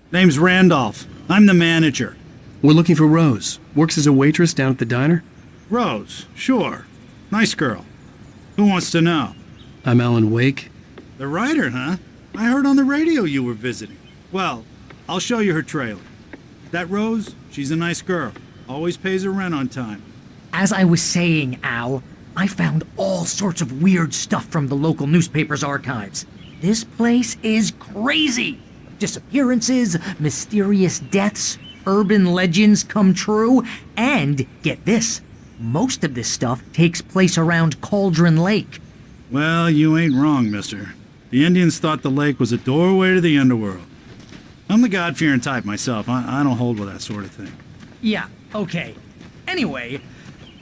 Name's Randolph. I'm the manager. We're looking for Rose. Works as a waitress down at the diner. Rose, sure. Nice girl. Who wants to know? I'm Alan Wake. The writer, huh? I heard on the radio you were visiting. Well, I'll show you her trailer. That Rose, she's a nice girl. Always pays her rent on time. As I was saying, Al, I found all sorts of weird stuff from the local newspaper's archives. This place is crazy. Disappearances, mysterious deaths, urban legends come true, and get this, most of this stuff takes place around Cauldron Lake. Well, you ain't wrong, mister. The Indians thought the lake was a doorway to the underworld. I'm the God-fearing type myself. I don't hold with that sort of thing. Yeah, okay. Anyway,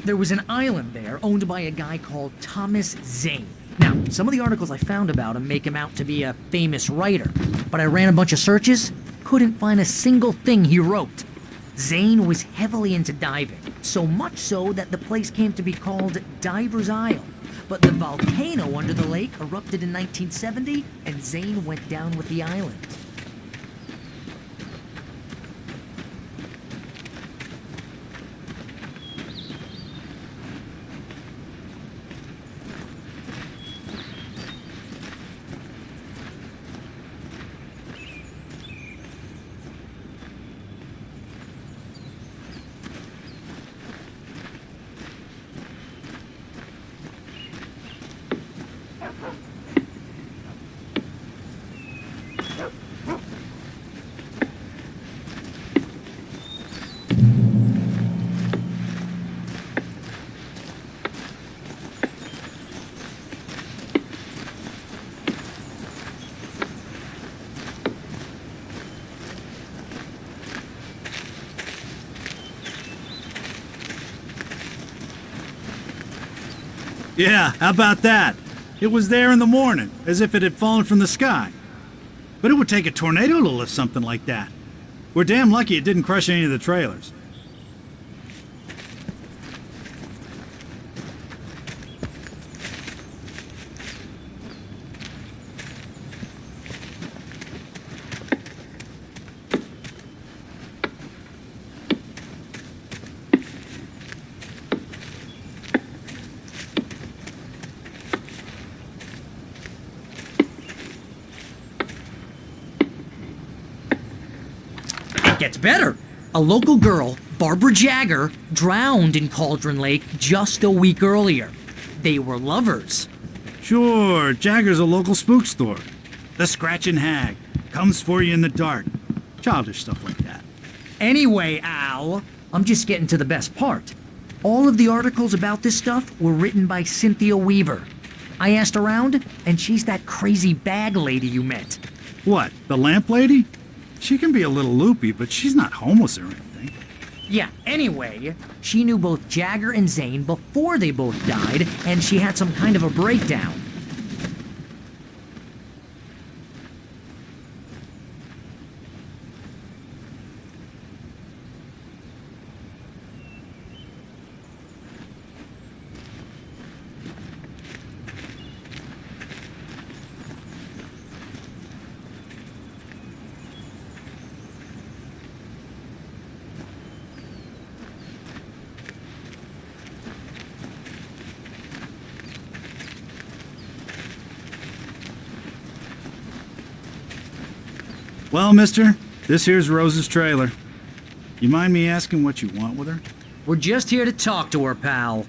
there was an island there owned by a guy called Thomas Zane. Now, some of the articles I found about him make him out to be a famous writer, but I ran a bunch of searches, couldn't find a single thing he wrote. Zane was heavily into diving, so much so that the place came to be called Diver's Isle. But the volcano under the lake erupted in 1970, and Zane went down with the island. Yeah, how about that? It was there in the morning, as if it had fallen from the sky. But it would take a tornado to lift something like that. We're damn lucky it didn't crush any of the trailers. It gets better. A local girl, Barbara Jagger, drowned in Cauldron Lake just a week earlier. They were lovers. Sure, Jagger's a local spook store. The Scratchin' Hag. Comes for you in the dark. Childish stuff like that. Anyway, Al, I'm just getting to the best part. All of the articles about this stuff were written by Cynthia Weaver. I asked around, and she's that crazy bag lady you met. What, the lamp lady? She can be a little loopy, but she's not homeless or anything. Yeah, anyway, she knew both Jagger and Zane before they both died, and she had some kind of a breakdown. Well, mister, this here's Rose's trailer. You mind me asking what you want with her? We're just here to talk to her, pal.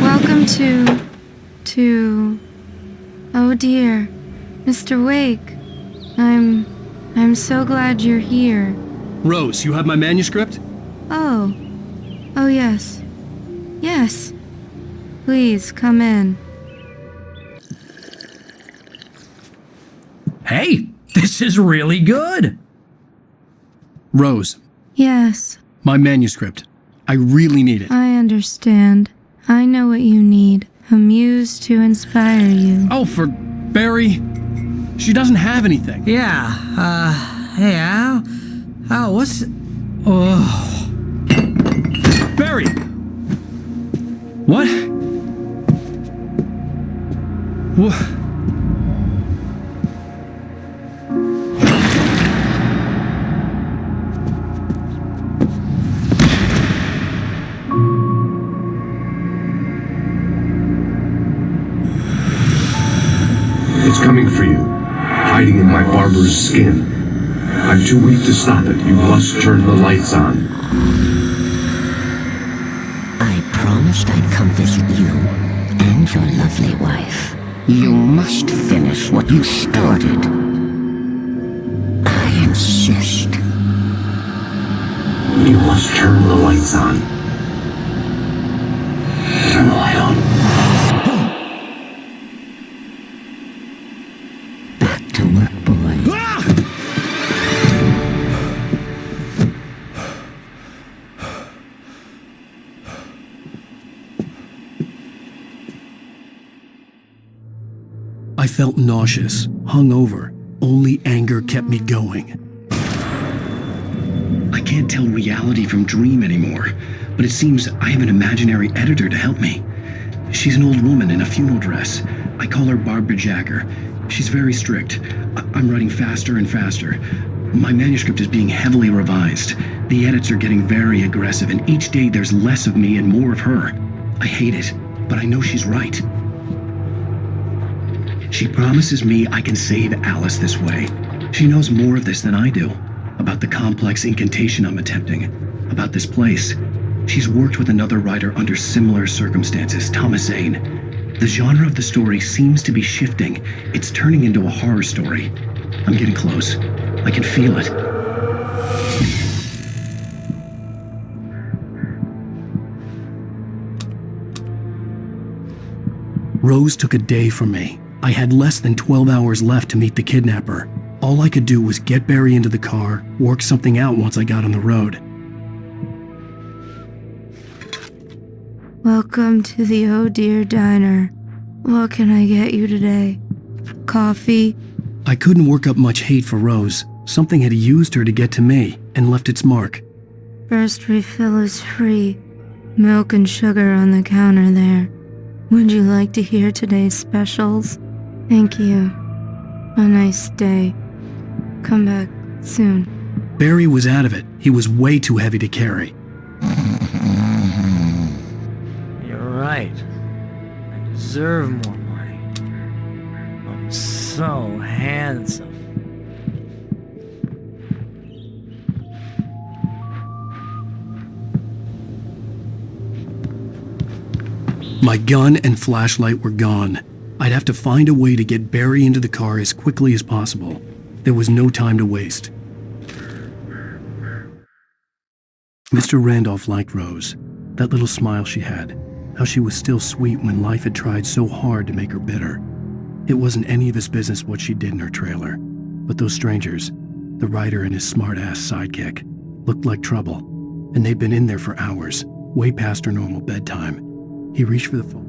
Welcome oh dear, Mr. Wake. I'm so glad you're here. Rose, you have my manuscript? Oh yes. Yes. Please come in. Hey, this is really good. Rose, Yes, my manuscript. I really need it. I understand. I know what you need. A muse to inspire you. Oh, for Barry. She doesn't have anything. Yeah, hey, Al? Al, what's... Oh... Barry! What? What? It's coming for you, hiding in my barber's skin. I'm too weak to stop it. You must turn the lights on. I promised I'd come visit you and your lovely wife. You must finish what you started. I insist. You must turn the lights on. Turn the light on. Back to work, boy. I felt nauseous, hungover. Only anger kept me going. I can't tell reality from dream anymore, but it seems I have an imaginary editor to help me. She's an old woman in a funeral dress. I call her Barbara Jagger. She's very strict. I'm writing faster and faster. My manuscript is being heavily revised. The edits are getting very aggressive, and each day there's less of me and more of her. I hate it, but I know she's right. She promises me I can save Alice this way. She knows more of this than I do. About the complex incantation I'm attempting. About this place. She's worked with another writer under similar circumstances, Thomas Zane. The genre of the story seems to be shifting. It's turning into a horror story. I'm getting close. I can feel it. Rose took a day from me. I had less than 12 hours left to meet the kidnapper. All I could do was get Barry into the car, work something out once I got on the road. Welcome to the Oh Dear Diner. What can I get you today? Coffee? I couldn't work up much hate for Rose. Something had used her to get to me and left its mark. First refill is free. Milk and sugar on the counter there. Would you like to hear today's specials? Thank you. A nice day. Come back soon. Barry was out of it. He was way too heavy to carry. You're right. I deserve more money. I'm so handsome. My gun and flashlight were gone. I'd have to find a way to get Barry into the car as quickly as possible. There was no time to waste. Mr. Randolph liked Rose. That little smile she had. How she was still sweet when life had tried so hard to make her bitter. It wasn't any of his business what she did in her trailer. But those strangers, the writer and his smart-ass sidekick, looked like trouble. And they'd been in there for hours, way past her normal bedtime. He reached for the phone.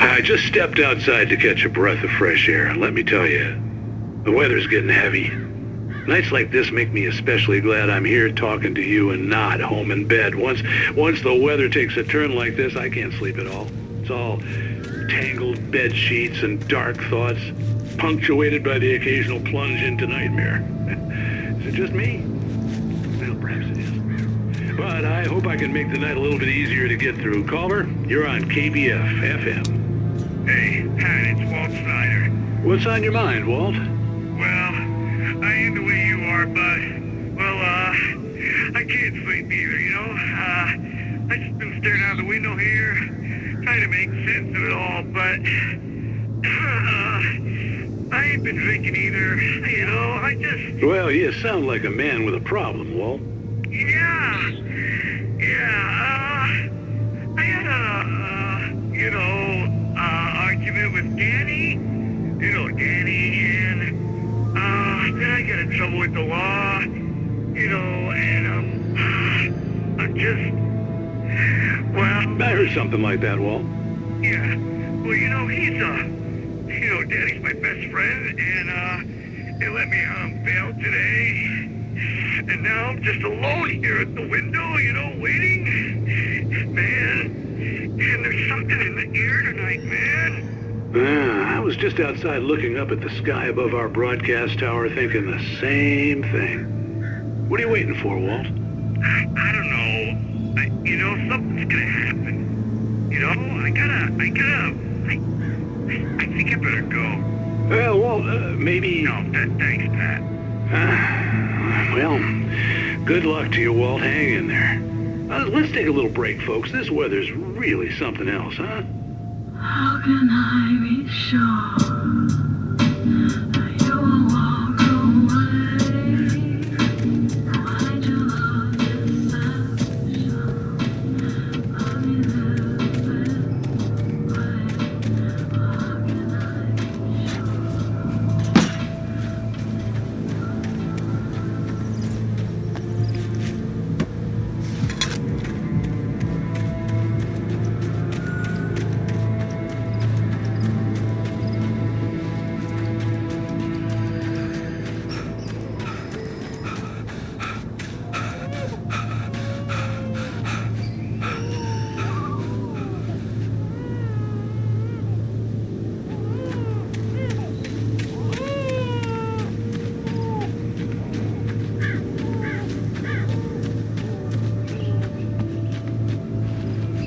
I just stepped outside to catch a breath of fresh air. Let me tell you, the weather's getting heavy. Nights like this make me especially glad I'm here talking to you and not home in bed. Once the weather takes a turn like this, I can't sleep at all. It's all tangled bed sheets and dark thoughts, punctuated by the occasional plunge into nightmare. Is it just me? Well, perhaps it is. But I hope I can make the night a little bit easier to get through. Caller, you're on KBF FM. Hey, Pat, it's Walt Snyder. What's on your mind, Walt? Well, I ain't the way you are, bud. Well, I can't sleep either, you know? I just been staring out the window here, trying to make sense of it all, but... I ain't been drinking either, you know, I just... Well, you sound like a man with a problem, Walt. Yeah, I had a, argument with Danny. You know Danny, and, then I got in trouble with the law, you know, and, I'm just, well... I heard something like that, Walt. Yeah, well, you know, Danny's my best friend, and, they let me, bail today. And now I'm just alone here at the window, you know, waiting. Man, and there's something in the air tonight, man. I was just outside looking up at the sky above our broadcast tower thinking the same thing. What are you waiting for, Walt? I don't know. You know, something's gonna happen. You know, I think I better go. Well, Walt, maybe... No, thanks, Pat. Well, good luck to you, Walt. Hang in there. Let's take a little break, folks. This weather's really something else, huh? How can I be sure you won't walk away? Why'd you love deception? Love me this way. How can I be sure?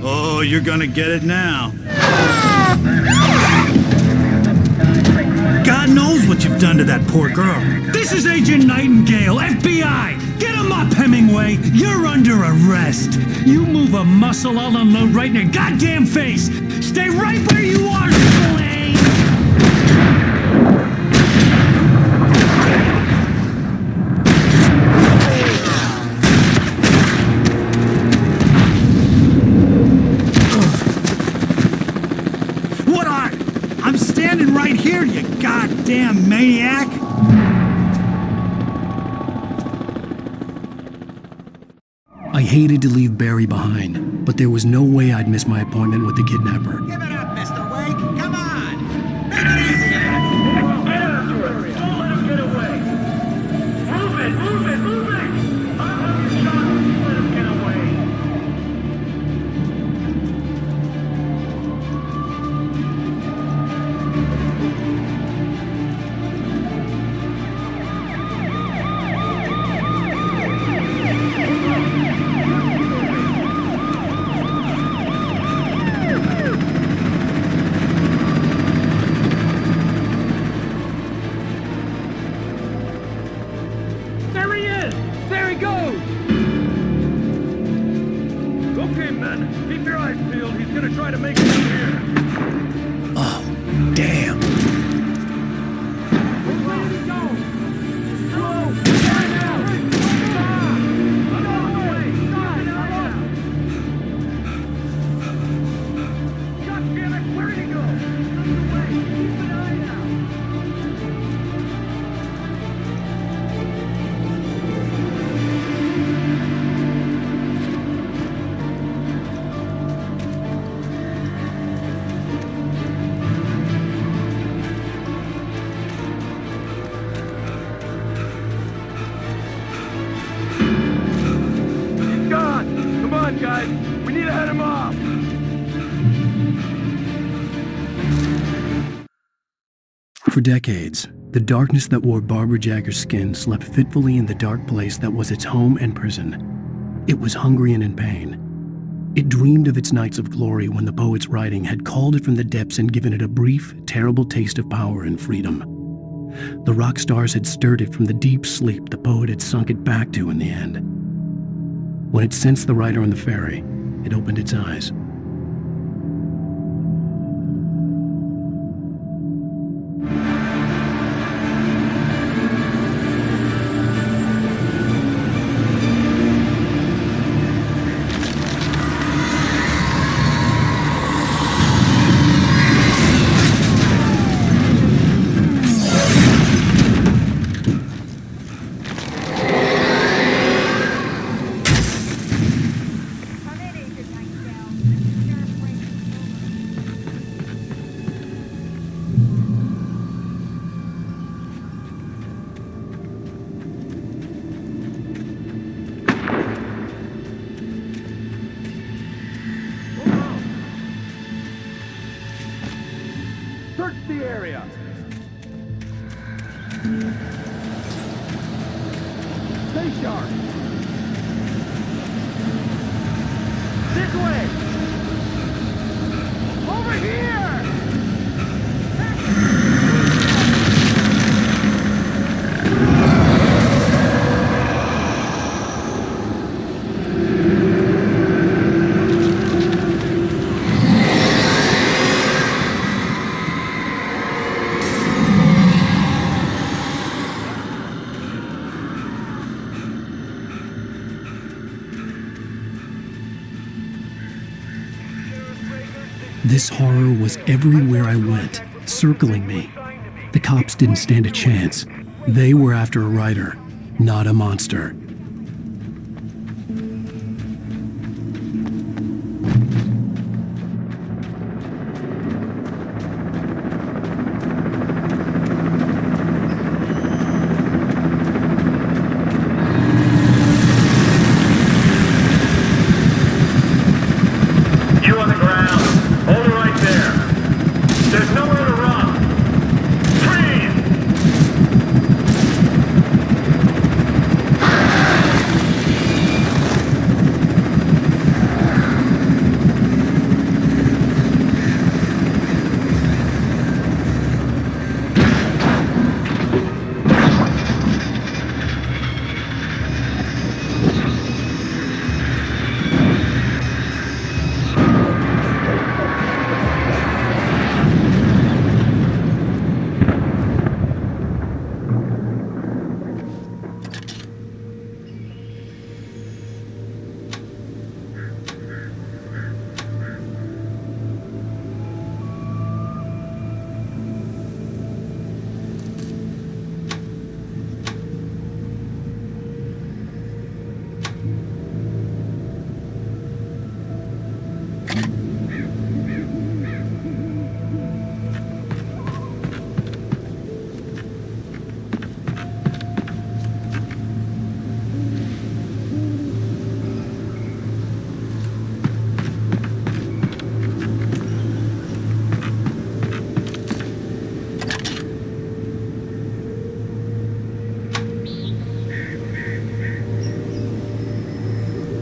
Oh, you're gonna get it now. God knows what you've done to that poor girl. This is Agent Nightingale, FBI! Get him up, Hemingway! You're under arrest! You move a muscle, I'll unload right in your goddamn face! Stay right where you are, Spillane! What are? I'm standing right here, you goddamn maniac! I hated to leave Barry behind, but there was no way I'd miss my appointment with the kidnapper. Give it up, Mr. Wake! Come on! Make it easy! Don't let him get away! Move it! I'll have you shot if you let him get away! There he is! There he goes! Okay, men, keep your eyes peeled. He's gonna try to make it out here. Oh, damn. Where did he go? Slow! Right now! Stop! I'm on the way! God damn it! Where did he go? On the way! Keep an eye out! He's gone! Come on, guys! We need to head him off! For decades, the darkness that wore Barbara Jagger's skin slept fitfully in the dark place that was its home and prison. It was hungry and in pain. It dreamed of its nights of glory when the poet's writing had called it from the depths and given it a brief, terrible taste of power and freedom. The rock stars had stirred it from the deep sleep the poet had sunk it back to in the end. When it sensed the writer on the ferry, it opened its eyes. Search the area! Stay sharp! This way! Over here! This horror was everywhere I went, circling me. The cops didn't stand a chance. They were after a writer, not a monster.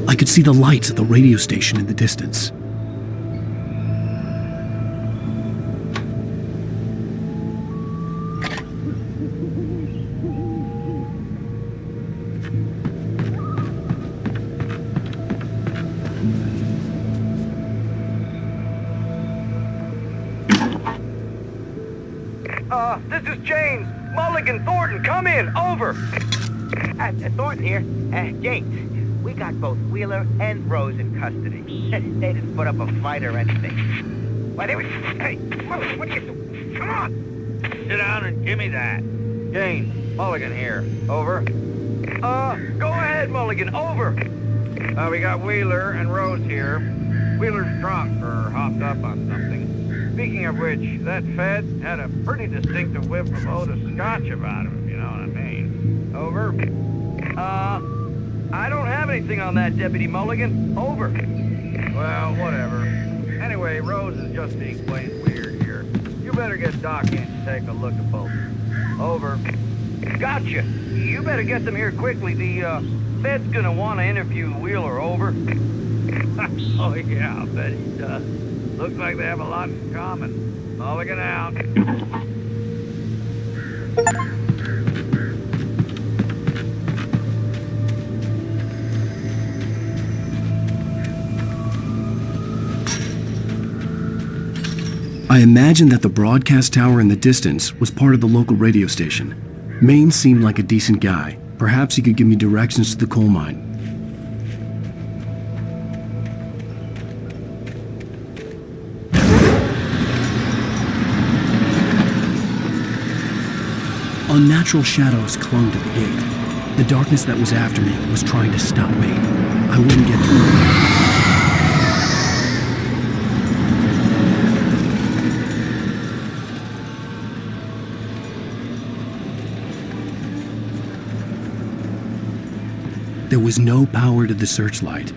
I could see the lights at the radio station in the distance. This is James. Mulligan, Thornton, come in. Over. Thornton here. James, we got both Wheeler and Rose in custody. They didn't put up a fight or anything. Why, they were... Hey, Mulligan, what are you doing? Come on. Sit down and give me that. James, Mulligan here. Over. Go ahead, Mulligan. Over. We got Wheeler and Rose here. Wheeler's drunk or hopped up on something. Speaking of which, that Fed had a pretty distinctive whiff of Otis Scotch about him, if you know what I mean. Over. I don't have anything on that, Deputy Mulligan. Over. Well, whatever. Anyway, Rose is just being plain weird here. You better get Doc in to take a look at both. Over. Gotcha. You better get them here quickly. The Fed's gonna want to interview Wheeler. Over. Oh, yeah, I'll bet he does. Looks like they have a lot in common. Mulligan out. I imagined that the broadcast tower in the distance was part of the local radio station. Maine seemed like a decent guy. Perhaps he could give me directions to the coal mine. Unnatural shadows clung to the gate. The darkness that was after me was trying to stop me. I wouldn't get through it. There was no power to the searchlight.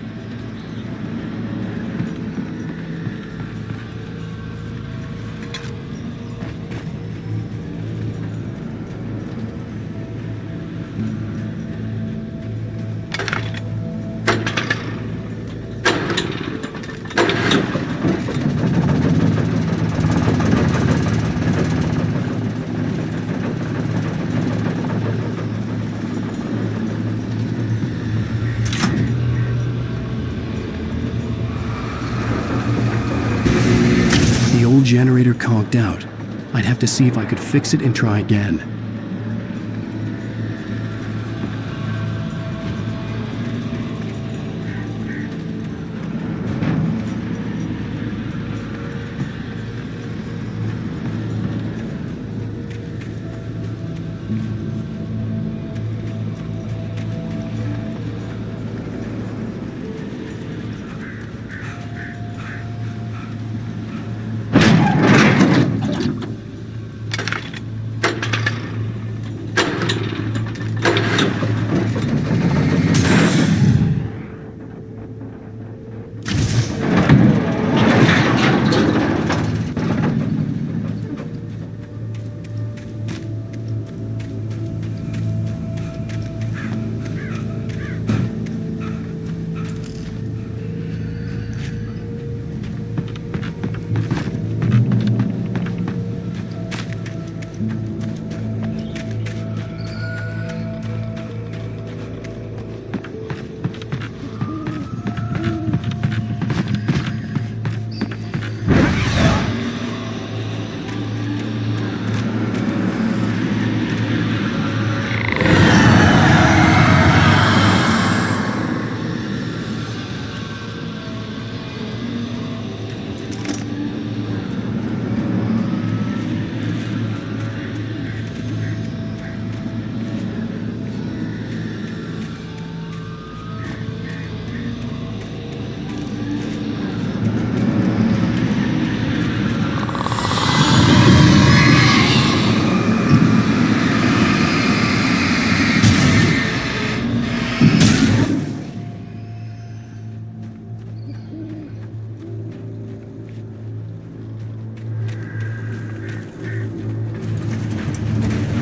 Generator conked out. I'd have to see if I could fix it and try again.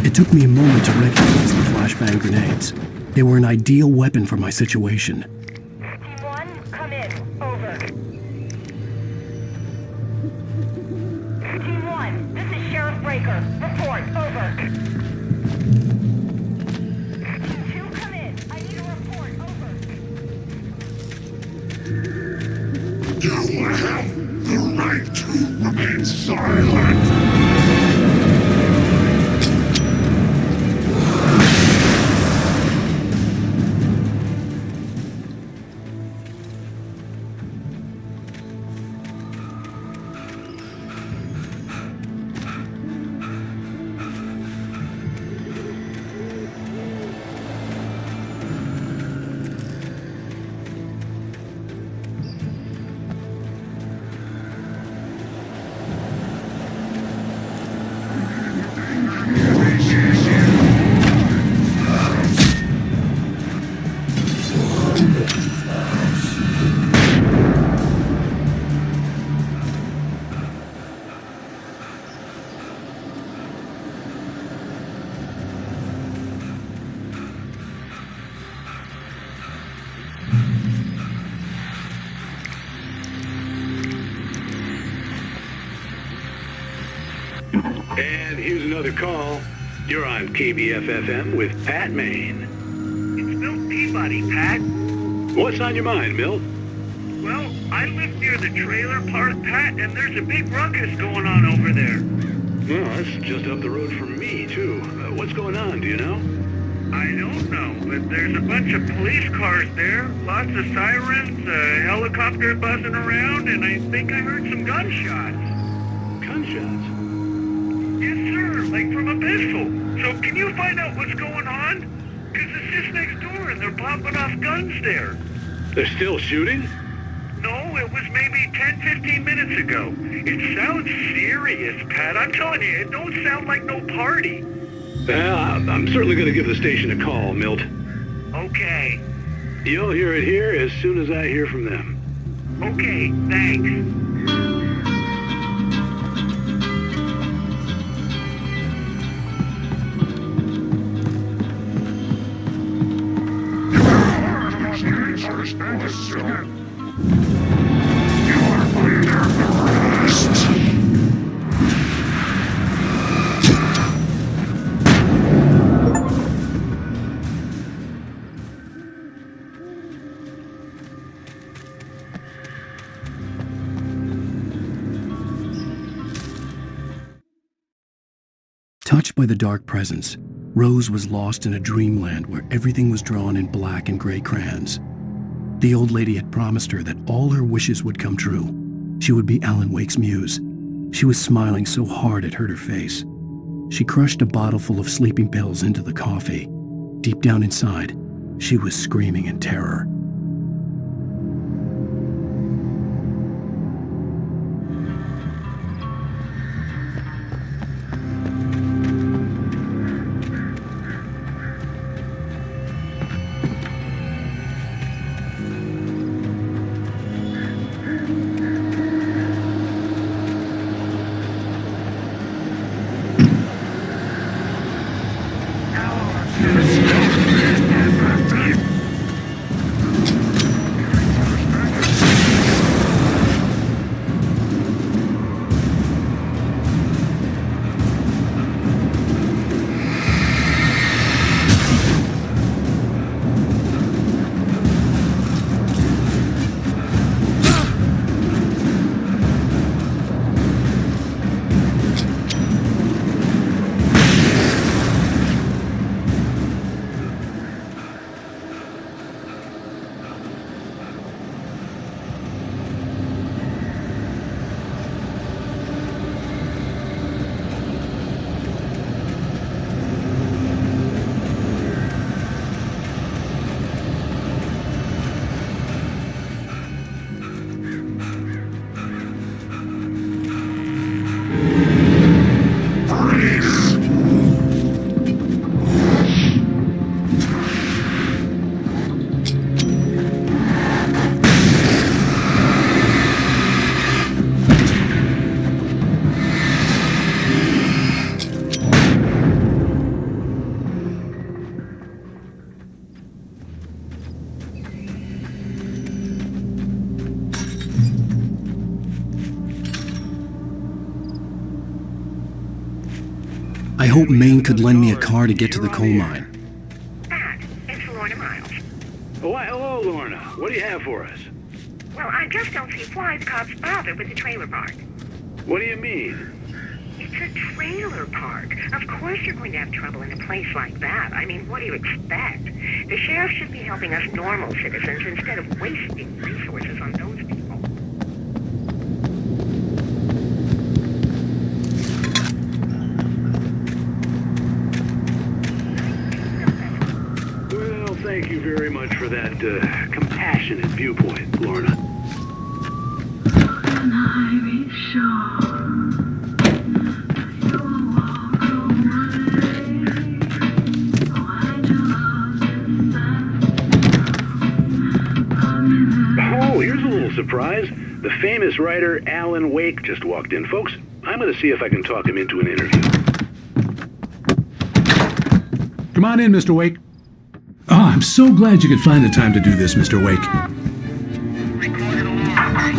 It took me a moment to recognize the flashbang grenades. They were an ideal weapon for my situation. Team 1, come in. Over. Team 1, this is Sheriff Breaker. Report. Over. Team 2, come in. I need a report. Over. You have the right to remain silent. And here's another call. You're on KBF-FM with Pat Maine. It's Milt Peabody, Pat. What's on your mind, Milt? Well, I live near the trailer park, Pat, and there's a big ruckus going on over there. Well, that's just up the road from me, too. What's going on, do you know? I don't know, but there's a bunch of police cars there, lots of sirens, a helicopter buzzing around, and I think I heard some gunshots. Gunshots? Yes, sir, like from a pistol. So can you find out what's going on? Because it's just next door, and they're popping off guns there. They're still shooting? No, it was maybe 10, 15 minutes ago. It sounds serious, Pat. I'm telling you, it don't sound like no party. Well, I'm certainly going to give the station a call, Milt. Okay. You'll hear it here as soon as I hear from them. Okay, thanks. Touched by the dark presence, Rose was lost in a dreamland where everything was drawn in black and gray crayons. The old lady had promised her that all her wishes would come true. She would be Alan Wake's muse. She was smiling so hard it hurt her face. She crushed a bottle full of sleeping pills into the coffee. Deep down inside, she was screaming in terror. I hope Maine could lend me a car to get to the coal mine. Pat, it's Lorna Miles. Oh, why, hello, Lorna. What do you have for us? Well, I just don't see why the cops bothered with the trailer park. What do you mean? It's a trailer park. Of course you're going to have trouble in a place like that. I mean, what do you expect? The sheriff should be helping us normal citizens instead of wasting resources on those people. Well, thank you very much for that compassionate viewpoint, Lorna. Can I be sure? Oh, here's a little surprise. The famous writer Alan Wake just walked in. Folks, I'm going to see if I can talk him into an interview. Come on in, Mr. Wake. Oh, I'm so glad you could find the time to do this, Mr. Wake.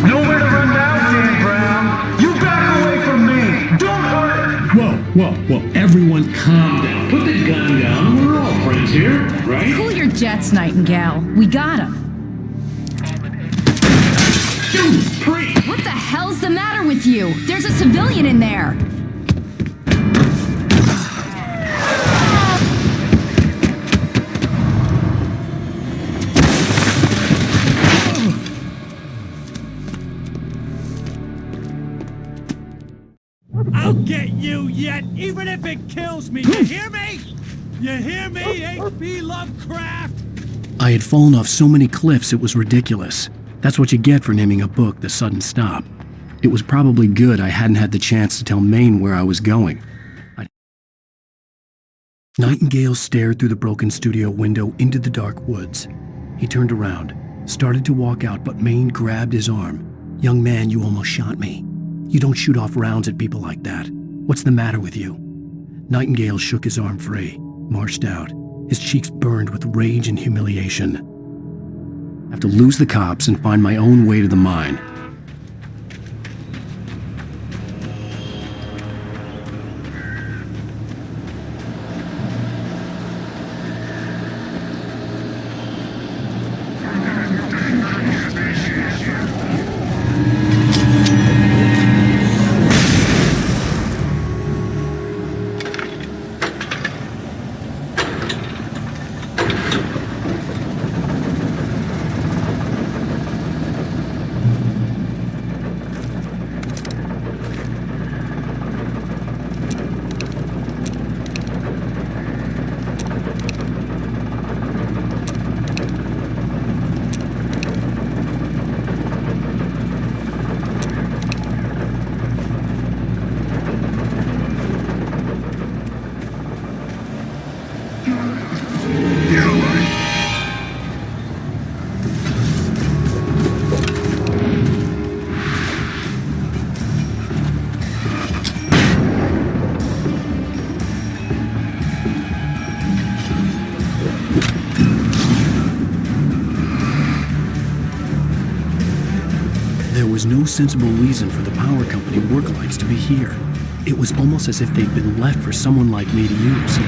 Nowhere to run now, Dan Brown. You back away from me. Don't hurt. Whoa, everyone calm down. Put the gun down. We're all friends here, right? Cool your jets, Nightingale. We got him. What the hell's the matter with you? There's a civilian in there. I'll get you yet, even if it kills me. You hear me? You hear me, H.P. Lovecraft? I had fallen off so many cliffs it was ridiculous. That's what you get for naming a book The Sudden Stop. It was probably good I hadn't had the chance to tell Maine where I was going. Nightingale stared through the broken studio window into the dark woods. He turned around, started to walk out, but Maine grabbed his arm. "Young man, you almost shot me. You don't shoot off rounds at people like that. What's the matter with you?" Nightingale shook his arm free, marched out. His cheeks burned with rage and humiliation. I have to lose the cops and find my own way to the mine. There was no sensible reason for the power company work lights to be here. It was almost as if they'd been left for someone like me to use.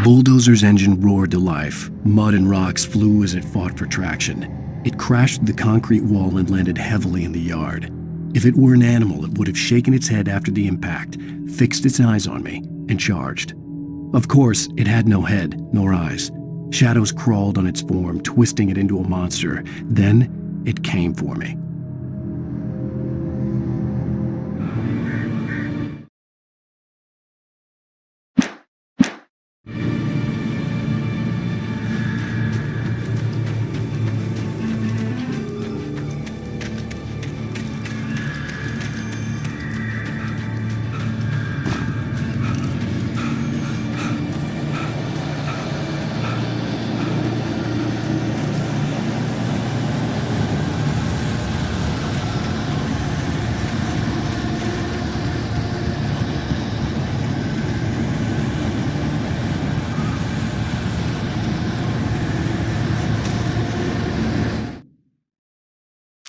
bulldozer's engine roared to life. Mud and rocks flew as it fought for traction. It crashed through the concrete wall and landed heavily in the yard. If it were an animal, it would have shaken its head after the impact, fixed its eyes on me, and charged. Of course, it had no head, nor eyes. Shadows crawled on its form, twisting it into a monster. Then, it came for me.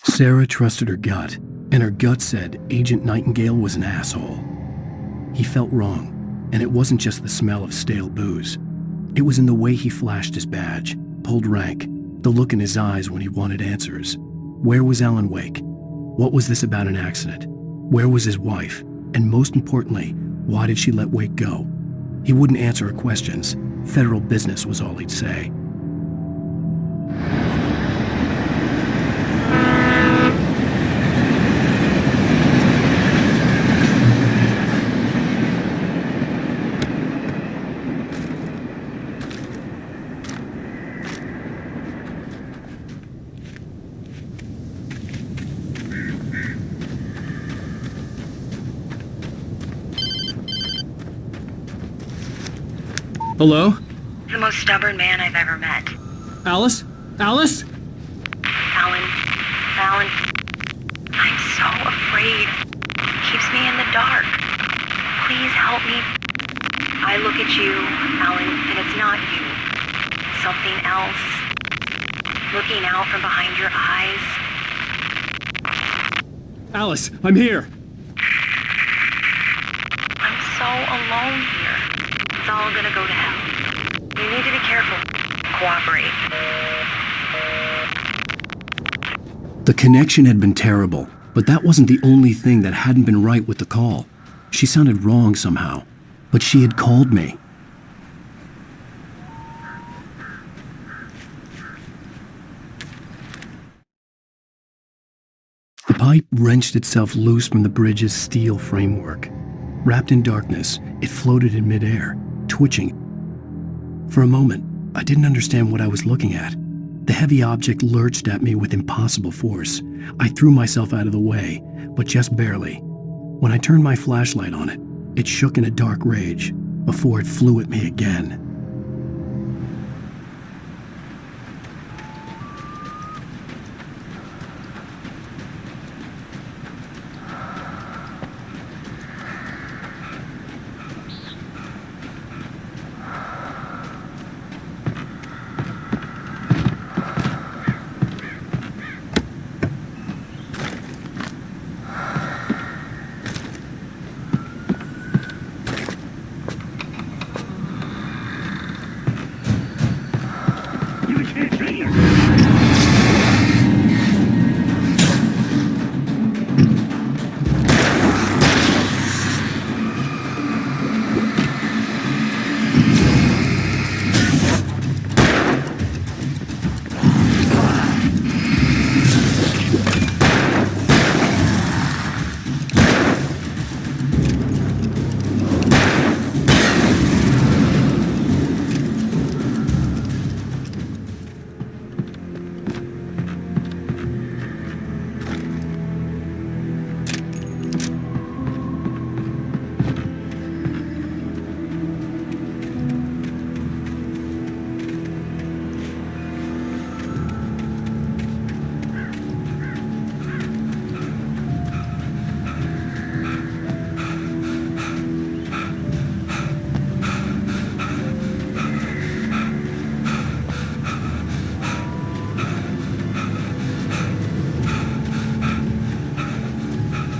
Sarah trusted her gut, and her gut said Agent Nightingale was an asshole. He felt wrong, and it wasn't just the smell of stale booze. It was in the way he flashed his badge, pulled rank, the look in his eyes when he wanted answers. Where was Alan Wake? What was this about an accident? Where was his wife? And most importantly, why did she let Wake go? He wouldn't answer her questions. Federal business was all he'd say. Hello? The most stubborn man I've ever met. Alice? Alice? Alan. Alan. I'm so afraid. It keeps me in the dark. Please help me. I look at you, Alan, and it's not you. Something else. Looking out from behind your eyes. Alice, I'm here. I'm so alone here. It's all gonna go to hell. You need to be careful. Cooperate. The connection had been terrible, but that wasn't the only thing that hadn't been right with the call. She sounded wrong somehow, but she had called me. The pipe wrenched itself loose from the bridge's steel framework. Wrapped in darkness, it floated in midair, twitching. For a moment, I didn't understand what I was looking at. The heavy object lurched at me with impossible force. I threw myself out of the way, but just barely. When I turned my flashlight on it, it shook in a dark rage before it flew at me again.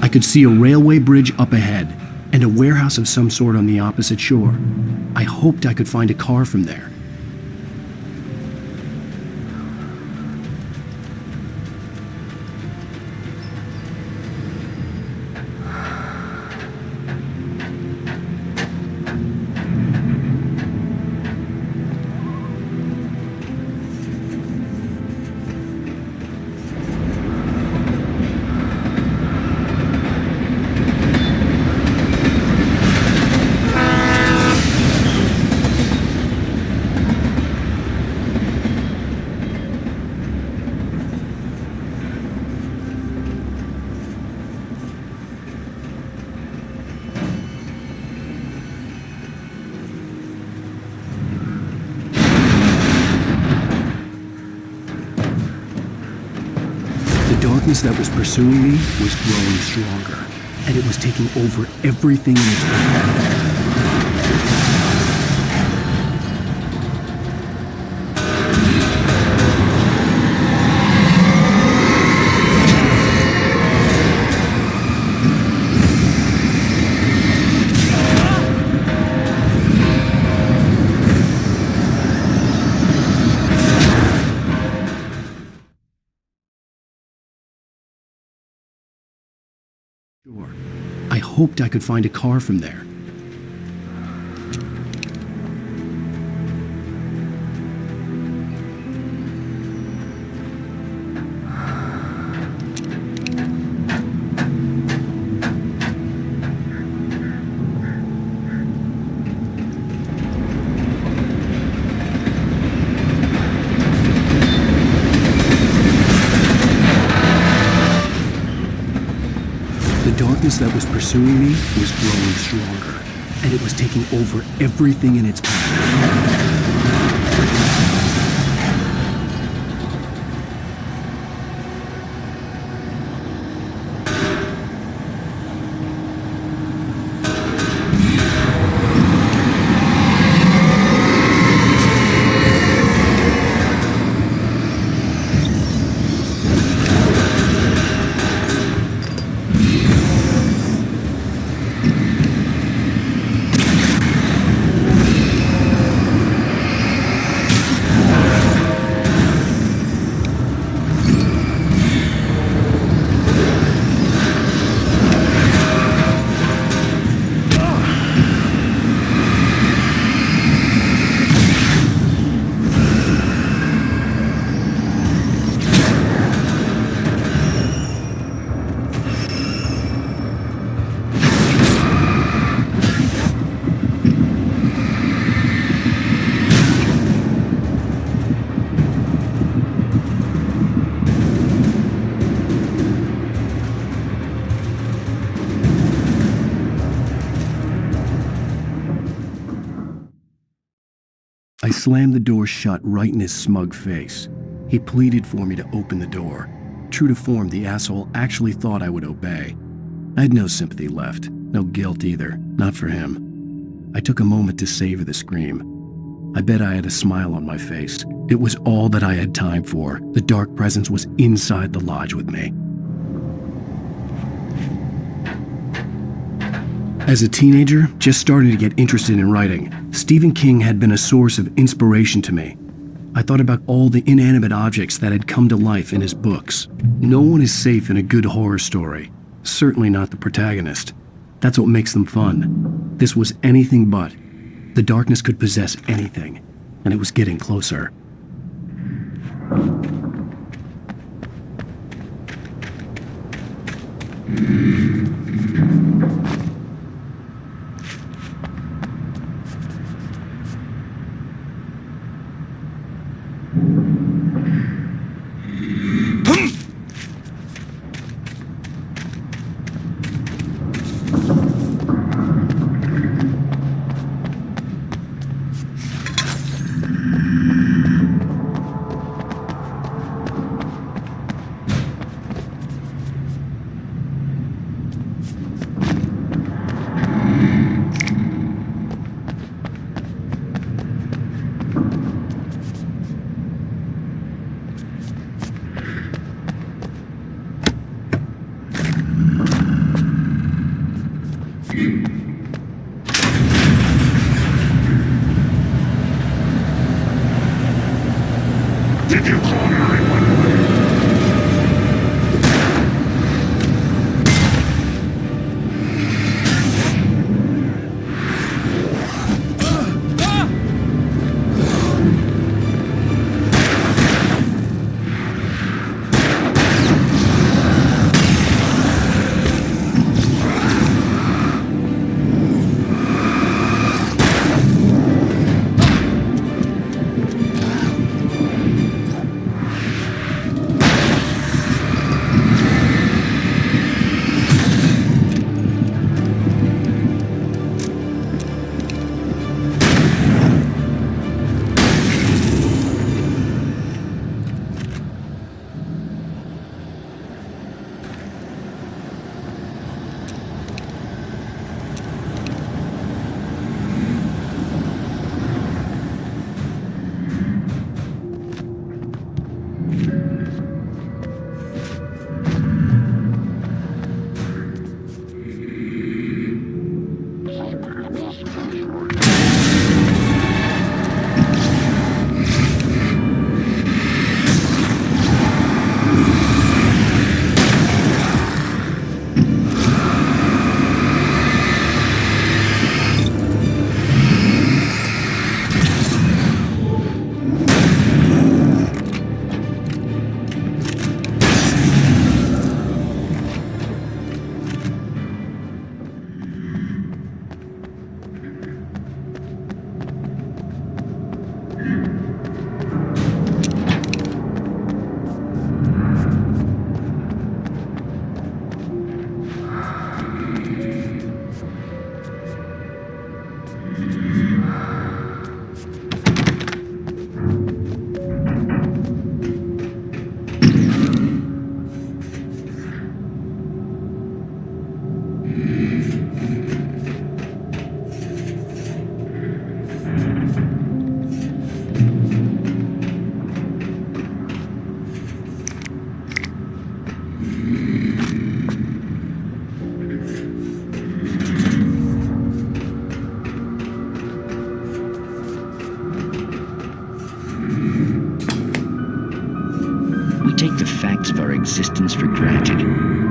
I could see a railway bridge up ahead. and a warehouse of some sort on the opposite shore. I hoped I could find a car from there. The darkness that was pursuing me was growing stronger, and it was taking over everything in its path. I hoped I could find a car from there. The darkness that was pursuing me was growing stronger, and it was taking over everything in its path. I slammed the door shut right in his smug face. He pleaded for me to open the door. True to form, the asshole actually thought I would obey. I had no sympathy left, no guilt either, not for him. I took a moment to savor the scream. I bet I had a smile on my face. It was all that I had time for. The dark presence was inside the lodge with me. As a teenager, just starting to get interested in writing, Stephen King had been a source of inspiration to me. I thought about all the inanimate objects that had come to life in his books. No one is safe in a good horror story. Certainly not the protagonist. That's what makes them fun. This was anything but. The darkness could possess anything, and it was getting closer. Did you call 911? Existence for granted,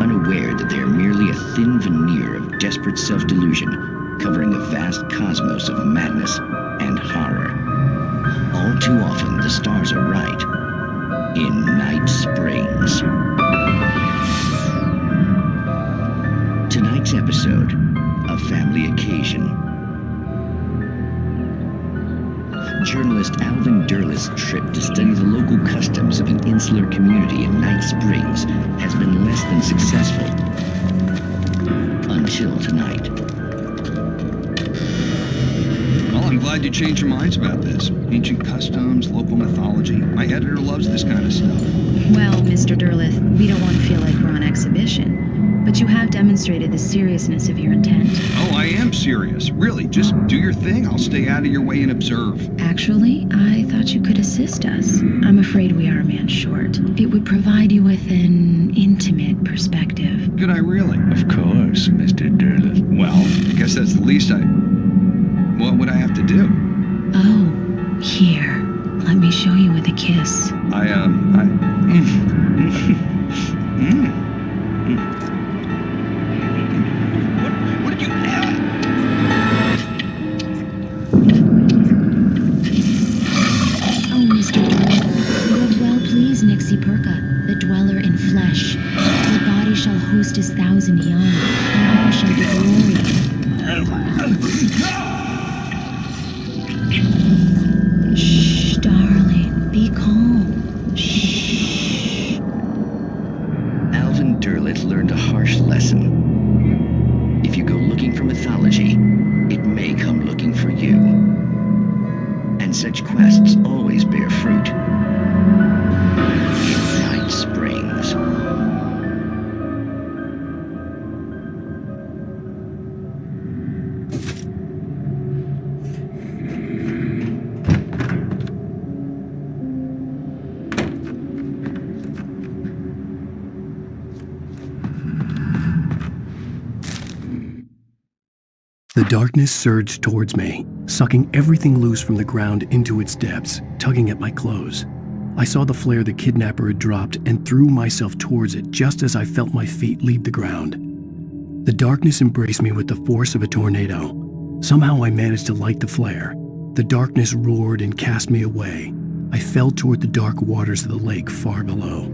unaware that they are merely a thin veneer of desperate self-delusion, covering a vast cosmos of madness and horror. All too often, the stars are right. In Night Springs. Tonight's episode, A Family Occasion. Journalist Alvin Derleth's trip to study the local customs of an insular community in Night Springs has been less than successful. Until tonight. Well, I'm glad you changed your minds about this. Ancient customs, local mythology. My editor loves this kind of stuff. Well, Mr. Derleth, we don't want to feel like we're on exhibition. But you have demonstrated the seriousness of your intent. Oh, I am serious. Really, just do your thing. I'll stay out of your way and observe. Actually, I thought you could assist us. I'm afraid we are a man short. It would provide you with an intimate perspective. Could I really? Of course, Mr. Derleth. Well, I guess that's the least What would I have to do? Oh, here. Let me show you with a kiss. Nixie Perka, the dweller in flesh. Your body shall host his 1,000 young, and all shall be glory. Shh, darling, be calm. Shh. Alvin Derleth learned a harsh lesson. If you go looking for mythology, it may come looking for you. And such quests always bear fruit. Night Springs. The darkness surged towards me, sucking everything loose from the ground into its depths, tugging at my clothes. I saw the flare the kidnapper had dropped and threw myself towards it just as I felt my feet leave the ground. The darkness embraced me with the force of a tornado. Somehow I managed to light the flare. The darkness roared and cast me away. I fell toward the dark waters of the lake far below.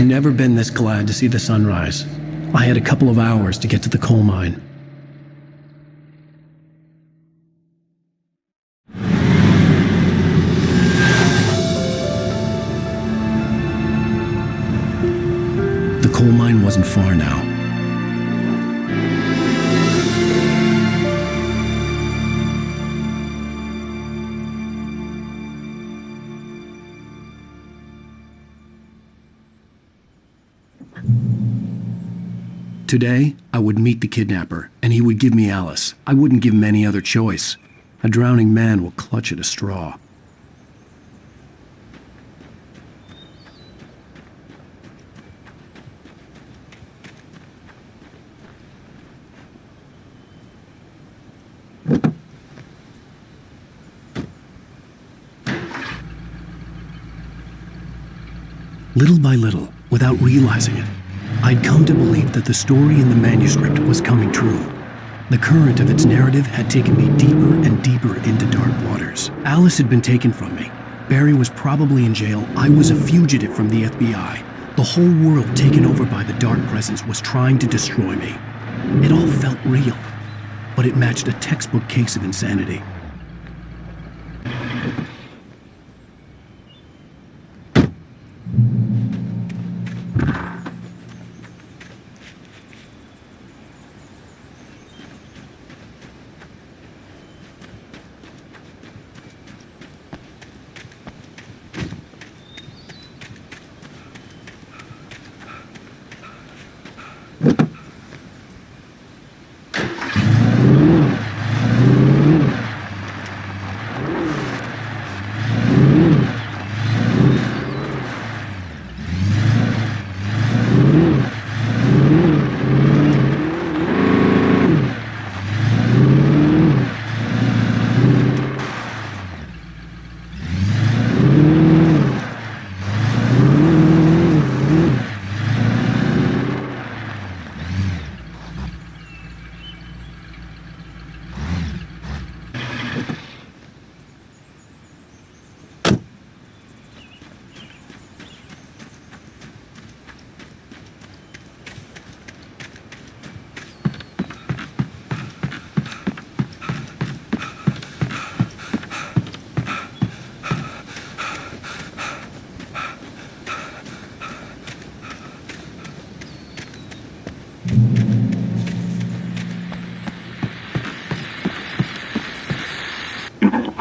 Never been this glad to see the sunrise. I had a couple of hours to get to the coal mine. The coal mine wasn't far now. Today, I would meet the kidnapper, and he would give me Alice. I wouldn't give him any other choice. A drowning man will clutch at a straw. Little by little, without realizing it, I'd come to believe that the story in the manuscript was coming true. The current of its narrative had taken me deeper and deeper into dark waters. Alice had been taken from me. Barry was probably in jail. I was a fugitive from the FBI. The whole world taken over by the Dark Presence was trying to destroy me. It all felt real, but it matched a textbook case of insanity.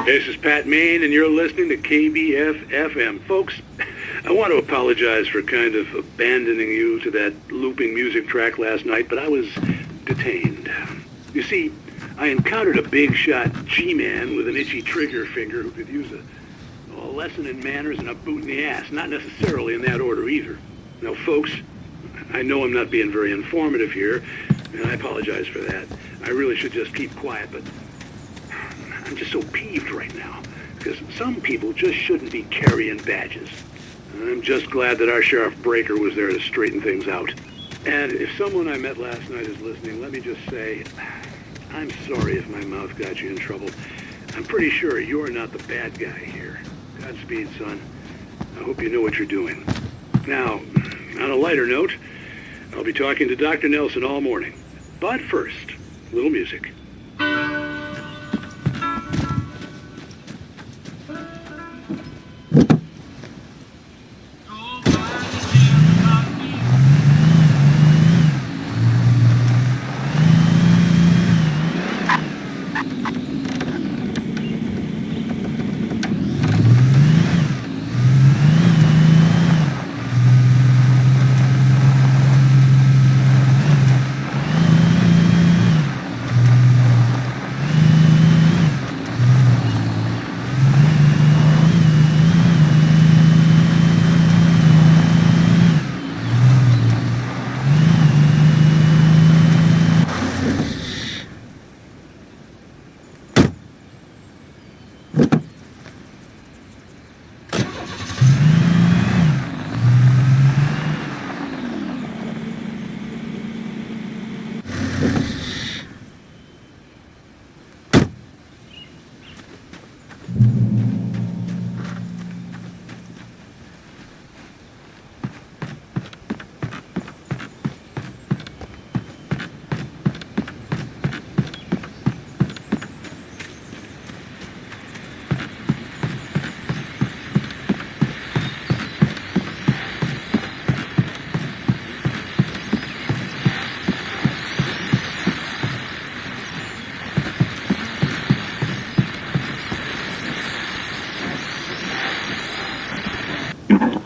This is Pat Main, and you're listening to KBF-FM. Folks, I want to apologize for kind of abandoning you to that looping music track last night, but I was detained. You see, I encountered a big-shot G-man with an itchy trigger finger who could use a lesson in manners and a boot in the ass, not necessarily in that order either. Now, folks, I know I'm not being very informative here, and I apologize for that. I really should just keep quiet, but I'm just so peeved right now, because some people just shouldn't be carrying badges. And I'm just glad that our Sheriff Breaker was there to straighten things out. And if someone I met last night is listening, let me just say, I'm sorry if my mouth got you in trouble. I'm pretty sure you're not the bad guy here. Godspeed, son. I hope you know what you're doing. Now, on a lighter note, I'll be talking to Dr. Nelson all morning. But first, a little music.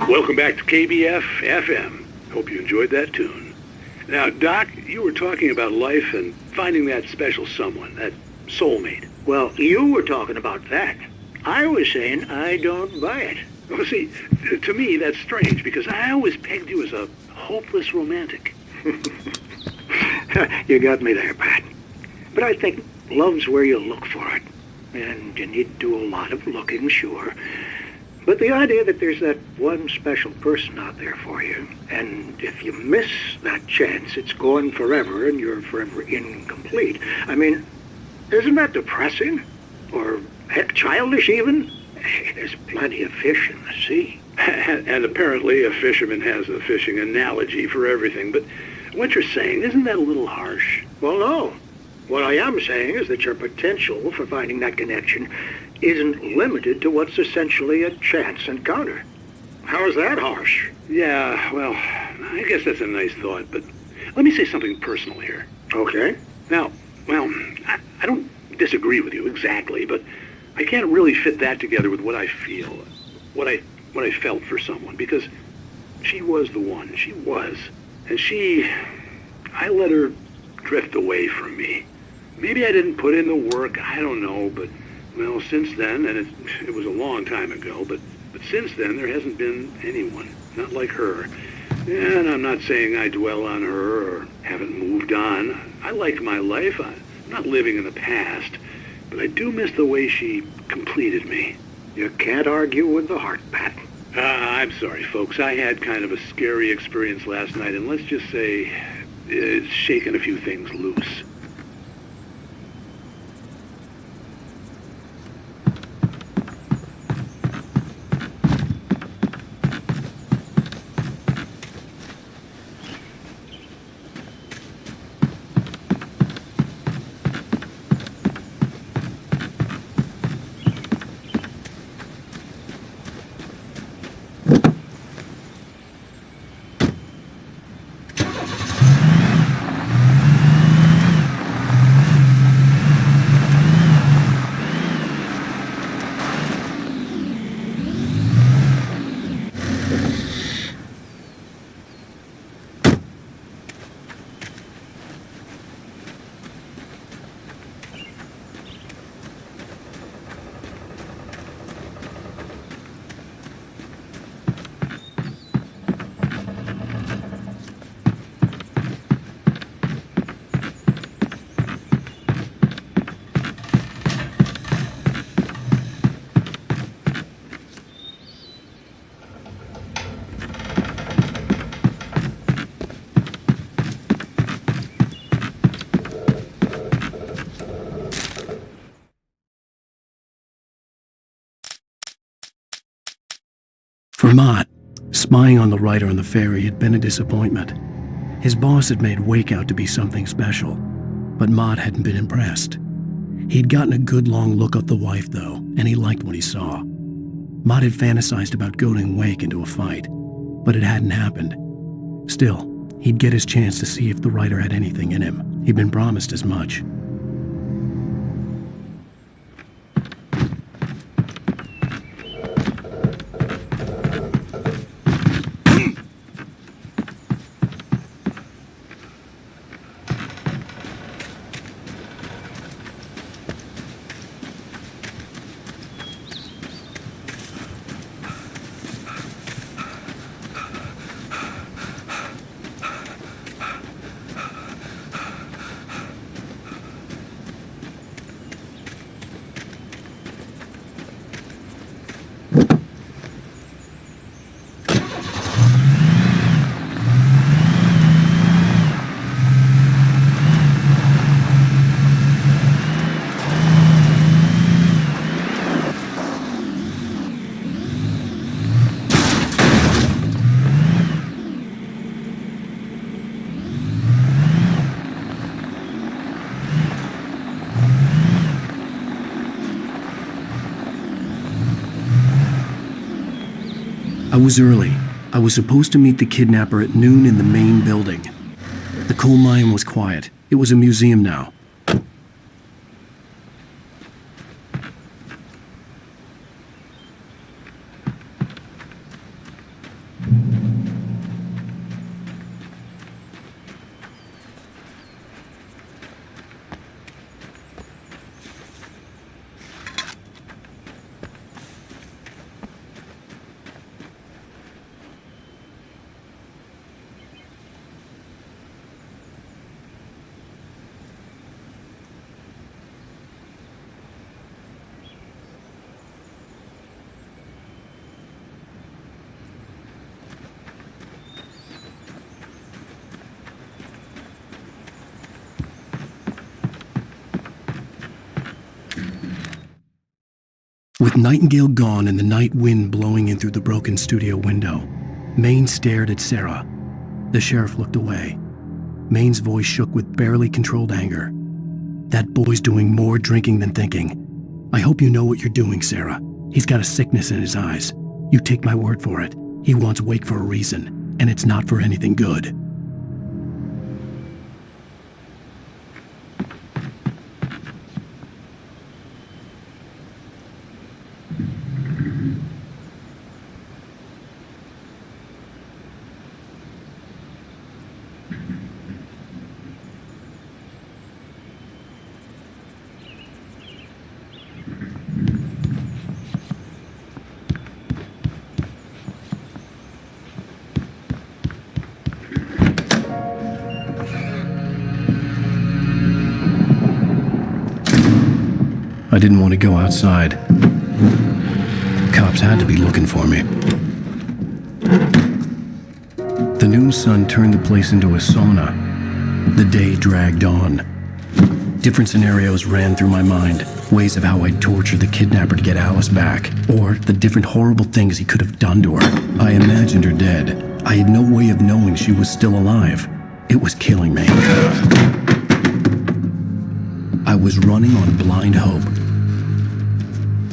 Welcome back to KBF-FM. Hope you enjoyed that tune. Now, Doc, you were talking about life and finding that special someone, that soulmate. Well, you were talking about that. I was saying I don't buy it. Well, see, to me, that's strange, because I always pegged you as a hopeless romantic. You got me there, Pat. But I think love's where you look for it. And you need to do a lot of looking, sure. But the idea that there's that one special person out there for you, and if you miss that chance, it's gone forever and you're forever incomplete. I mean, isn't that depressing? Or, heck, childish even? There's plenty of fish in the sea. And apparently a fisherman has a fishing analogy for everything, but what you're saying, isn't that a little harsh? Well, no. What I am saying is that your potential for finding that connection isn't limited to what's essentially a chance encounter. How is that harsh? Yeah, well, I guess that's a nice thought, but let me say something personal here. Okay. Now, well, I don't disagree with you exactly, but I can't really fit that together with what I feel, what I felt for someone, because she was the one. She was. And I let her drift away from me. Maybe I didn't put in the work, I don't know, but, well, since then, and it was a long time ago, but since then there hasn't been anyone, not like her. And I'm not saying I dwell on her or haven't moved on. I like my life. I'm not living in the past, but I do miss the way she completed me. You can't argue with the heart, Pat. I'm sorry, folks. I had kind of a scary experience last night, and let's just say it's shaken a few things loose. For Mott, spying on the writer on the ferry had been a disappointment. His boss had made Wake out to be something special, but Mott hadn't been impressed. He'd gotten a good long look at the wife, though, and he liked what he saw. Mott had fantasized about goading Wake into a fight, but it hadn't happened. Still, he'd get his chance to see if the writer had anything in him. He'd been promised as much. I was early. I was supposed to meet the kidnapper at noon in the main building. The coal mine was quiet. It was a museum now. With Nightingale gone and the night wind blowing in through the broken studio window, Maine stared at Sarah. The sheriff looked away. Maine's voice shook with barely controlled anger. That boy's doing more drinking than thinking. I hope you know what you're doing, Sarah. He's got a sickness in his eyes. You take my word for it. He wants Wake for a reason, and it's not for anything good. I didn't want to go outside. Cops had to be looking for me. The noon sun turned the place into a sauna. The day dragged on. Different scenarios ran through my mind. Ways of how I'd torture the kidnapper to get Alice back. Or the different horrible things he could have done to her. I imagined her dead. I had no way of knowing she was still alive. It was killing me. I was running on blind hope.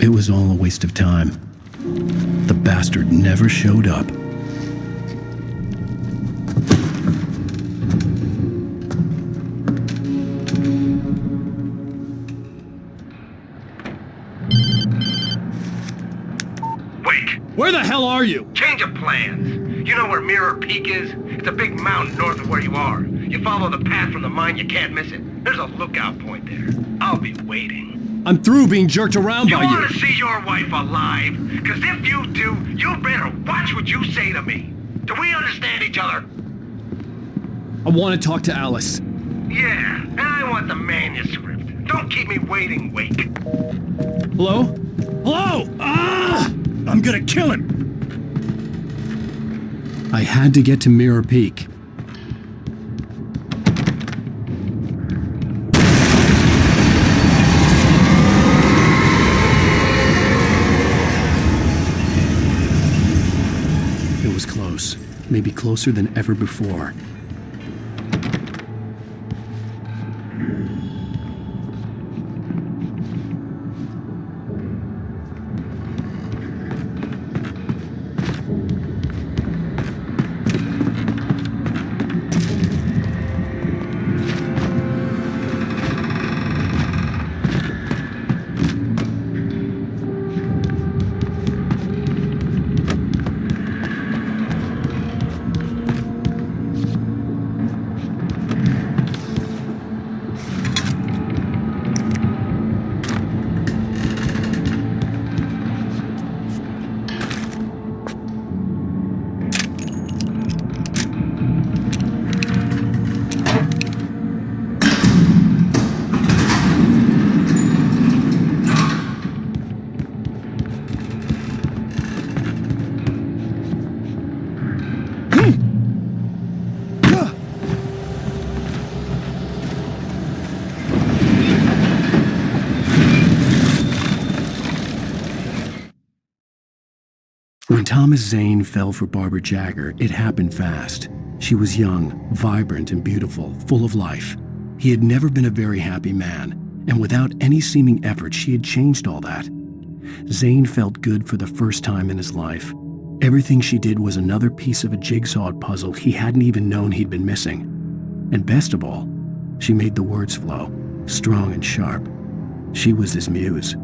It was all a waste of time. The bastard never showed up. Wake! Where the hell are you? Change of plans. You know where Mirror Peak is? It's a big mountain north of where you are. You follow the path from the mine, you can't miss it. There's a lookout point there. I'll be waiting. I'm through being jerked around by you. You want to see your wife alive? Because if you do, you better watch what you say to me. Do we understand each other? I want to talk to Alice. Yeah, and I want the manuscript. Don't keep me waiting, Wake. Hello? Hello! Ah! I'm gonna kill him! I had to get to Mirror Peak. maybe closer than ever before. When Thomas Zane fell for Barbara Jagger, it happened fast. She was young, vibrant, and beautiful, full of life. He had never been a very happy man, and without any seeming effort, she had changed all that. Zane felt good for the first time in his life. Everything she did was another piece of a jigsaw puzzle he hadn't even known he'd been missing. And best of all, she made the words flow, strong and sharp. She was his muse.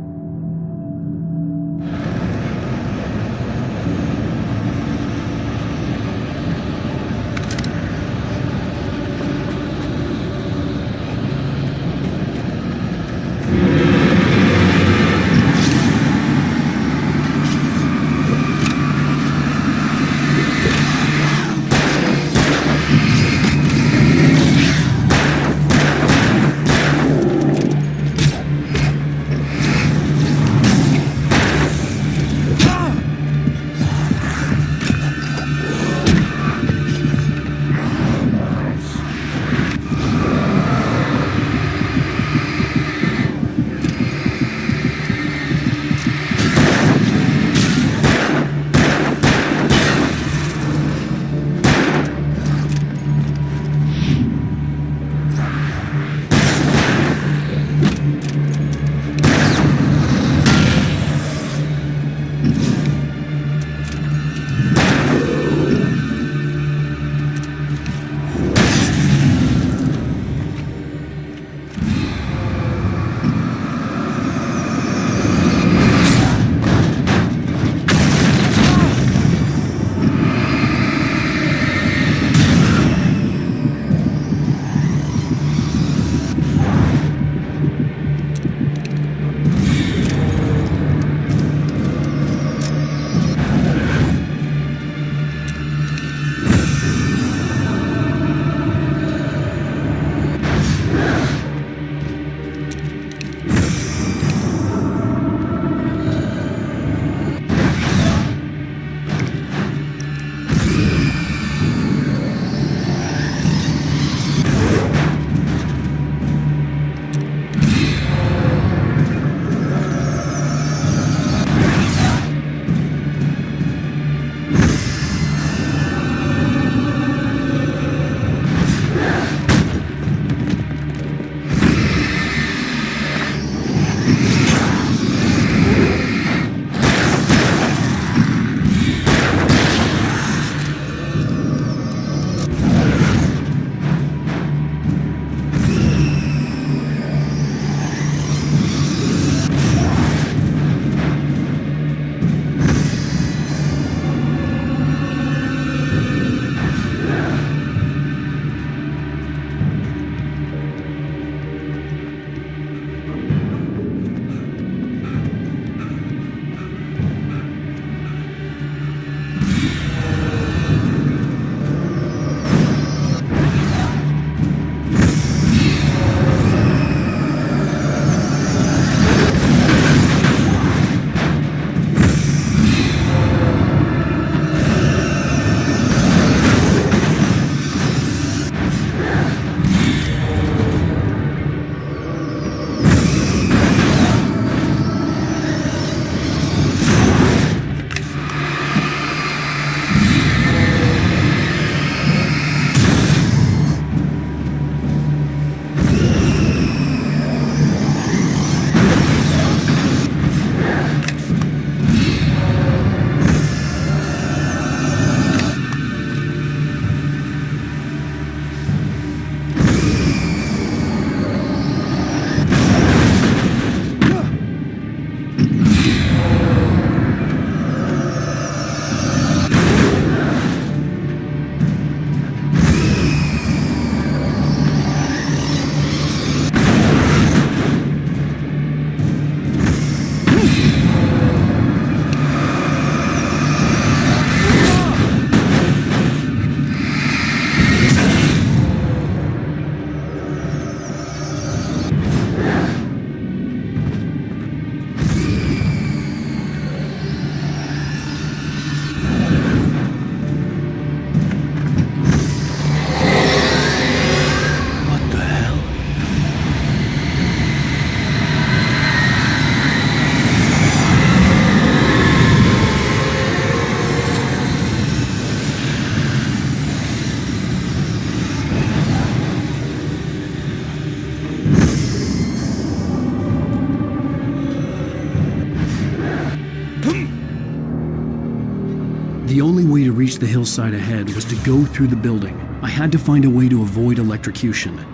The only way to reach the hillside ahead was to go through the building. I had to find a way to avoid electrocution.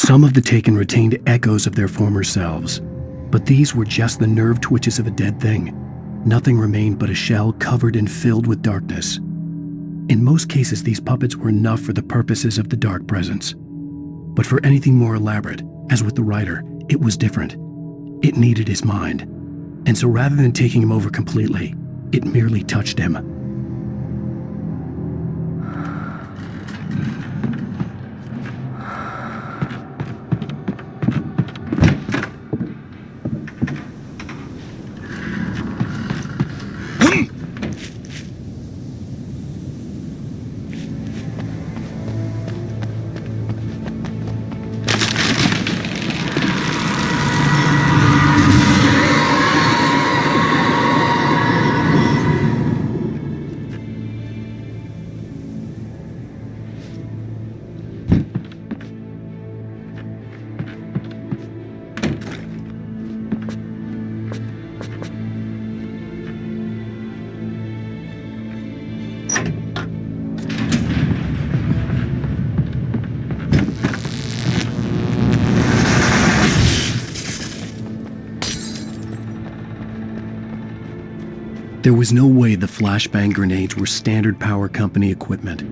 Some of the taken retained echoes of their former selves, but these were just the nerve twitches of a dead thing. Nothing remained but a shell covered and filled with darkness. In most cases, these puppets were enough for the purposes of the dark presence. But for anything more elaborate, as with the writer, it was different. It needed his mind. And so rather than taking him over completely, it merely touched him. There was no way the flashbang grenades were standard power company equipment.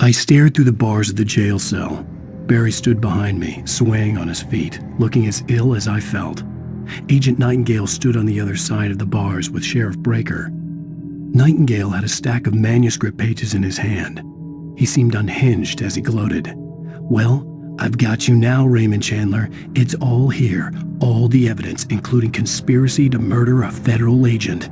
I stared through the bars of the jail cell. Barry stood behind me, swaying on his feet, looking as ill as I felt. Agent Nightingale stood on the other side of the bars with Sheriff Breaker. Nightingale had a stack of manuscript pages in his hand. He seemed unhinged as he gloated. Well, I've got you now, Raymond Chandler. It's all here. All the evidence, including conspiracy to murder a federal agent.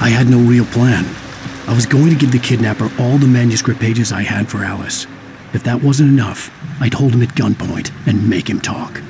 I had no real plan. I was going to give the kidnapper all the manuscript pages I had for Alice. If that wasn't enough, I'd hold him at gunpoint and make him talk.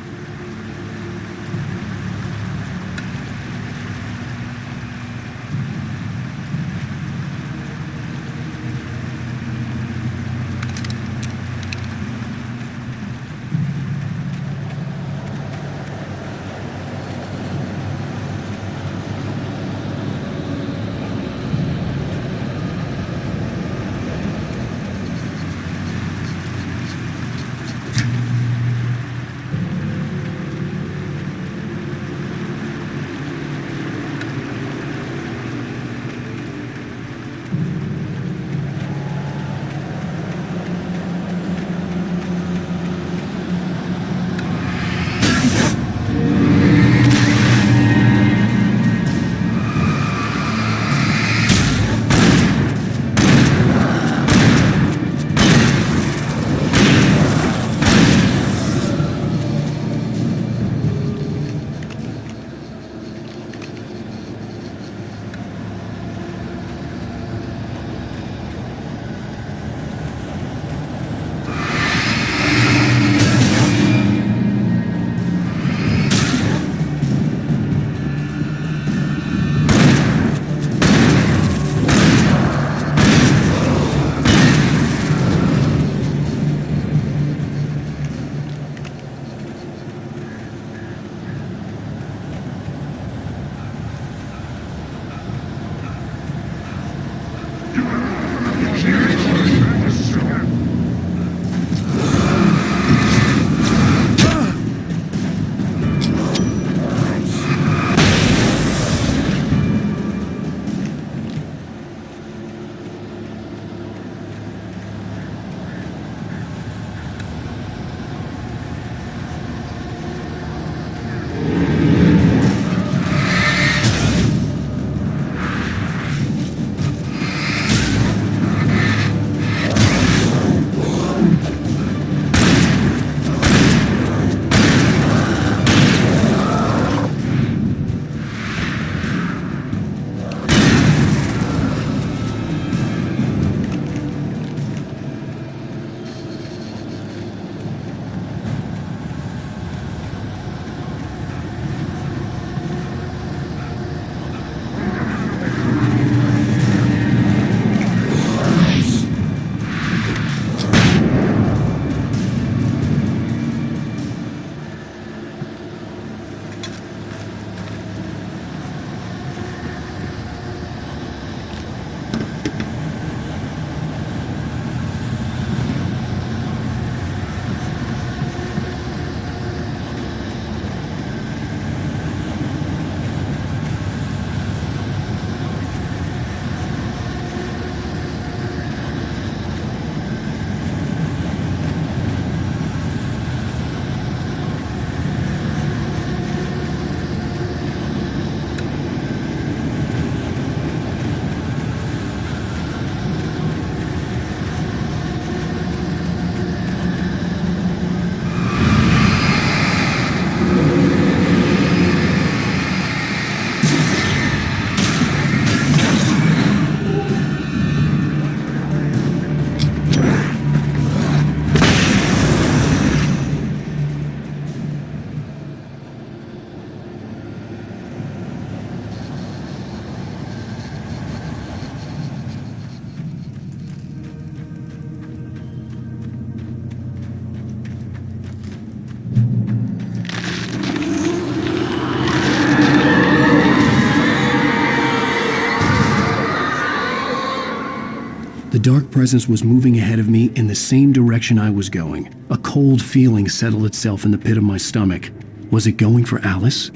The dark presence was moving ahead of me in the same direction I was going. A cold feeling settled itself in the pit of my stomach. Was it going for Alice?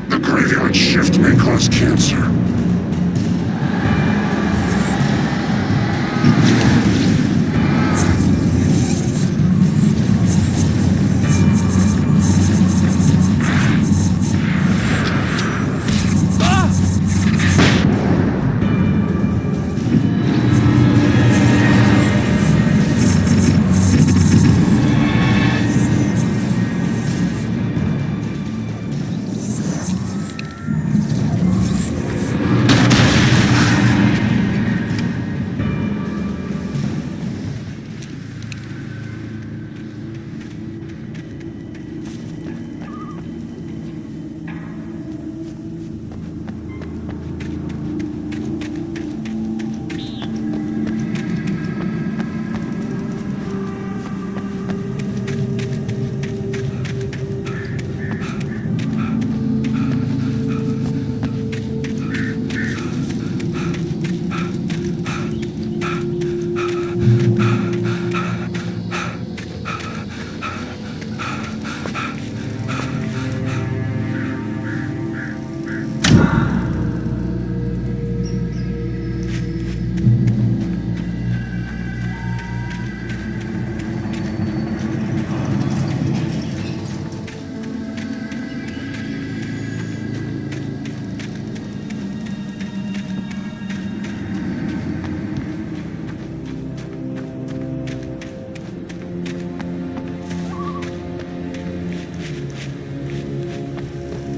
The graveyard shift may cause cancer.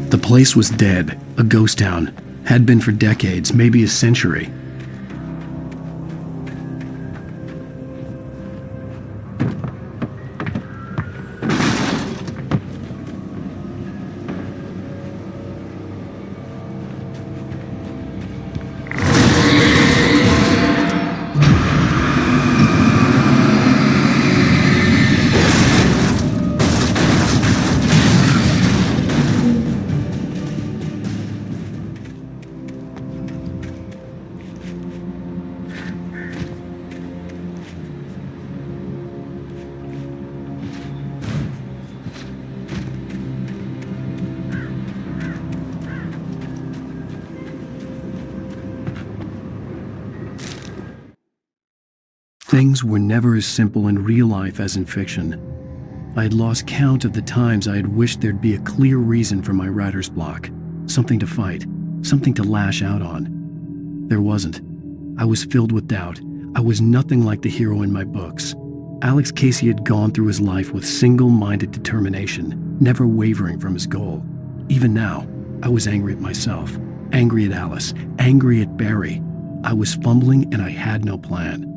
The place was dead, a ghost town. Had been for decades, maybe a century. Things were never as simple in real life as in fiction. I had lost count of the times I had wished there'd be a clear reason for my writer's block. Something to fight, something to lash out on. There wasn't. I was filled with doubt. I was nothing like the hero in my books. Alex Casey had gone through his life with single-minded determination, never wavering from his goal. Even now, I was angry at myself, angry at Alice, angry at Barry. I was fumbling and I had no plan.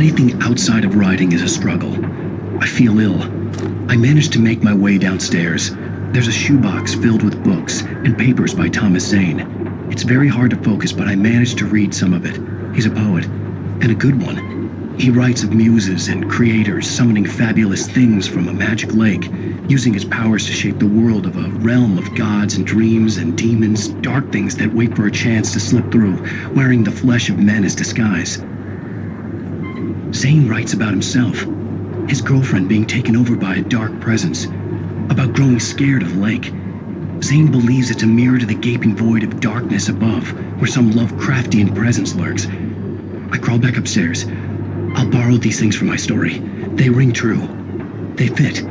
Anything outside of riding is a struggle. I feel ill. I managed to make my way downstairs. There's a shoebox filled with books and papers by Thomas Zane. It's very hard to focus, but I managed to read some of it. He's a poet, and a good one. He writes of muses and creators summoning fabulous things from a magic lake, using his powers to shape the world of a realm of gods and dreams and demons, dark things that wait for a chance to slip through, wearing the flesh of men as disguise. Zane writes about himself, his girlfriend being taken over by a dark presence, about growing scared of the lake. Zane believes it's a mirror to the gaping void of darkness above, where some Lovecraftian presence lurks. I crawl back upstairs. I'll borrow these things for my story. They ring true. They fit.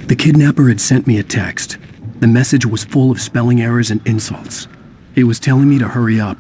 The kidnapper had sent me a text. The message was full of spelling errors and insults. It was telling me to hurry up.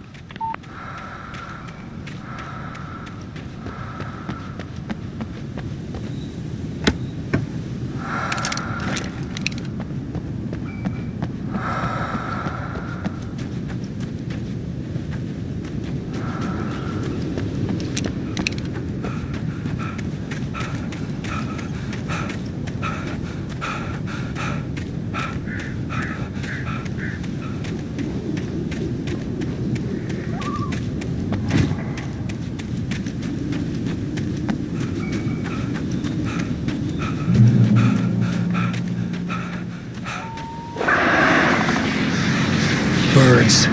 Birds.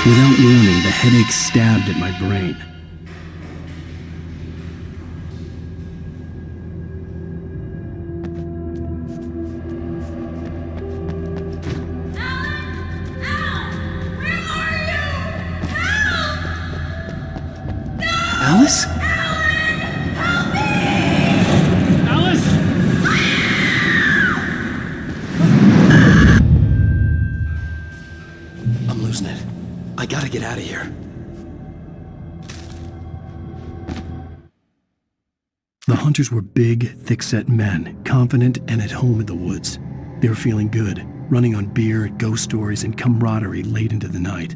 Without warning, the headache stabbed at my brain. Alice? Alice! I'm losing it. I gotta get out of here. The hunters were big, thick-set men, confident and at home in the woods. They were feeling good, running on beer, ghost stories, and camaraderie late into the night.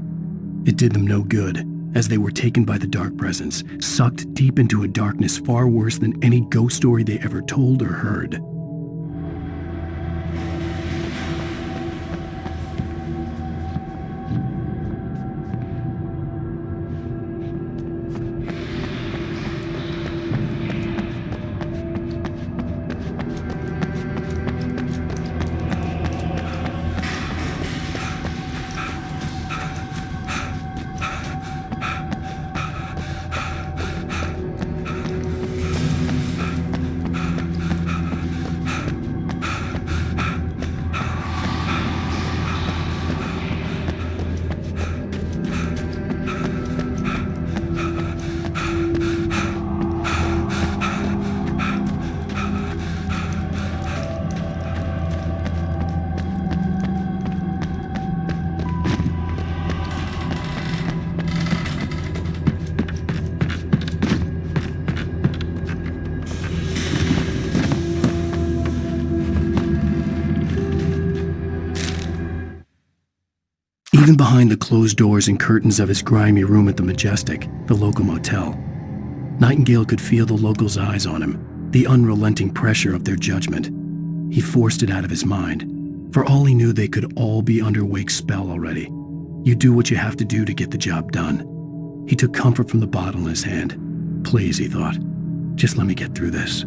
It did them no good, as they were taken by the dark presence, sucked deep into a darkness far worse than any ghost story they ever told or heard. Even behind the closed doors and curtains of his grimy room at the Majestic, the local motel, Nightingale could feel the locals' eyes on him, the unrelenting pressure of their judgment. He forced it out of his mind. For all he knew, they could all be under Wake's spell already. You do what you have to do to get the job done. He took comfort from the bottle in his hand. Please, he thought, just let me get through this.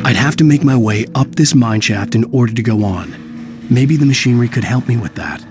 I'd have to make my way up this mineshaft in order to go on. Maybe the machinery could help me with that.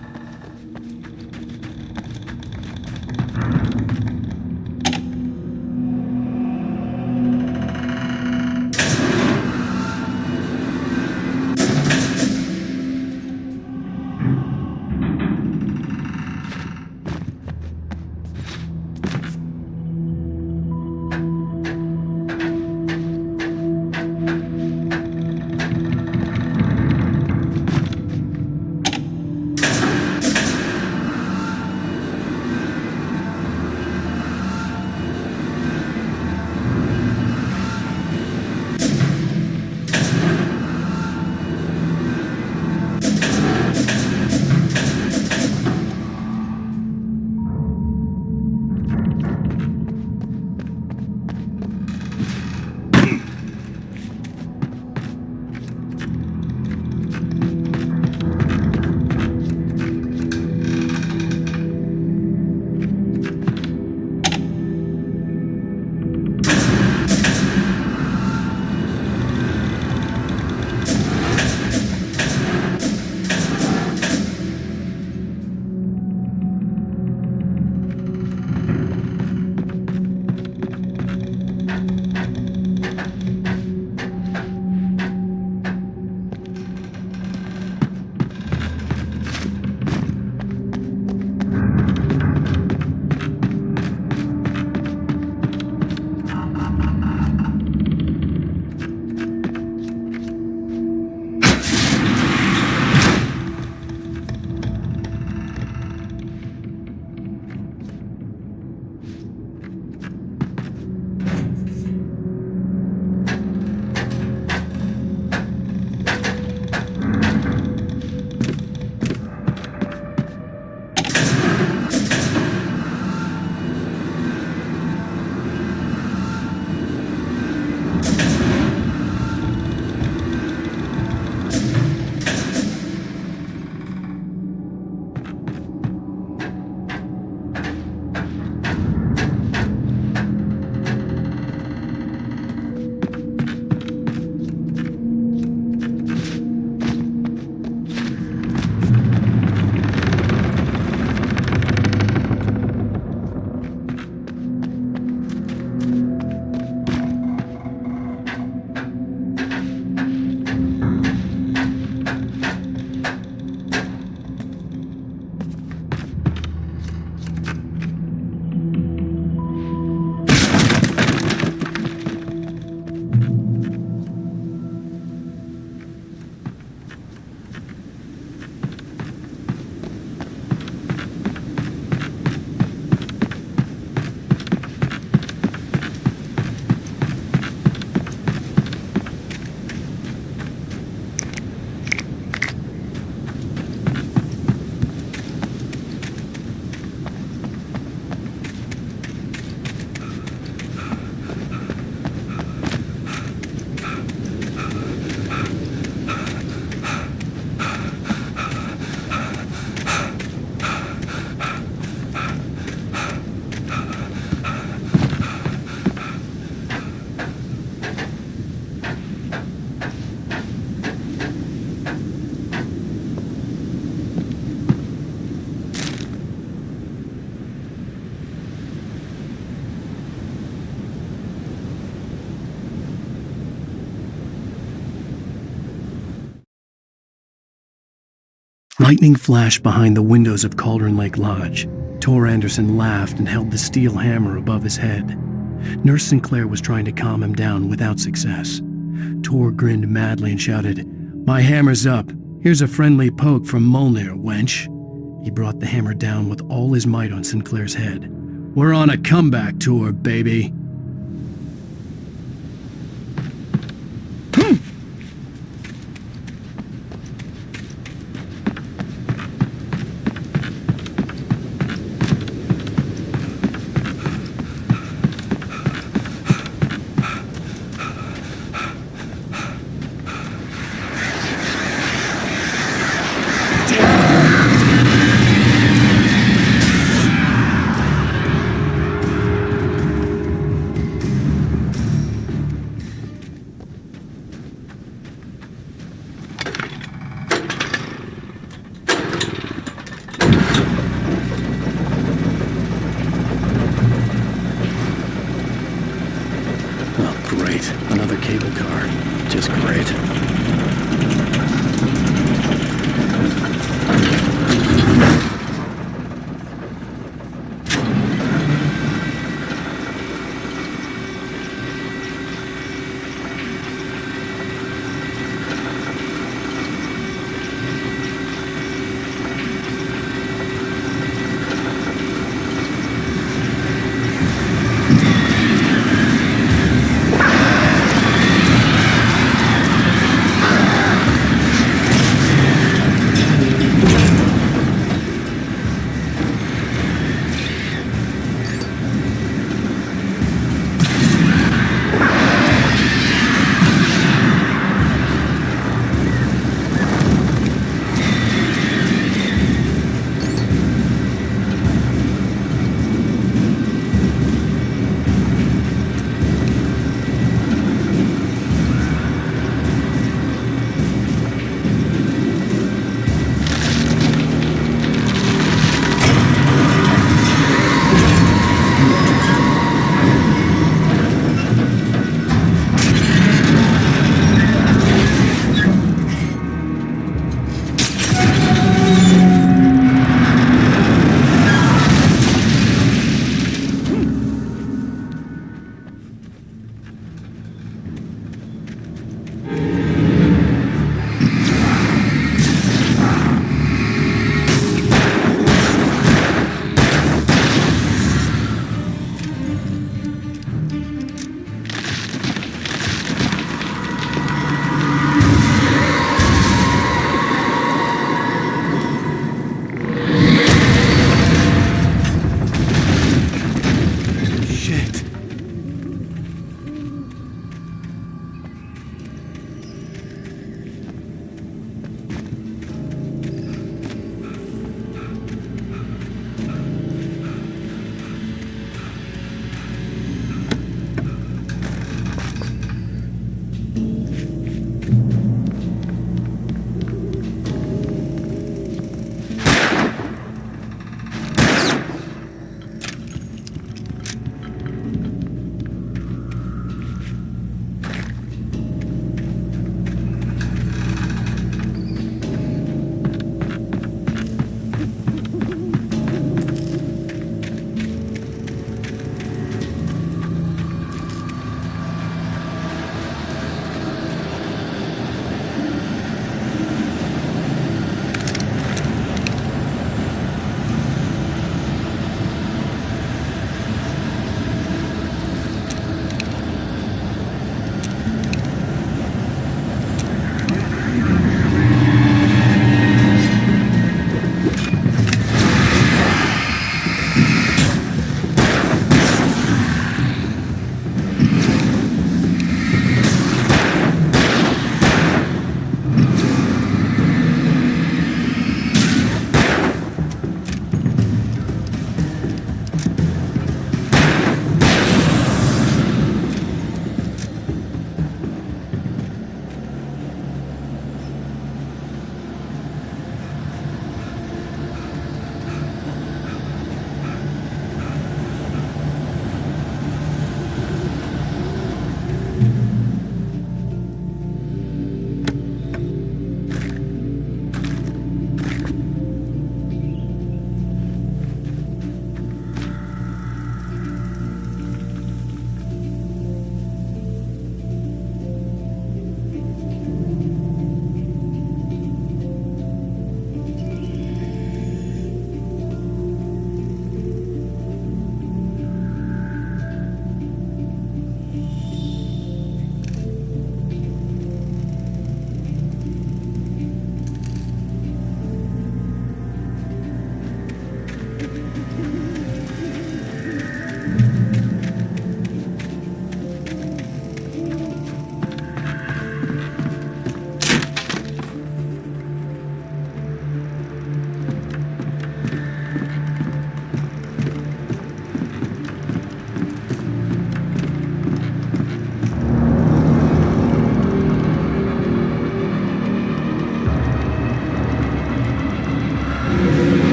Lightning flashed behind the windows of Cauldron Lake Lodge. Tor Anderson laughed and held the steel hammer above his head. Nurse Sinclair was trying to calm him down without success. Tor grinned madly and shouted, "My hammer's up. Here's a friendly poke from Molnir, wench." He brought the hammer down with all his might on Sinclair's head. "We're on a comeback tour, baby."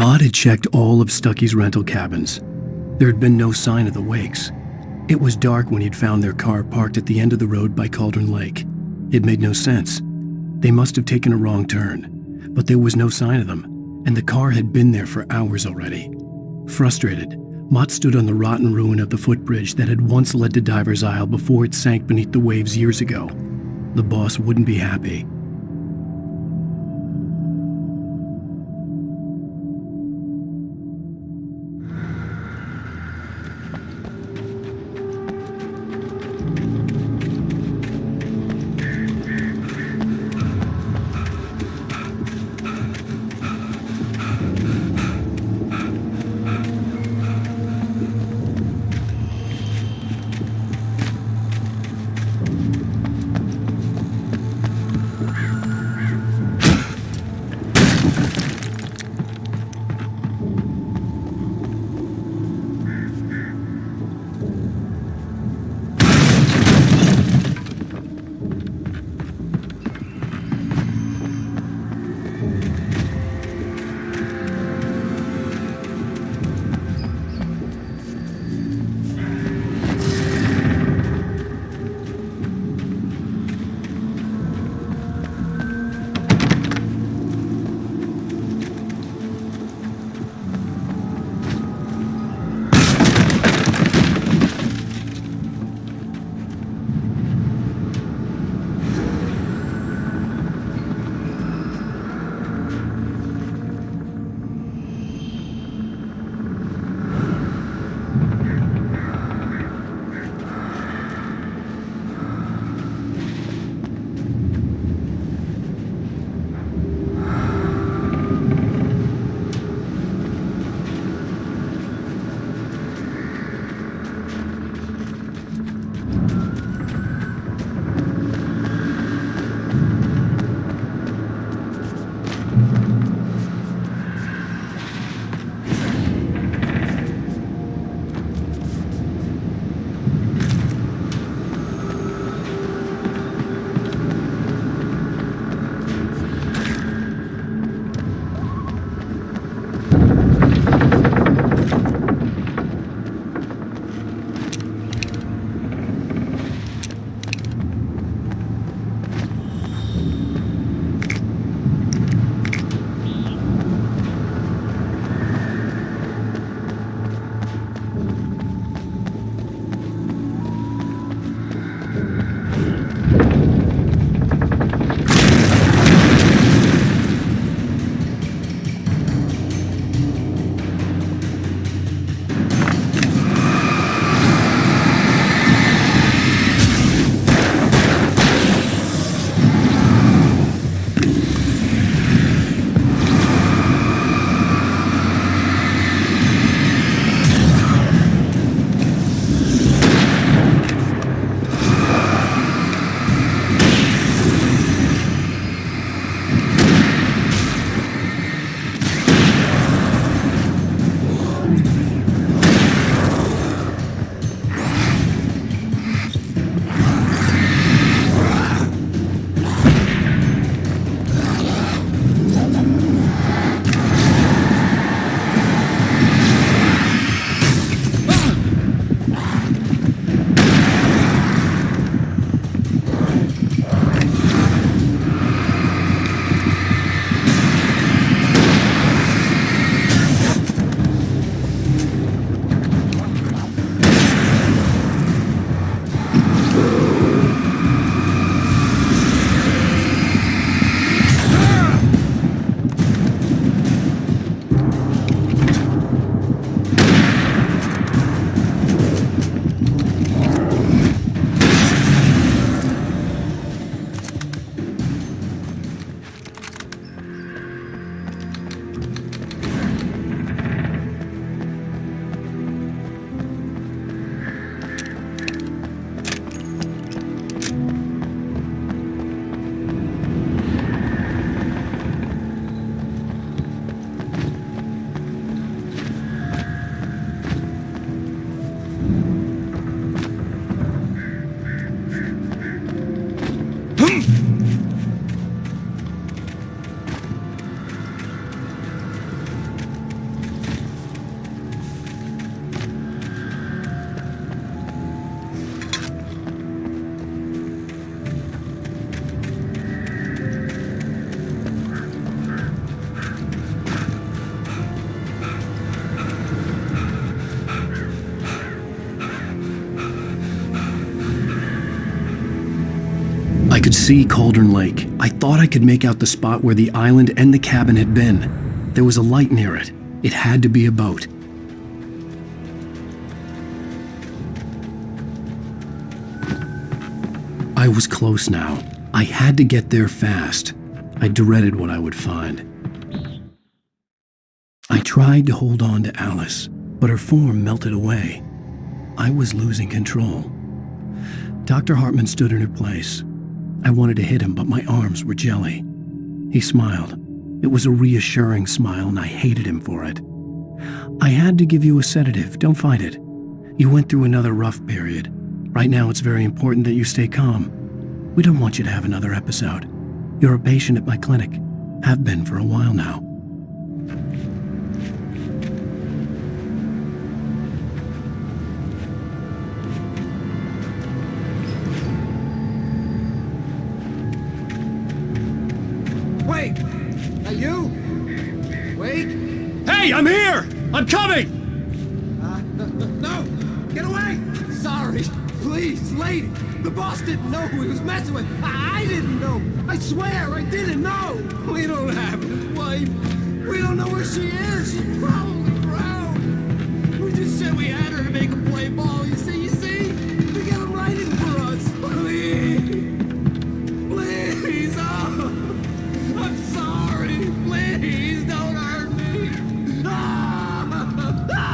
Maud had checked all of Stucky's rental cabins. There had been no sign of the Wakes. It was dark when he'd found their car parked at the end of the road by Cauldron Lake. It made no sense. They must have taken a wrong turn, but there was no sign of them, and the car had been there for hours already. Frustrated, Mott stood on the rotten ruin of the footbridge that had once led to Diver's Isle before it sank beneath the waves years ago. The boss wouldn't be happy. see Cauldron Lake. I thought I could make out the spot where the island and the cabin had been. There was a light near it. It had to be a boat. I was close now. I had to get there fast. I dreaded what I would find. I tried to hold on to Alice, but her form melted away. I was losing control. Dr. Hartman stood in her place. I wanted to hit him, but my arms were jelly. He smiled. It was a reassuring smile, and I hated him for it. I had to give you a sedative. Don't fight it. You went through another rough period. Right now, it's very important that you stay calm. We don't want you to have another episode. You're a patient at my clinic. Have been for a while now. Wait! Are you? Wait! Hey, I'm here! I'm coming! No! Get away! Sorry! Please, lady! The boss didn't know who he was messing with! I didn't know! I swear, I didn't know! We don't have his wife! We don't know where she is! She's probably drowned! We just said we had her to make a play ball, you see? We got him right in for us! Please! Please! Oh! I'm sorry! Please, don't hurt me! Ah! Ah!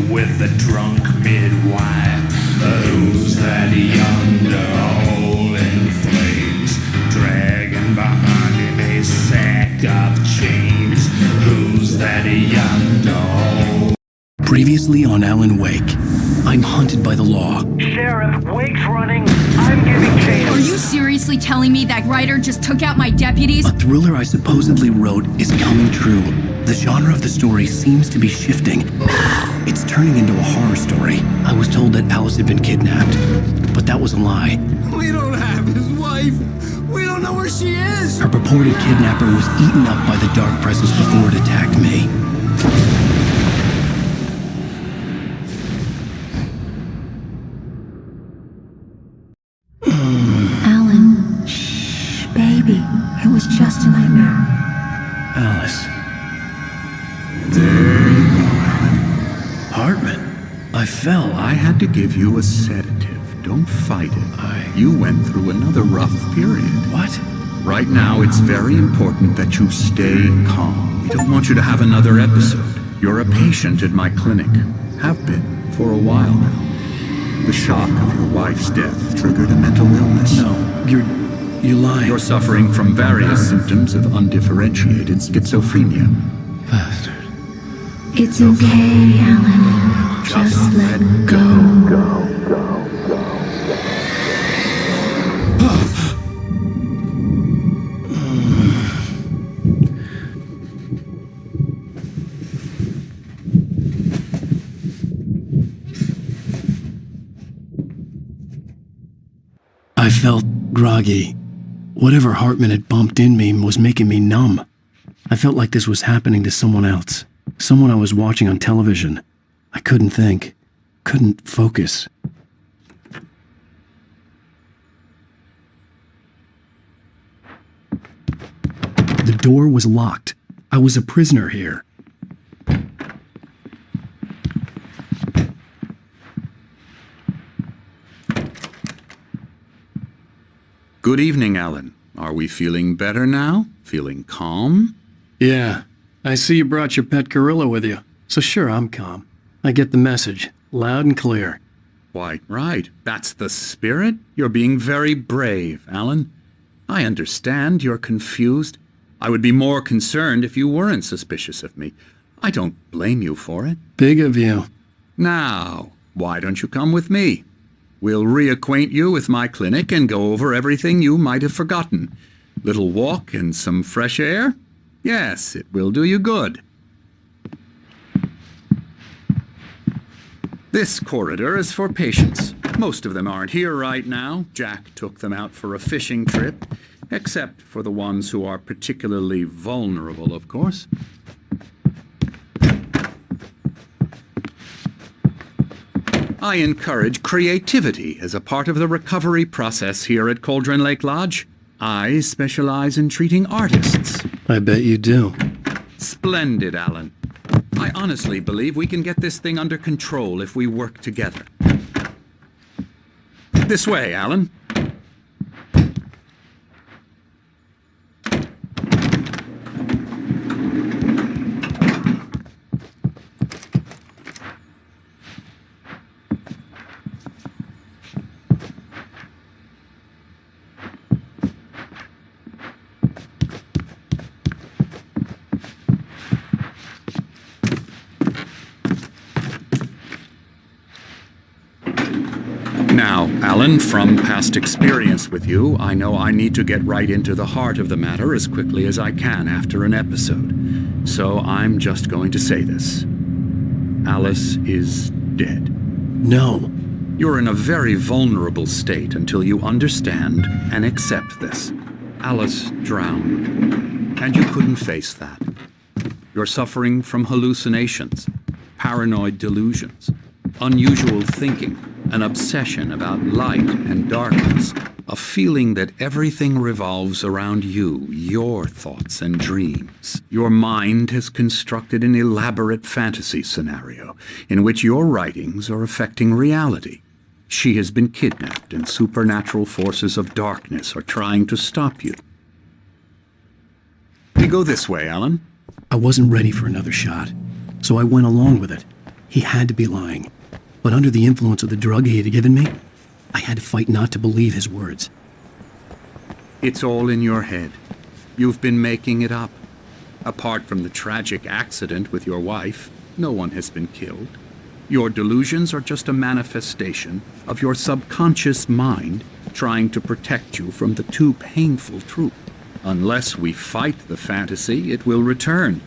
With the drunk midwife, who's that yonder hole in flames, dragging behind him a sack of chains? Who's that yonder hole? Previously on Alan Wake, I'm hunted by the law. Sheriff, Wake's running. I'm giving chase. Are you seriously telling me that writer just took out my deputies? A thriller I supposedly wrote is coming true. The genre of the story seems to be shifting. It's turning into a horror story. I was told that Alice had been kidnapped, but that was a lie. We don't have his wife. We don't know where she is. Her purported kidnapper was eaten up by the dark presence before it attacked me. Alan, shh, baby. It was just a nightmare. Alice. There you go, Alan. Hartman, I fell. I had to give you a sedative. Don't fight it. You went through another rough period. What? Right now, it's very important that you stay calm. We don't want you to have another episode. You're a patient at my clinic. Have been for a while now. The shock of your wife's death triggered a mental illness. No, you're lying. You're suffering from various symptoms of undifferentiated schizophrenia. Bastard. It's okay, Alan. Just let go. I felt groggy. Whatever Hartman had bumped in me was making me numb. I felt like this was happening to someone else. Someone I was watching on television. I couldn't think. Couldn't focus. The door was locked. I was a prisoner here. Good evening, Alan. Are we feeling better now? Feeling calm? Yeah. I see you brought your pet gorilla with you. So sure, I'm calm. I get the message. Loud and clear. Quite right. That's the spirit. You're being very brave, Alan. I understand you're confused. I would be more concerned if you weren't suspicious of me. I don't blame you for it. Big of you. Now, why don't you come with me? We'll reacquaint you with my clinic and go over everything you might have forgotten. Little walk and some fresh air? Yes, it will do you good. This corridor is for patients. Most of them aren't here right now. Jack took them out for a fishing trip, except for the ones who are particularly vulnerable, of course. I encourage creativity as a part of the recovery process here at Cauldron Lake Lodge. I specialize in treating artists. I bet you do. Splendid, Alan. I honestly believe we can get this thing under control if we work together. This way, Alan. Now, Alan, from past experience with you, I know I need to get right into the heart of the matter as quickly as I can after an episode. So I'm just going to say this. Alice is dead. No. You're in a very vulnerable state until you understand and accept this. Alice drowned, and you couldn't face that. You're suffering from hallucinations, paranoid delusions, unusual thinking, an obsession about light and darkness, a feeling that everything revolves around you, your thoughts and dreams. Your mind has constructed an elaborate fantasy scenario in which your writings are affecting reality. She has been kidnapped and supernatural forces of darkness are trying to stop you. We go this way, Alan. I wasn't ready for another shot, so I went along with it. He had to be lying. But under the influence of the drug he had given me, I had to fight not to believe his words. It's all in your head. You've been making it up. Apart from the tragic accident with your wife, no one has been killed. Your delusions are just a manifestation of your subconscious mind trying to protect you from the too painful truth. Unless we fight the fantasy, it will return.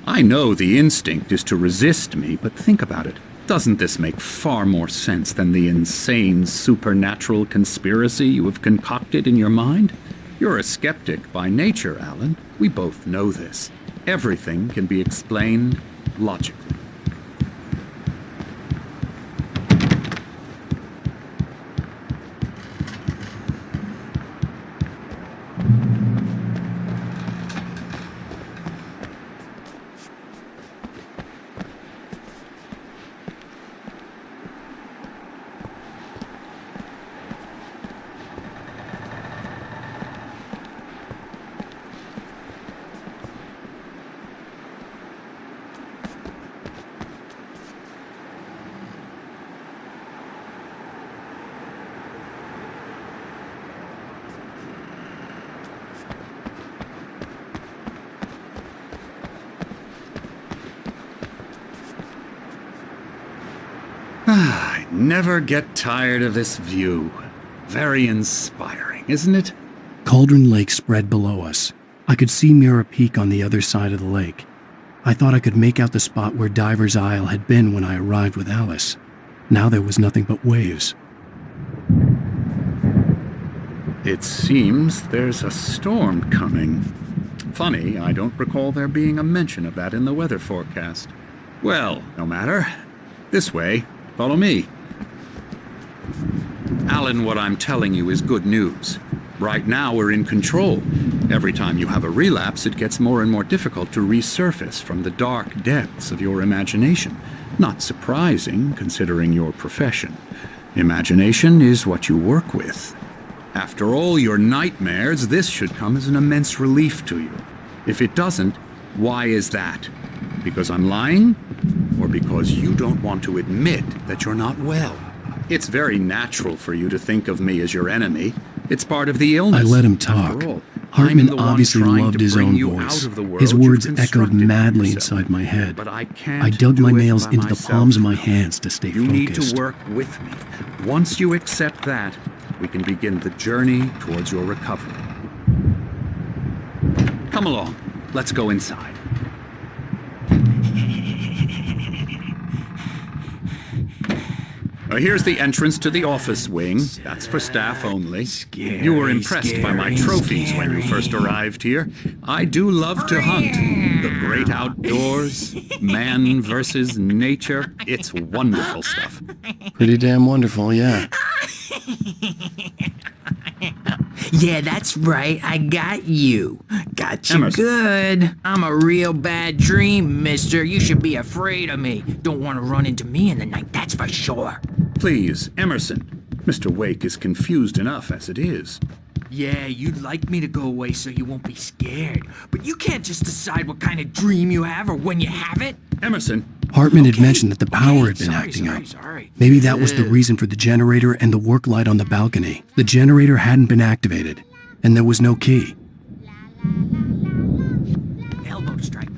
I know the instinct is to resist me, but think about it. Doesn't this make far more sense than the insane supernatural conspiracy you have concocted in your mind? You're a skeptic by nature, Alan. We both know this. Everything can be explained logically. Never get tired of this view. Very inspiring, isn't it? Cauldron Lake spread below us. I could see Mirror Peak on the other side of the lake. I thought I could make out the spot where Diver's Isle had been when I arrived with Alice. Now there was nothing but waves. It seems there's a storm coming. Funny, I don't recall there being a mention of that in the weather forecast. Well, no matter. This way. Follow me. Alan, what I'm telling you is good news. Right now we're in control. Every time you have a relapse, it gets more and more difficult to resurface from the dark depths of your imagination. Not surprising, considering your profession. Imagination is what you work with. After all your nightmares, this should come as an immense relief to you. If it doesn't, why is that? Because I'm lying? Or because you don't want to admit that you're not well? It's very natural for you to think of me as your enemy. It's part of the illness. I let him talk. Hartman obviously loved his own voice. His words echoed madly inside my head. But I can't I dug my do it nails by into the myself. palms of my hands to stay You need focused. to work with me. Once you accept that, we can begin the journey towards your recovery. Come along. Let's go inside. Here's the entrance to the office wing. That's for staff only. You were impressed by my trophies when you first arrived here. I do love to hunt. The great outdoors, man versus nature. It's wonderful stuff. Pretty damn wonderful, yeah. Yeah, that's right. I got you. Got you Emerson. good. I'm a real bad dream, mister. You should be afraid of me. Don't want to run into me in the night, that's for sure. Please, Emerson. Mr. Wake is confused enough as it is. Yeah, you'd like me to go away so you won't be scared. But you can't just decide what kind of dream you have or when you have it. Emerson. Hartman had mentioned that the power had been Sorry, acting sorry, up. sorry. Maybe that was the reason for the generator and the work light on the balcony. The generator hadn't been activated, and there was no key. Elbow strike.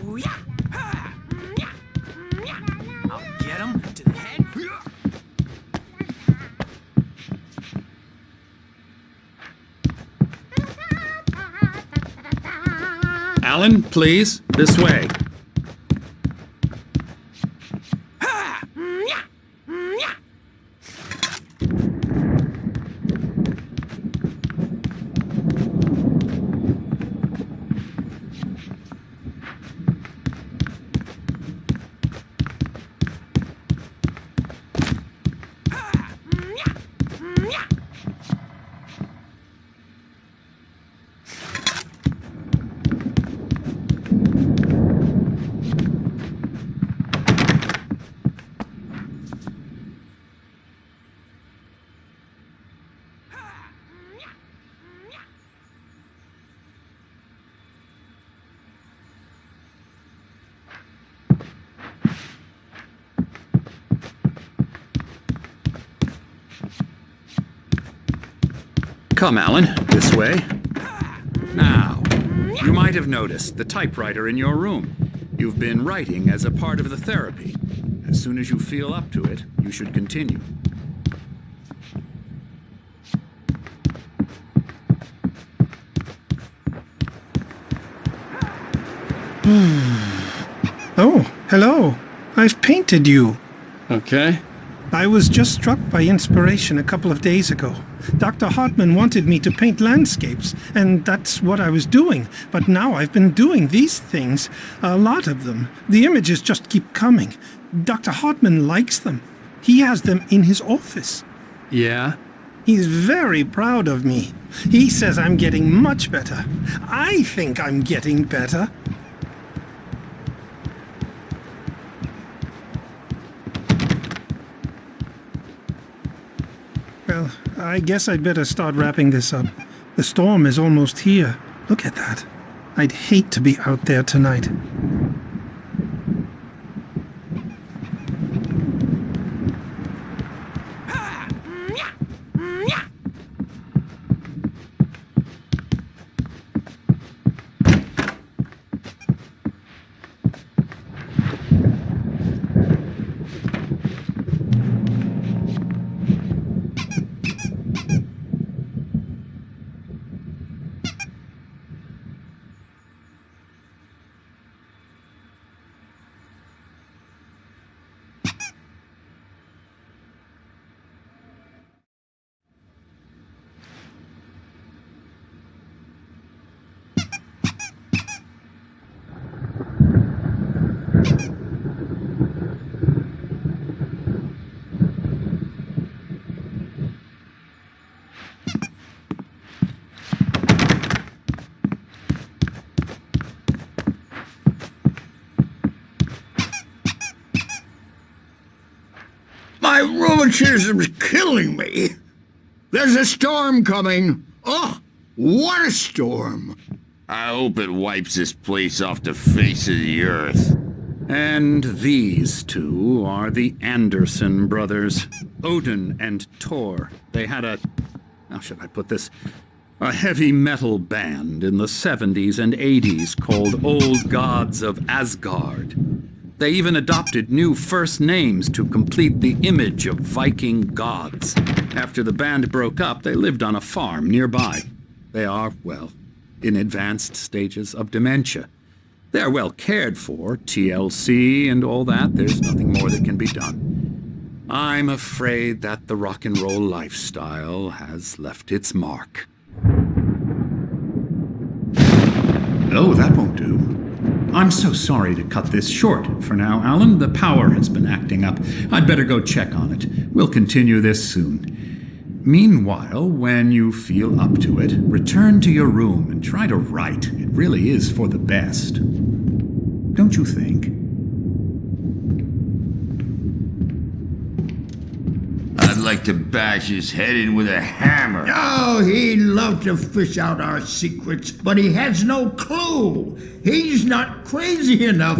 Ooh, yeah. Ha. Yeah. Yeah. I'll get him to the head. Alan, please, this way. Come, Alan, this way. Now, you might have noticed the typewriter in your room. You've been writing as a part of the therapy. As soon as you feel up to it, you should continue. Oh, hello. I've painted you. Okay. I was just struck by inspiration a couple of days ago. Dr. Hartman wanted me to paint landscapes, and that's what I was doing. But now I've been doing these things, a lot of them. The images just keep coming. Dr. Hartman likes them. He has them in his office. Yeah? He's very proud of me. He says I'm getting much better. I think I'm getting better. Well, I guess I'd better start wrapping this up. The storm is almost here. Look at that. I'd hate to be out there tonight. rheumatism's killing me. There's a storm coming. Oh, what a storm. I hope it wipes this place off the face of the earth. And these two are the Anderson brothers, Odin and Thor. They had how should I put this? A heavy metal band in the 70s and 80s called Old Gods of Asgard. They even adopted new first names to complete the image of Viking gods. After the band broke up, they lived on a farm nearby. They are, well, in advanced stages of dementia. They're well cared for, TLC and all that. There's nothing more that can be done. I'm afraid that the rock and roll lifestyle has left its mark. Oh, that won't do. I'm so sorry to cut this short for now, Alan. The power has been acting up. I'd better go check on it. We'll continue this soon. Meanwhile, when you feel up to it, return to your room and try to write. It really is for the best. Don't you think? I'd like to bash his head in with a hammer. Oh, he'd love to fish out our secrets, but he has no clue. He's not crazy enough.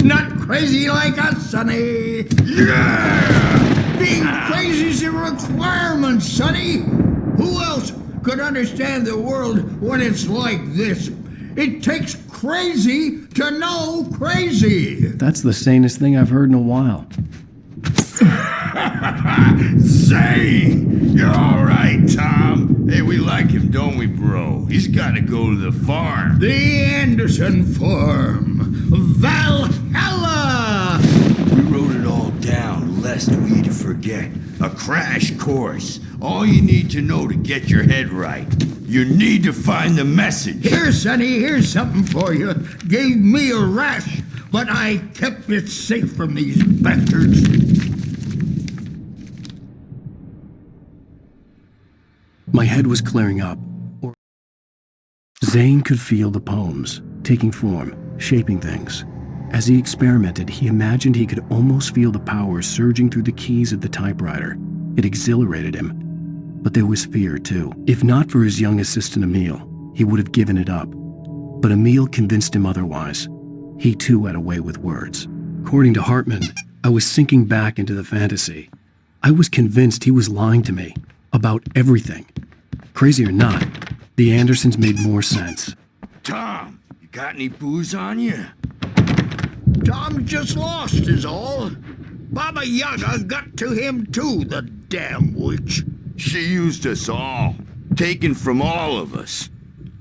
Not crazy like us, Sonny. Yeah! Being crazy's a requirement, Sonny. Who else could understand the world when it's like this? It takes crazy to know crazy. That's the sanest thing I've heard in a while. Zane! You're all right, Tom. Hey, we like him, don't we, bro? He's got to go to the farm. The Anderson farm. Valhalla! We wrote it all down, lest we'd forget. A crash course. All you need to know to get your head right. You need to find the message. Here, Sonny, here's something for you. Gave me a rash, but I kept it safe from these bastards. My head was clearing up. Zane could feel the poems, taking form, shaping things. As he experimented, he imagined he could almost feel the power surging through the keys of the typewriter. It exhilarated him. But there was fear, too. If not for his young assistant Emil, he would have given it up. But Emil convinced him otherwise. He, too, had a way with words. According to Hartman, I was sinking back into the fantasy. I was convinced he was lying to me. About everything. Crazy or not, the Andersons made more sense. Tom, you got any booze on you? Tom just lost is all. Baba Yaga got to him too, the damn witch. She used us all. Taken from all of us.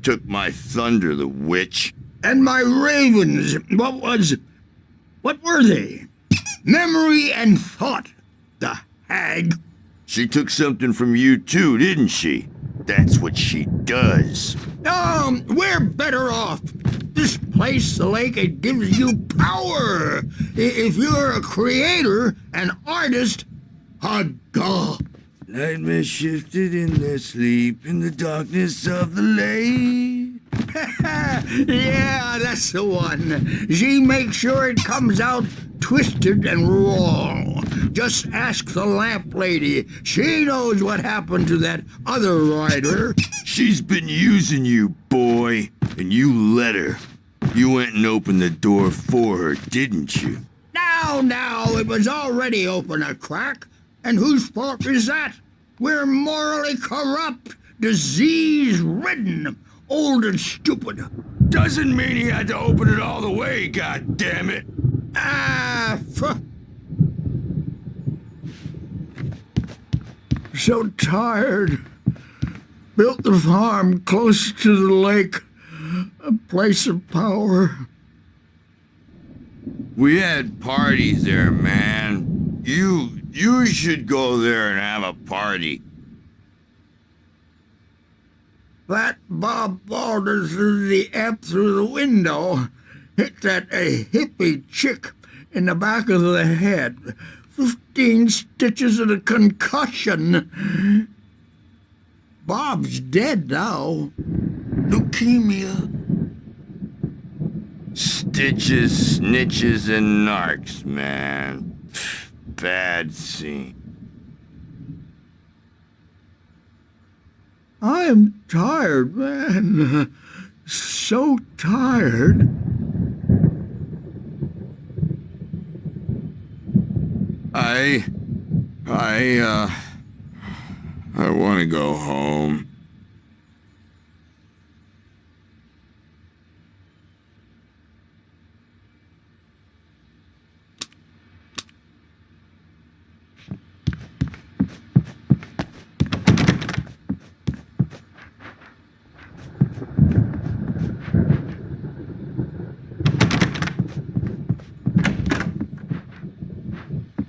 Took my thunder, the witch. And my ravens. What were they? Memory and thought, the hag. She took something from you too, didn't she? That's what she does. We're better off. This place, the lake, it gives you power. If you're a creator, an artist, a god. Nightmare shifted in their sleep in the darkness of the lake. Yeah, that's the one. She makes sure it comes out twisted and wrong. Just ask the lamp lady. She knows what happened to that other rider. She's been using you, boy, and you let her. You went and opened the door for her, didn't you? Now, it was already open a crack. And whose fault is that? We're morally corrupt, disease-ridden, old and stupid. Doesn't mean he had to open it all the way, goddammit. So tired. Built the farm close to the lake. A place of power. We had parties there, man. You should go there and have a party. That Bob Balders threw the amp through the window. Hit that hippie chick in the back of the head. 15 stitches and a concussion. Bob's dead now. Leukemia. Stitches, snitches, and narcs, man. Bad scene. I am tired, man. So tired. I want to go home.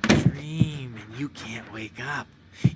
Dream and you can't wake up.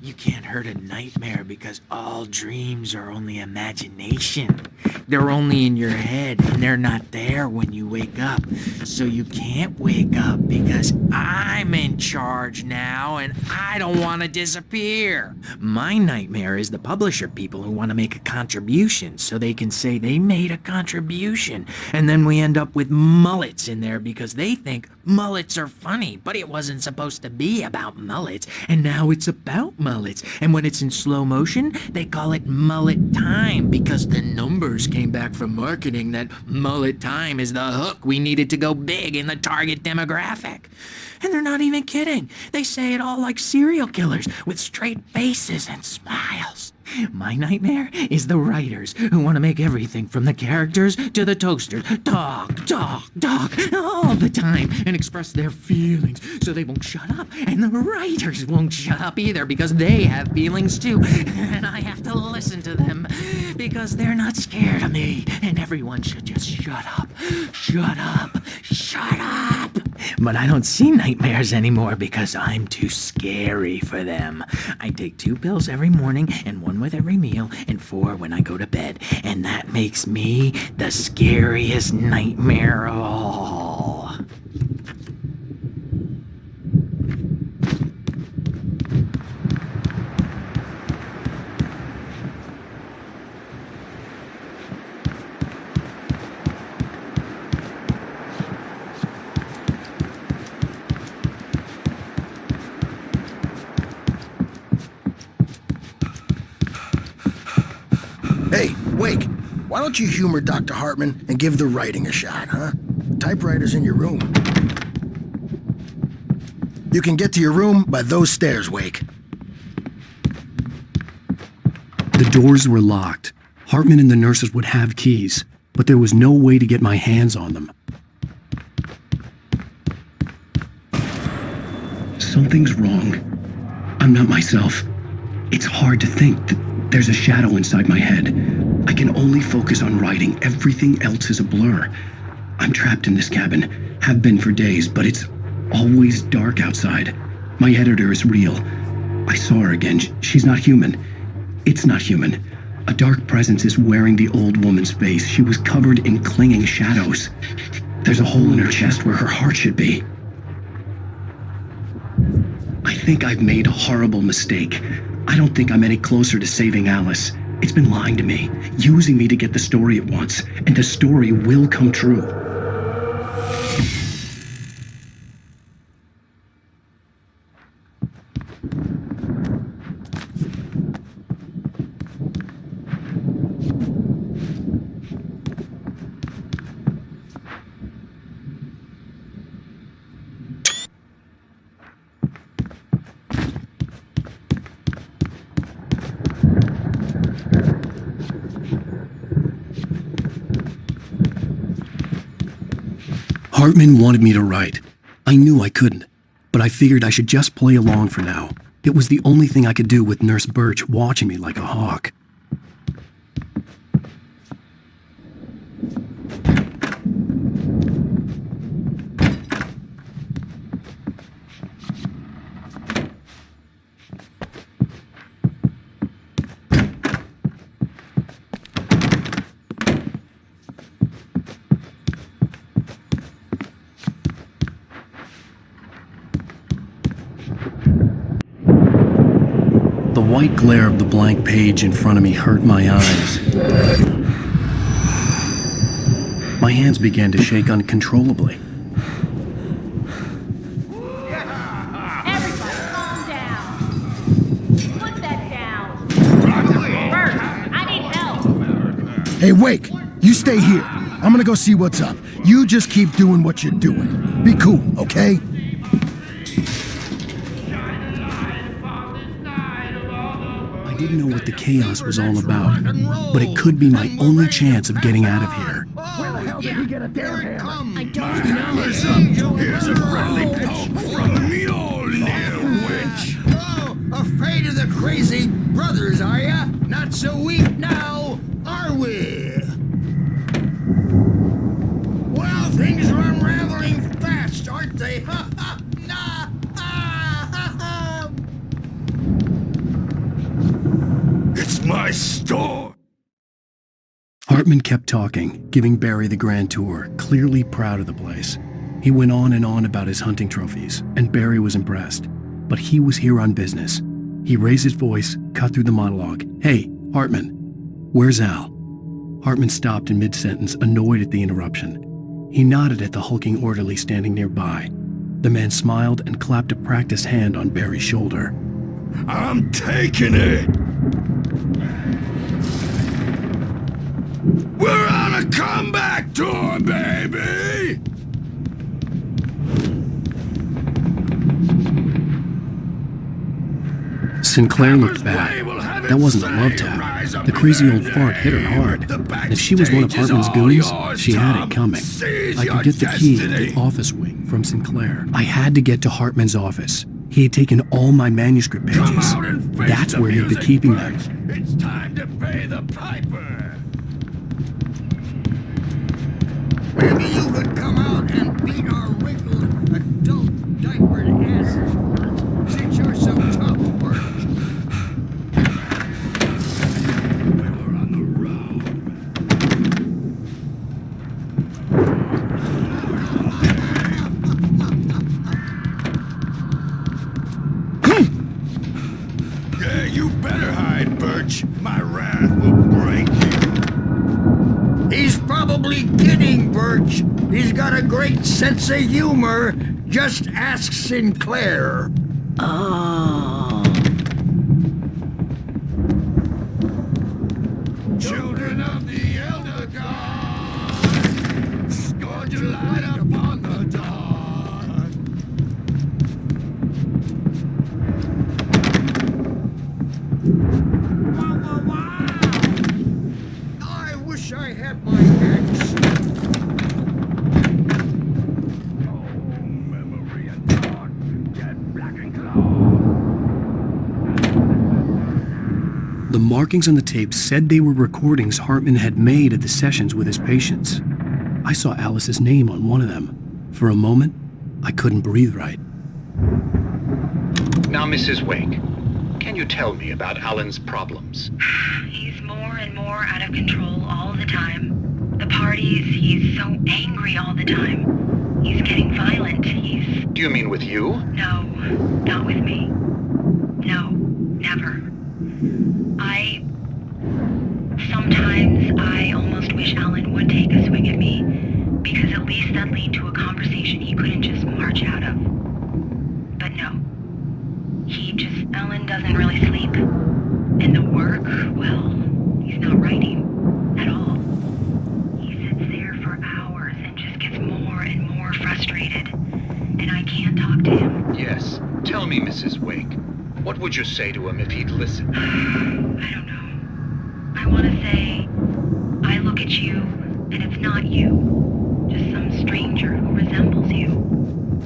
You can't hurt a nightmare because all dreams are only imagination. They're only in your head and they're not there when you wake up. So you can't wake up because I'm in charge now and I don't want to disappear. My nightmare is the publisher people who want to make a contribution so they can say they made a contribution. And then we end up with mullets in there because they think mullets are funny, but it wasn't supposed to be about mullets, and now it's about mullets. And when it's in slow motion, they call it mullet time because the numbers came back from marketing that mullet time is the hook we needed to go big in the target demographic. And they're not even kidding. They say it all like serial killers with straight faces and smiles. My nightmare is the writers who want to make everything from the characters to the toasters talk all the time and express their feelings so they won't shut up. And the writers won't shut up either because they have feelings too. And I have to listen to them because they're not scared of me. And everyone should just shut up. Shut up. Shut up. But I don't see nightmares anymore because I'm too scary for them. I take 2 pills every morning and 1 with every meal and 4 when I go to bed. And that makes me the scariest nightmare of all. Hey, Wake, why don't you humor Dr. Hartman and give the writing a shot, huh? Typewriter's in your room. You can get to your room by those stairs, Wake. The doors were locked. Hartman and the nurses would have keys, but there was no way to get my hands on them. Something's wrong. I'm not myself. It's hard to think that there's a shadow inside my head. I can only focus on writing. Everything else is a blur. I'm trapped in this cabin. Have been for days, but it's always dark outside. My editor is real. I saw her again. She's not human. It's not human. A dark presence is wearing the old woman's face. She was covered in clinging shadows. There's a hole in her chest where her heart should be. I think I've made a horrible mistake. I don't think I'm any closer to saving Alice. It's been lying to me, using me to get the story it wants, and the story will come true. Hartman wanted me to write. I knew I couldn't, but I figured I should just play along for now. It was the only thing I could do with Nurse Birch watching me like a hawk. The white glare of the blank page in front of me hurt my eyes. My hands began to shake uncontrollably. Everybody calm down. Put that down. First, I Hey, Wake, you stay here. I'm gonna go see what's up. You just keep doing what you're doing. Be cool, okay? I didn't know what the chaos was all about, but it could be my only chance of getting out of here. Where the hell did he get a damn hammer? I don't know. Here's a friendly poke from Mjolnir, witch. Oh, afraid of the crazy brothers, are ya? Not so weak now, are we? Well, things are unraveling fast, aren't they? Ha ha! Nah! Ah, ha, ha. It's my store. Hartman kept talking, giving Barry the grand tour, clearly proud of the place. He went on and on about his hunting trophies, and Barry was impressed. But he was here on business. He raised his voice, cut through the monologue. Hey, Hartman, where's Al? Hartman stopped in mid-sentence, annoyed at the interruption. He nodded at the hulking orderly standing nearby. The man smiled and clapped a practiced hand on Barry's shoulder. I'm taking it. We're on a comeback tour, baby! Sinclair looked bad. That wasn't a love tap. The crazy old fart hit her hard. And if she was one of Hartman's goons, she had it coming. I could get the key to the office wing from Sinclair. I had to get to Hartman's office. He had taken all my manuscript pages. That's where he'd be keeping them. It's time to pay the piper. Maybe you could come out and beat our wrinkled adult diapered asses for us, since you're so tough, Birch. We were on the road. Yeah, you better hide, Birch. My wrath will break you. He's probably kidding, Birch. He's got a great sense of humor. Just ask Sinclair. Oh. Children of the Elder God, scourge your light upon the dawn. I wish I had my axe. Memory and dark, get black and claw. The markings on the tape said they were recordings Hartman had made at the sessions with his patients. I saw Alice's name on one of them. For a moment, I couldn't breathe right. Now, Mrs. Wake, can you tell me about Alan's problems? He's more and more out of control all the time. The parties, he's so angry all the time. He's getting violent. Do you mean with you? No, not with me. No, never. Sometimes I almost wish Alan would take a swing at me, because at least that'd lead to a conversation he couldn't just march out of. But no. Alan doesn't really sleep. And the work, well, he's not writing at all. He sits there for hours and just gets more and more frustrated. And I can't talk to him. Yes. Tell me, Mrs. Wake, what would you say to him if he'd listen? I don't know. I want to say, I look at you, and it's not you. Just some stranger who resembles you.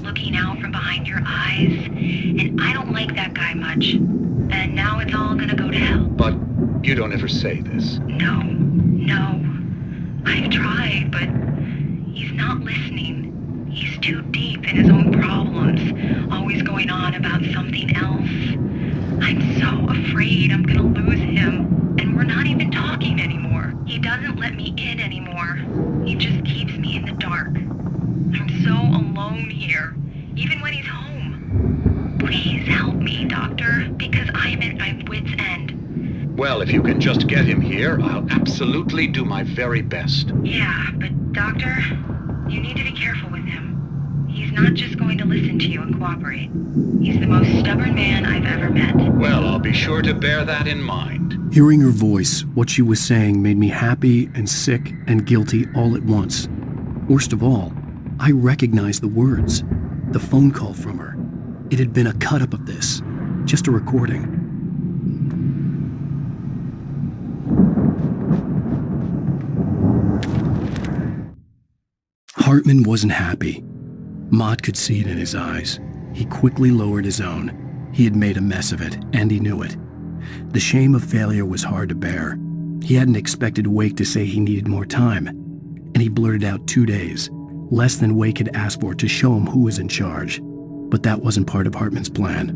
Looking out from behind your eyes, and I don't like that guy much. And now it's all gonna go to hell. But you don't ever say this. No. I've tried, but he's not listening. He's too deep in his own problems, always going on about something else. I'm so afraid I'm gonna lose him, and we're not even talking anymore. He doesn't let me in anymore. He just keeps me in the dark. I'm so alone here, even when he's home. Please help me, Doctor, because I'm at my wit's end. Well, if you can just get him here, I'll absolutely do my very best. Yeah, but Doctor, you need to be careful with him. He's not just going to listen to you and cooperate. He's the most stubborn man I've ever met. Well, I'll be sure to bear that in mind. Hearing her voice, what she was saying made me happy and sick and guilty all at once. Worst of all, I recognized the words. The phone call from her. It had been a cut-up of this. Just a recording. Hartman wasn't happy. Mott could see it in his eyes. He quickly lowered his own. He had made a mess of it, and he knew it. The shame of failure was hard to bear. He hadn't expected Wake to say he needed more time, and he blurted out 2 days, less than Wake had asked for to show him who was in charge. But that wasn't part of Hartman's plan.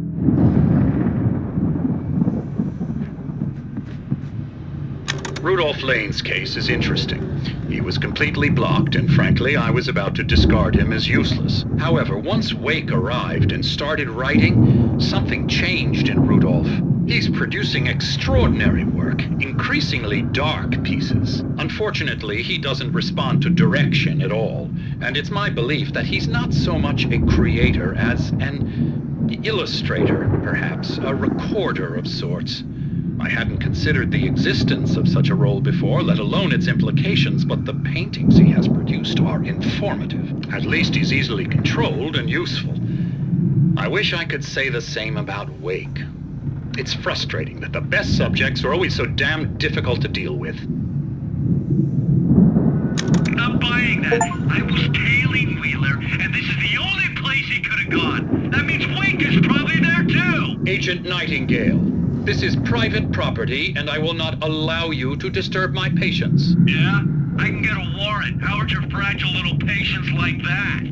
Rudolph Lane's case is interesting. He was completely blocked, and frankly, I was about to discard him as useless. However, once Wake arrived and started writing, something changed in Rudolph. He's producing extraordinary work, increasingly dark pieces. Unfortunately, he doesn't respond to direction at all, and it's my belief that he's not so much a creator as an illustrator, perhaps, a recorder of sorts. I hadn't considered the existence of such a role before, let alone its implications, but the paintings he has produced are informative. At least he's easily controlled and useful. I wish I could say the same about Wake. It's frustrating that the best subjects are always so damn difficult to deal with. Not buying that. I was tailing Wheeler, and this is the only place he could have gone. That means Wake is probably there too! Agent Nightingale, this is private property, and I will not allow you to disturb my patients. Yeah? I can get a warrant. How's your fragile little patience like that?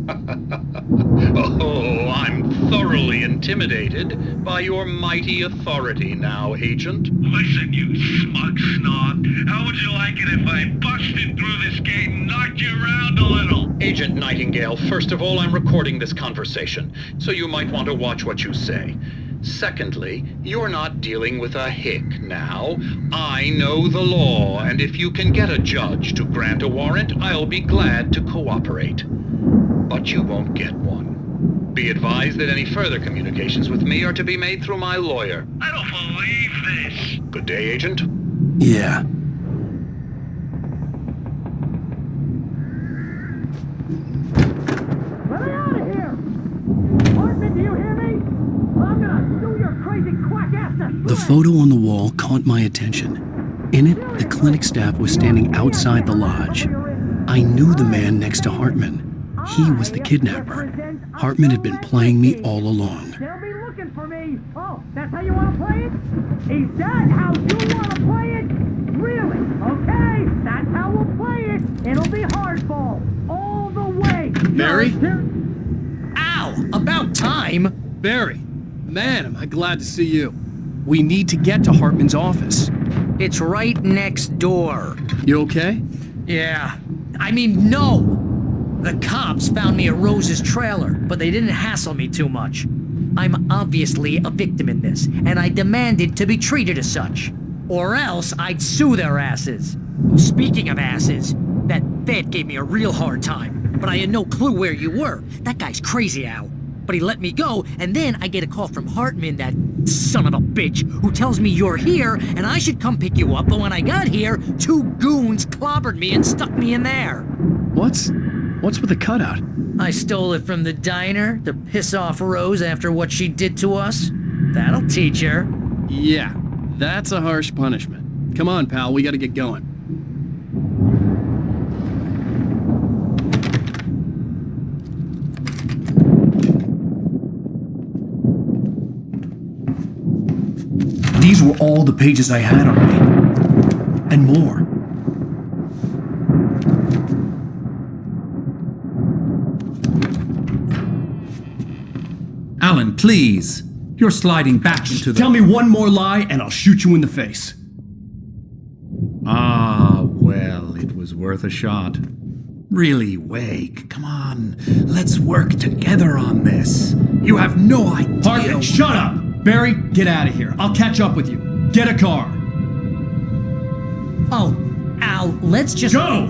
Oh, I'm thoroughly intimidated by your mighty authority now, Agent. Listen, you smug snob. How would you like it if I busted through this gate and knocked you around a little? Agent Nightingale, first of all, I'm recording this conversation, so you might want to watch what you say. Secondly, you're not dealing with a hick now. I know the law, and if you can get a judge to grant a warrant, I'll be glad to cooperate. But you won't get one. Be advised that any further communications with me are to be made through my lawyer. I don't believe this. Good day, Agent. Yeah. Let me out of here! Hartman, do you hear me? I'm gonna do your crazy quack ass to The photo on the wall caught my attention. In it, the clinic staff was standing outside the lodge. I knew the man next to Hartman. He was the kidnapper. Hartman had been playing me all along. They'll be looking for me. Oh, that's how you want to play it? Is that how you want to play it? Really? Okay, that's how we'll play it. It'll be hardball all the way. Barry? Ow! About time! Barry, man, am I glad to see you. We need to get to Hartman's office. It's right next door. You okay? Yeah. I mean, no! The cops found me at Rose's trailer, but they didn't hassle me too much. I'm obviously a victim in this, and I demanded to be treated as such. Or else I'd sue their asses. Speaking of asses, that vet gave me a real hard time, but I had no clue where you were. That guy's crazy, Al. But he let me go, and then I get a call from Hartman, that son of a bitch, who tells me you're here, and I should come pick you up, but when I got here, 2 goons clobbered me and stuck me in there. What's with the cutout? I stole it from the diner to piss off Rose after what she did to us. That'll teach her. Yeah, that's a harsh punishment. Come on, pal, we gotta get going. These were all the pages I had on me. And more. Alan, please. You're sliding back into the... Tell me one more lie and I'll shoot you in the face. Ah, well, it was worth a shot. Really, Wake, come on. Let's work together on this. You have no idea... Hartman, shut up! Barry, get out of here. I'll catch up with you. Get a car. Oh, Al, let's just... Go!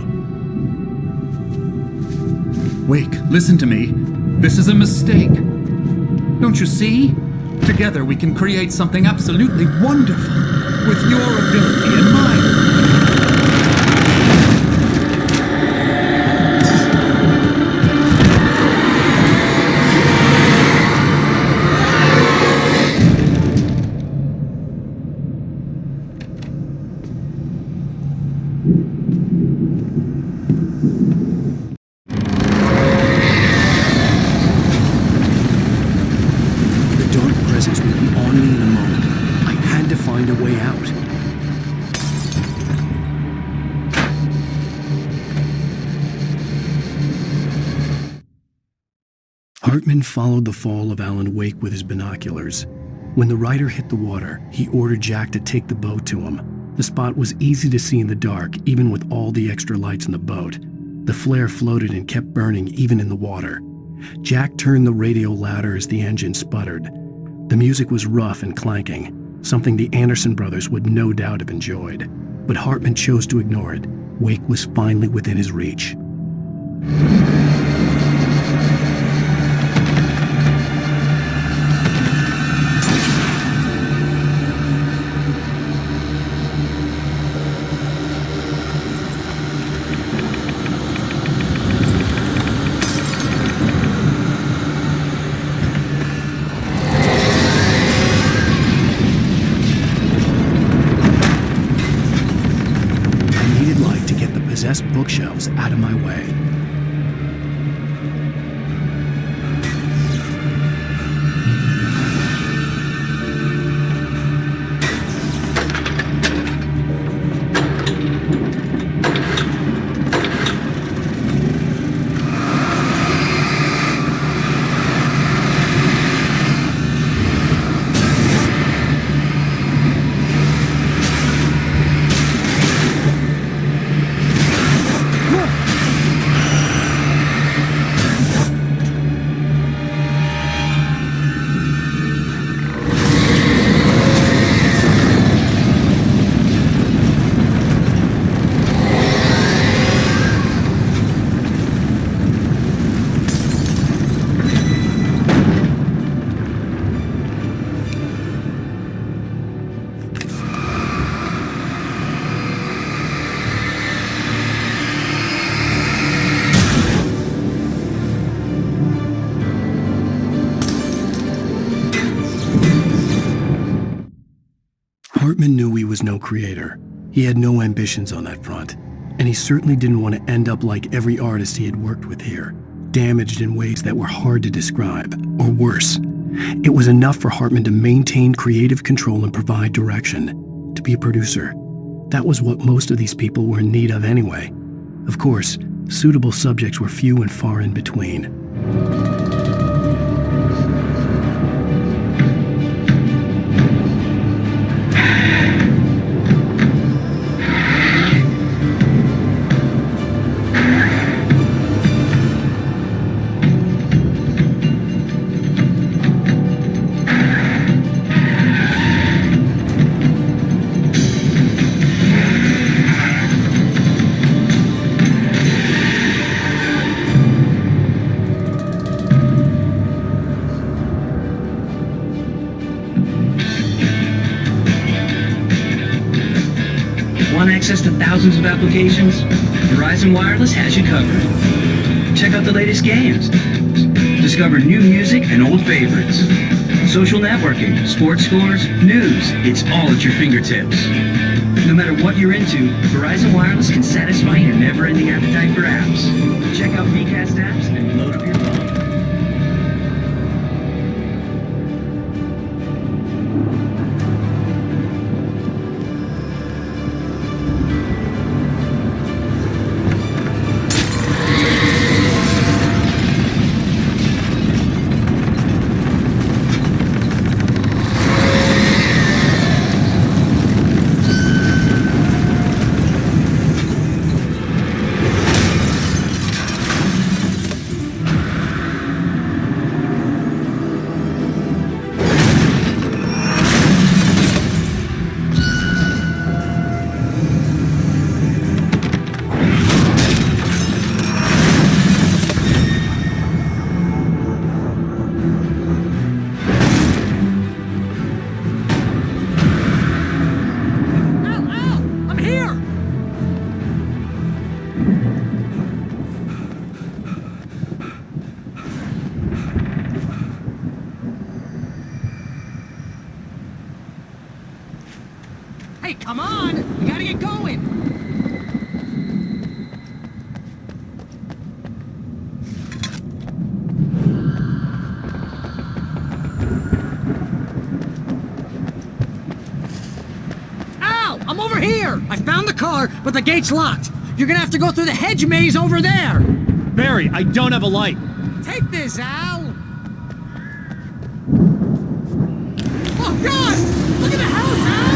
Wake, listen to me. This is a mistake. Don't you see? Together we can create something absolutely wonderful. with your ability and mine. The dark presence would be on me in a moment. I had to find a way out. Hartman followed the fall of Alan Wake with his binoculars. When the rider hit the water, he ordered Jack to take the boat to him. The spot was easy to see in the dark, even with all the extra lights in the boat. The flare floated and kept burning even in the water. Jack turned the radio louder as the engine sputtered. The music was rough and clanking, something the Anderson brothers would no doubt have enjoyed. But Hartman chose to ignore it. Wake was finally within his reach. Possessed bookshelves out of my way. Hartman knew he was no creator. He had no ambitions on that front, and he certainly didn't want to end up like every artist he had worked with here, damaged in ways that were hard to describe, or worse. It was enough for Hartman to maintain creative control and provide direction, to be a producer. That was what most of these people were in need of anyway. Of course, suitable subjects were few and far in between. Want access to thousands of applications? Verizon Wireless has you covered. Check out the latest games. Discover new music and old favorites. Social networking, sports scores, news. It's all at your fingertips. No matter what you're into, Verizon Wireless can satisfy your never-ending appetite for apps. Check out VCast apps and load up your phone. I found the car, but the gate's locked. You're gonna have to go through the hedge maze over there. Barry, I don't have a light. Take this, Al. Oh, God! Look at the house, Al!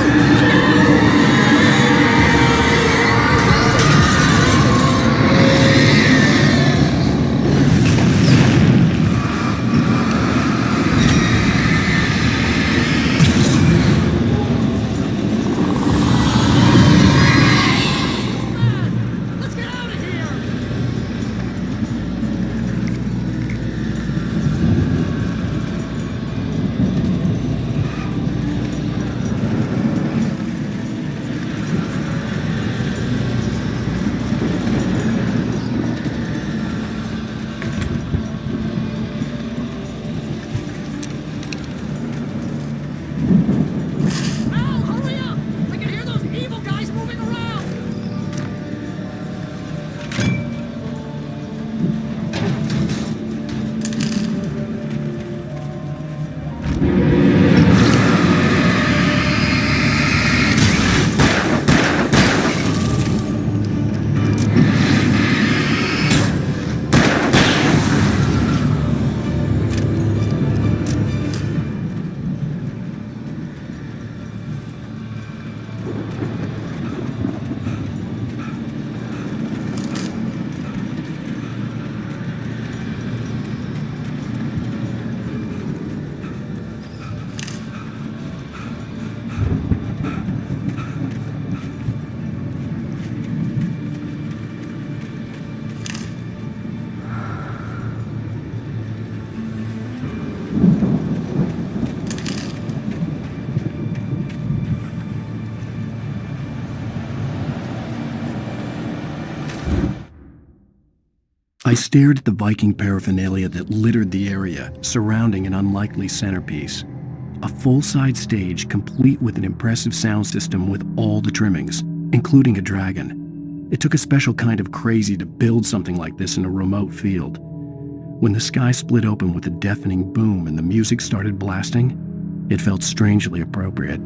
I stared at the Viking paraphernalia that littered the area surrounding an unlikely centerpiece. A full-size stage complete with an impressive sound system with all the trimmings, including a dragon. It took a special kind of crazy to build something like this in a remote field. When the sky split open with a deafening boom and the music started blasting, it felt strangely appropriate.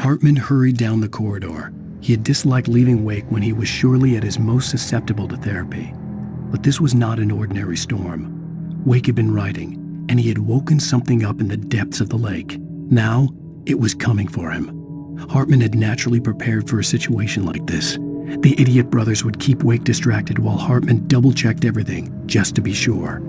Hartman hurried down the corridor. He had disliked leaving Wake when he was surely at his most susceptible to therapy. But this was not an ordinary storm. Wake had been writing, and he had woken something up in the depths of the lake. Now, it was coming for him. Hartman had naturally prepared for a situation like this. The idiot brothers would keep Wake distracted while Hartman double-checked everything, just to be sure.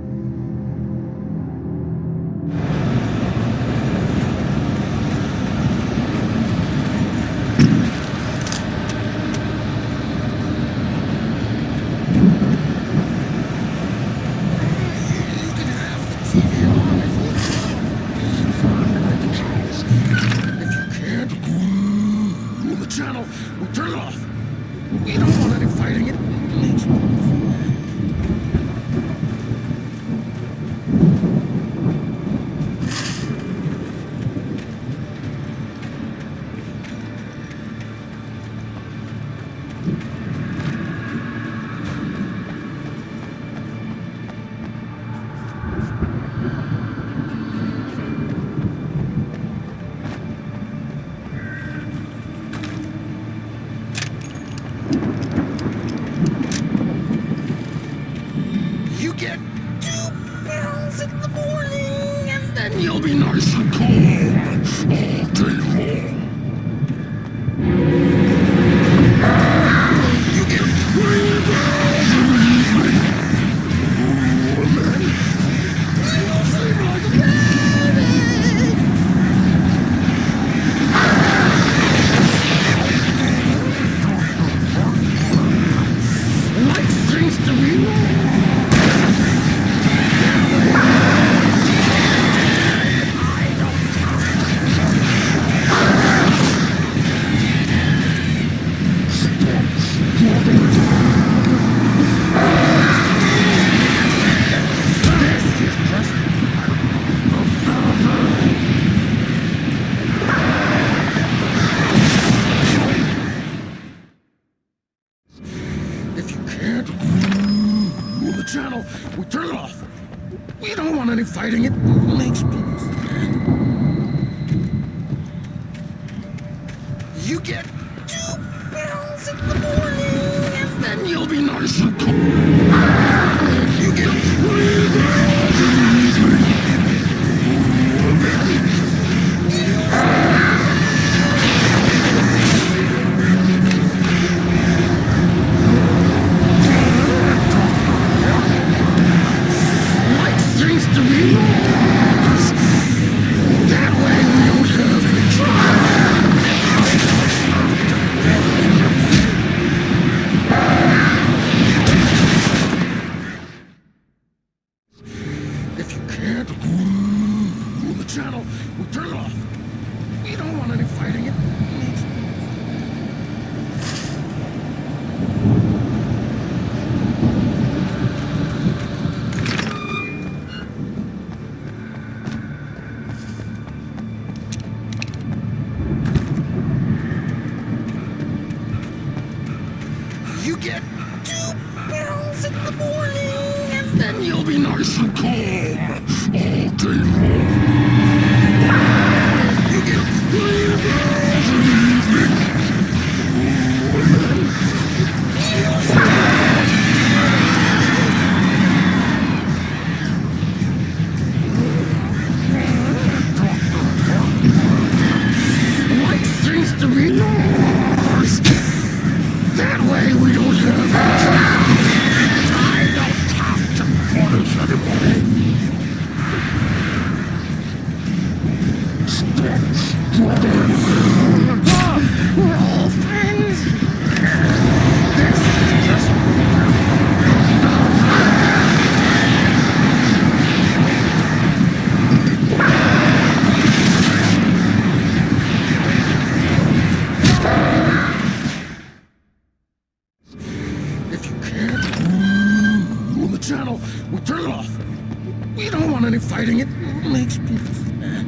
channel. We turn it off. We don't want any fighting. It makes people sad. You get 2 pills in the morning, and then you'll be nice and cool. You get 3 pills in the evening. Like things to be lost. That way we don't have any trouble. If you can't move the channel, we turn it off. We don't want any fighting. It makes You get 2 pills in the morning, and then you'll be nice and calm all day long. You get 3 pills in the evening. Like things to be lost. That way we don't have I don't have to punish anybody. Stop struggling. We're all friends. This is just If you can't move the channel, we turn it off. We don't want any fighting. It makes people sad.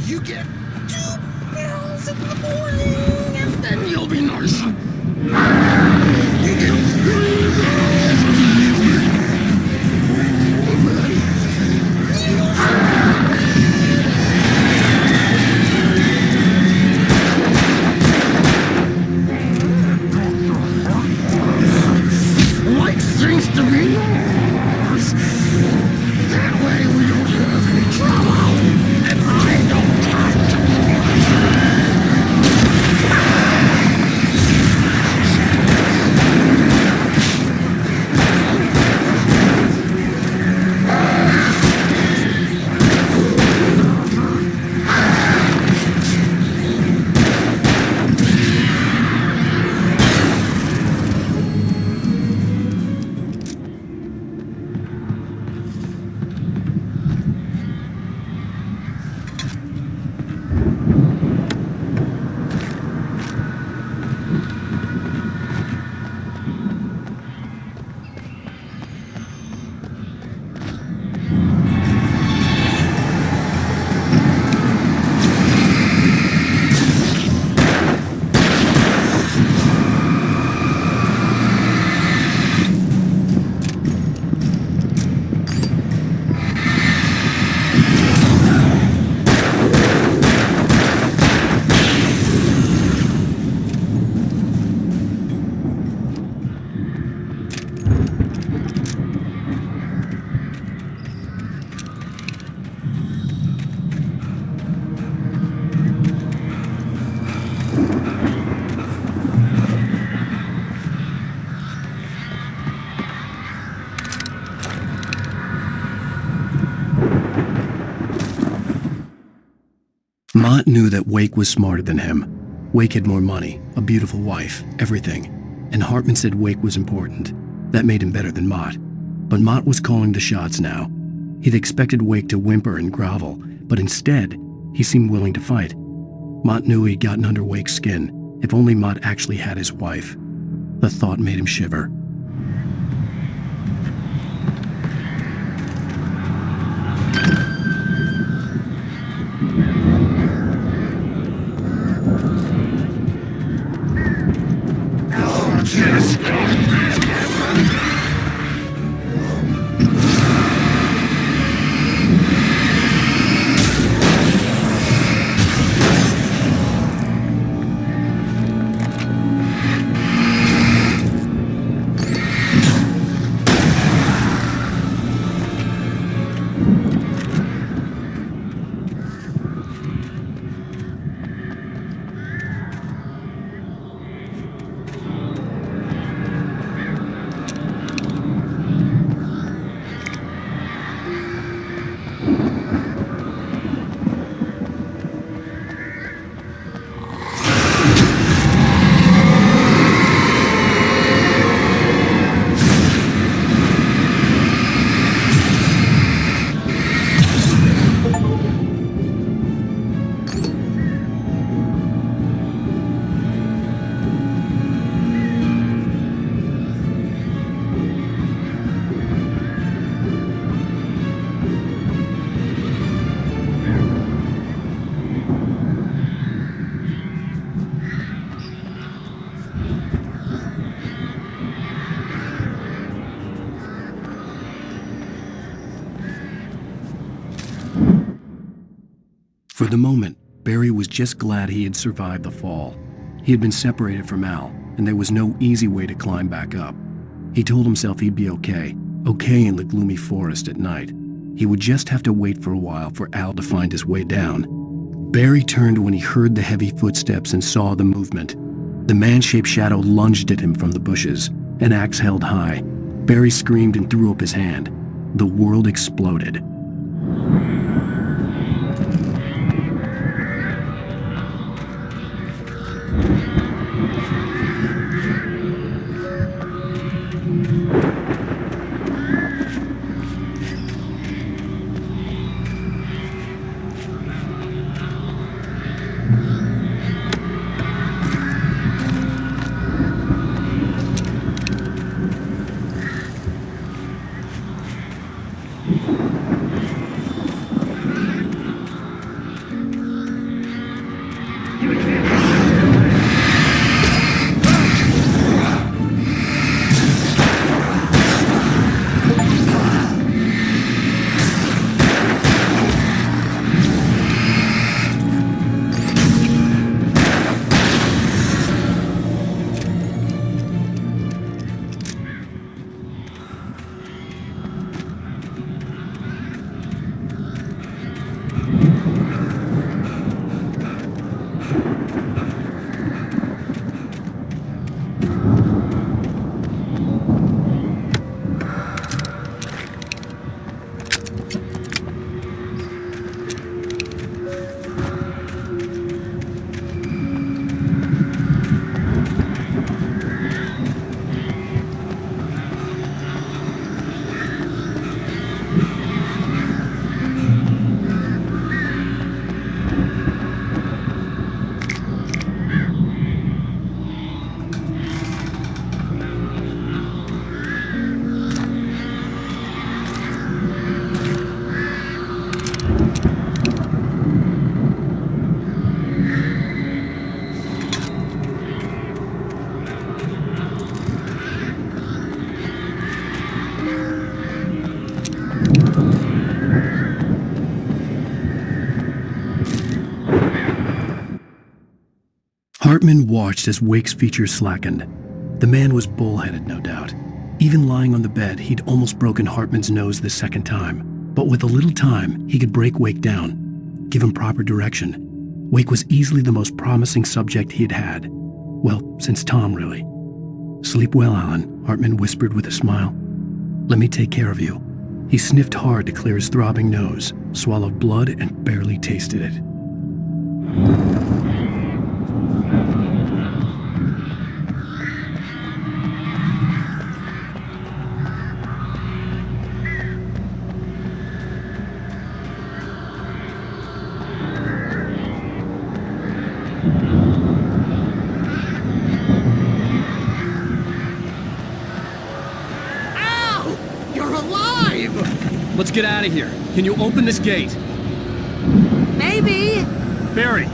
You get 2 pills in the morning, and then you'll be nice. You get 3 pills in the evening. Like things to be lost. That way we don't have any trouble. And I don't have to Mott knew that Wake was smarter than him. Wake had more money, a beautiful wife, everything. And Hartman said Wake was important. That made him better than Mott. But Mott was calling the shots now. He'd expected Wake to whimper and grovel, but instead, he seemed willing to fight. Mott knew he'd gotten under Wake's skin. If only Mott actually had his wife. The thought made him shiver. Just For the moment, Barry was just glad he had survived the fall. He had been separated from Al, and there was no easy way to climb back up. He told himself he'd be okay in the gloomy forest at night. He would just have to wait for a while for Al to find his way down. Barry turned when he heard the heavy footsteps and saw the movement. The man-shaped shadow lunged at him from the bushes, an axe held high. Barry screamed and threw up his hand. The world exploded. Hartman watched as Wake's features slackened. The man was bullheaded, no doubt. Even lying on the bed, he'd almost broken Hartman's nose the second time. But with a little time, he could break Wake down, give him proper direction. Wake was easily the most promising subject he had had. Well, since Tom, really. "Sleep well, Alan," Hartman whispered with a smile. "Let me take care of you." He sniffed hard to clear his throbbing nose, swallowed blood, and barely tasted it. Let's get out of here. Can you open this gate? Maybe. Barry.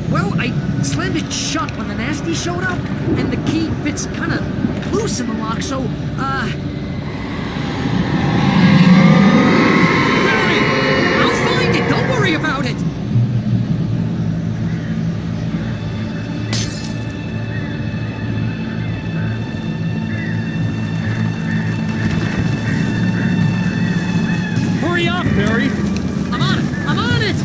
Well, I slammed it shut when the nasty showed up, and the key fits kind of loose in the lock, so, Barry! I'll find it! Don't worry about it! Hurry up, Barry! I'm on it! I'm on it!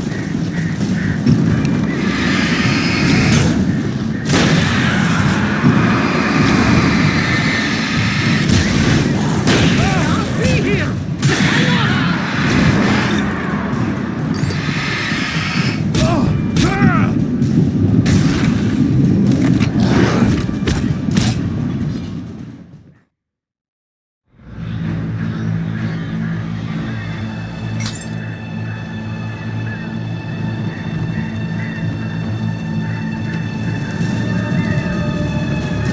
I'll be here! Just hang on!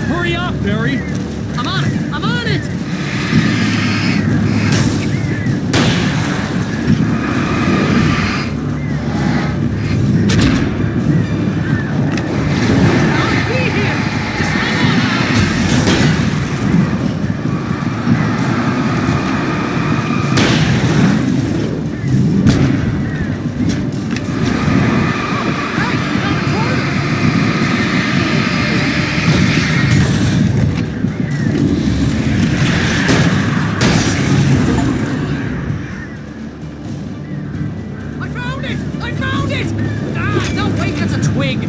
Hurry up, Barry! I'm on it! I'm on it! I'll be here! Just hang on! Ah, no, wait, that's a twig.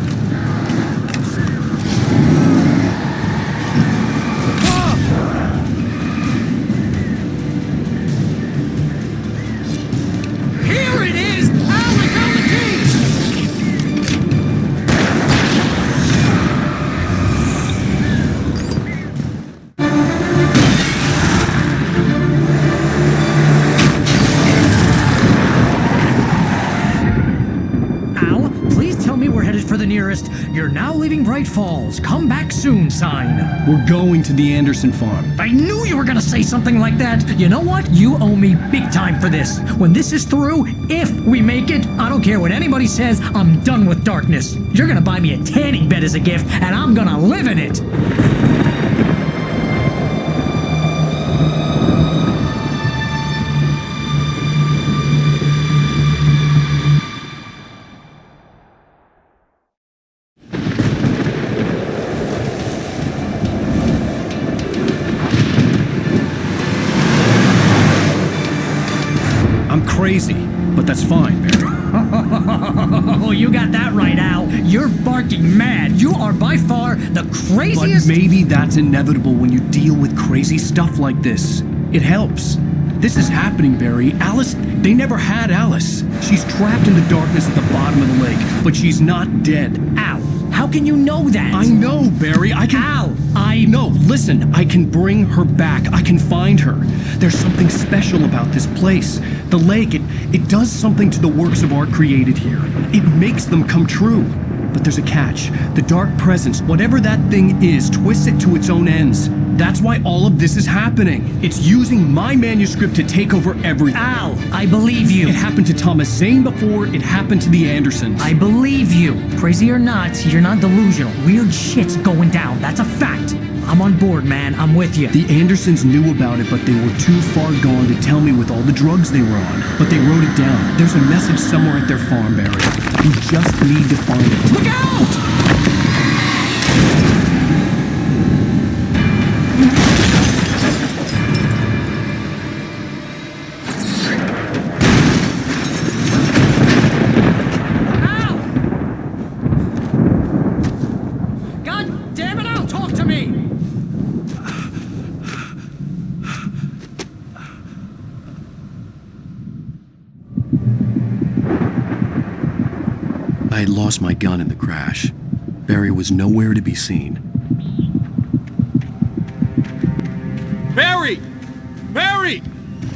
Here it is! Al, I found the key! Al, please tell me we're headed for the nearest "You're now leaving Bright Falls. Come back soon" sign. We're going to the Anderson farm. I knew you were gonna say something like that. You know what? You owe me big time for this. When this is through, if we make it, I don't care what anybody says, I'm done with darkness. You're gonna buy me a tanning bed as a gift, and I'm gonna live in it. I'm crazy, but that's fine, Barry. Oh, you got that right, Al. You're barking mad. You are by far the craziest. But maybe that's inevitable when you deal with crazy stuff like this. It helps. This is happening, Barry. Alice, they never had Alice. She's trapped in the darkness at the bottom of the lake, but she's not dead. Al, how can you know that? I know, Barry. I can... Al, No, listen. I can bring her back. I can find her. There's something special about this place. The lake, it does something to the works of art created here. It makes them come true. But there's a catch. The dark presence, whatever that thing is, twists it to its own ends. That's why all of this is happening. It's using my manuscript to take over everything. Al, I believe you. It happened to Thomas Zane before, it happened to the Andersons. I believe you. Crazy or not, you're not delusional. Weird shit's going down. That's a fact. I'm on board, man. I'm with you. The Andersons knew about it, but they were too far gone to tell me with all the drugs they were on. But they wrote it down. There's a message somewhere at their farm, Barry. You just need to find it. Look out! God damn it, Al, talk to me! I had lost my gun in the crash. Barry was nowhere to be seen. Barry! Barry!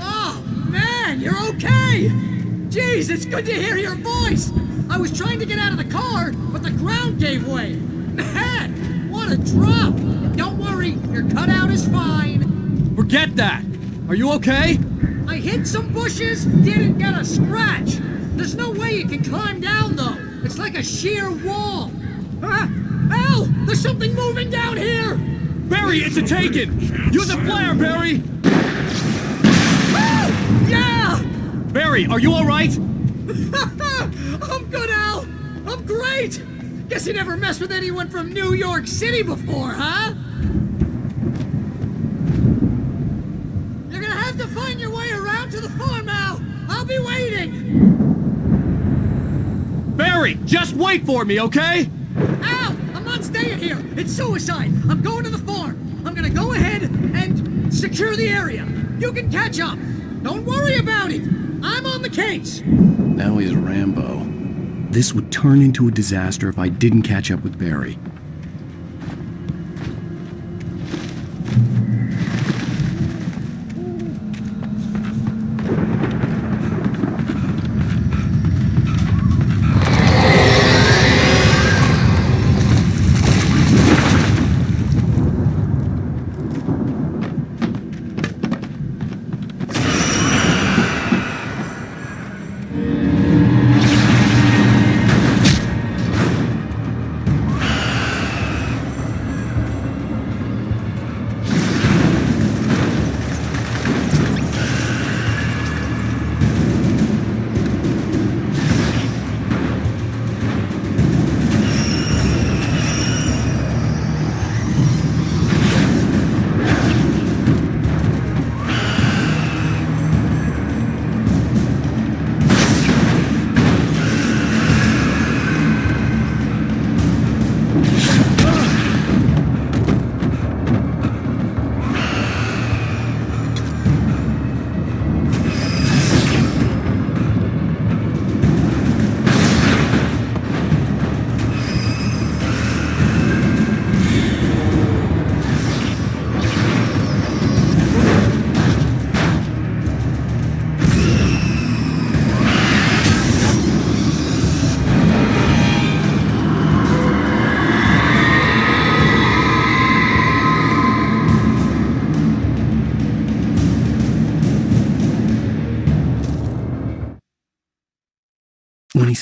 Oh, man, you're okay! Jeez, it's good to hear your voice! I was trying to get out of the car, but the ground gave way. Man, what a drop! Don't worry, your cutout is fine. Forget that! Are you okay? I hit some bushes, didn't get a scratch. There's no way you can climb down, though. It's like a sheer wall. Al, there's something moving down here! Barry, it's a taken! Use a flare, Barry! Yeah! Barry, are you alright? I'm good, Al! I'm great! Guess you never messed with anyone from New York City before, huh? You're gonna have to find your way around to the farm, Al! I'll be waiting! Barry, just wait for me, okay? Al! I'm not staying here! It's suicide! I'm going to the farm! I'm gonna go ahead and secure the area! You can catch up! Don't worry about it! I'm on the case! Now he's Rambo. This would turn into a disaster if I didn't catch up with Barry.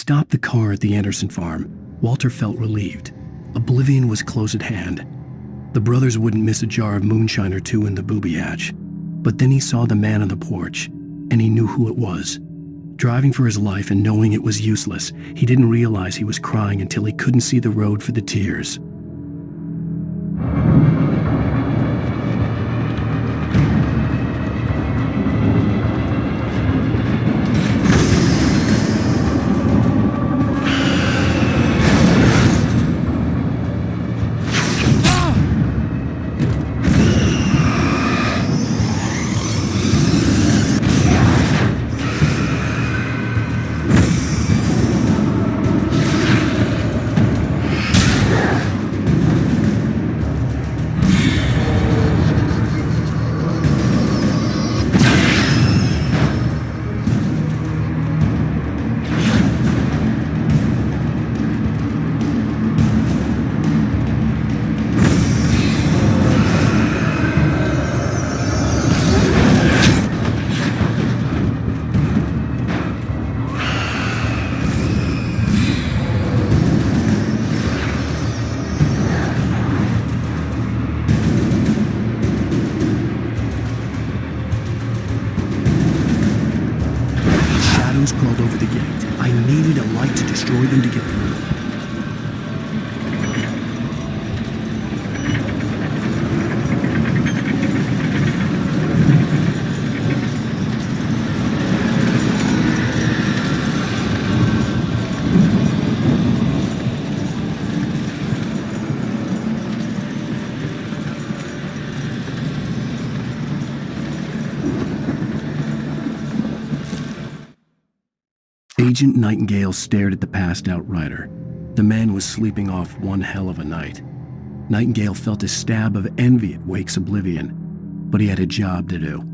stopped the car at the Anderson farm, Walter felt relieved. Oblivion was close at hand. The brothers wouldn't miss a jar of moonshine or two in the booby hatch. But then he saw the man on the porch, and he knew who it was. Driving for his life and knowing it was useless, he didn't realize he was crying until he couldn't see the road for the tears. Crawled over the gate. I needed a light to destroy them to get through. Agent Nightingale stared at the passed-out rider. The man was sleeping off one hell of a night. Nightingale felt a stab of envy at Wake's oblivion, but he had a job to do.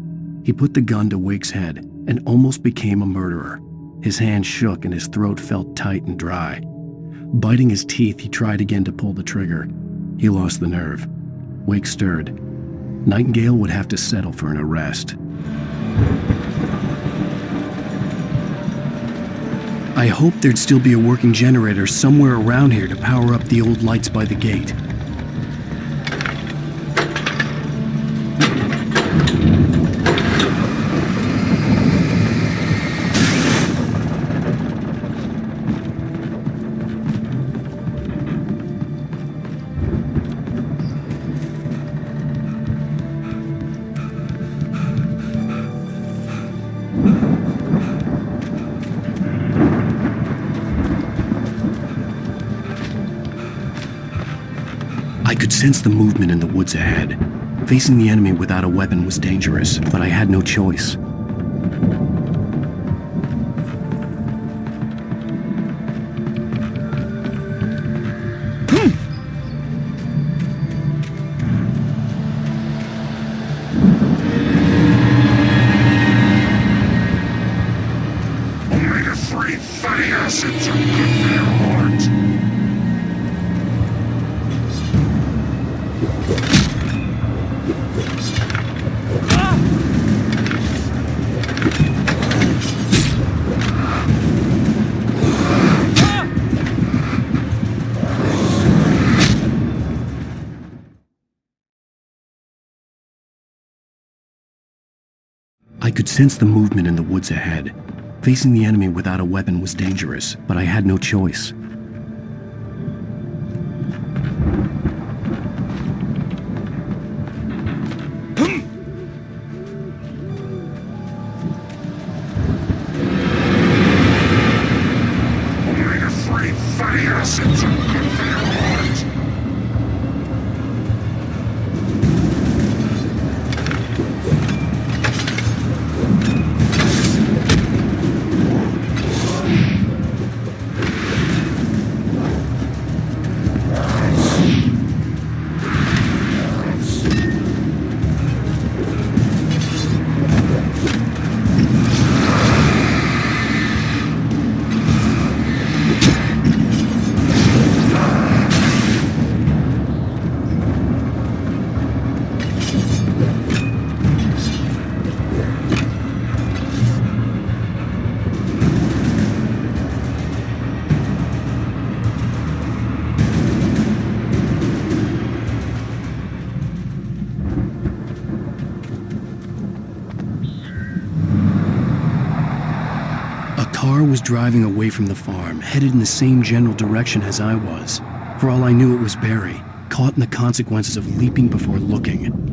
He put the gun to Wake's head and almost became a murderer. His hand shook and his throat felt tight and dry. Biting his teeth, he tried again to pull the trigger. He lost the nerve. Wake stirred. Nightingale would have to settle for an arrest. I hoped there'd still be a working generator somewhere around here to power up the old lights by the gate. I could sense the movement in the woods ahead. Facing the enemy without a weapon was dangerous, but I had no choice. Omega-3 fatty acids are good for your heart. I could sense the movement in the woods ahead. Facing the enemy without a weapon was dangerous, but I had no choice. Omega-3 fatty acids are good for your heart. car was driving away from the farm, headed in the same general direction as I was. For all I knew, it was Barry, caught in the consequences of leaping before looking.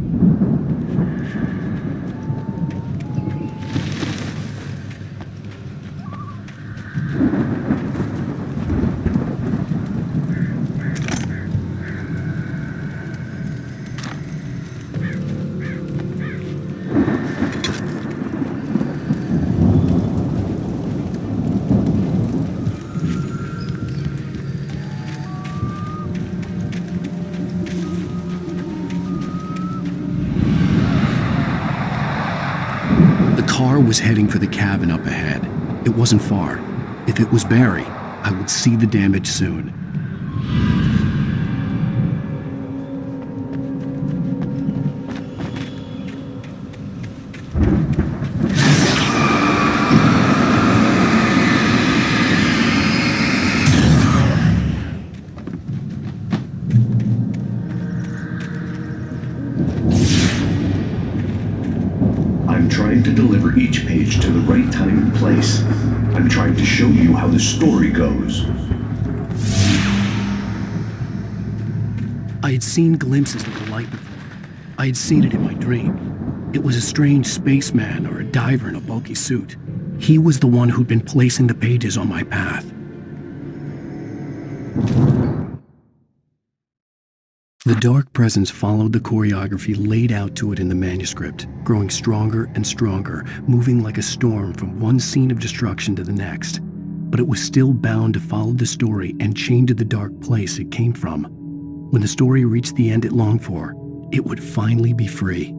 The car was heading for the cabin up ahead. It wasn't far. If it was Barry, I would see the damage soon. I'm trying to deliver each page to the right time and place. I'm trying to show you how the story goes. I had seen glimpses of the light before. I had seen it in my dream. It was a strange spaceman or a diver in a bulky suit. He was the one who'd been placing the pages on my path. The dark presence followed the choreography laid out to it in the manuscript, growing stronger and stronger, moving like a storm from one scene of destruction to the next. But it was still bound to follow the story and chained to the dark place it came from. When the story reached the end it longed for, it would finally be free.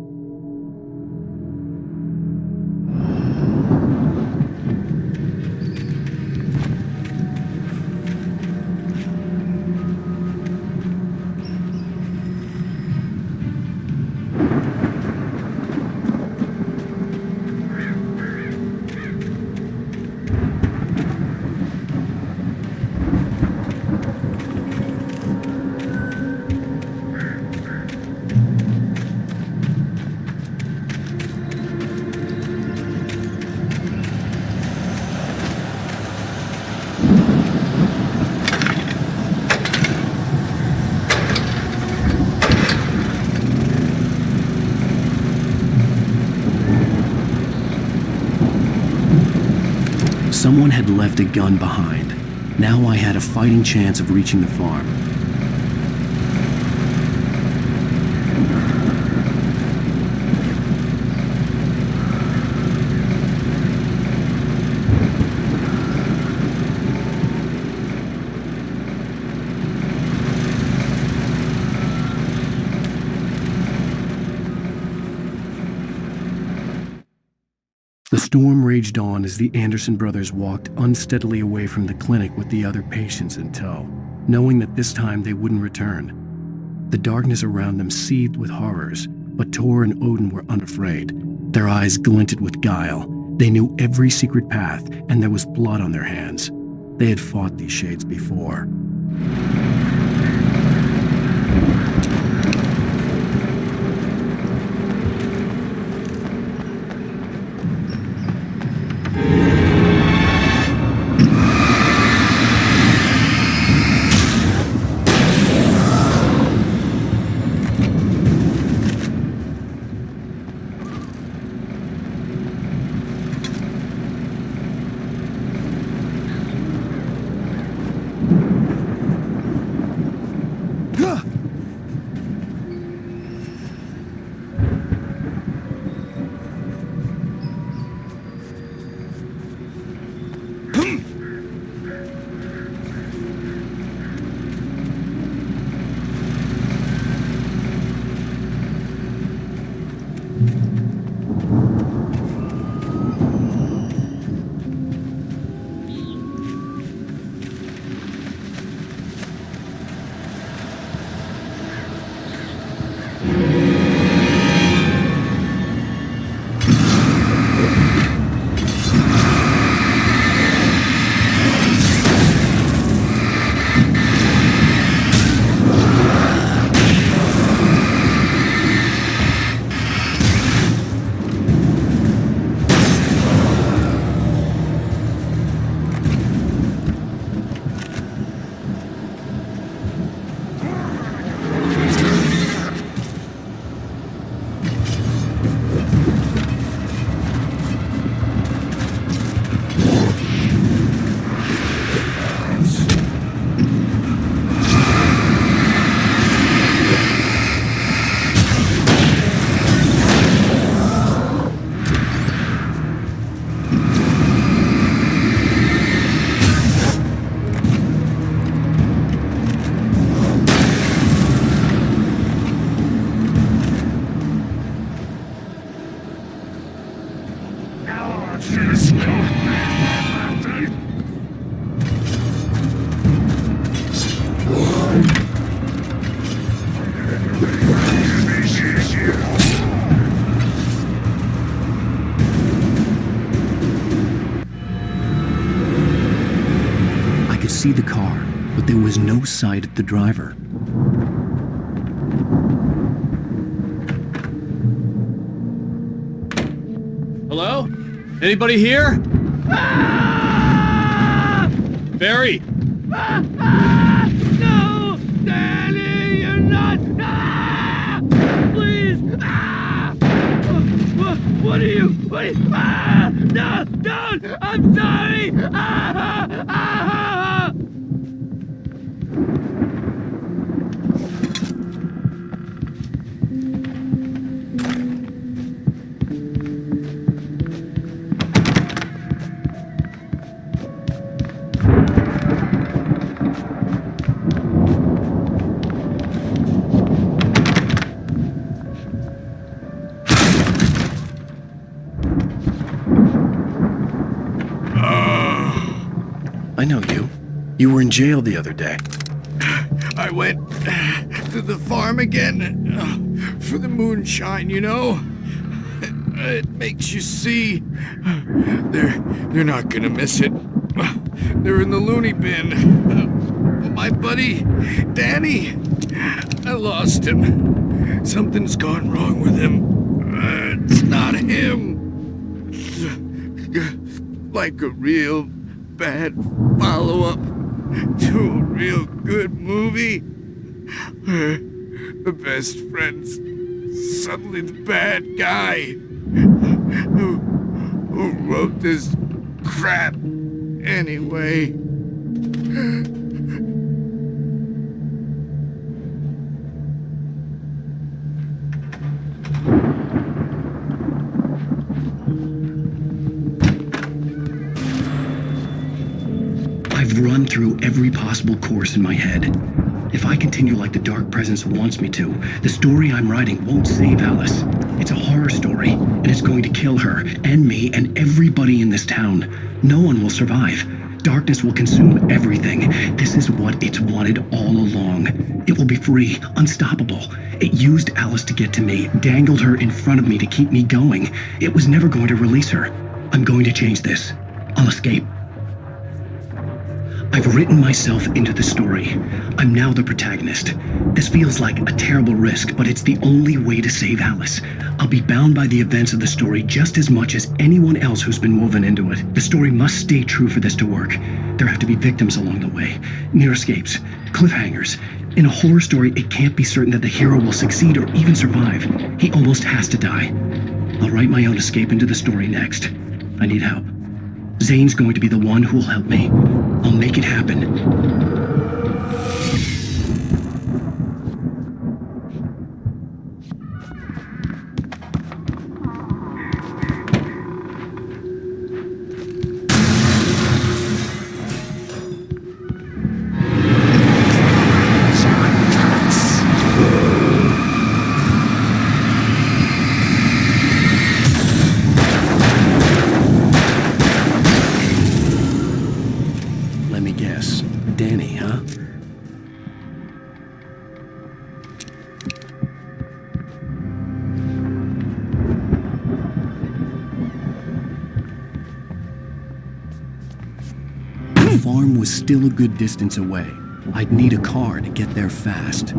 Someone had left a gun behind. Now I had a fighting chance of reaching the farm. The storm raged on as the Anderson brothers walked unsteadily away from the clinic with the other patients in tow, knowing that this time they wouldn't return. The darkness around them seethed with horrors, but Tor and Odin were unafraid. Their eyes glinted with guile. They knew every secret path, and there was blood on their hands. They had fought these shades before. the car, but there was no sight of the driver. Hello? Anybody here? Barry! No! Danny, you're not! Please! What are you? No! Don't! I'm sorry! I know you. You were in jail the other day. I went to the farm again for the moonshine, you know? It makes you see. They're not gonna miss it. They're in the loony bin. My buddy, Danny, I lost him. Something's gone wrong with him. It's not him. Like a real bad follow-up to a real good movie. The best friend's suddenly the bad guy who wrote this crap anyway. I've run through every possible course in my head. If I continue like the Dark Presence wants me to, the story I'm writing won't save Alice. It's a horror story, and it's going to kill her, and me, and everybody in this town. No one will survive. Darkness will consume everything. This is what it's wanted all along. It will be free, unstoppable. It used Alice to get to me, dangled her in front of me to keep me going. It was never going to release her. I'm going to change this. I'll escape. I've written myself into the story. I'm now the protagonist. This feels like a terrible risk, but it's the only way to save Alice. I'll be bound by the events of the story just as much as anyone else who's been woven into it. The story must stay true for this to work. There have to be victims along the way, near escapes, cliffhangers. In a horror story, it can't be certain that the hero will succeed or even survive. He almost has to die. I'll write my own escape into the story next. I need help. Zane's going to be the one who will help me. I'll make it happen. Let me guess. Danny, huh? The farm was still a good distance away. I'd need a car to get there fast.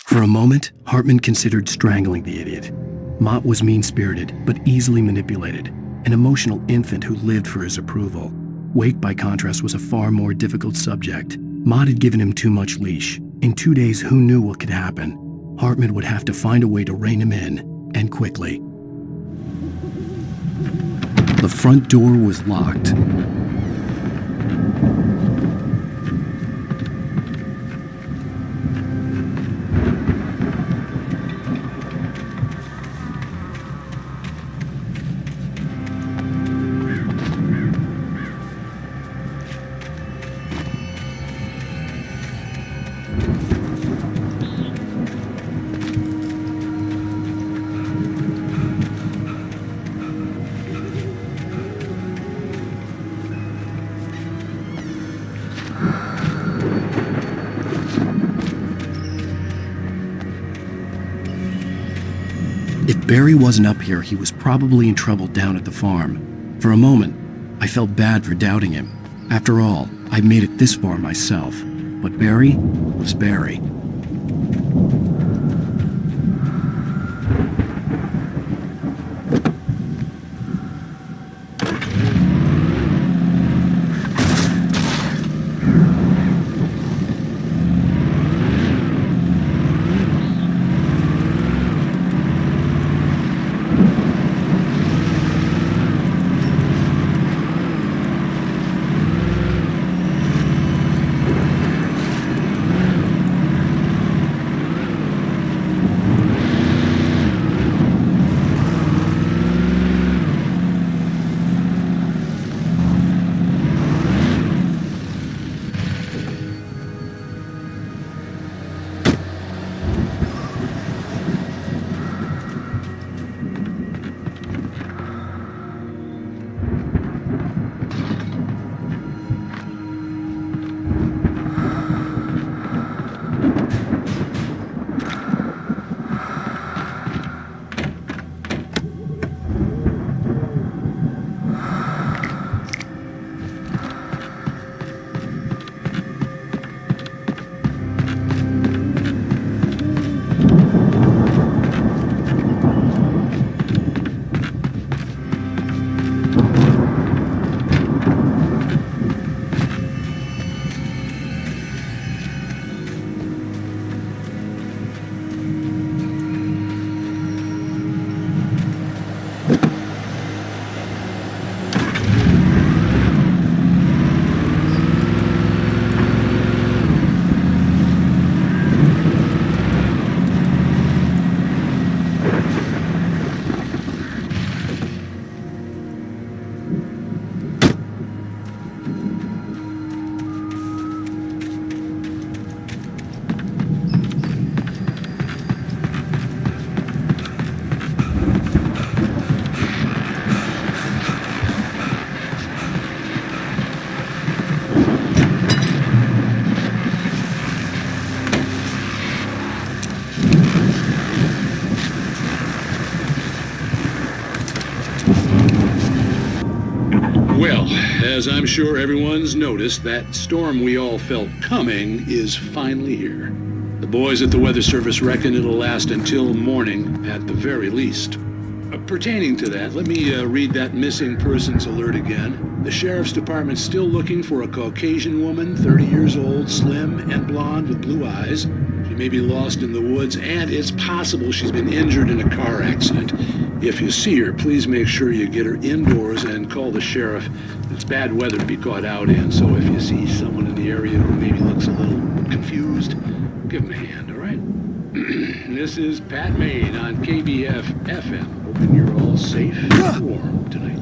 For a moment, Hartman considered strangling the idiot. Mott was mean-spirited, but easily manipulated, an emotional infant who lived for his approval. Wake, by contrast, was a far more difficult subject. Mott had given him too much leash. In 2 days, who knew what could happen? Hartman would have to find a way to rein him in, and quickly. The front door was locked. Barry wasn't up here, he was probably in trouble down at the farm. For a moment, I felt bad for doubting him. After all, I'd made it this far myself. But Barry was Barry. Well, as I'm sure everyone's noticed, that storm we all felt coming is finally here. The boys at the Weather Service reckon it'll last until morning at the very least. Pertaining to that, let me read that missing persons alert again. The Sheriff's Department's still looking for a Caucasian woman, 30 years old, slim and blonde with blue eyes. She may be lost in the woods, and it's possible she's been injured in a car accident. If you see her, please make sure you get her indoors and call the sheriff. It's bad weather to be caught out in, so if you see someone in the area who maybe looks a little confused, give them a hand, all right? This is Pat Maine on KBF FM. Hoping you're all safe and warm tonight.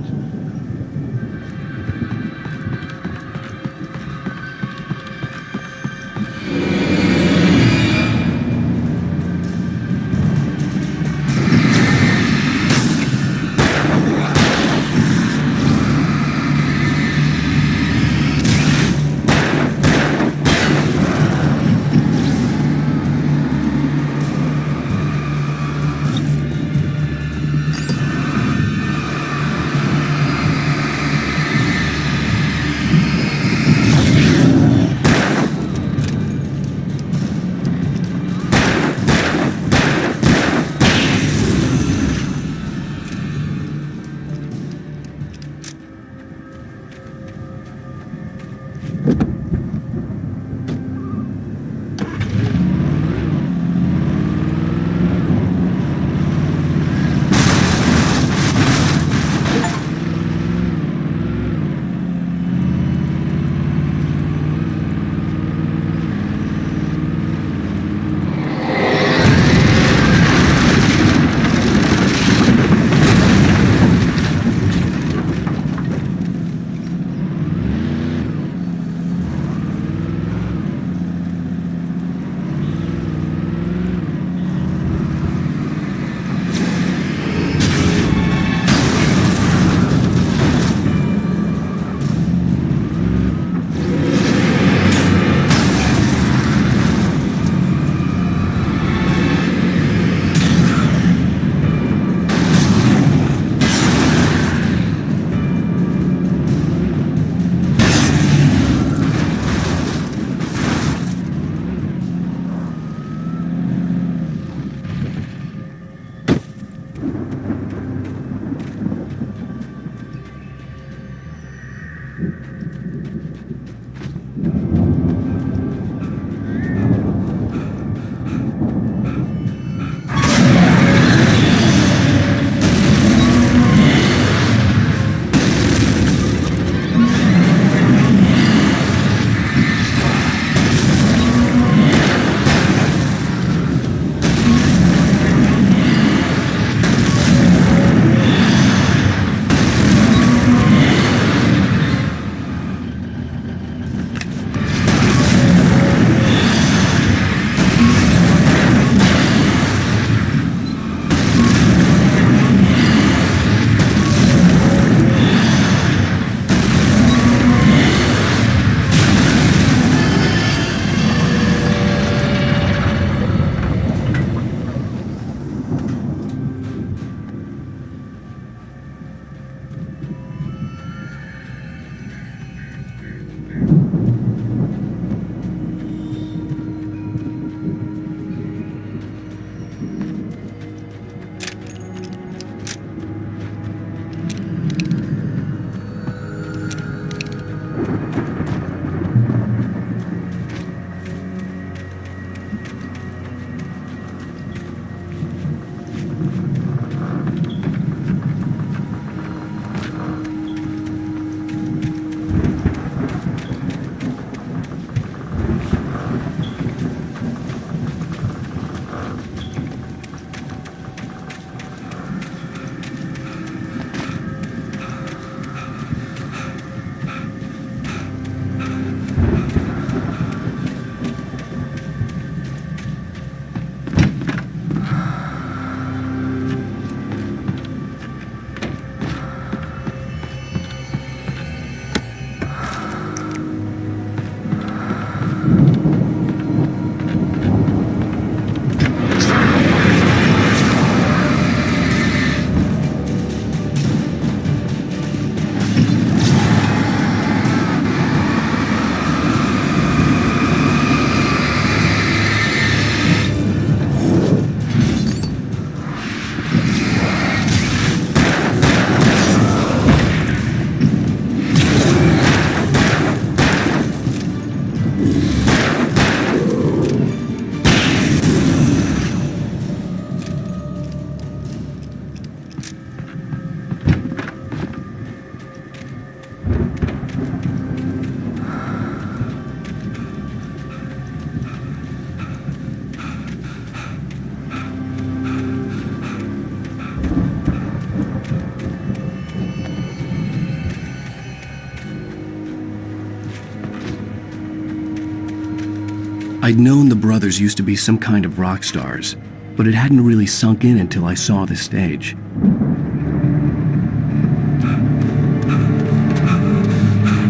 I'd known the brothers used to be some kind of rock stars, but it hadn't really sunk in until I saw the stage.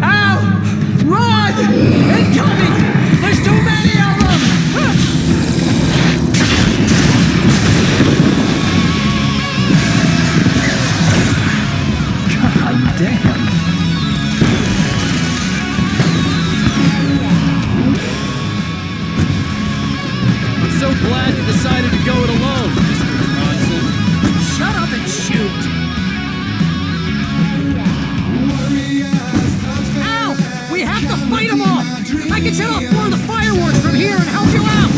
Ow! Run! Incoming! There's too many of them! God damn. I'm so glad you decided to go it alone, Mr. Bronson. Shut up and shoot! Ow! We have to fight them off! I can set off more of the fireworks from here and help you out!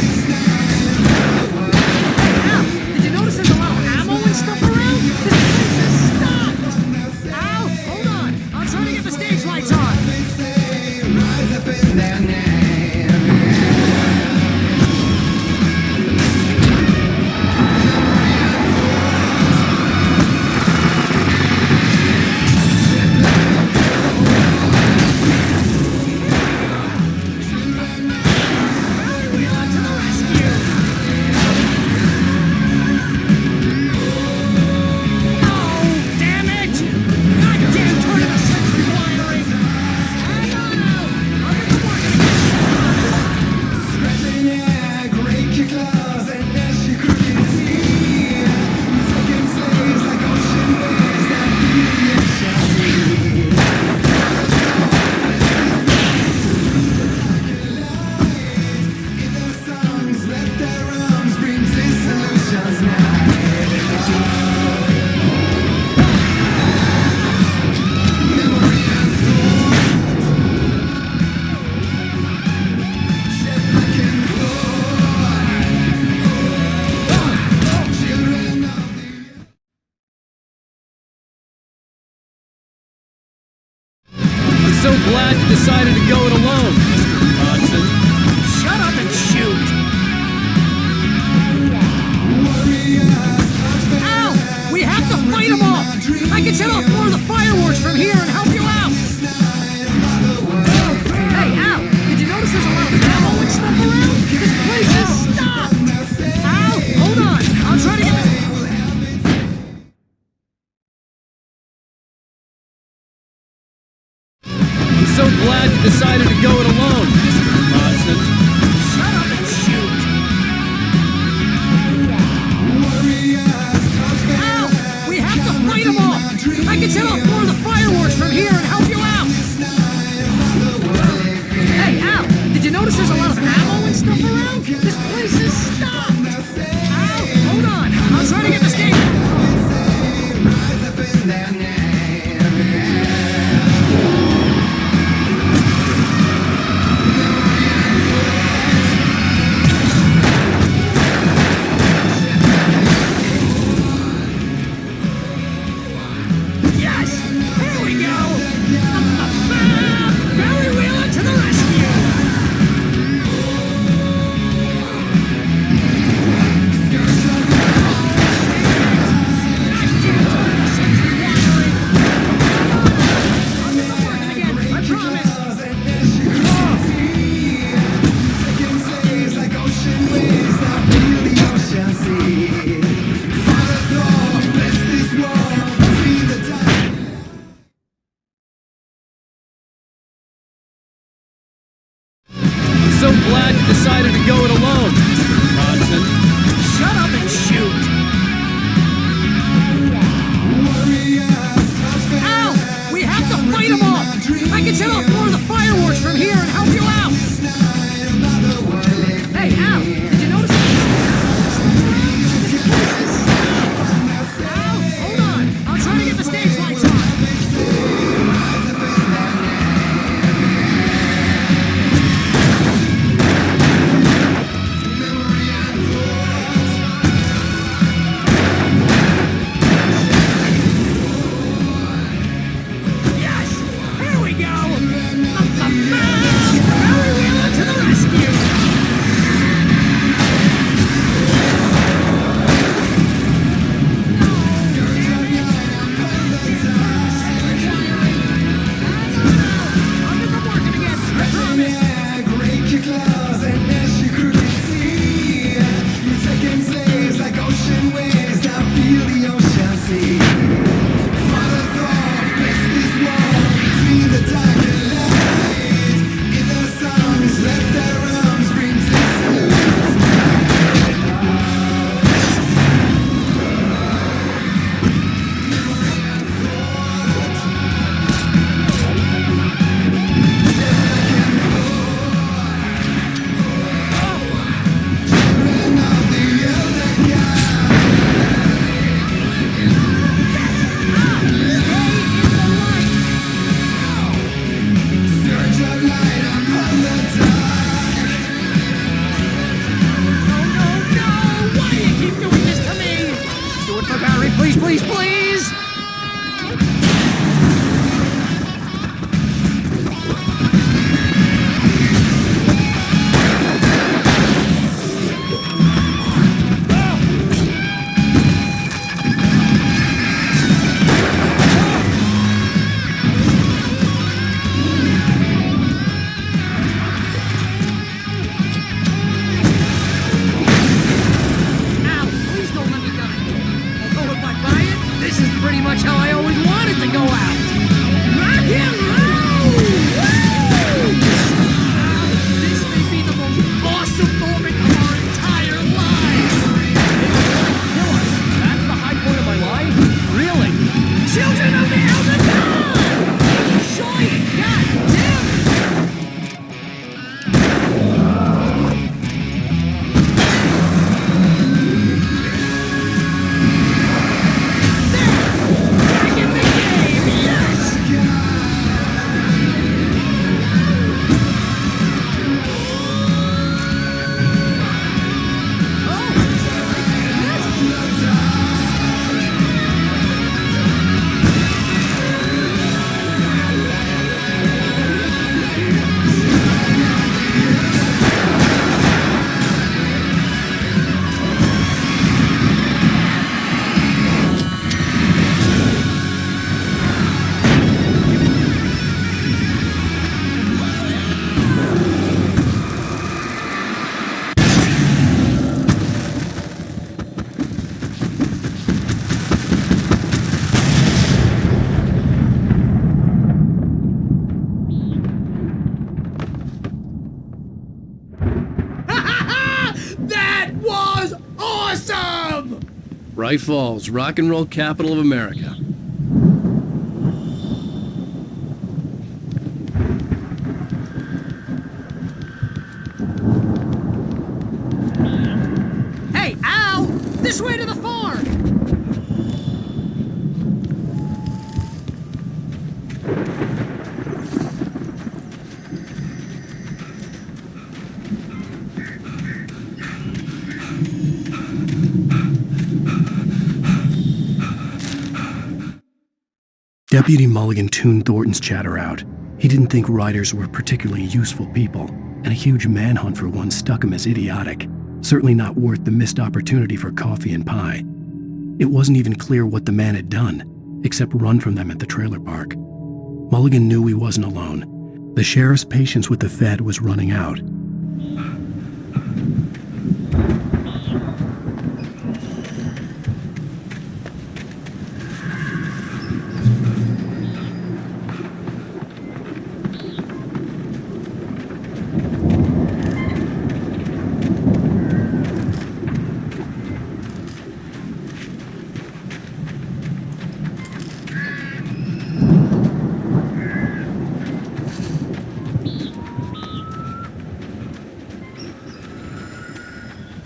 Ow! Did you notice there's a lot of ammo and stuff around? This place is stopped! Ow! Hold on! I'm trying to get the stage lights on! I'm so glad you decided to go it alone, Mr. Bronson. Shut up and shoot! Ow! We have to fight them off! I can set off more of the fireworks from here and help you out! Hey, Al! Did you notice there's a lot of ammo and stuff around? This place is stopped! Al! Hold on! I'll try to get this... I'm so glad you decided to go it alone, Mr. Bronson. Shut up and shoot! Ow! We have to fight them off! I can set off more of the fireworks from here and help you out! Hey, Al! Did you notice there's a lot of ammo and stuff around? This place is stopped! Al! Hold on! I'll try to get the stage... Please, please, please! Pretty much how I always wanted to go out. Rock and roll! Woo! This may be the most awesome moment of our entire lives. Kill us. That's the high point of my life? Really? Children of the Elder God! Show it! God damn it! Bright Falls, rock and roll capital of America. Hey, Al! This way to the farm! Deputy Mulligan tuned Thornton's chatter out. He didn't think riders were particularly useful people, and a huge manhunt for one struck him as idiotic. Certainly not worth the missed opportunity for coffee and pie. It wasn't even clear what the man had done, except run from them at the trailer park. Mulligan knew he wasn't alone. The sheriff's patience with the Fed was running out.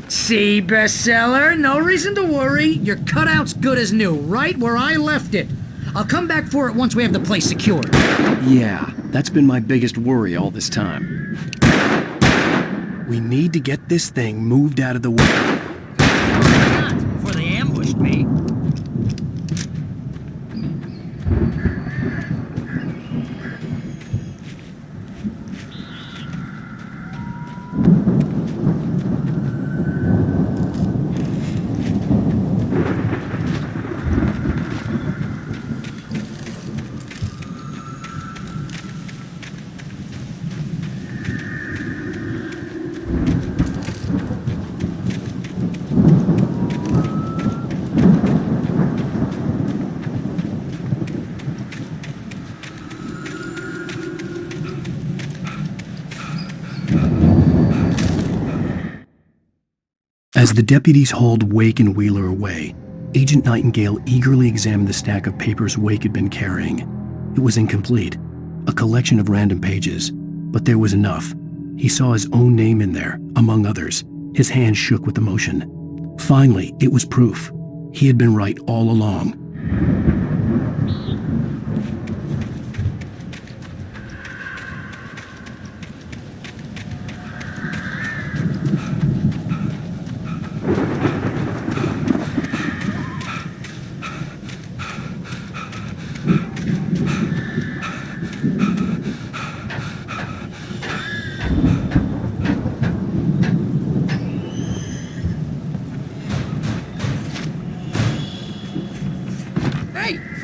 See, bestseller? No reason to worry. Your cutout's good as new, right where I left it. I'll come back for it once we have the place secured. Yeah, that's been my biggest worry all this time. We need to get this thing moved out of the way. Not before they ambushed me. As the deputies hauled Wake and Wheeler away, Agent Nightingale eagerly examined the stack of papers Wake had been carrying. It was incomplete, a collection of random pages, but there was enough. He saw his own name in there, among others. His hand shook with emotion. Finally, it was proof. He had been right all along.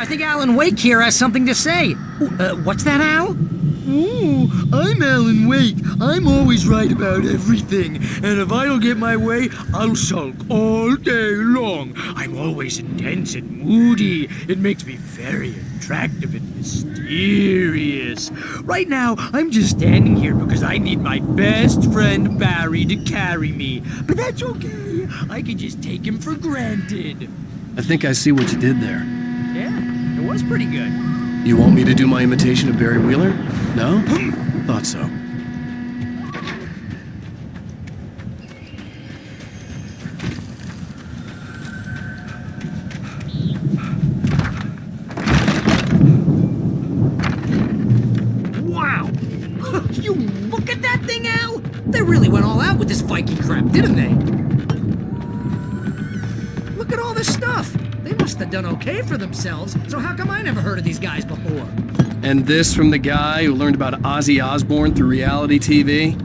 I think Alan Wake here has something to say. What's that, Al? Oh, I'm Alan Wake. I'm always right about everything. And if I don't get my way, I'll sulk all day long. I'm always intense and moody. It makes me very attractive and mysterious. Right now, I'm just standing here because I need my best friend Barry to carry me. But that's okay. I can just take him for granted. I think I see what you did there. Yeah, it was pretty good. You want me to do my imitation of Barry Wheeler? No? Thought so. Wow! You look at that thing, Al! They really went all out with this Viking crap, didn't they? Look at all this stuff! They must have done okay for themselves, so how come I never heard of these guys before? And this from the guy who learned about Ozzy Osbourne through reality TV?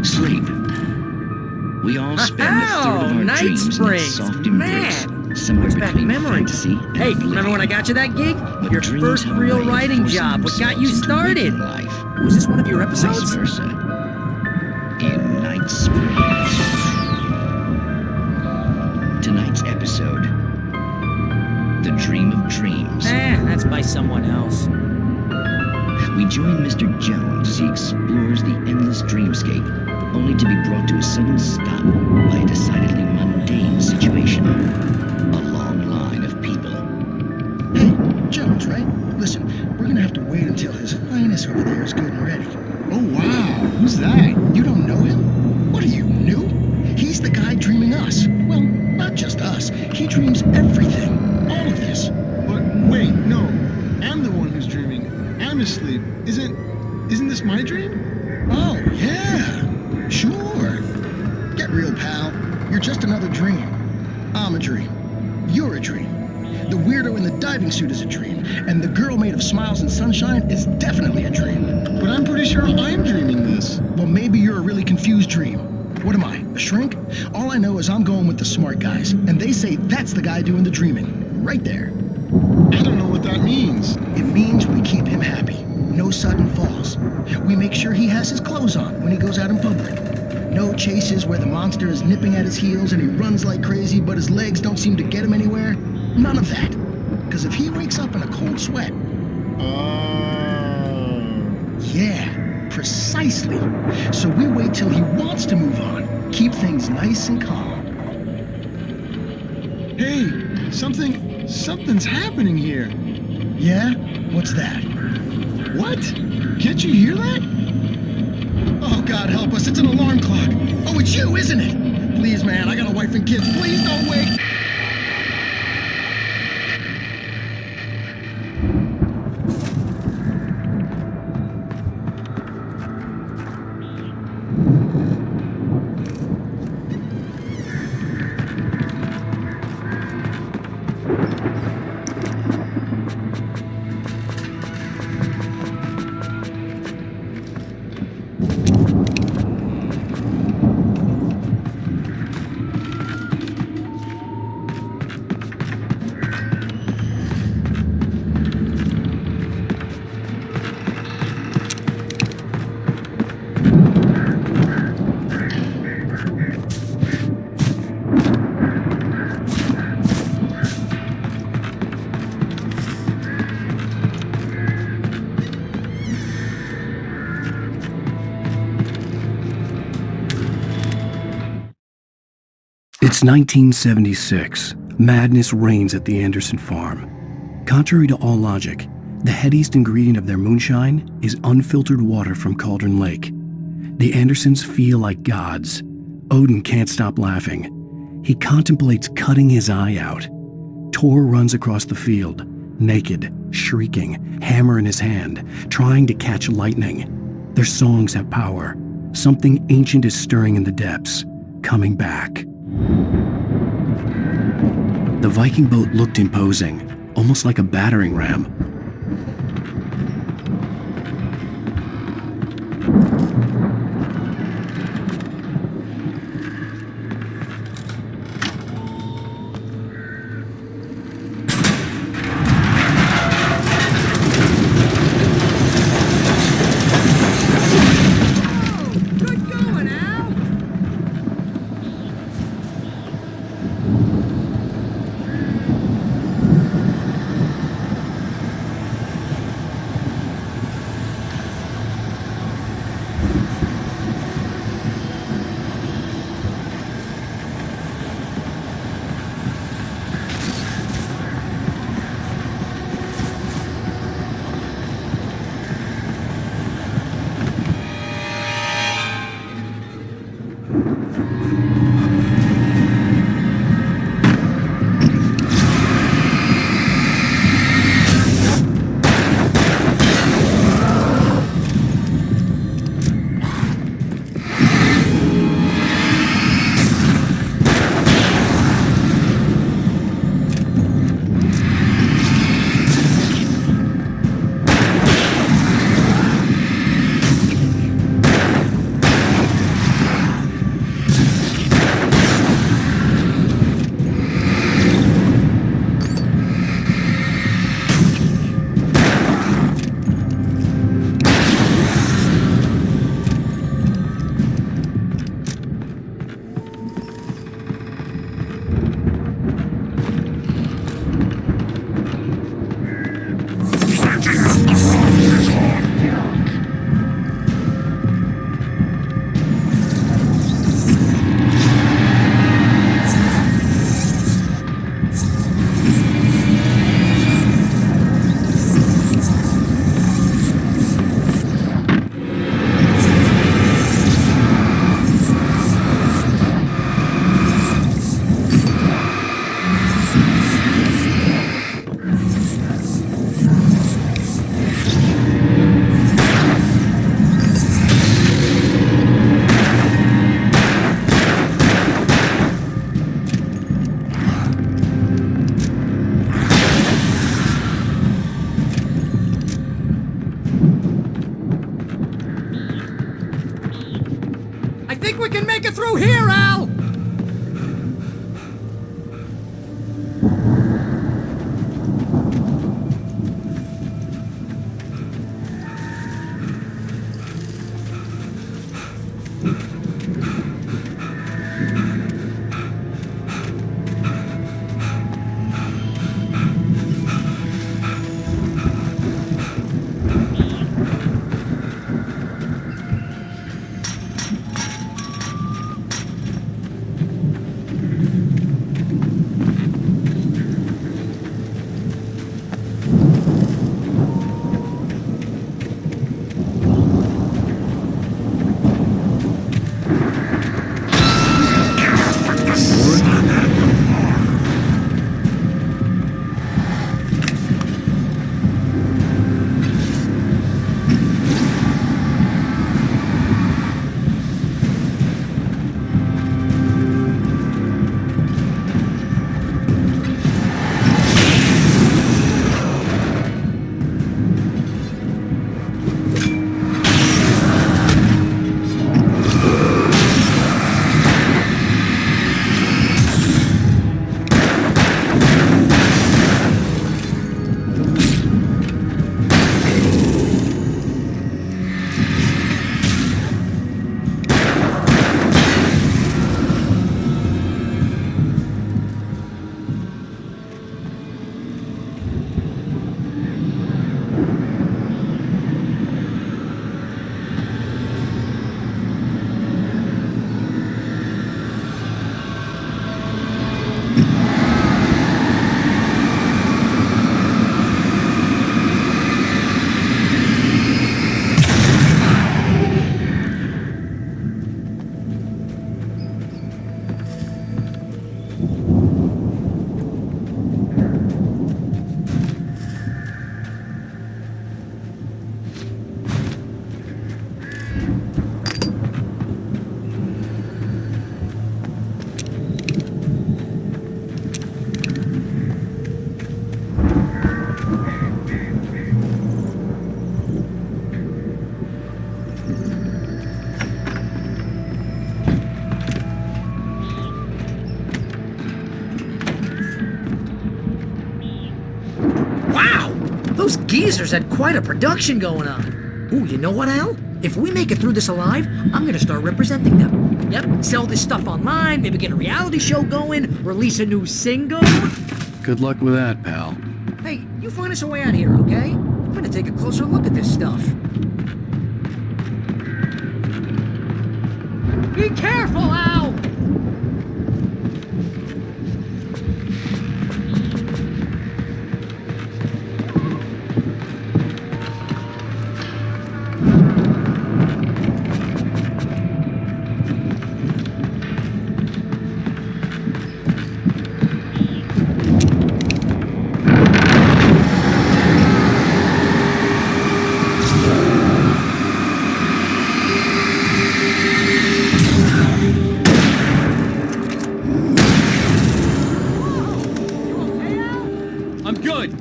Sleep. We all spend a third of our Night dreams in Springs. a soft embrace, Man, somewhere brings back between memories. fantasy and Hey, reality. remember when I got you that gig? But Your dreams first have a real way of writing forcing job. What got you themselves into started? waking life. Was this one of your Vice episodes? versa. In Night Springs. Tonight's episode. The Dream of Dreams. That's by someone else. We join Mr. Jones as he explores the endless dreamscape, only to be brought to a sudden stop by a decidedly mundane situation. A long line of people. Hey, Jones, right? Listen, we're gonna have to wait until His Highness over there is good and ready. Oh, wow. Who's that? You don't know him? What are you, new? He's the guy dreaming us. Well, not just us. He dreams everything. All of this. But wait, no. I'm the one who's dreaming. I'm asleep. Isn't this my dream? Oh, yeah. Sure. Get real, pal. You're just another dream. I'm a dream. You're a dream. The weirdo in the diving suit is a dream. And the girl made of smiles and sunshine is definitely a dream. But I'm pretty sure I'm dreaming this. Well, maybe you're a really confused dream. What am I, a shrink? All I know is I'm going with the smart guys. And they say that's the guy doing the dreaming. Right there. I don't know what that means. It means we keep him happy. No sudden falls. We make sure he has his clothes on when he goes out in public. No chases where the monster is nipping at his heels and he runs like crazy but his legs don't seem to get him anywhere. None of that. Because if he wakes up in a cold sweat... Yeah, precisely. So we wait till he wants to move on. Keep things nice and calm. Hey, something's happening here. Yeah? What's that? What? Can't you hear that? Oh, God help us, it's an alarm clock. Oh, it's you, isn't it? Please, man, I got a wife and kids. Please don't wake... It's 1976. Madness reigns at the Anderson farm. Contrary to all logic, the headiest ingredient of their moonshine is unfiltered water from Cauldron Lake. The Andersons feel like gods. Odin can't stop laughing. He contemplates cutting his eye out. Tor runs across the field, naked, shrieking, hammer in his hand, trying to catch lightning. Their songs have power. Something ancient is stirring in the depths, coming back. The Viking boat looked imposing, almost like a battering ram. Those geezers had quite a production going on. Ooh, you know what, Al? If we make it through this alive, I'm gonna start representing them. Yep, sell this stuff online, maybe get a reality show going, release a new single. Good luck with that, pal. Hey, you find us a way out of here, okay? I'm gonna take a closer look at this stuff. Be careful, Al!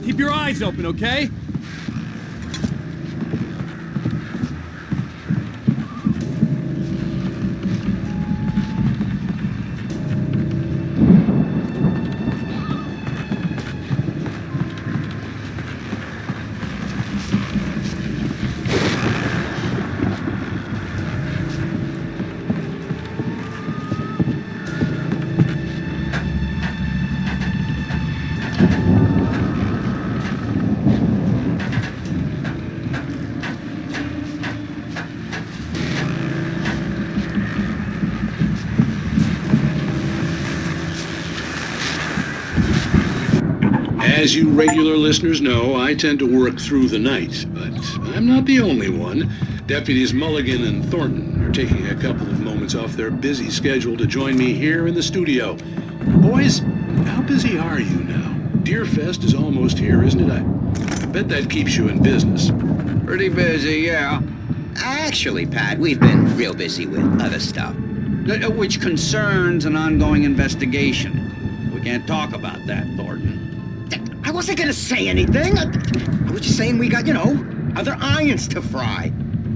Keep your eyes open, okay? As you regular listeners know, I tend to work through the night, but I'm not the only one. Deputies Mulligan and Thornton are taking a couple of moments off their busy schedule to join me here in the studio. Boys, how busy are you now? Deerfest is almost here, isn't it? I bet that keeps you in business. Pretty busy, yeah. Actually, Pat, we've been real busy with other stuff, which concerns an ongoing investigation. We can't talk about that, Thornton. I wasn't gonna say anything. I was just saying we got, other irons to fry.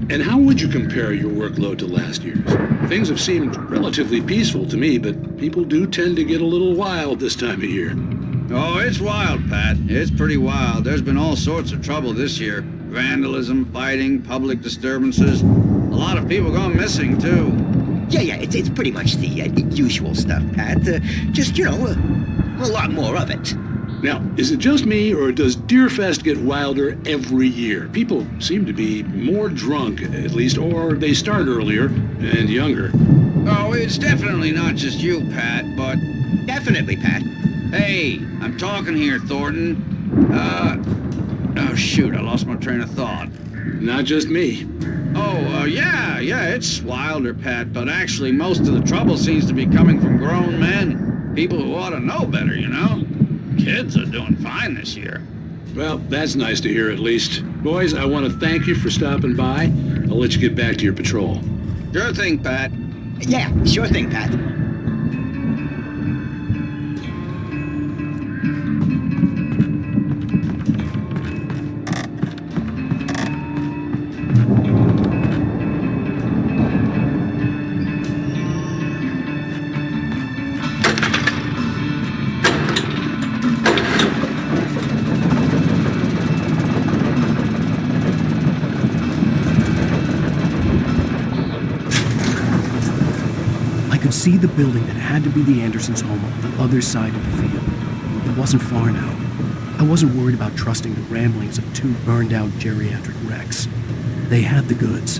And how would you compare your workload to last year's? Things have seemed relatively peaceful to me, but people do tend to get a little wild this time of year. Oh, it's wild, Pat. It's pretty wild. There's been all sorts of trouble this year. Vandalism, fighting, public disturbances. A lot of people gone missing, too. Yeah, it's pretty much the usual stuff, Pat. Just, a lot more of it. Now, is it just me, or does Deerfest get wilder every year? People seem to be more drunk, at least, or they start earlier and younger. Oh, it's definitely not just you, Pat, but... Definitely, Pat. Hey, I'm talking here, Thornton. Oh, shoot, I lost my train of thought. Not just me. Oh, yeah, it's wilder, Pat, but actually most of the trouble seems to be coming from grown men. People who ought to know better, Kids are doing fine this year. Well, that's nice to hear at least. Boys, I want to thank you for stopping by. I'll let you get back to your patrol. Sure thing, Pat. Yeah, sure thing, Pat. See the building that had to be the Andersons' home on the other side of the field. It wasn't far now. I wasn't worried about trusting the ramblings of two burned-out geriatric wrecks. They had the goods.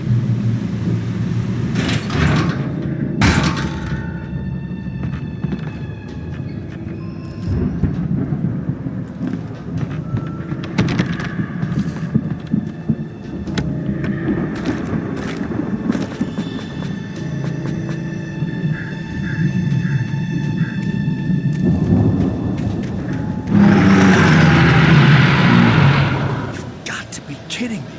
Kidding me.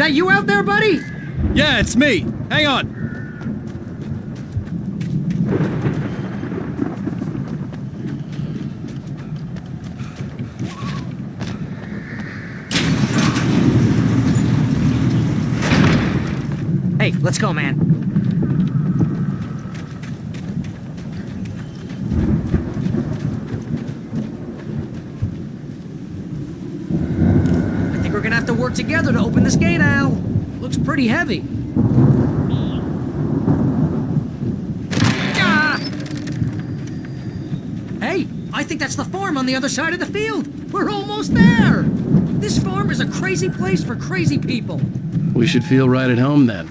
that you out there, buddy? Yeah, it's me. Hang on. Hey, let's go, man. I think we're gonna have to work together to open this gate, Al. Looks pretty heavy. Ah! Hey, I think that's the farm on the other side of the field. We're almost there. This farm is a crazy place for crazy people. We should feel right at home then.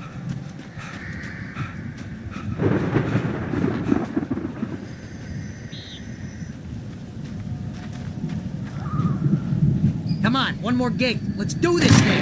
Come on, one more gate. Let's do this thing.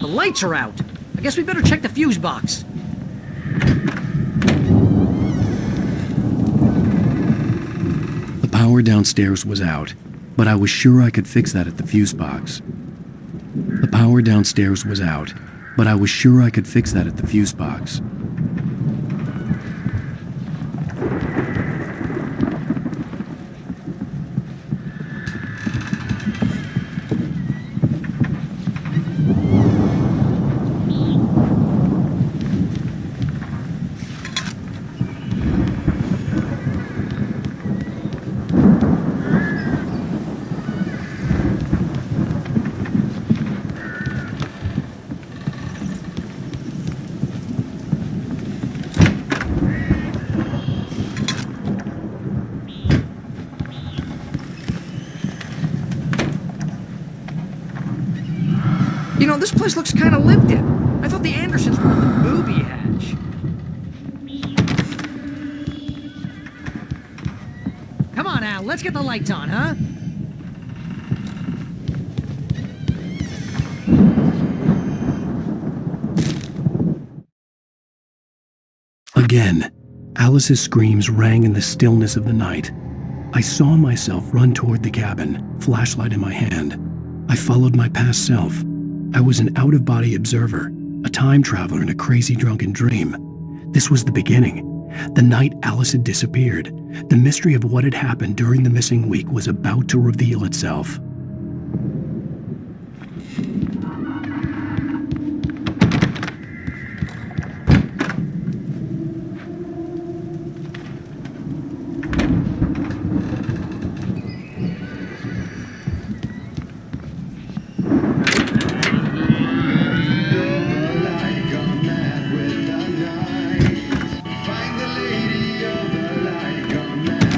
The lights are out. I guess we better check the fuse box. The power downstairs was out, but I was sure I could fix that at the fuse box. The power downstairs was out, but I was sure I could fix that at the fuse box. You know, this place looks kind of lived in. I thought the Andersons were on the booby hatch. Come on, Al, let's get the lights on, huh? Again, Alice's screams rang in the stillness of the night. I saw myself run toward the cabin, flashlight in my hand. I followed my past self. I was an out-of-body observer, a time traveler in a crazy drunken dream. This was the beginning. The night Alice had disappeared. The mystery of what had happened during the missing week was about to reveal itself.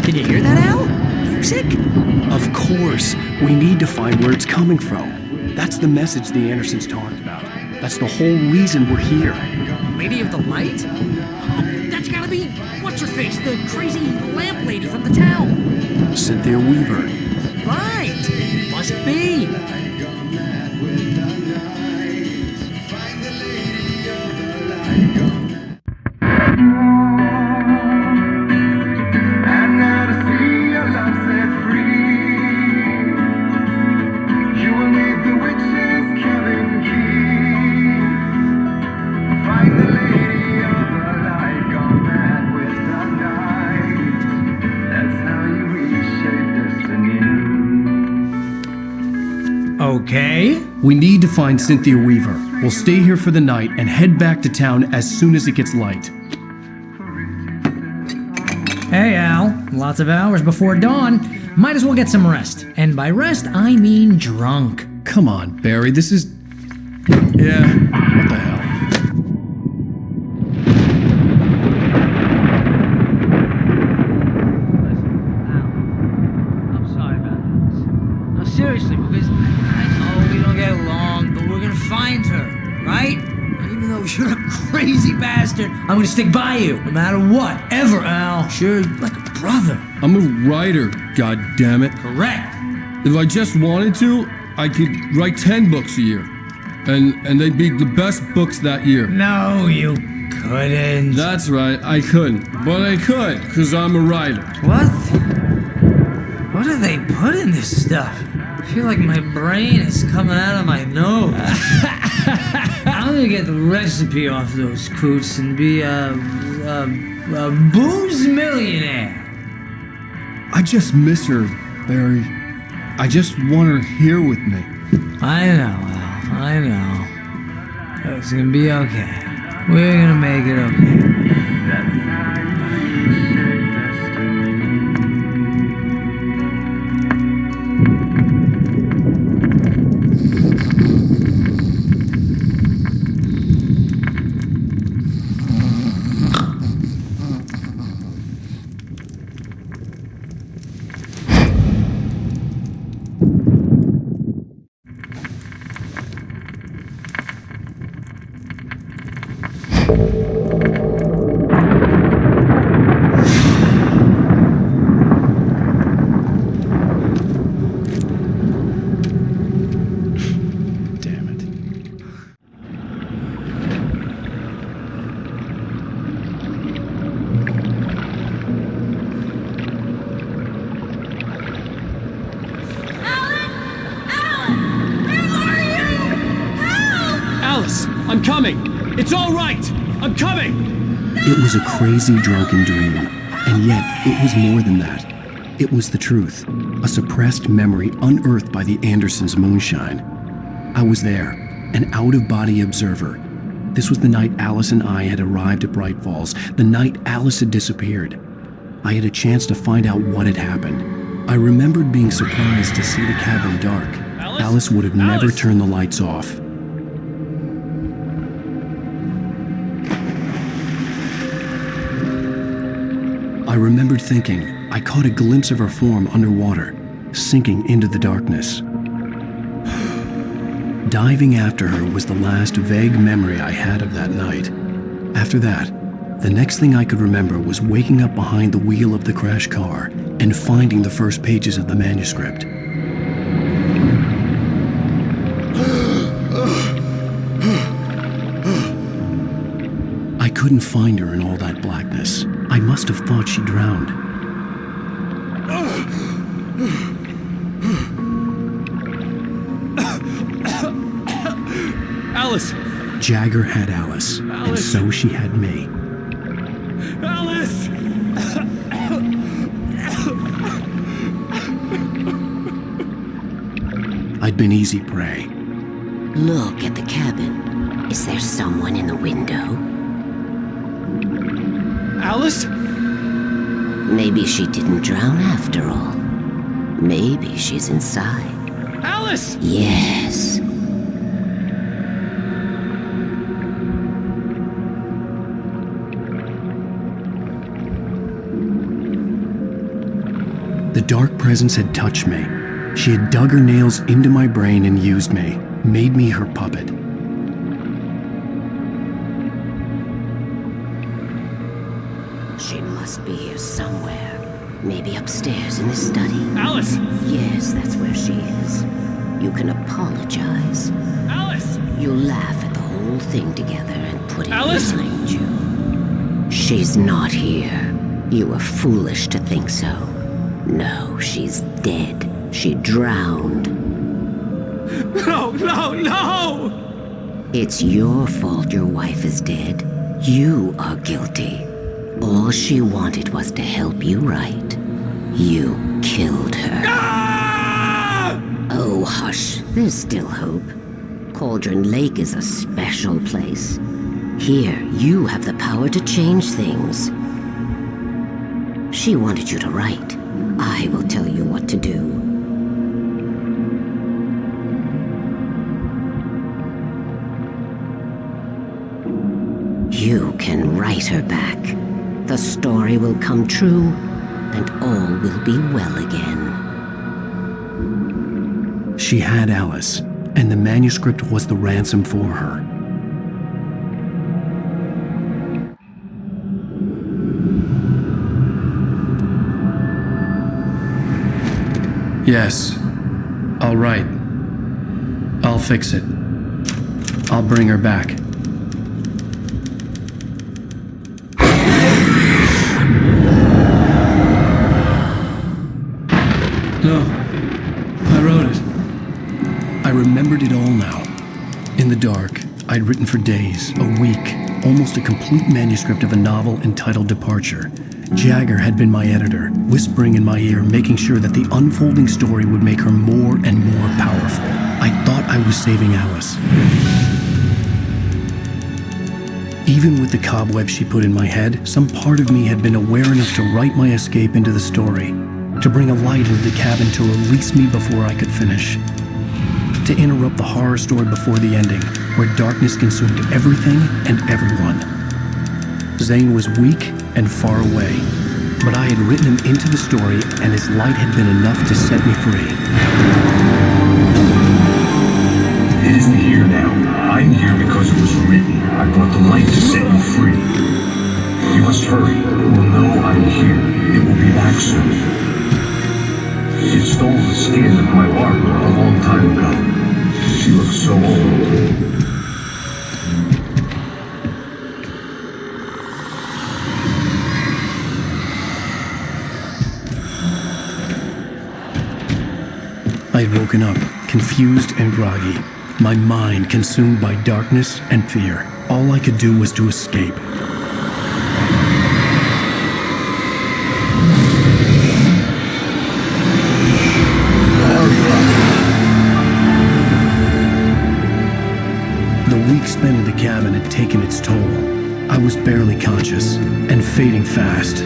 Can you hear that, Al? Music? Of course. We need to find where it's coming from. That's the message the Andersons talked about. That's the whole reason we're here. Lady of the Light? That's gotta be, what's-her-face, the crazy lamp lady from the town. Cynthia Weaver. Right. Must be. Okay. We need to find Cynthia Weaver. We'll stay here for the night and head back to town as soon as it gets light. Hey, Al. Lots of hours before dawn. Might as well get some rest. And by rest, I mean drunk. Come on, Barry, this is... Yeah, what the hell? I'm sorry about this. No, seriously, because I know we don't get along, but we're gonna find her, right? Even though you're a crazy bastard, I'm gonna stick by you, no matter what, ever, Al. Sure, like a brother. I'm a writer, goddammit. Correct. If I just wanted to, I could write 10 books a year. And they'd be the best books that year. No, you couldn't. That's right, I couldn't. But I could, because I'm a writer. What? What do they put in this stuff? I feel like my brain is coming out of my nose. I'm gonna get the recipe off those coots and be a booze millionaire. I just miss her, Barry. I just want her here with me. I know, Al. I know. It's gonna be okay. We're gonna make it okay. I'm coming! It's all right! I'm coming! It was a crazy, drunken dream, and yet it was more than that. It was the truth, a suppressed memory unearthed by the Andersons' moonshine. I was there, an out-of-body observer. This was the night Alice and I had arrived at Bright Falls, the night Alice had disappeared. I had a chance to find out what had happened. I remembered being surprised to see the cabin dark. Alice would have never turned the lights off. I remembered thinking I caught a glimpse of her form underwater, sinking into the darkness. Diving after her was the last vague memory I had of that night. After that, the next thing I could remember was waking up behind the wheel of the crashed car and finding the first pages of the manuscript. I couldn't find her in all that blackness. I must have thought she drowned. Alice! Jagger had Alice, and so she had me. Alice! I'd been easy prey. Look at the cabin. Is there someone in the window? Alice? Maybe she didn't drown after all. Maybe she's inside. Alice! Yes. The dark presence had touched me. She had dug her nails into my brain and used me, made me her puppet. She must be here somewhere. Maybe upstairs in the study. Alice! Yes, that's where she is. You can apologize. Alice! You'll laugh at the whole thing together and put it Alice! behind you. She's not here. You were foolish to think so. No, she's dead. She drowned. No, no, no! It's your fault your wife is dead. You are guilty. All she wanted was to help you right. You killed her. Ah! Oh, hush. There's still hope. Cauldron Lake is a special place. Here, you have the power to change things. She wanted you to write. I will tell you what to do. You can write her back. The story will come true, and all will be well again. She had Alice, and the manuscript was the ransom for her. Yes, I'll write. I'll fix it. I'll bring her back. No, I wrote it. I remembered it all now. In the dark, I'd written for days, a week, almost a complete manuscript of a novel entitled Departure. Jagger had been my editor, whispering in my ear, making sure that the unfolding story would make her more and more powerful. I thought I was saving Alice. Even with the cobwebs she put in my head, some part of me had been aware enough to write my escape into the story, to bring a light into the cabin to release me before I could finish, to interrupt the horror story before the ending, where darkness consumed everything and everyone. Zane was weak and far away, but I had written him into the story, and his light had been enough to set me free. It isn't here now. I'm here because it was written. I brought the light to set you free. You must hurry. It will know I'm here. It will be back soon. It stole the skin of my Barbara a long time ago. She looks so old. I had woken up, confused and groggy, my mind consumed by darkness and fear. All I could do was to escape. The week spent in the cabin had taken its toll. I was barely conscious, and fading fast.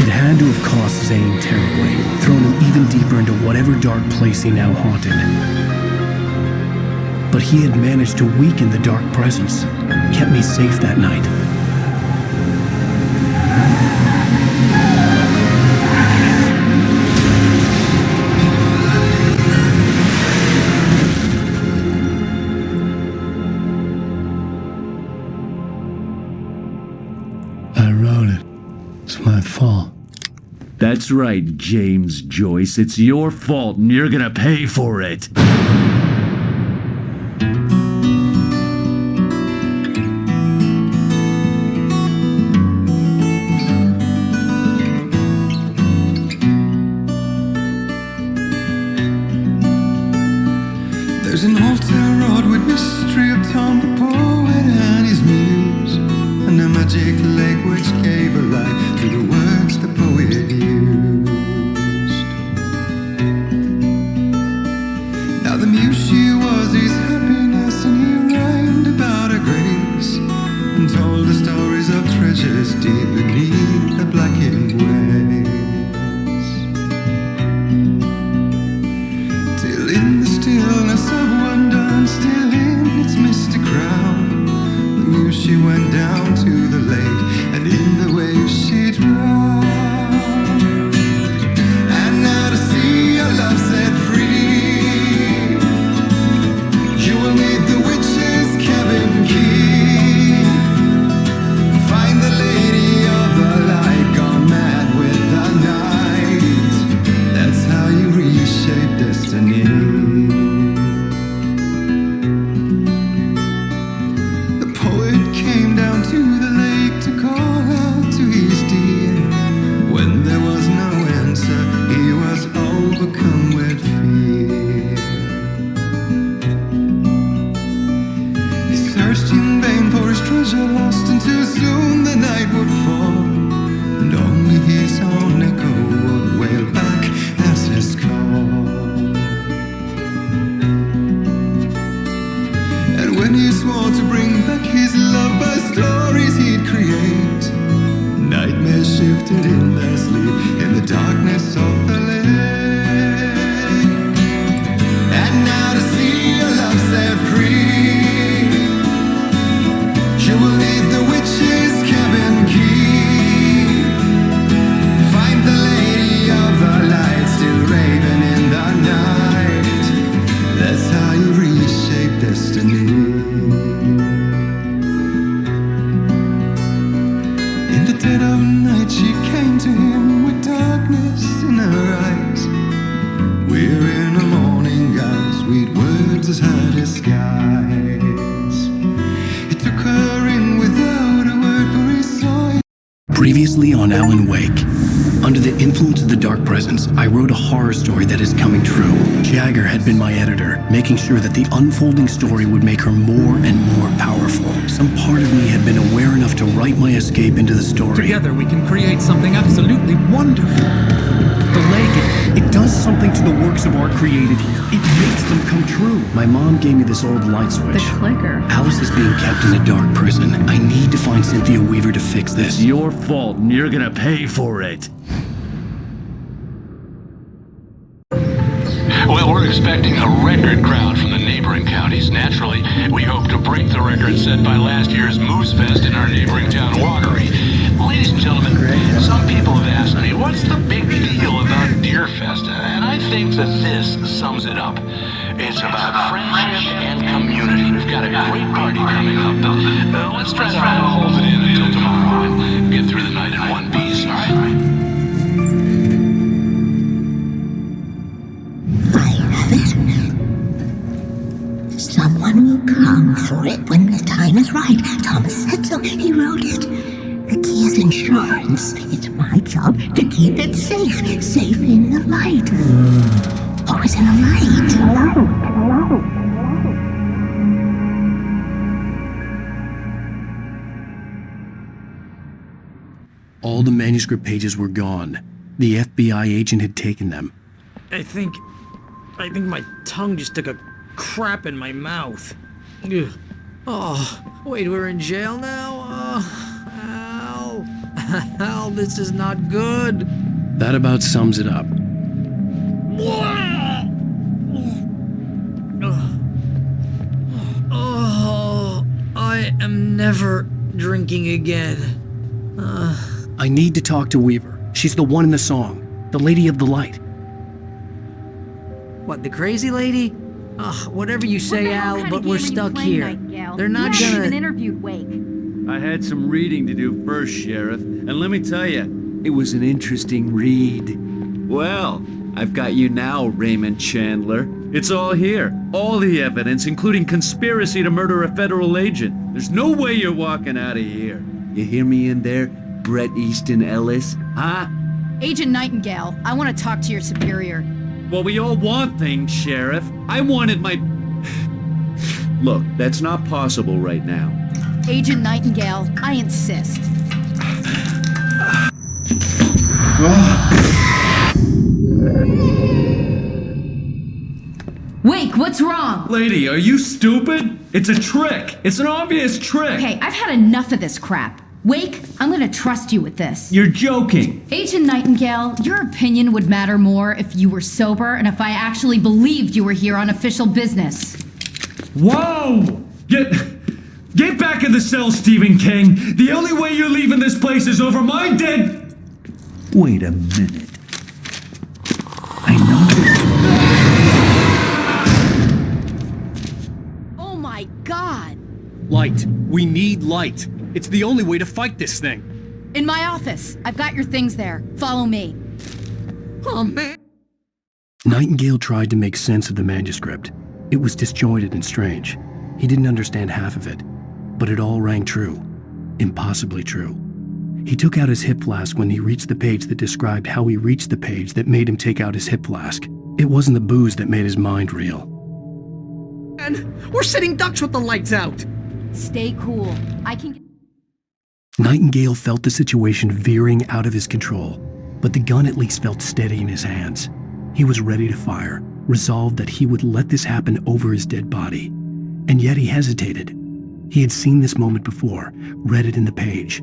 It had to have cost Zane terribly, thrown him even deeper into whatever dark place he now haunted. But he had managed to weaken the dark presence, kept me safe that night. I wrote it. It's my fault. That's right, James Joyce. It's your fault, and you're gonna pay for it. There's an old town road with mystery of Tom the poet and his muse, and a magic lake which gave a life to the words the poet used. Now the muse she was his happiness, and he rhymed about her grace, and told the stories of treasures deep beneath the blackened waves. Till in the stillness of wonder, and still in its misty crown, the muse she went down to the lake, and in the waves she drowned. And now to see your love set free, you will need the witch's cabin key. Find the lady of the light, gone mad with the night. That's how you reshape destiny. The poet came down to the lake to call out to his dear. When there was no answer, he was overcome with fear. He searched in vain for his treasure lost, and too soon the night would fall, and only his own echo would wail back as his call. more to bring back his love by stories he'd create. Nightmares shifted in their sleep in the darkness of the lake. And now to see your love set free, you will need the witch's cabin key. Find the lady of the light still raving in the night. That's how you reshape destiny. In the dead of night she came to him with darkness in her eyes. We're in a morning gown, sweet words as her disguise. He took her in without a word, for he saw it. Previously on Alan Wake. Under the influence of the dark presence, I wrote a horror story that is coming true. Jagger had been my editor, making sure that the unfolding story would make her more and more powerful. Some part of me had been aware enough to write my escape into the story. Together we can create something absolutely wonderful. The lake, it does something to the works of art created here. It makes them come true. My mom gave me this old light switch. The clicker. Alice is being kept in a dark prison. I need to find Cynthia Weaver to fix this. Your fault, and you're gonna pay for it. Well, we're expecting a record crowd from the neighboring counties. Naturally, we hope to break the record set by last year's Moose Fest in our neighboring town, Watery. Ladies and gentlemen, some people have asked me, what's the big deal about Deer Fest? And I think that this sums it up. It's about friendship and community. We've got a great party coming up. Let's try to hold it in until tomorrow and get through the night in one piece, all right? Someone will come for it when the time is right. Thomas said so. He wrote it. The key is insurance. It's my job to keep it safe. Safe in the light. Always in the light. All the manuscript pages were gone. The FBI agent had taken them. I think my tongue just took a crap in my mouth. Ugh. Oh, wait, we're in jail now? Al. Al, this is not good. That about sums it up. Oh, I am never drinking again. I need to talk to Weaver. She's the one in the song. The Lady of the Light. What, the crazy lady? Ugh, whatever you say, Al, but we're stuck here. They're not you haven't gonna... even interviewed Wake. I had some reading to do first, Sheriff, and let me tell you, it was an interesting read. Well, I've got you now, Raymond Chandler. It's all here. All the evidence, including conspiracy to murder a federal agent. There's no way you're walking out of here. You hear me in there, Bret Easton Ellis? Huh? Agent Nightingale, I want to talk to your superior. Well, we all want things, Sheriff. I wanted my... Look, that's not possible right now. Agent Nightingale, I insist. Wake, what's wrong? Lady, are you stupid? It's a trick. It's an obvious trick. Okay, I've had enough of this crap. Wake, I'm gonna trust you with this. You're joking. Agent Nightingale, your opinion would matter more if you were sober and if I actually believed you were here on official business. Whoa! Get back in the cell, Stephen King. The only way you're leaving this place is over my dead... Wait a minute. I know... Oh my God! Light. We need light. It's the only way to fight this thing. In my office. I've got your things there. Follow me. Oh, man. Nightingale tried to make sense of the manuscript. It was disjointed and strange. He didn't understand half of it, but it all rang true. Impossibly true. He took out his hip flask when he reached the page that described how he reached the page that made him take out his hip flask. It wasn't the booze that made his mind reel. And we're sitting ducks with the lights out. Stay cool. I can... Nightingale felt the situation veering out of his control, but the gun at least felt steady in his hands. He was ready to fire, resolved that he would let this happen over his dead body. And yet he hesitated. He had seen this moment before, read it in the page.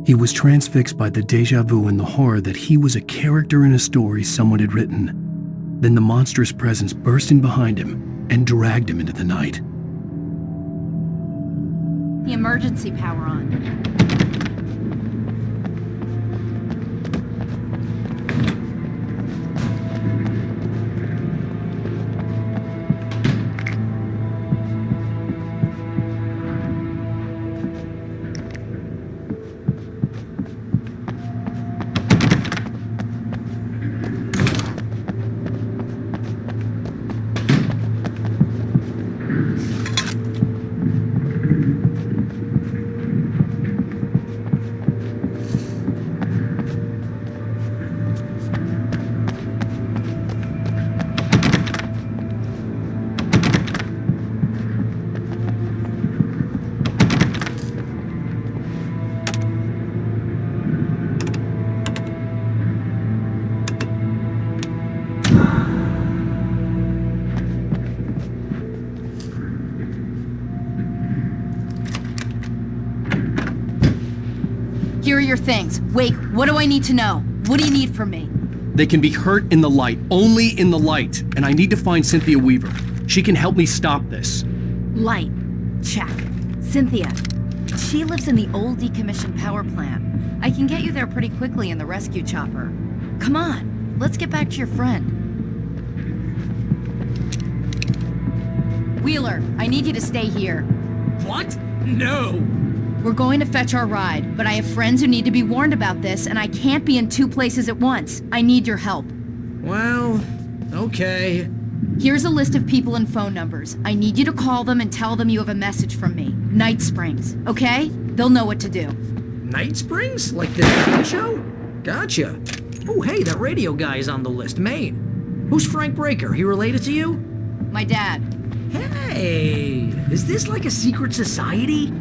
He was transfixed by the déjà vu and the horror that he was a character in a story someone had written. Then the monstrous presence burst in behind him and dragged him into the night. The emergency power on. Here are your things. Wake, what do I need to know? What do you need from me? They can be hurt in the light, only in the light, and I need to find Cynthia Weaver. She can help me stop this. Light. Check. Cynthia. She lives in the old decommissioned power plant. I can get you there pretty quickly in the rescue chopper. Come on, let's get back to your friend. Wheeler, I need you to stay here. What? No! We're going to fetch our ride, but I have friends who need to be warned about this, and I can't be in two places at once. I need your help. Well, okay. Here's a list of people and phone numbers. I need you to call them and tell them you have a message from me. Night Springs, okay? They'll know what to do. Night Springs? Like the TV show? Gotcha. Oh, hey, that radio guy is on the list, Maine. Who's Frank Breaker? He related to you? My dad. Hey, is this like a secret society?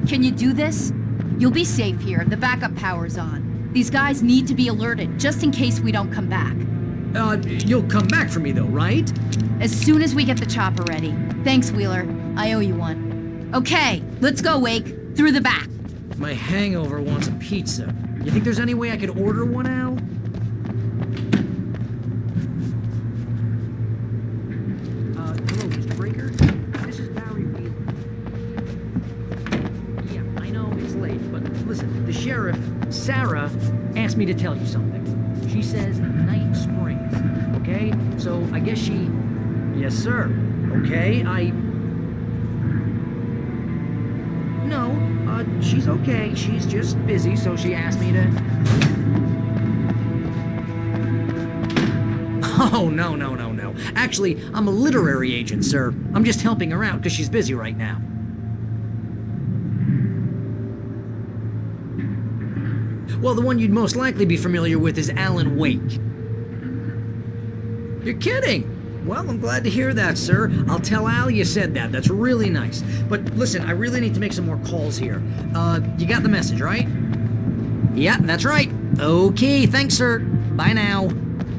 Can you do this? You'll be safe here. The backup power's on. These guys need to be alerted, just in case we don't come back. You'll come back for me though, right? As soon as we get the chopper ready. Thanks, Wheeler. I owe you one. Okay, let's go, Wake. Through the back. My hangover wants a pizza. You think there's any way I could order one, Al? Hello, Mr. Breaker? This is Barry Wheeler. Yeah, I know it's late, but listen, the sheriff, Sarah, asked me to tell you something. She says Night Springs, okay? So I guess she... Yes, sir. Okay, No, she's okay. She's just busy, so she asked me to... Oh, no. Actually, I'm a literary agent, sir. I'm just helping her out because she's busy right now. Well, the one you'd most likely be familiar with is Alan Wake. You're kidding! Well, I'm glad to hear that, sir. I'll tell Al you said that. That's really nice. But listen, I really need to make some more calls here. You got the message, right? Yeah, that's right. Okay, thanks, sir. Bye now.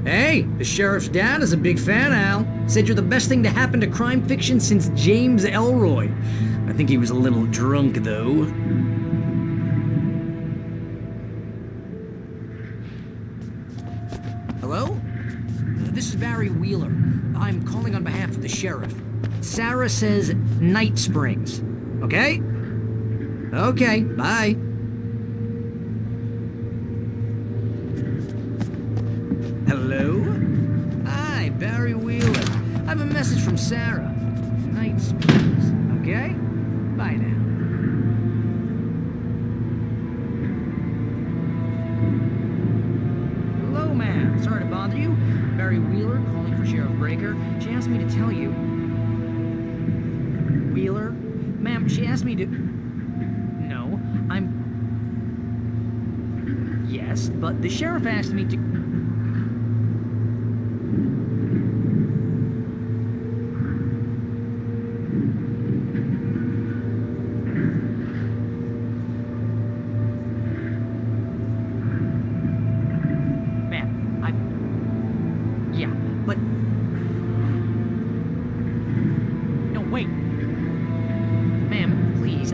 Hey, the sheriff's dad is a big fan, Al. Said you're the best thing to happen to crime fiction since James Elroy. I think he was a little drunk, though. Hello? This is Barry Wheeler. I'm calling on behalf of the sheriff. Sarah says Night Springs. Okay? Okay, bye. Hello? Hi, Barry Wheeler. I have a message from Sarah. Night Springs. Okay? Bye now. Hello, ma'am. Sorry to bother you. Barry Wheeler calling for Sheriff Breaker. She asked me to tell you. Wheeler? Ma'am, she asked me to... No, I'm... Yes, but the sheriff asked me to...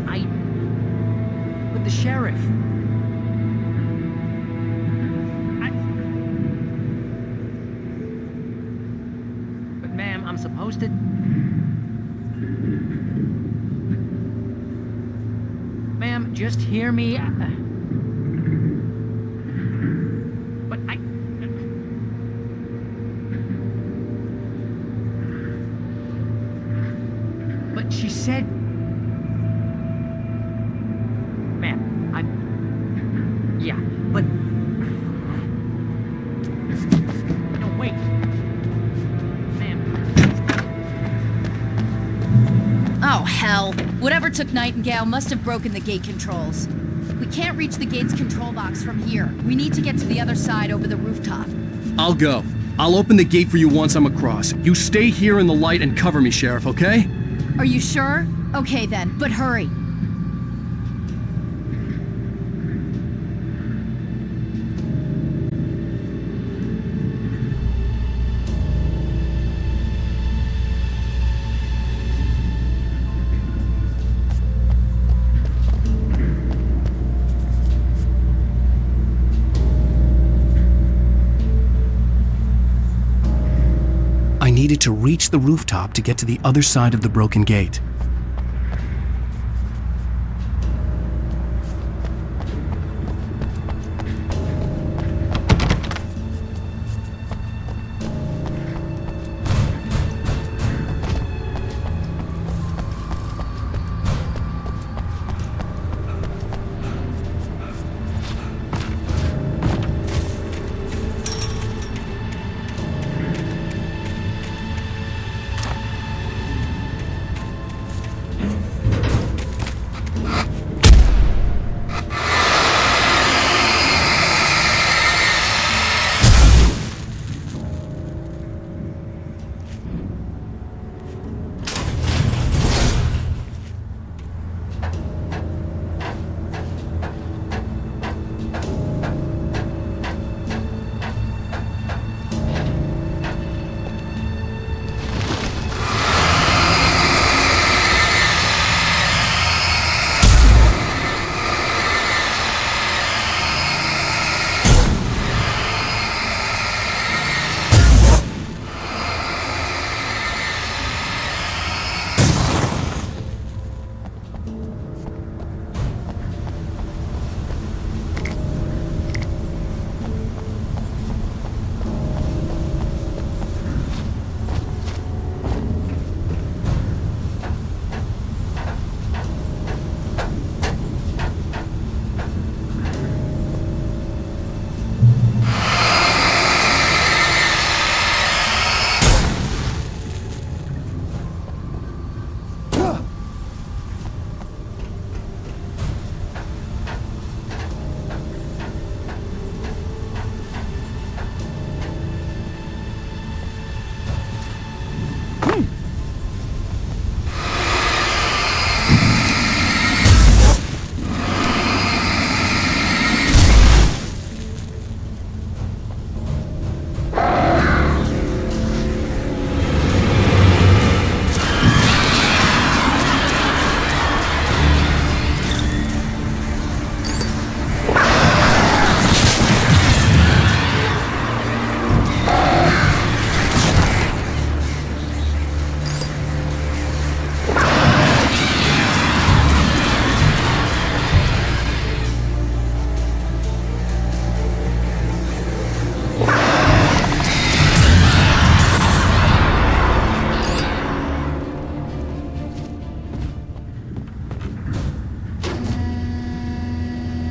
I sheriff. But ma'am, I'm supposed to... Ma'am, just hear me. But I... But she said... Ma'am, I'm... Yeah, but... No, wait. Ma'am. Oh, hell. Whatever took Nightingale must have broken the gate controls. We can't reach the gate's control box from here. We need to get to the other side over the rooftop. I'll go. I'll open the gate for you once I'm across. You stay here in the light and cover me, Sheriff, okay? Are you sure? Okay then, but hurry. I needed to reach the rooftop to get to the other side of the broken gate.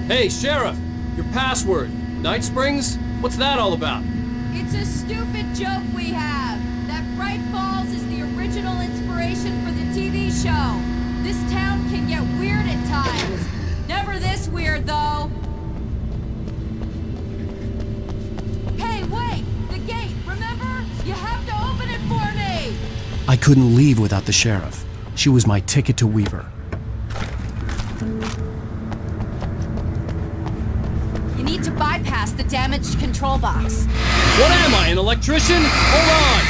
Hey, Sheriff! Your password. Night Springs? What's that all about? It's a stupid joke we have. That Bright Falls is the original inspiration for the TV show. This town can get weird at times. Never this weird, though. Hey, wait! The gate, remember? You have to open it for me! I couldn't leave without the sheriff. She was my ticket to Weaver. You need to bypass the damaged control box. What am I, an electrician? Hold on!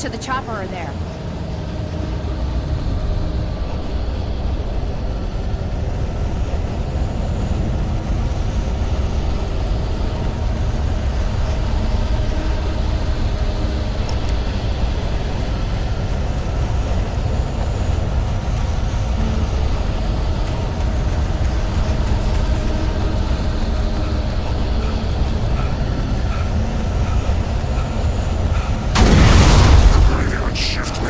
to the chopper are there. Shift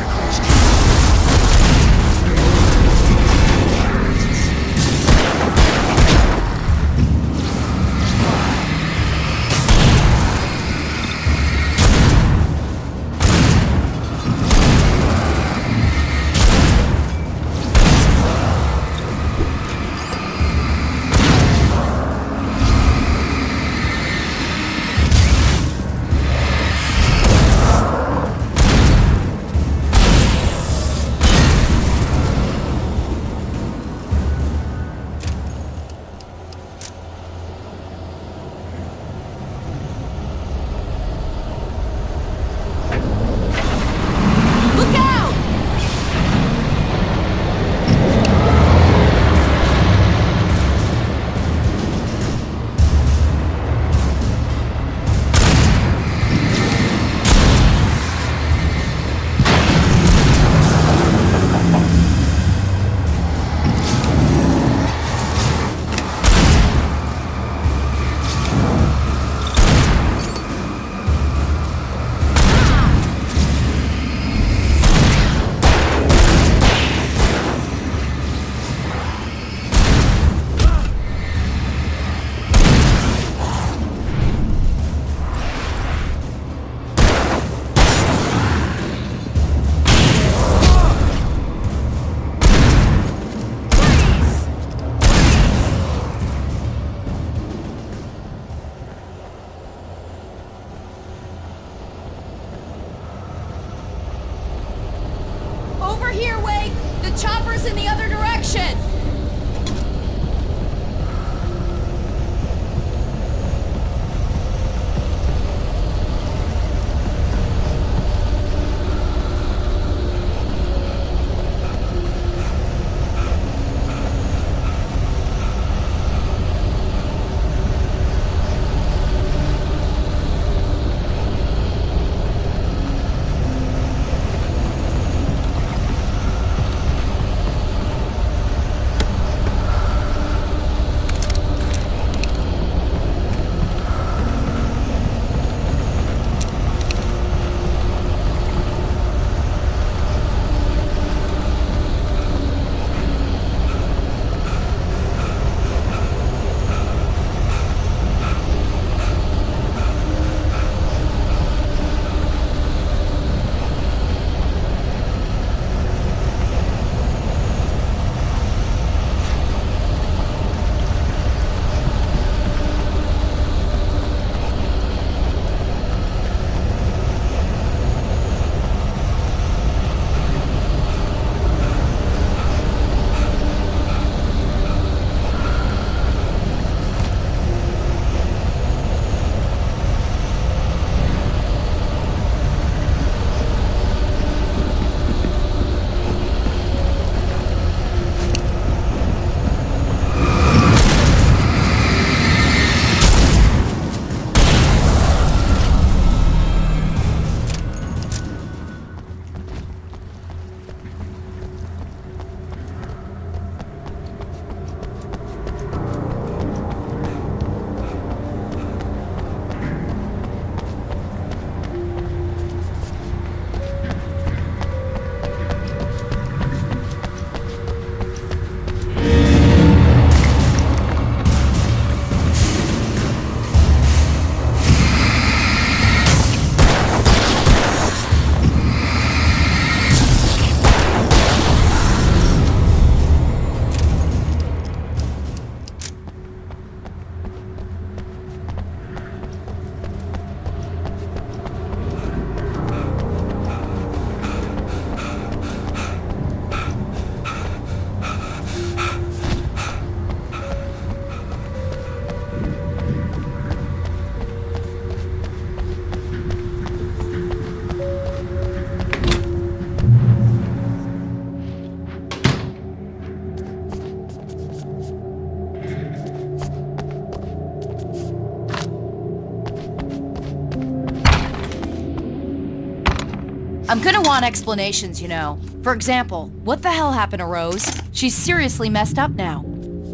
I'm gonna want explanations, you know. For example, what the hell happened to Rose? She's seriously messed up now.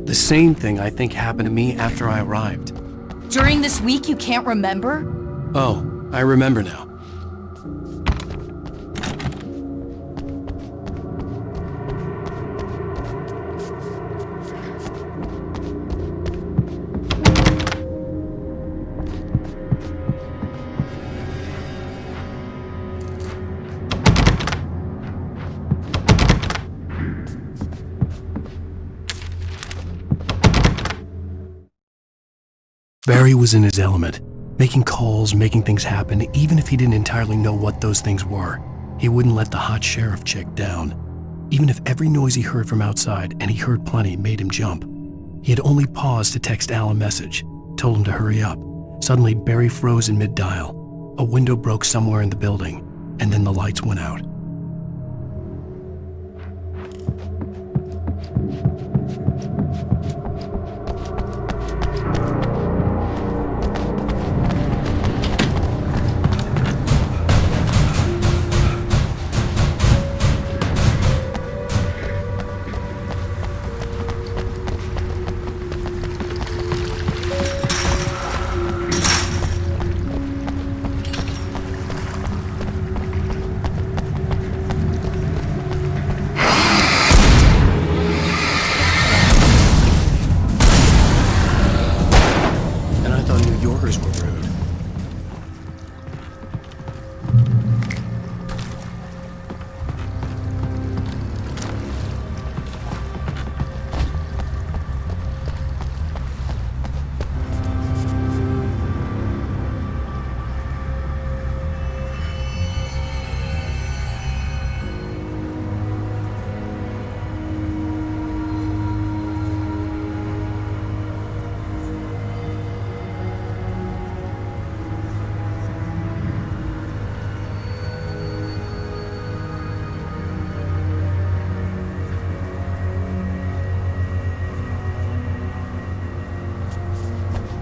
The same thing I think happened to me after I arrived. During this week, you can't remember? Oh, I remember now. Barry was in his element, making calls, making things happen, even if he didn't entirely know what those things were. He wouldn't let the hot sheriff chick down. Even if every noise he heard from outside, and he heard plenty, made him jump. He had only paused to text Al a message, told him to hurry up. Suddenly, Barry froze in mid-dial. A window broke somewhere in the building, and then the lights went out.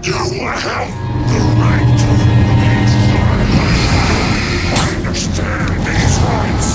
You have the right to understand these rights.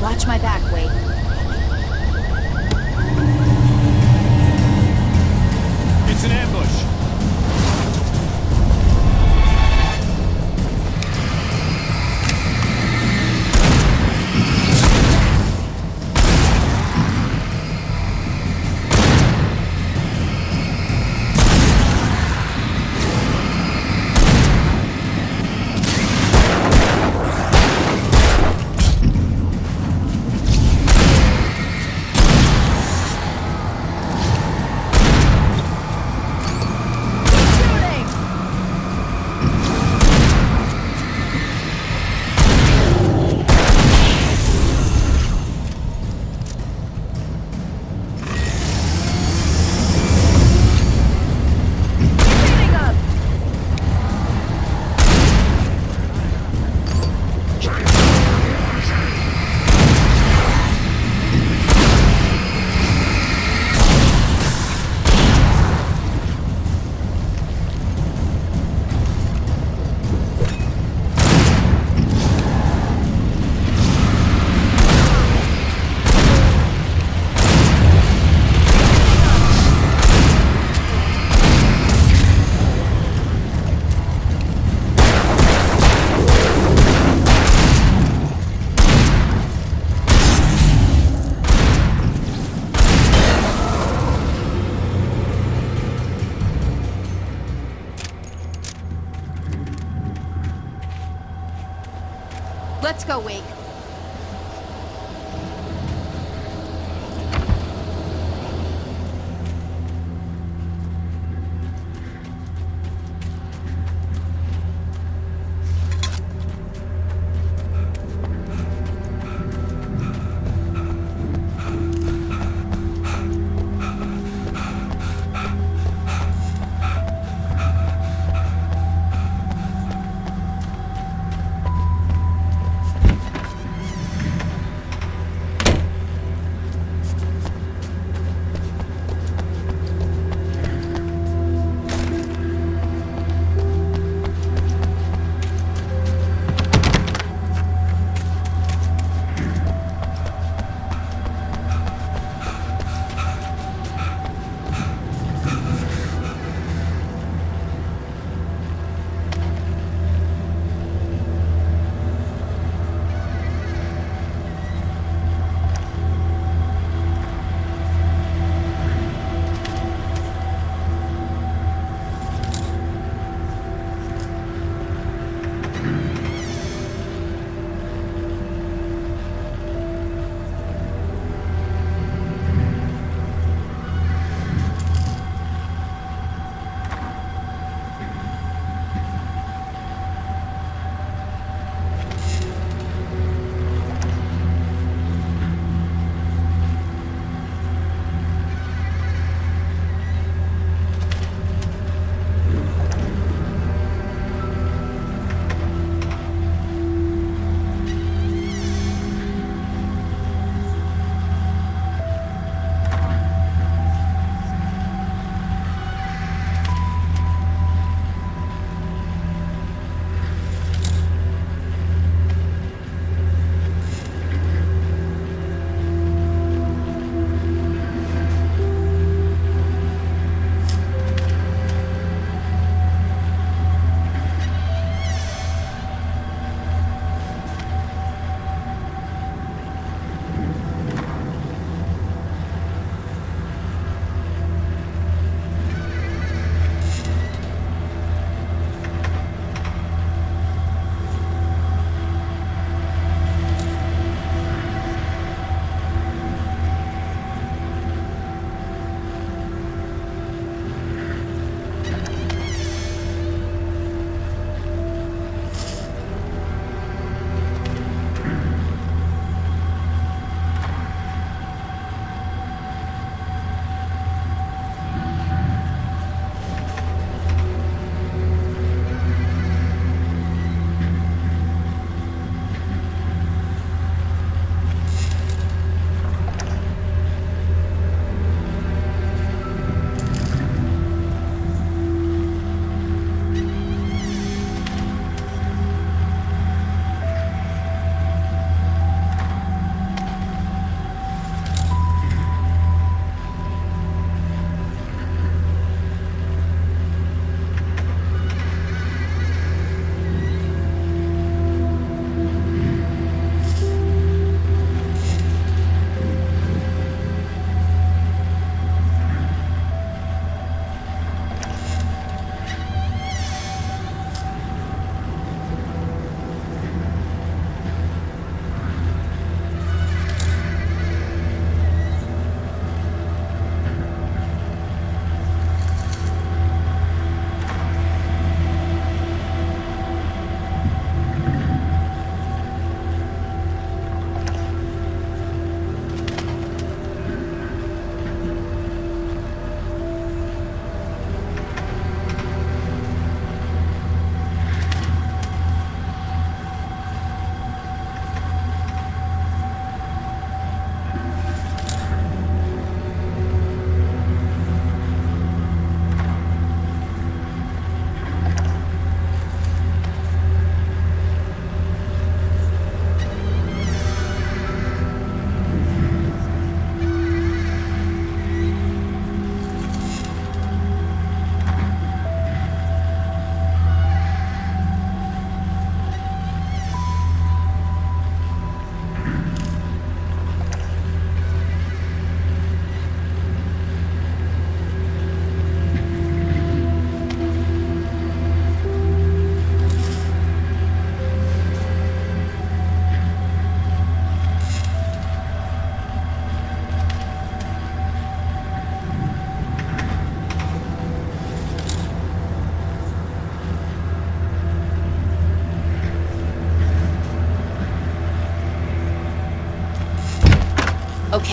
Watch my back, Wade. It's an ambush. Let's go, Wake.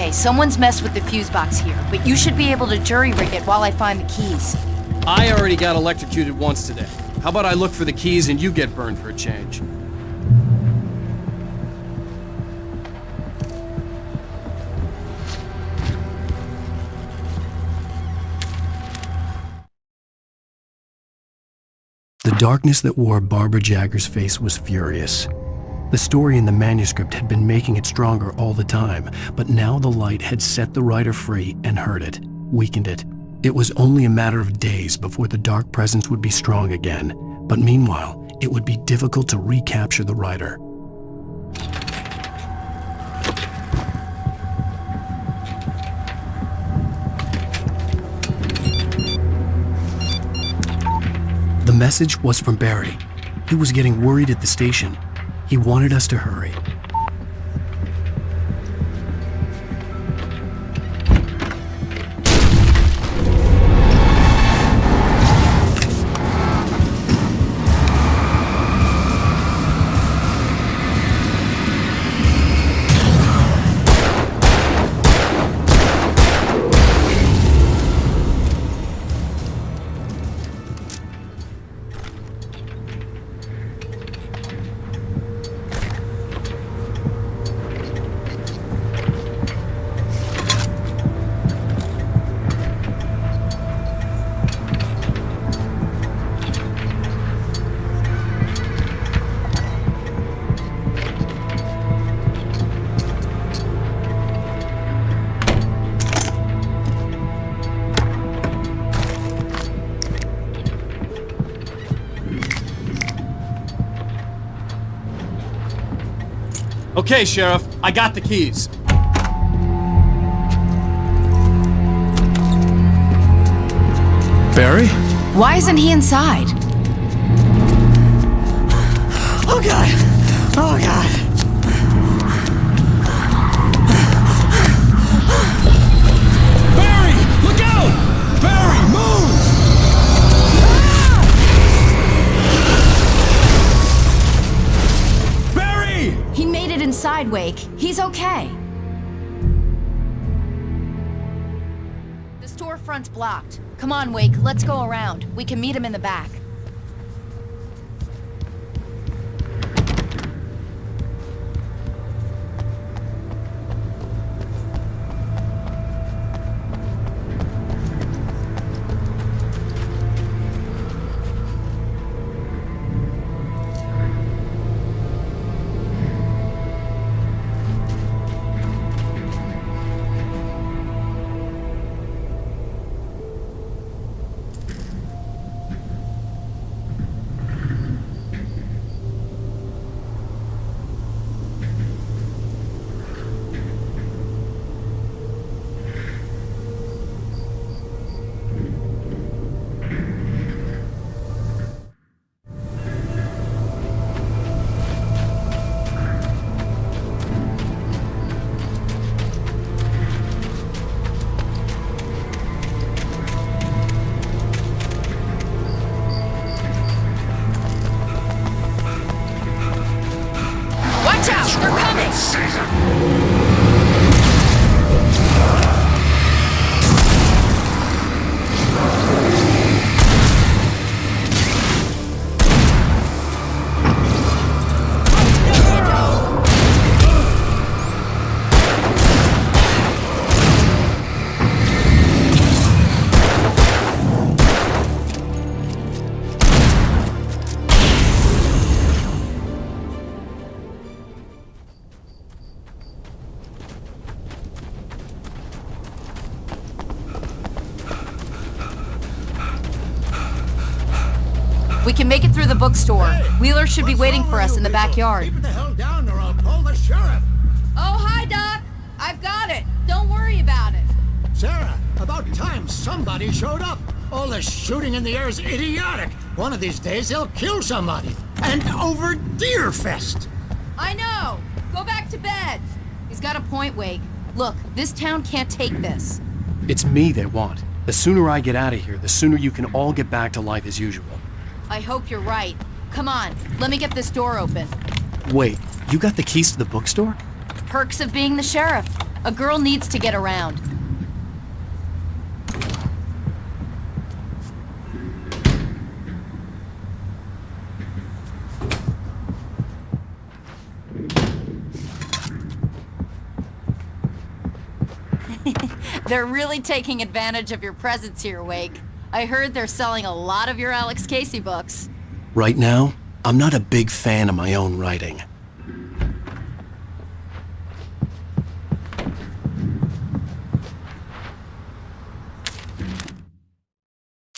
Okay, someone's messed with the fuse box here, but you should be able to jury-rig it while I find the keys. I already got electrocuted once today. How about I look for the keys and you get burned for a change? The darkness that wore Barbara Jagger's face was furious. The story in the manuscript had been making it stronger all the time, but now the light had set the writer free and hurt it, weakened it. It was only a matter of days before the dark presence would be strong again, but meanwhile, it would be difficult to recapture the writer. The message was from Barry. He was getting worried at the station. He wanted us to hurry. Okay, Sheriff, I got the keys. Barry? Why isn't he inside? Oh God! Oh God! Barry! Look out! Barry, move! Barry! He made it inside, Wake. He's okay. The storefront's blocked. Come on, Wake, let's go around. We can meet him in the back. Watch out! They're coming! We can make it through the bookstore. Wheeler should be waiting for us in the backyard. Keep the hell down or I'll call the sheriff. Oh, hi, Doc. I've got it. Don't worry about it. Sarah, about time somebody showed up. All this shooting in the air is idiotic. One of these days they'll kill somebody. And over Deerfest. I know. Go back to bed. He's got a point, Wake. Look, this town can't take this. It's me they want. The sooner I get out of here, the sooner you can all get back to life as usual. I hope you're right. Come on, let me get this door open. Wait, you got the keys to the bookstore? Perks of being the sheriff. A girl needs to get around. They're really taking advantage of your presence here, Wake. I heard they're selling a lot of your Alex Casey books. Right now, I'm not a big fan of my own writing.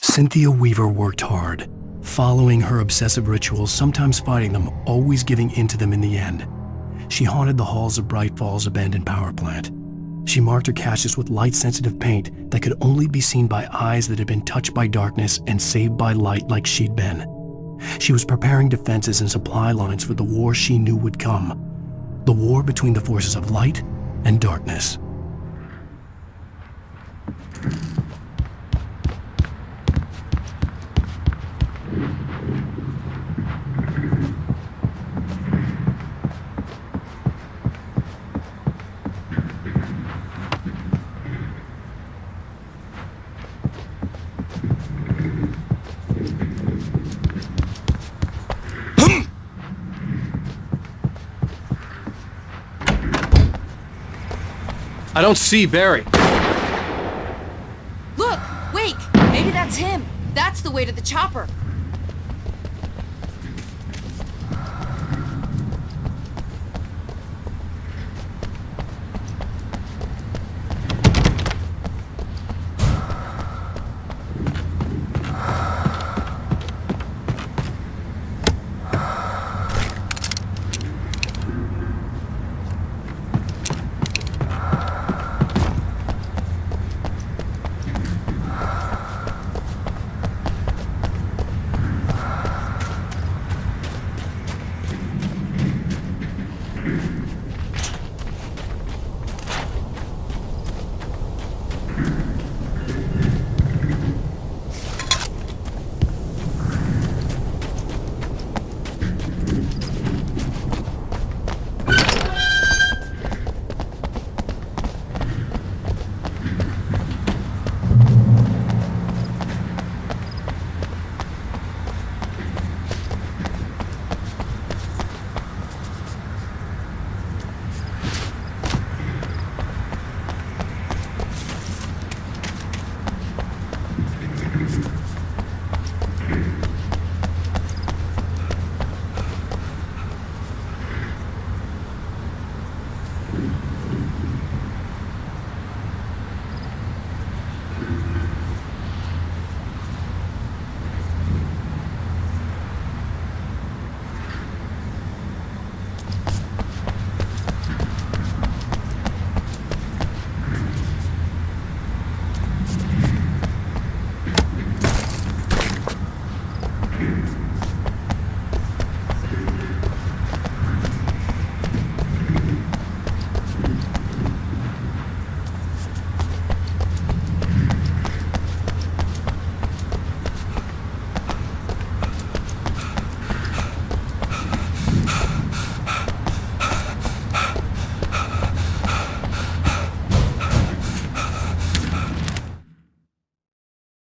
Cynthia Weaver worked hard, following her obsessive rituals, sometimes fighting them, always giving in to them in the end. She haunted the halls of Bright Falls abandoned power plant. She marked her caches with light-sensitive paint that could only be seen by eyes that had been touched by darkness and saved by light like she'd been. She was preparing defenses and supply lines for the war she knew would come. The war between the forces of light and darkness. I don't see Barry. Look! Wake! Maybe that's him. That's the way to the chopper.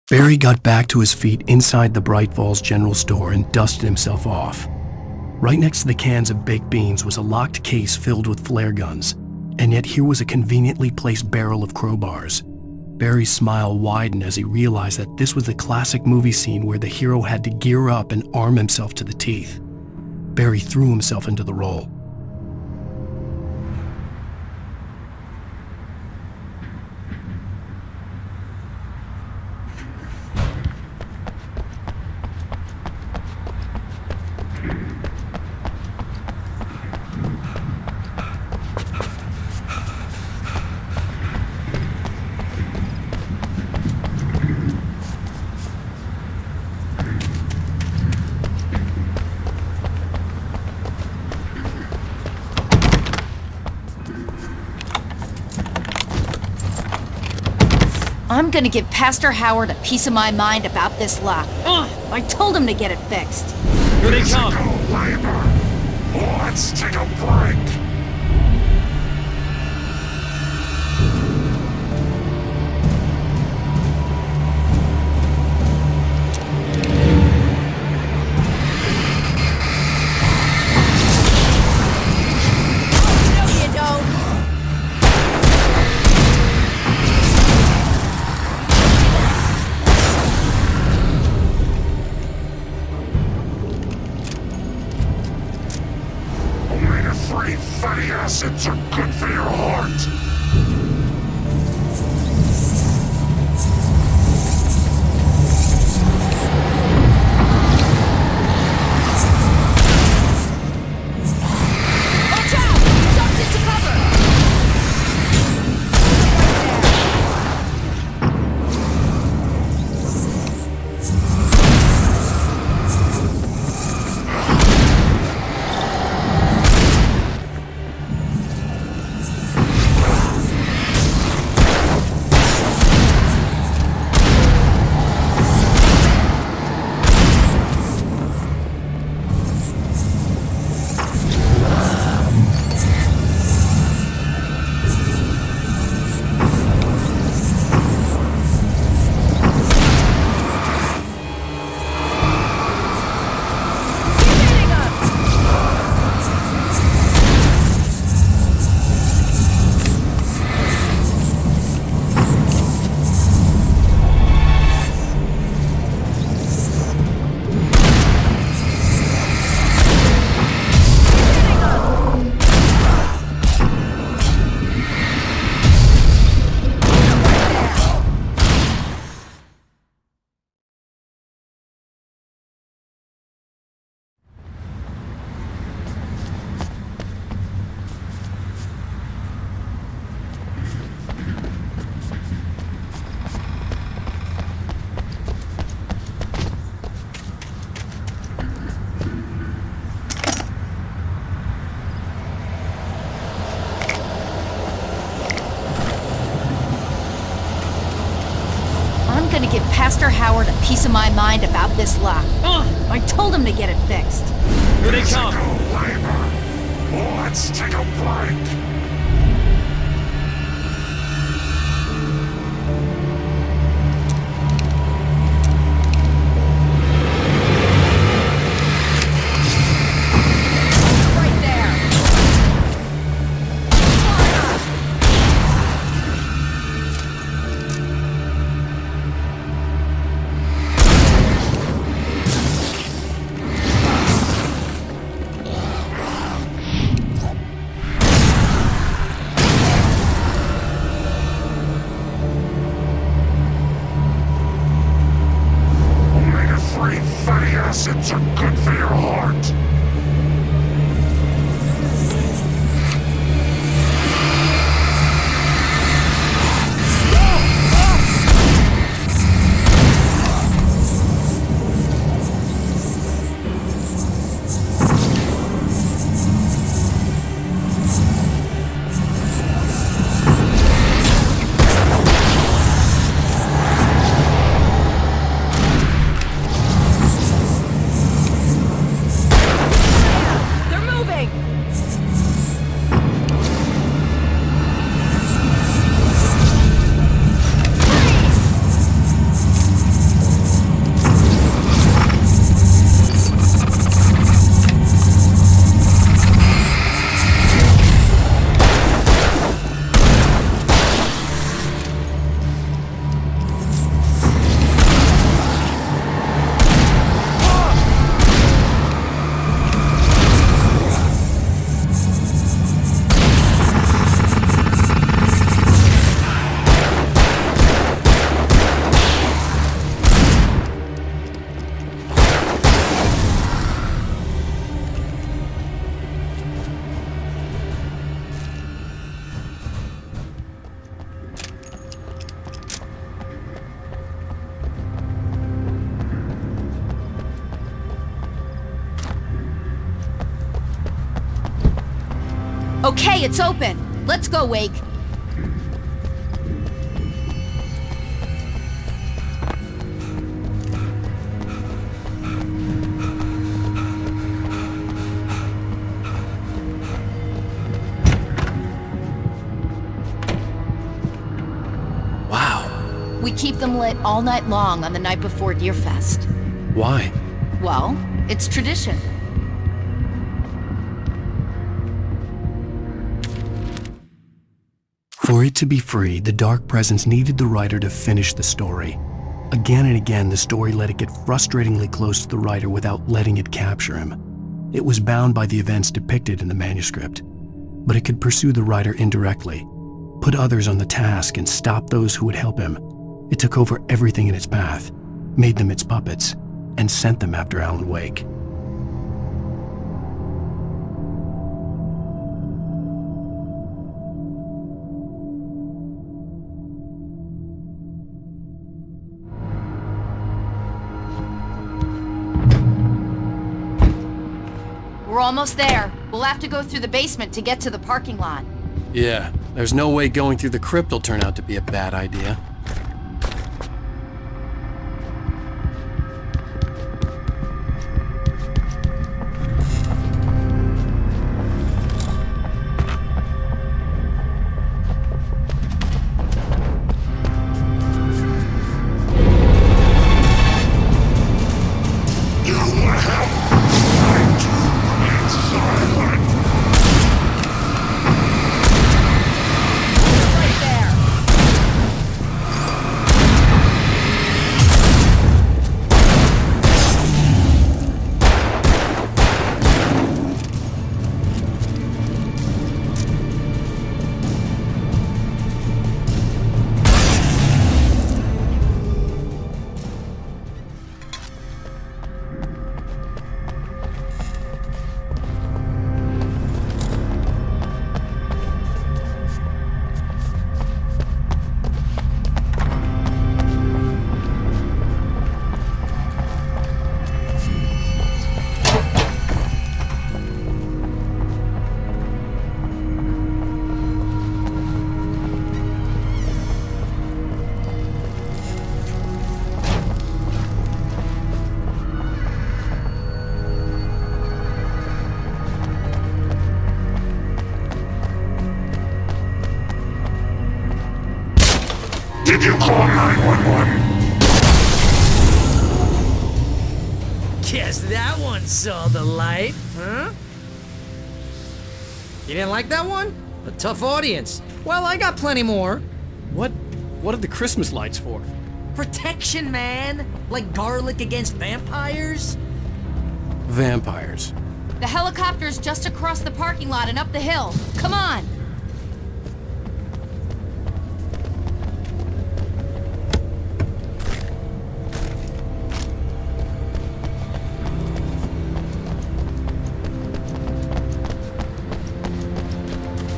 Barry got back to his feet inside the Bright Falls General Store and dusted himself off. Right next to the cans of baked beans was a locked case filled with flare guns, and yet here was a conveniently placed barrel of crowbars. Barry's smile widened as he realized that this was the classic movie scene where the hero had to gear up and arm himself to the teeth. Barry threw himself into the role. I'm gonna give Pastor Howard a piece of my mind about this lock. Ugh, I told him to get it fixed. Here they come. Let's take a break. give Pastor Howard a piece of my mind about this lock. Ugh, I told him to get it fixed. Here they come. Let's take a break. Fatty acids are good for your heart. Okay, it's open. Let's go, Wake. Wow. We keep them lit all night long on the night before Deerfest. Why? Well, it's tradition. For it to be free, the Dark Presence needed the writer to finish the story. Again and again, the story let it get frustratingly close to the writer without letting it capture him. It was bound by the events depicted in the manuscript, but it could pursue the writer indirectly, put others on the task and stop those who would help him. It took over everything in its path, made them its puppets, and sent them after Alan Wake. We're almost there. We'll have to go through the basement to get to the parking lot. Yeah, there's no way going through the crypt will turn out to be a bad idea. Guess that one saw the light, huh? You didn't like that one? A tough audience. Well, I got plenty more. What are the Christmas lights for? Protection, man! Like garlic against vampires? Vampires. The helicopter's just across the parking lot and up the hill. Come on!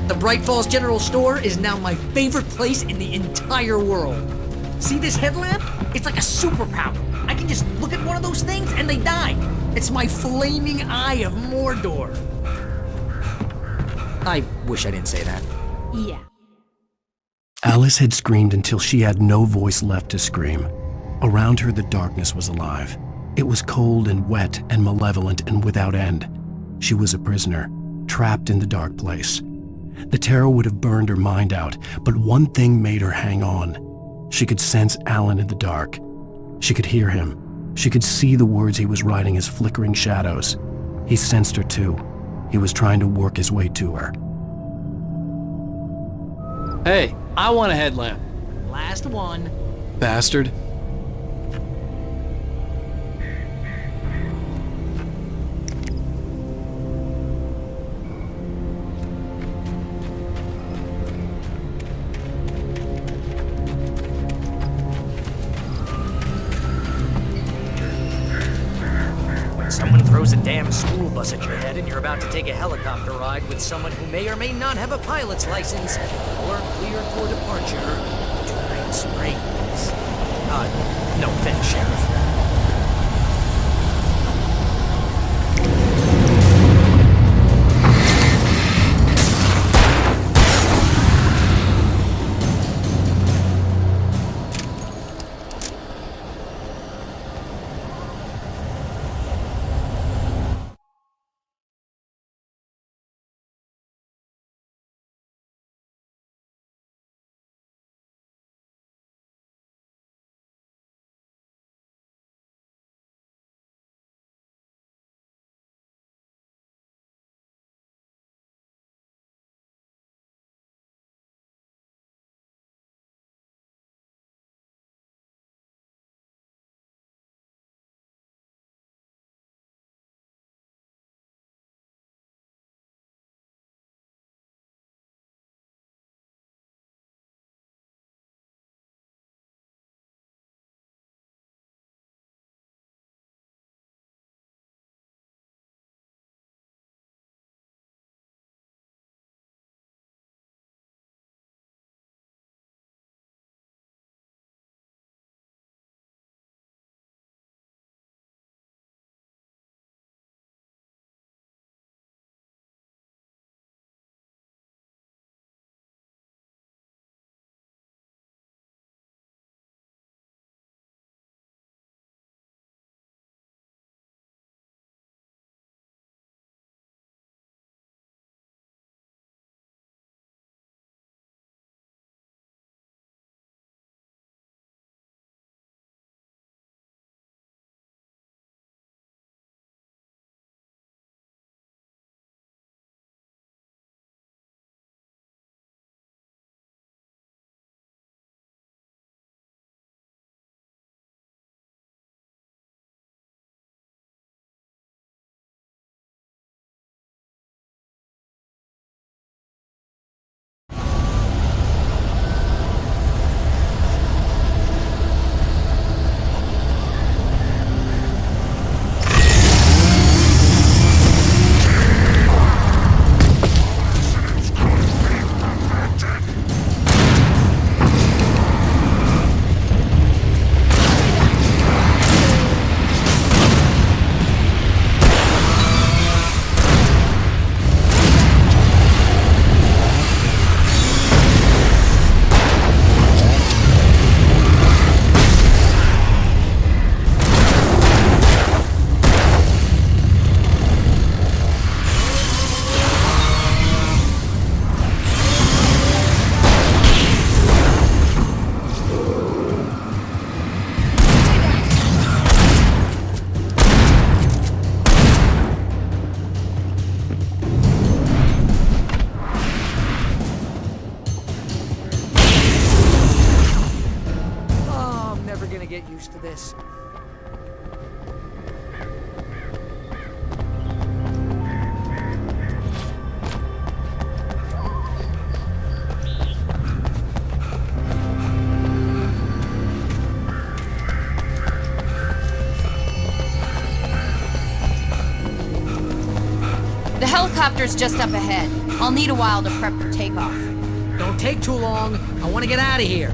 The Bright Falls General Store is now my favorite place in the entire world. See this headlamp? It's like a superpower. I can just look at one of those things and they die. It's my flaming eye of Mordor. I wish I didn't say that. Yeah. Alice had screamed until she had no voice left to scream. Around her, the darkness was alive. It was cold and wet and malevolent and without end. She was a prisoner, trapped in the dark place. The terror would have burned her mind out, but one thing made her hang on. She could sense Alan in the dark. She could hear him. She could see the words he was writing as flickering shadows. He sensed her too. He was trying to work his way to her. Hey, I want a headlamp. Last one. Bastard. Someone throws a damn school bus at your head and you're about to take a helicopter ride with someone who may or may not have a pilot's license or cleared for departure to Night Springs. No offense, Sheriff. get used to this. The helicopter's just up ahead. I'll need a while to prep for takeoff. Don't take too long. I want to get out of here.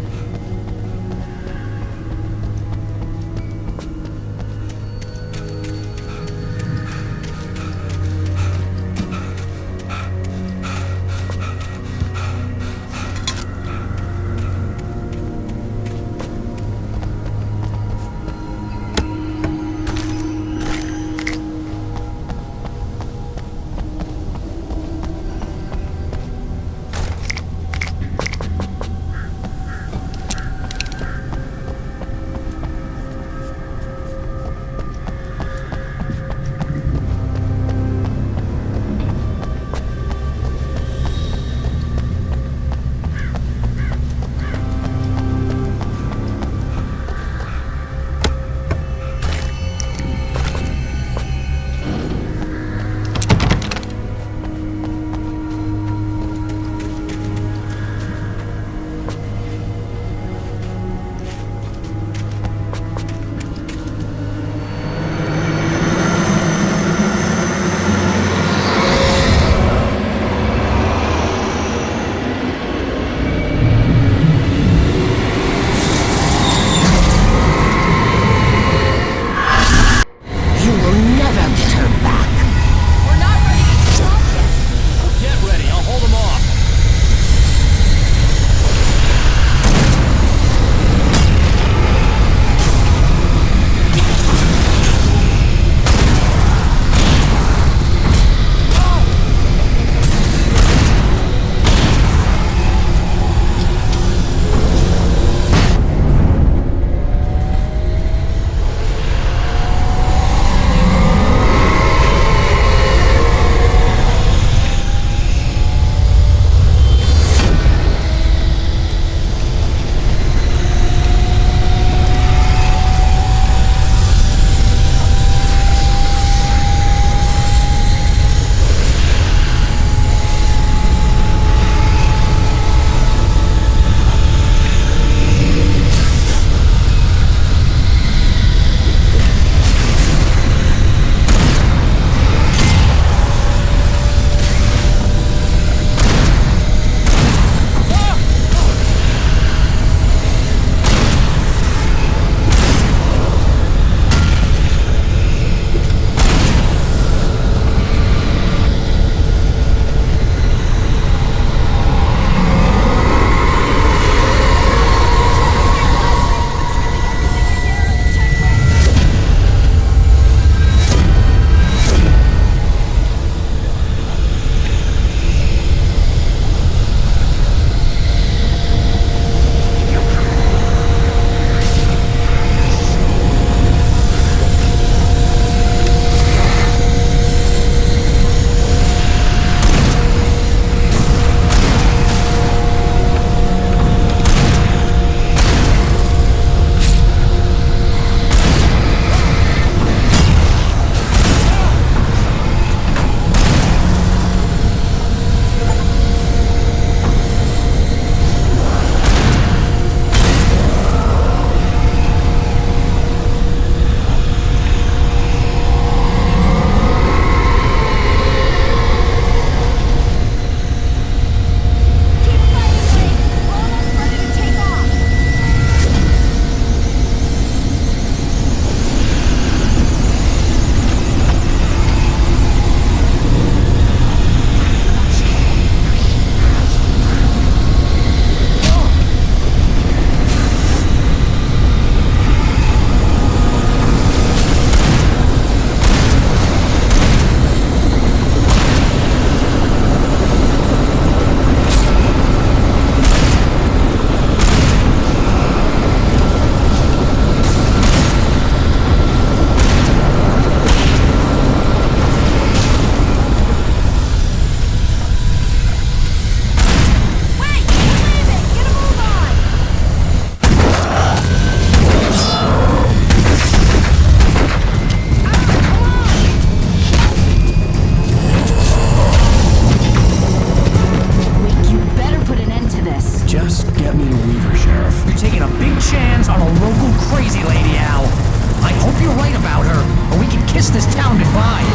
kiss this town goodbye.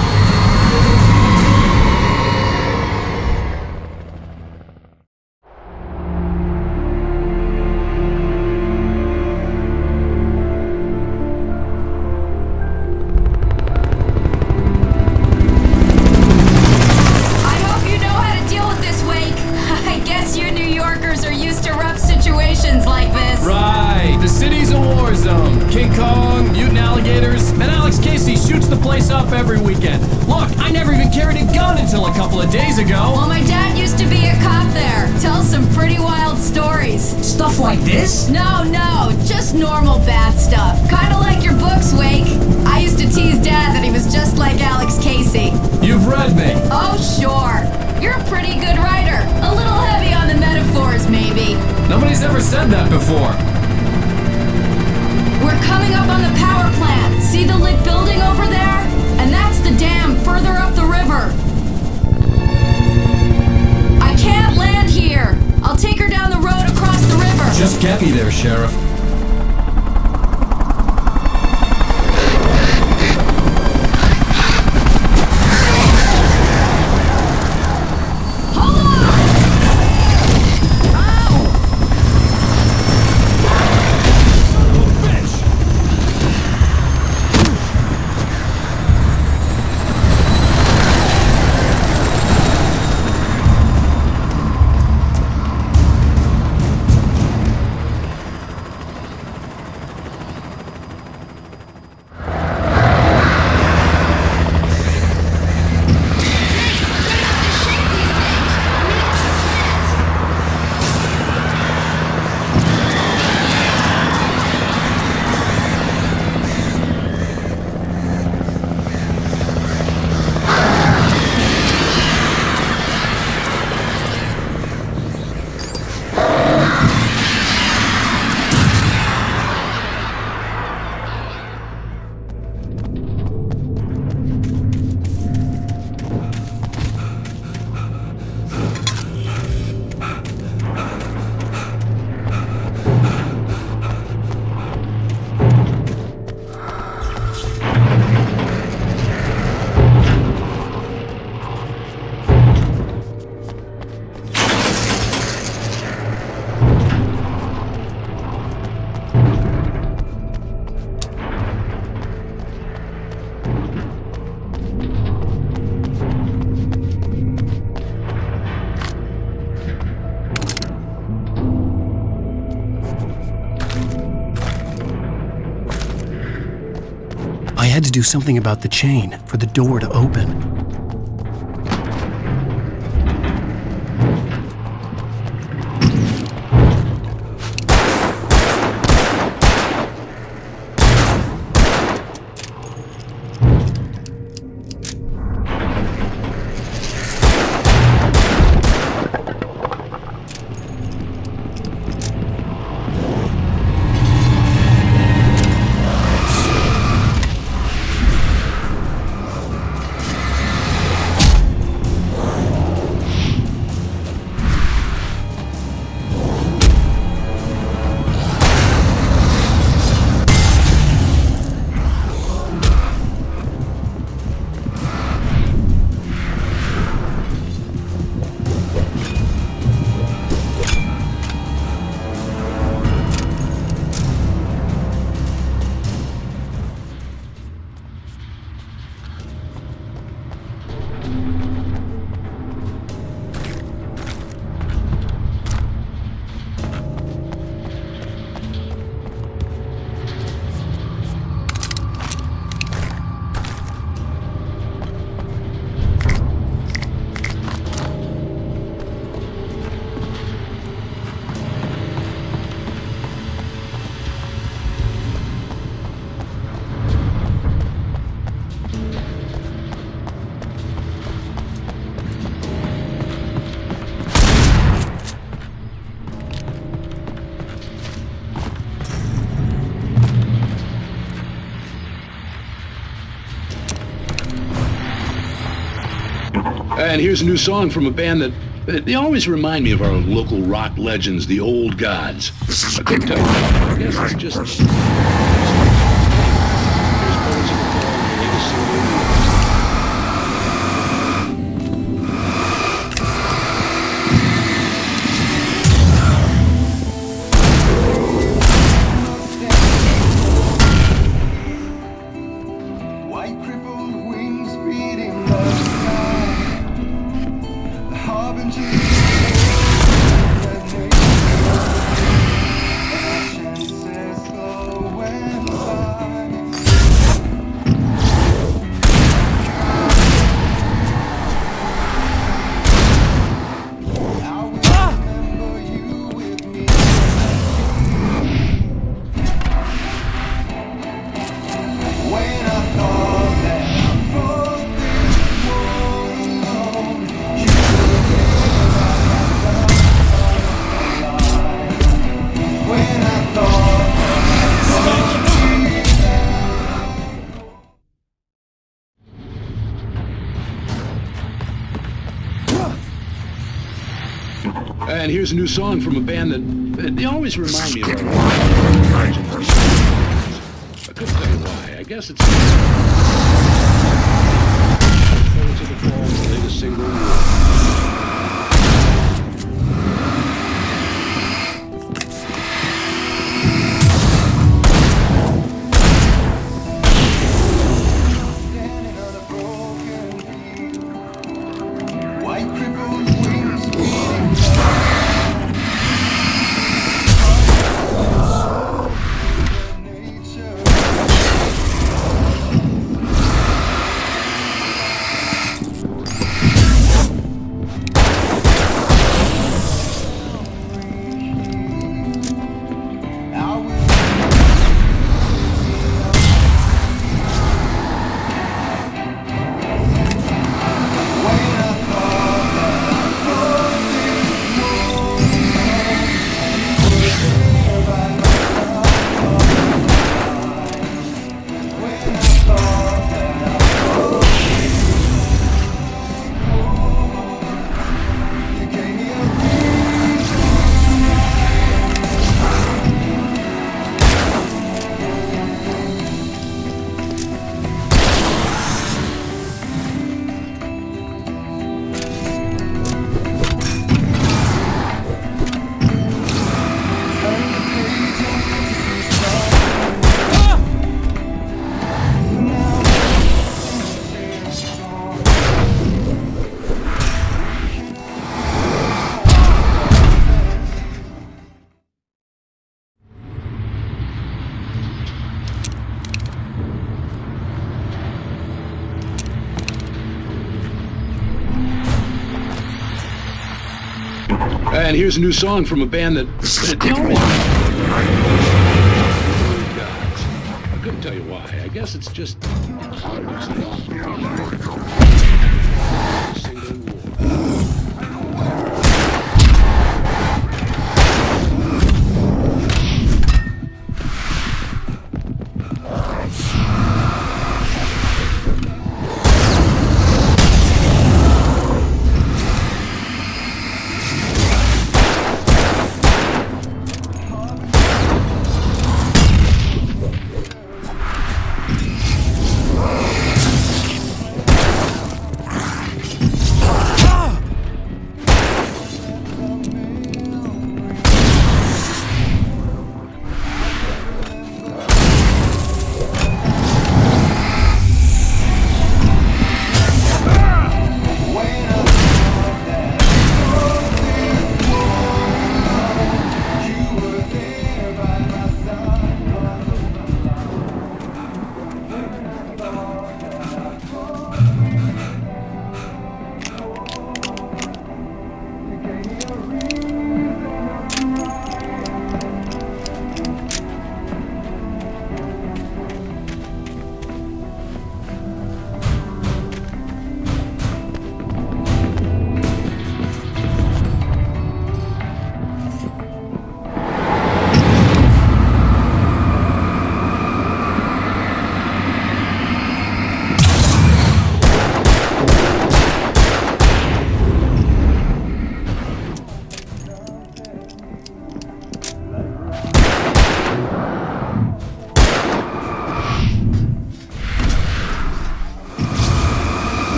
I hope you know how to deal with this, Wake. I guess you New Yorkers are used to rough situations like this. Right, the city's a war zone. King Kong, mutant alligators, and Alex Casey shoots the place up every weekend. Look, I never even carried a gun until a couple of days ago. Well, my dad used to be a cop there. Tells some pretty wild stories. Stuff like this? No, just normal bad stuff. Kinda like your books, Wake. I used to tease Dad that he was just like Alex Casey. You've read me. Oh, sure. You're a pretty good writer. A little heavy on the metaphors, maybe. Nobody's ever said that before. We're coming up on the power plant. See the lit building over there? And that's the dam further up the river. I can't land here. I'll take her down the road across the river. Just get me there, Sheriff. I had to do something about the chain for the door to open. And here's a new song from a band that they always remind me of our local rock legends, the Old Gods. I couldn't tell you. I guess it's just... And here's a new song from a band that they always remind me of. I couldn't tell you why. I guess it's. Forward to the Fall, the latest single. And here's a new song from a band that they always. I couldn't tell you why. I guess it's just.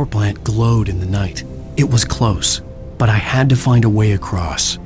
plant glowed in the night. It was close, but I had to find a way across.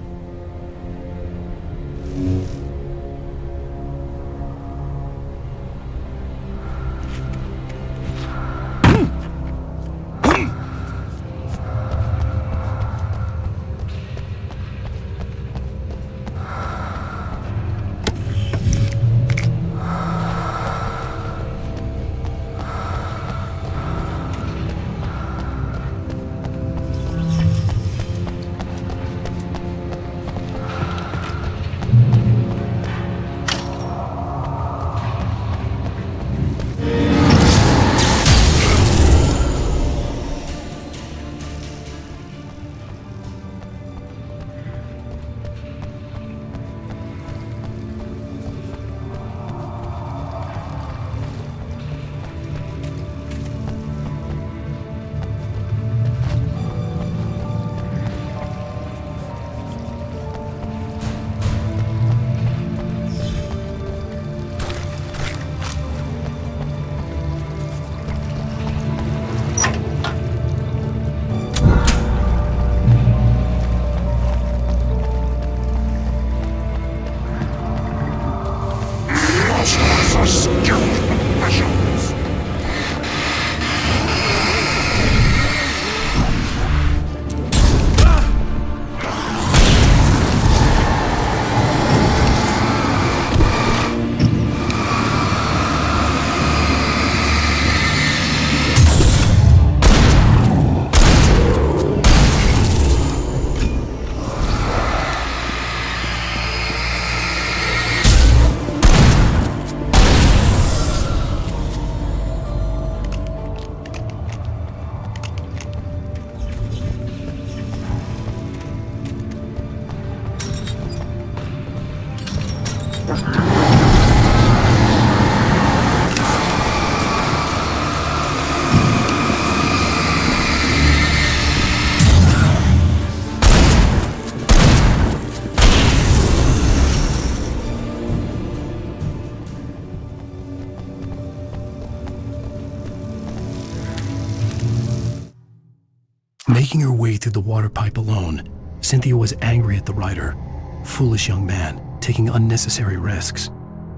Making her way through the water pipe alone, Cynthia was angry at the writer. Foolish young man, taking unnecessary risks.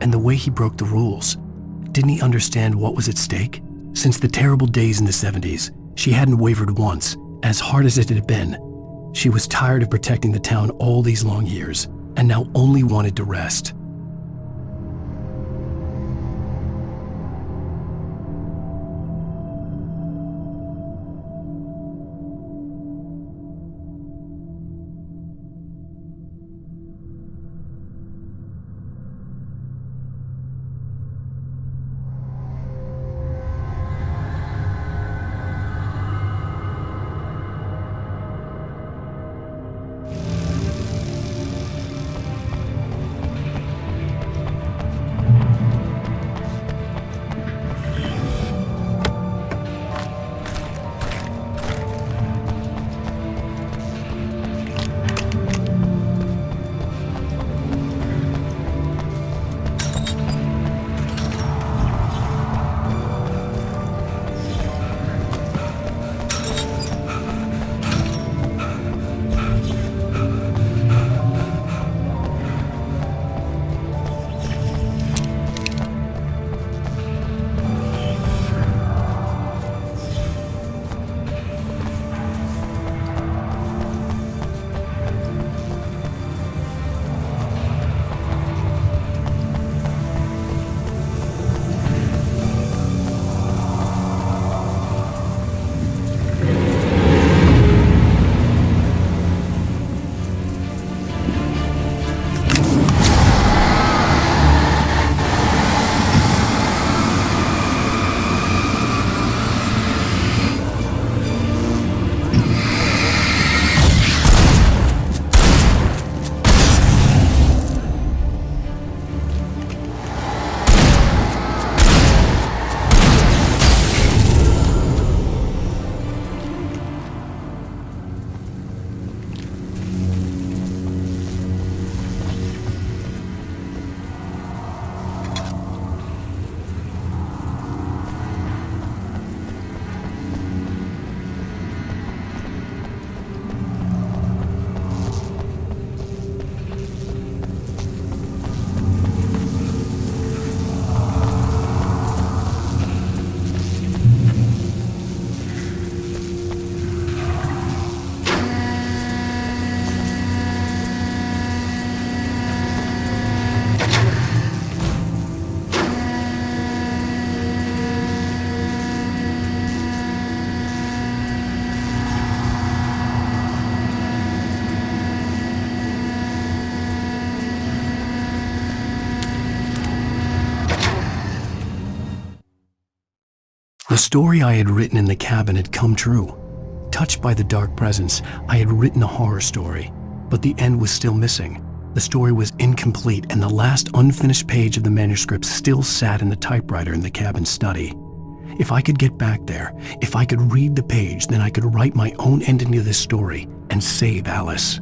And the way he broke the rules. Didn't he understand what was at stake? Since the terrible days in the 70s, she hadn't wavered once, as hard as it had been. She was tired of protecting the town all these long years, and now only wanted to rest. story I had written in the cabin had come true. Touched by the dark presence, I had written a horror story, but the end was still missing. The story was incomplete, and the last unfinished page of the manuscript still sat in the typewriter in the cabin study. If I could get back there, if I could read the page, then I could write my own ending to this story and save Alice.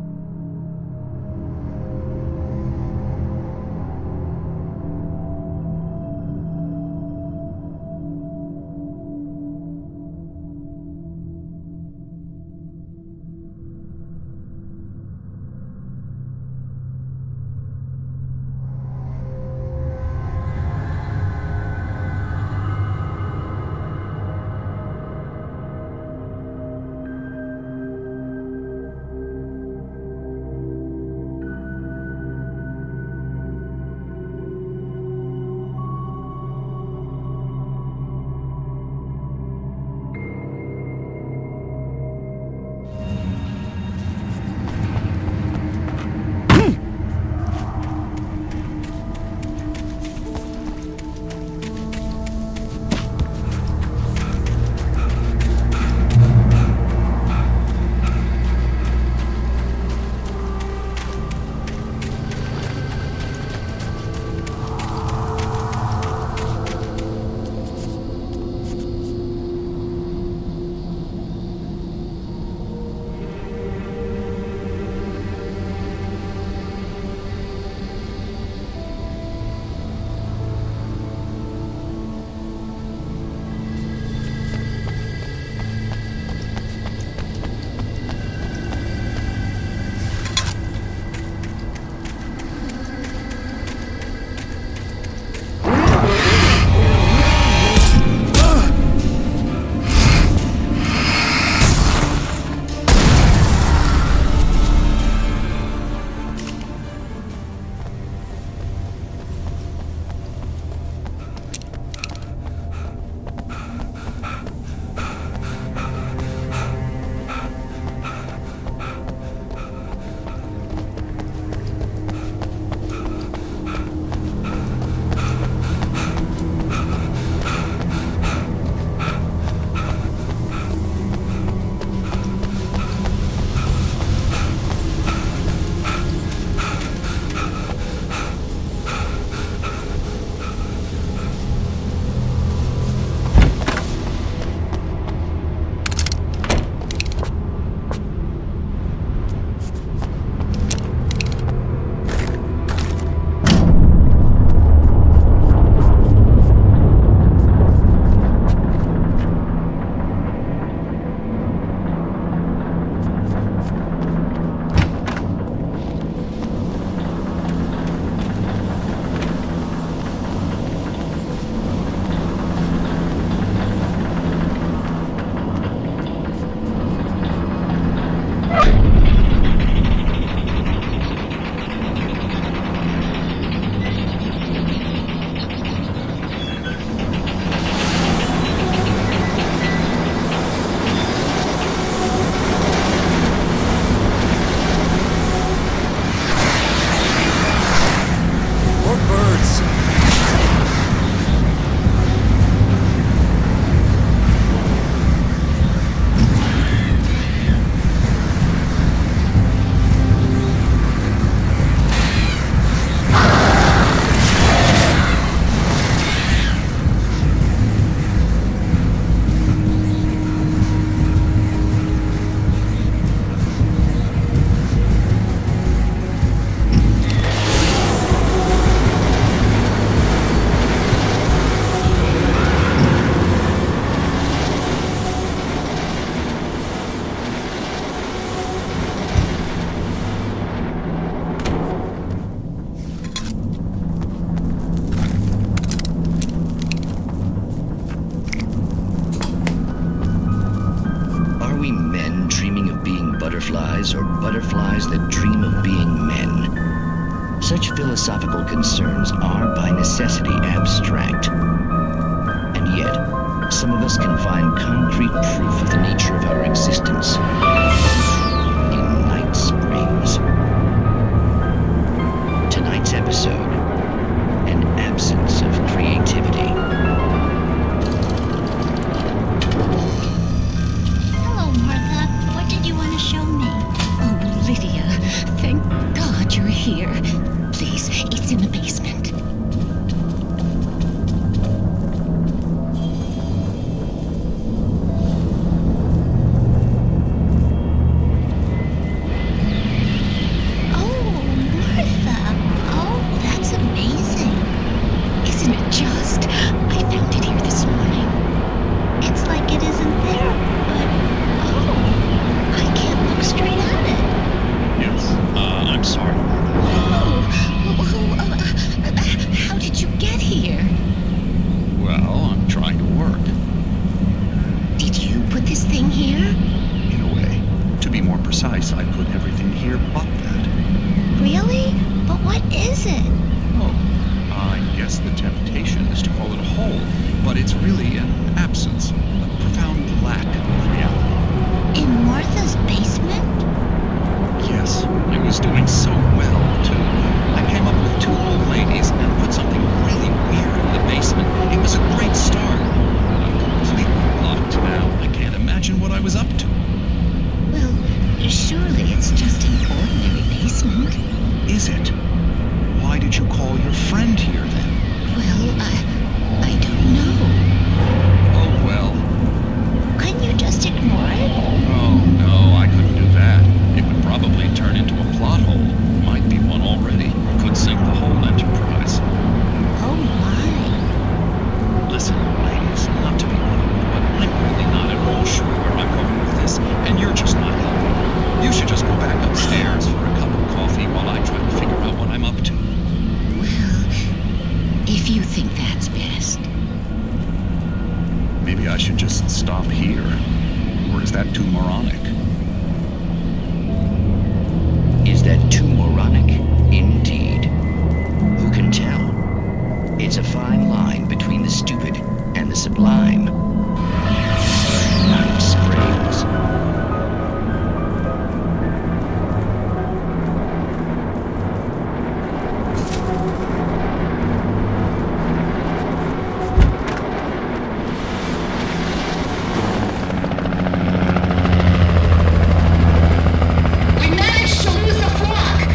butterflies or butterflies that dream of being men. Such philosophical concerns are by necessity abstract. And yet, some of us can find concrete proof of the nature of our existence in Night Springs. Tonight's episode, an absence of creativity. put this thing here? In a way. To be more precise, I put everything here but that. Really? But what is it? Oh, I guess the temptation is to call it a hole, but it's really an absence, a profound lack of reality. In Martha's basement? Yes, I was doing so well, too. I came up with 2 old ladies and put something really weird in the basement. It was a great start. I'm completely blocked now. I can't imagine what I was up to. Well, surely it's just an ordinary basement. Is it? Why did you call your friend here, then? Well, I don't know. Oh, well. Couldn't you just ignore it? Oh, no, I couldn't do that. It would probably turn into a plot hole. Might be one already. Could sink the whole enterprise. Oh, my. Listen, ladies, not to be rude, but I'm really not at all sure where I'm going with this, and you're just not helping. You should just go back upstairs for a cup of coffee while I try to figure out what I'm up to. Well, if you think that's best. Maybe I should just stop here. Or is that too moronic? Is that too moronic? Indeed. Who can tell? It's a fine line between the stupid and the sublime. Night Springs. We managed to lose the flock!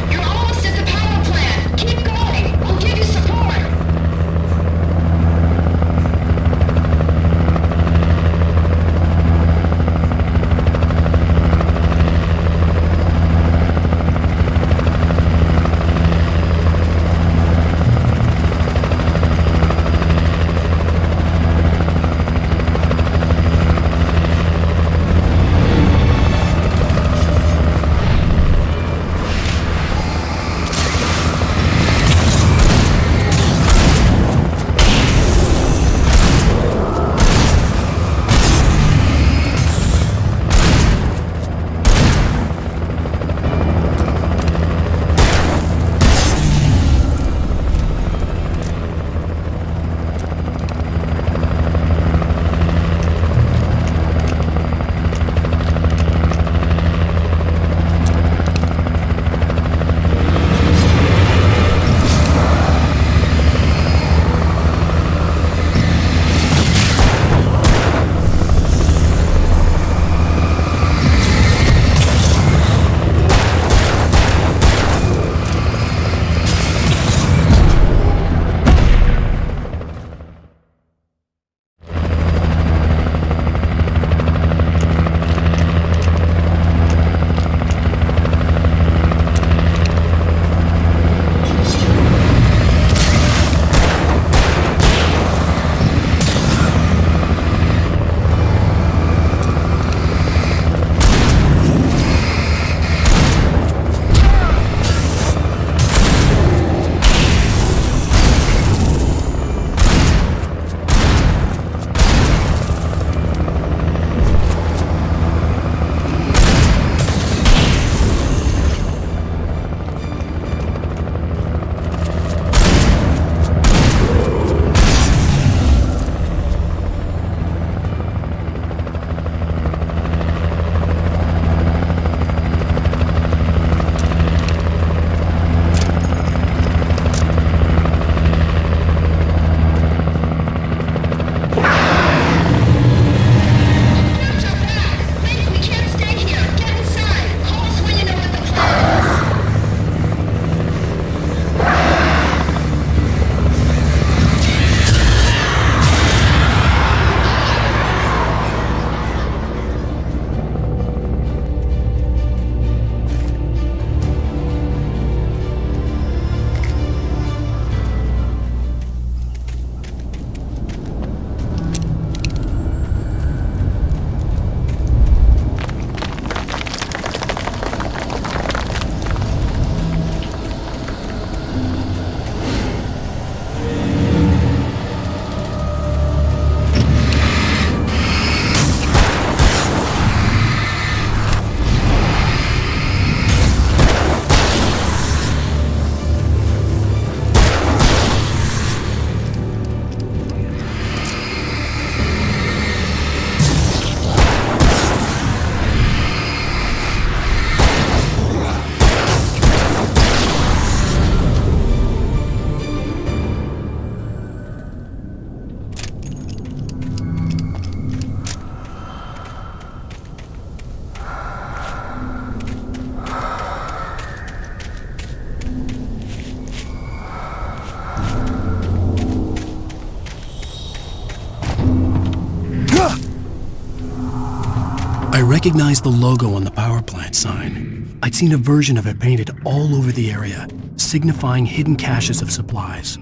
I recognized the logo on the power plant sign. I'd seen a version of it painted all over the area, signifying hidden caches of supplies.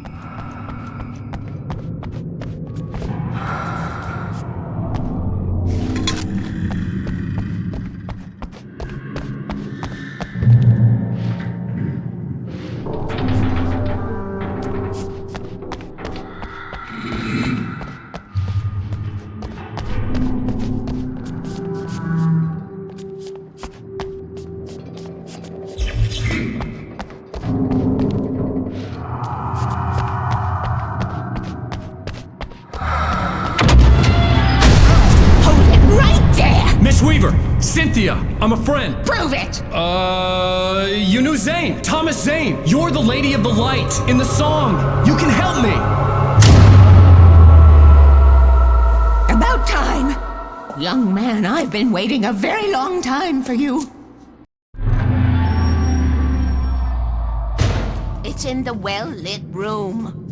Miss Weaver! Cynthia! I'm a friend! Prove it! You knew Zane! Thomas Zane! You're the Lady of the Light in the song! You can help me! About time! Young man, I've been waiting a very long time for you. It's in the well-lit room.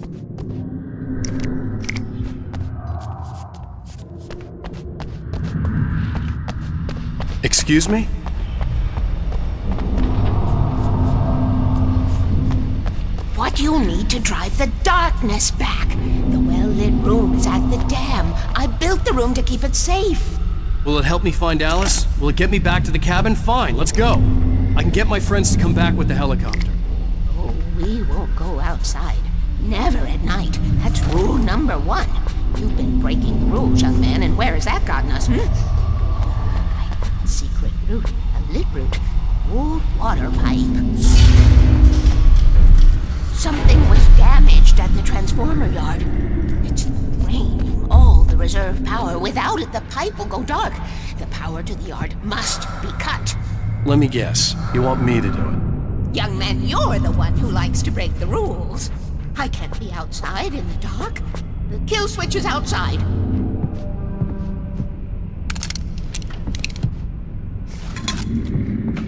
Excuse me? What you'll need to drive the darkness back. The well-lit room is at the dam. I built the room to keep it safe. Will it help me find Alice? Will it get me back to the cabin? Fine, let's go. I can get my friends to come back with the helicopter. Oh, we won't go outside. Never at night. That's rule number 1. You've been breaking the rules, young man, and where has that gotten us, Secret route, a lit route, old water pipe. Something was damaged at the transformer yard. It's draining all the reserve power. Without it, the pipe will go dark. The power to the yard must be cut. Let me guess. You want me to do it? Young man, you're the one who likes to break the rules. I can't be outside in the dark. The kill switch is outside.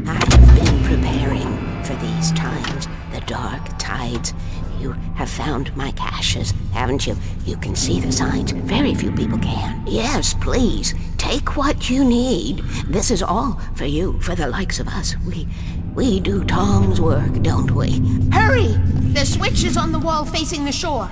I've been preparing for these times. The dark tides. You have found my caches, haven't you? You can see the signs. Very few people can. Yes, please. Take what you need. This is all for you, for the likes of us. We do Tom's work, don't we? Hurry! The switch is on the wall facing the shore.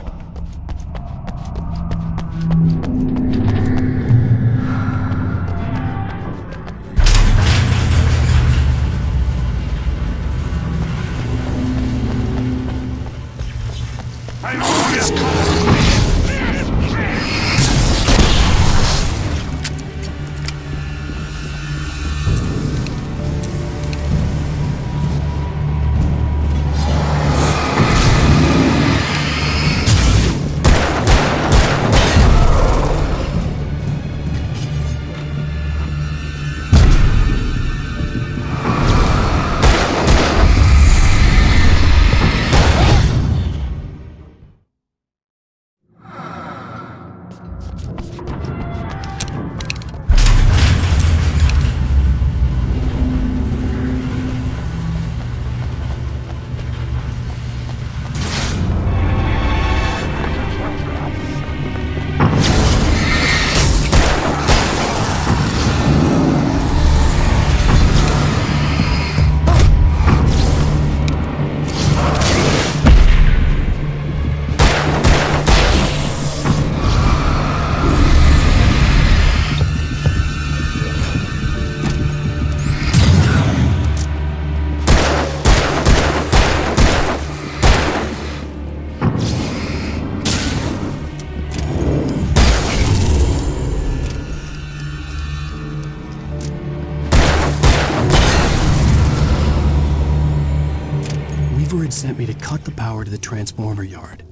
Had sent me to cut the power to the transformer yard.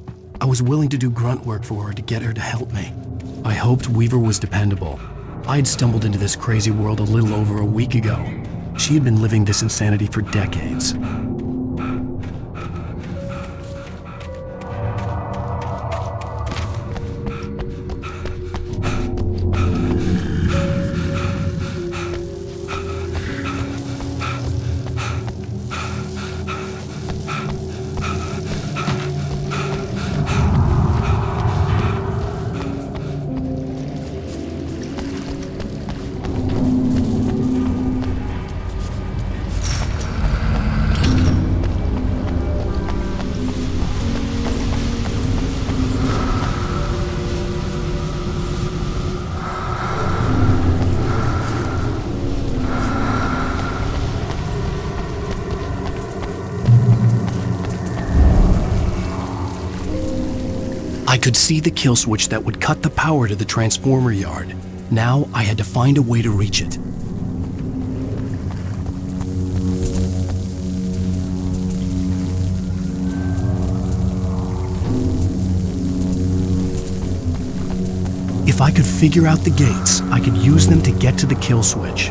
I was willing to do grunt work for her to get her to help me. I hoped Weaver was dependable. I'd stumbled into this crazy world a little over a week ago. She had been living this insanity for decades. could see the kill switch that would cut the power to the transformer yard. Now I had to find a way to reach it. If I could figure out the gates, I could use them to get to the kill switch.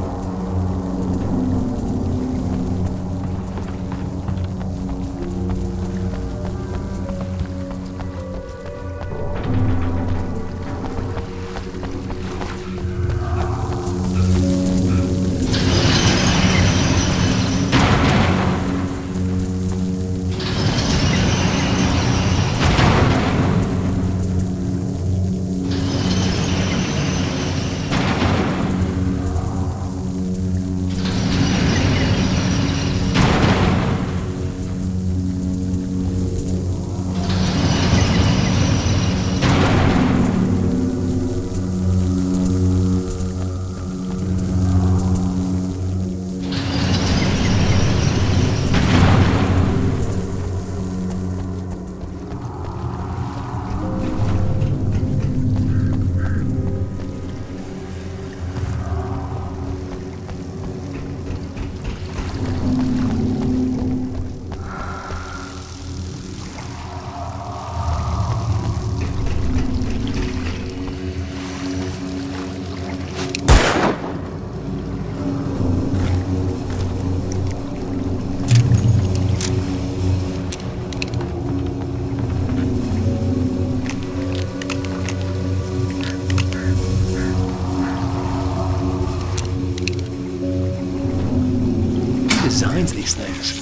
Designs these things.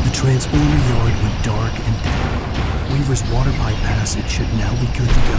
The transformer yard went dark and dead. Weaver's water pipe passage should now be good to go.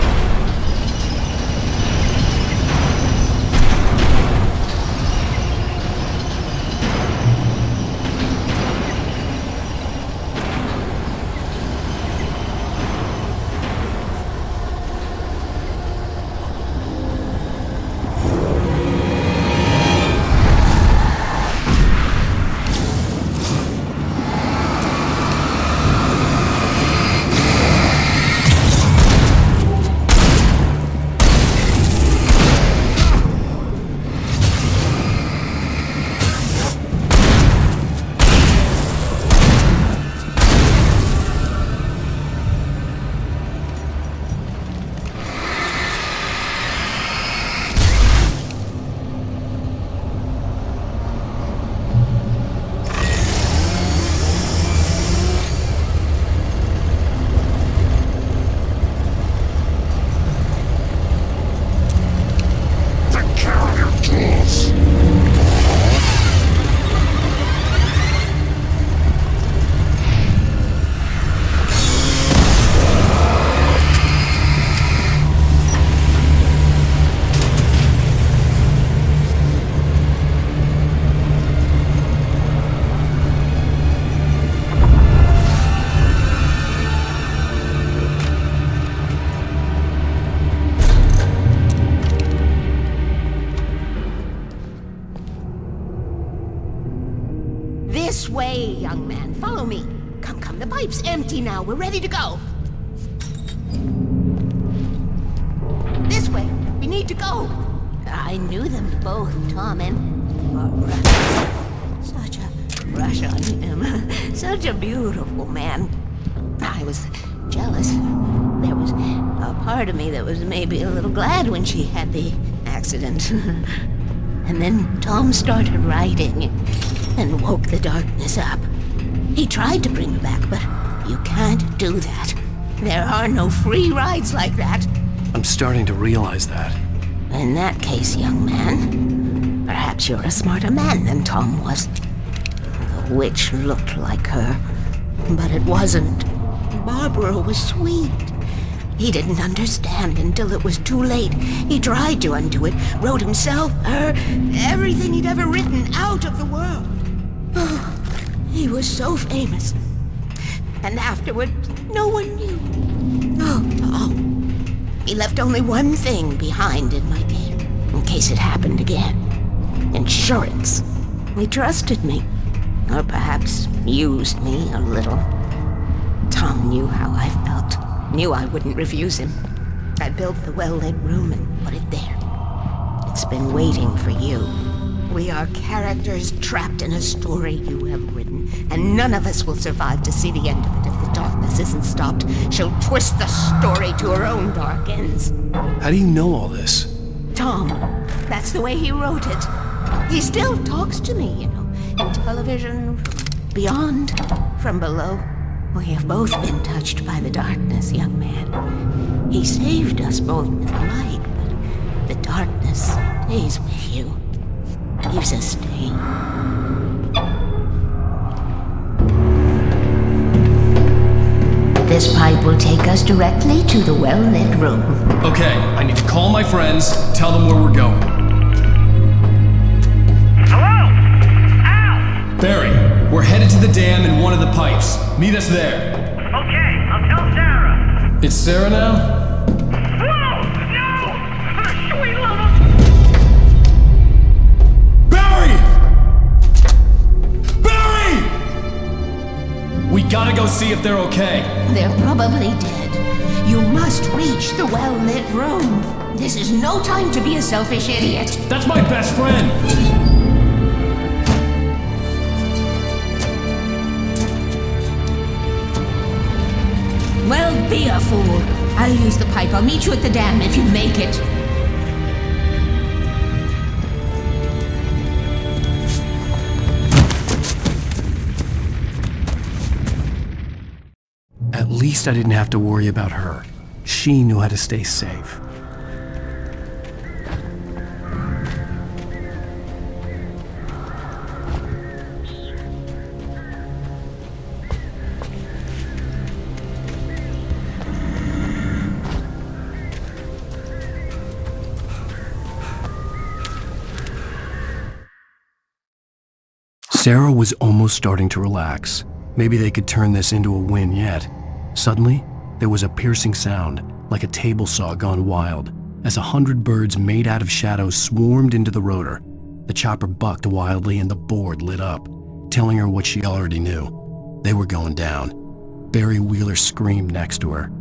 This way, young man. Follow me. Come. The pipe's empty now. We're ready to go. This way. We need to go. I knew them both, Tom and Barbara. Such a crush on him. Such a beautiful man. I was jealous. There was a part of me that was maybe a little glad when she had the accident. And then Tom started writing and woke the darkness up. He tried to bring her back, but you can't do that. There are no free rides like that. I'm starting to realize that. In that case, young man, perhaps you're a smarter man than Tom was. The witch looked like her, but it wasn't. Barbara was sweet. He didn't understand until it was too late. He tried to undo it, wrote himself, her, everything he'd ever written out of the world. Oh, he was so famous. And afterward, no one knew. Oh, Tom. He left only one thing behind in my care, in case it happened again. Insurance. He trusted me. Or perhaps used me a little. Tom knew how I felt. Knew I wouldn't refuse him. I built the well-lit room and put it there. It's been waiting for you. We are characters trapped in a story you have written, and none of us will survive to see the end of it if the darkness isn't stopped. She'll twist the story to her own dark ends. How do you know all this? Tom, that's the way he wrote it. He still talks to me, in television, from beyond, from below. We have both been touched by the darkness, young man. He saved us both with the light, but the darkness stays with you. Leaves a stain. This pipe will take us directly to the well-lit room. Okay, I need to call my friends, tell them where we're going. Hello? Al! Barry, we're headed to the dam in one of the pipes. Meet us there. Okay, I'll tell Sarah. It's Sarah now? Whoa! No! Sweet love! Barry! Barry! We gotta go see if they're okay. They're probably dead. You must reach the well-lit room. This is no time to be a selfish idiot. That's my best friend! Well, be a fool. I'll use the pipe. I'll meet you at the dam if you make it. At least I didn't have to worry about her. She knew how to stay safe. Sarah was almost starting to relax. Maybe they could turn this into a win yet. Suddenly, there was a piercing sound, like a table saw gone wild, as 100 birds made out of shadows swarmed into the rotor. The chopper bucked wildly and the board lit up, telling her what she already knew. They were going down. Barry Wheeler screamed next to her.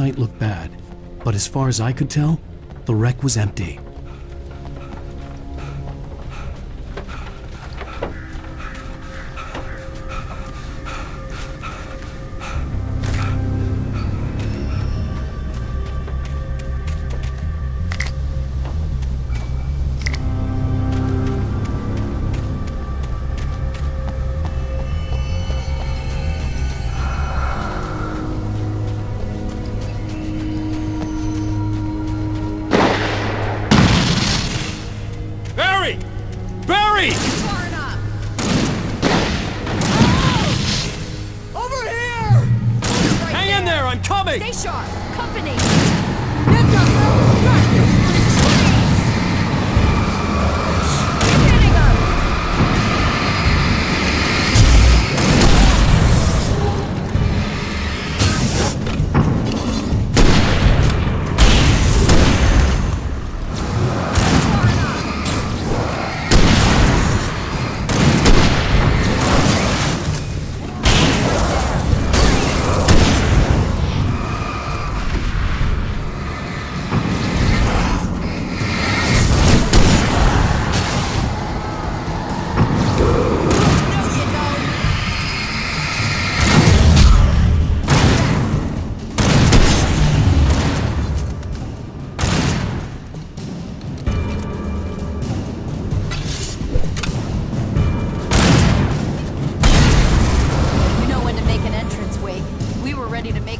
sight looked bad, but as far as I could tell, the wreck was empty. Barry! Barry! Over here! Hang in there, I'm coming! Stay sharp. Company.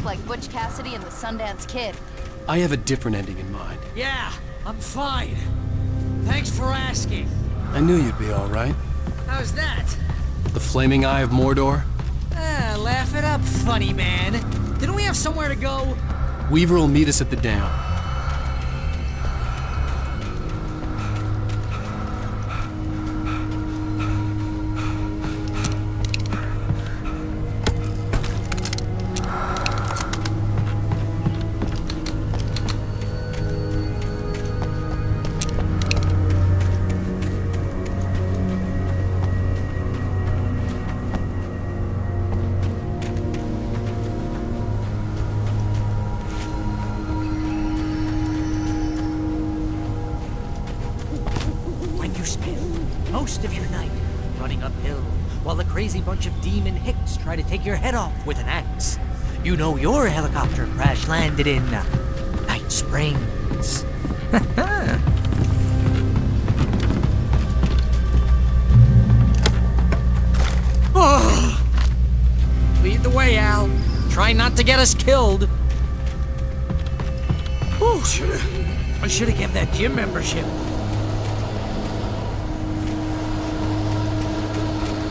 Like Butch Cassidy and the Sundance Kid. I have a different ending in mind. Yeah, I'm fine. Thanks for asking. I knew you'd be all right. How's that? The flaming eye of Mordor? Laugh it up, funny man. Didn't we have somewhere to go? Weaver will meet us at the dam. Most of your night running uphill while a crazy bunch of demon hicks try to take your head off with an axe. You know your helicopter crash landed in Night Springs. Oh. Lead the way, Al. Try not to get us killed. Oh, I should have kept that gym membership.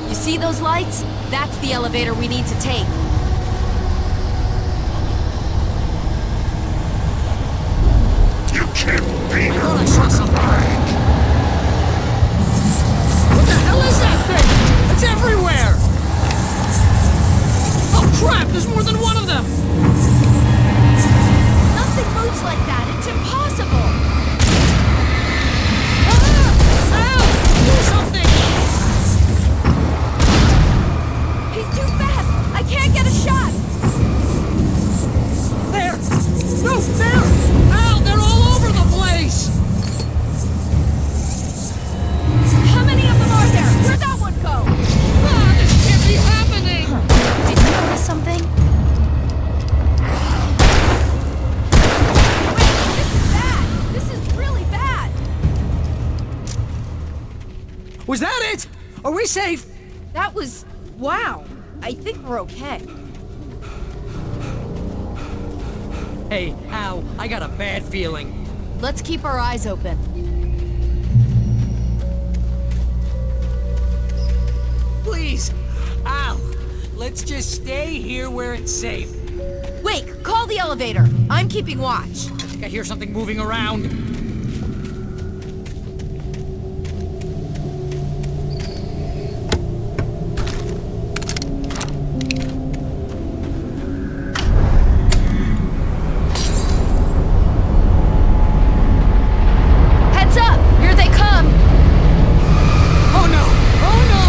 You see those lights? That's the elevator we need to take. You can't be I thought I saw something. What the hell is that thing? It's everywhere! Oh crap, there's more than one of them! Nothing moves like that. It's impossible. Al! Do something! He's too fast! I can't get a shot! There! No, there! Al, they're all over the place! How many of them are there? Where'd that one go? Ah, this can't be happening! Did you notice something? Wait, this is bad! This is really bad! Was that it? Are we safe? That was... wow. I think we're okay. Hey, Al, I got a bad feeling. Let's keep our eyes open. Please, Al, let's just stay here where it's safe. Wait, call the elevator. I'm keeping watch. I think I hear something moving around. Heads up! Here they come! Oh no! Oh no!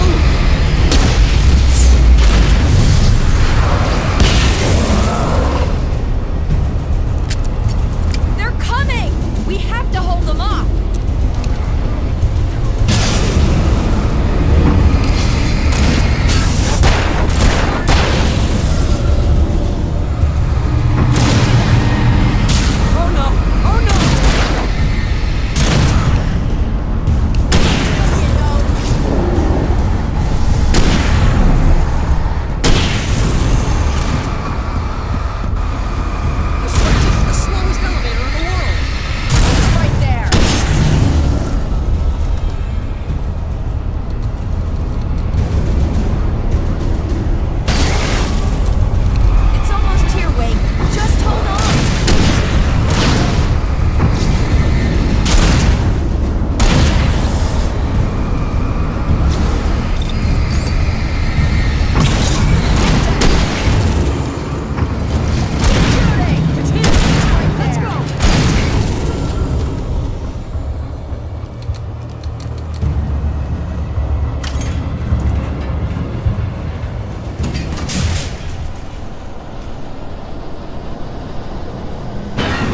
have to hold them off.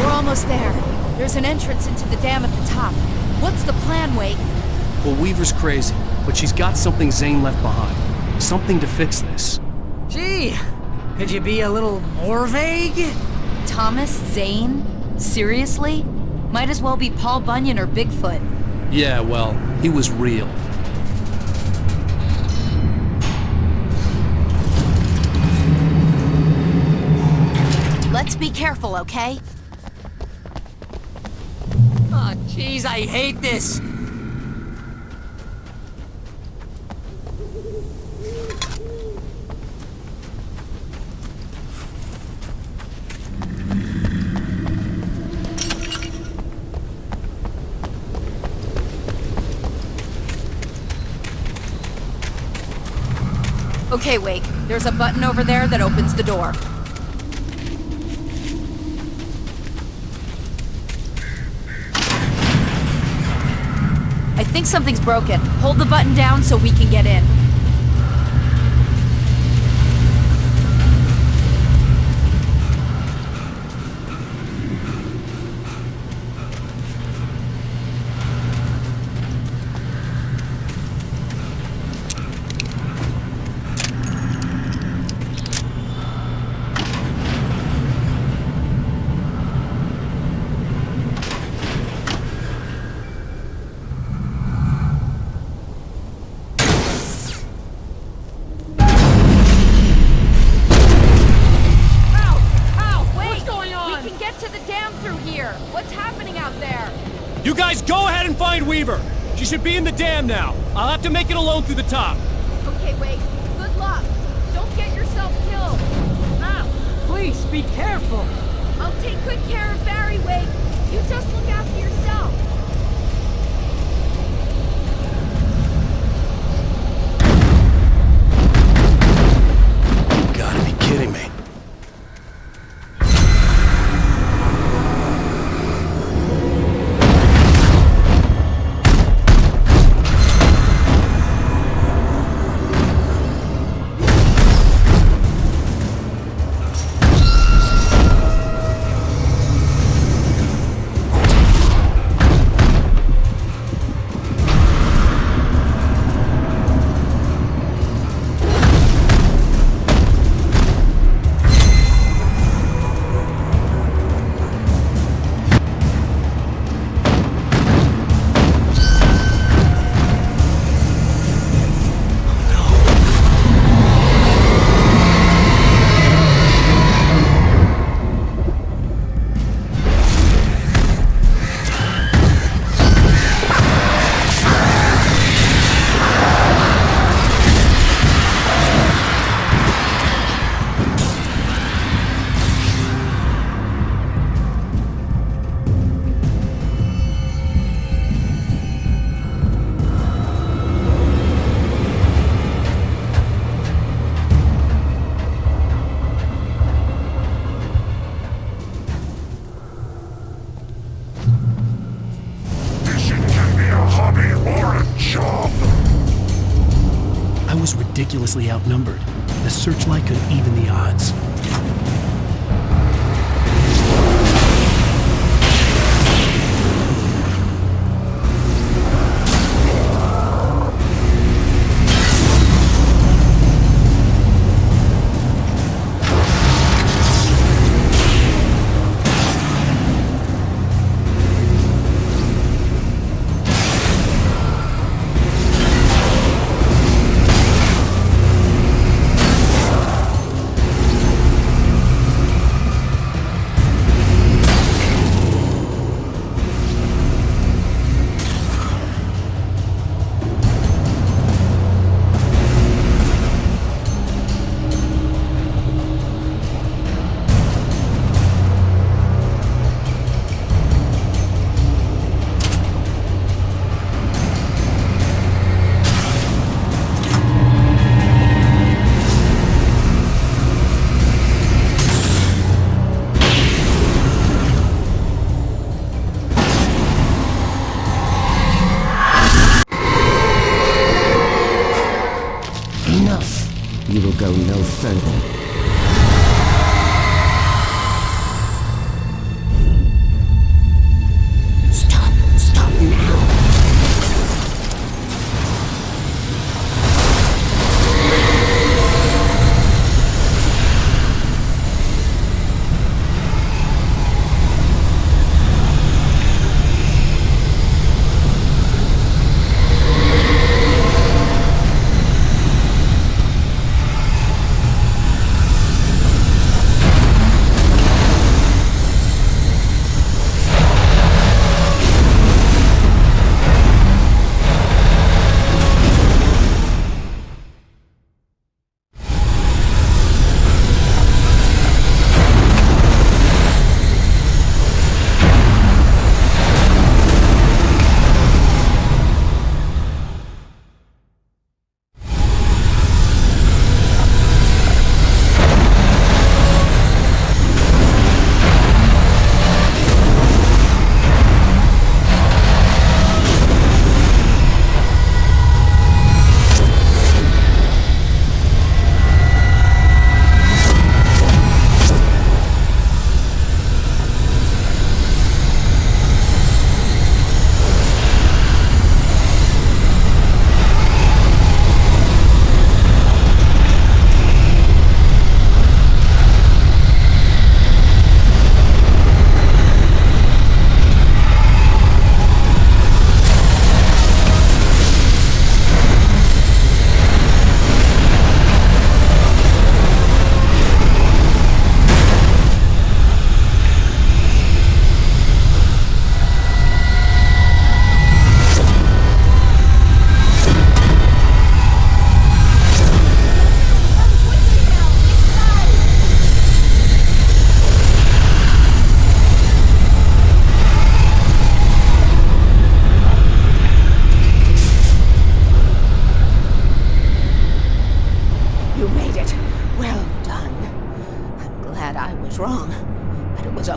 Almost there. There's an entrance into the dam at the top. What's the plan, Wake? Well, Weaver's crazy, but she's got something Zane left behind. Something to fix this. Gee, could you be a little more vague? Thomas Zane? Seriously? Might as well be Paul Bunyan or Bigfoot. Yeah, well, he was real. Let's be careful, okay? Oh, jeez, I hate this. Okay, Wake. There's a button over there that opens the door. I think something's broken. Hold the button down so we can get in. You guys go ahead and find Weaver. She should be in the dam now. I'll have to make it alone through the top. Okay, Wake. Good luck. Don't get yourself killed. Now, please be careful. I'll take good care of Barry, Wake. You just look after yourself. You gotta be kidding me. Ridiculously outnumbered. The searchlight could even the odds.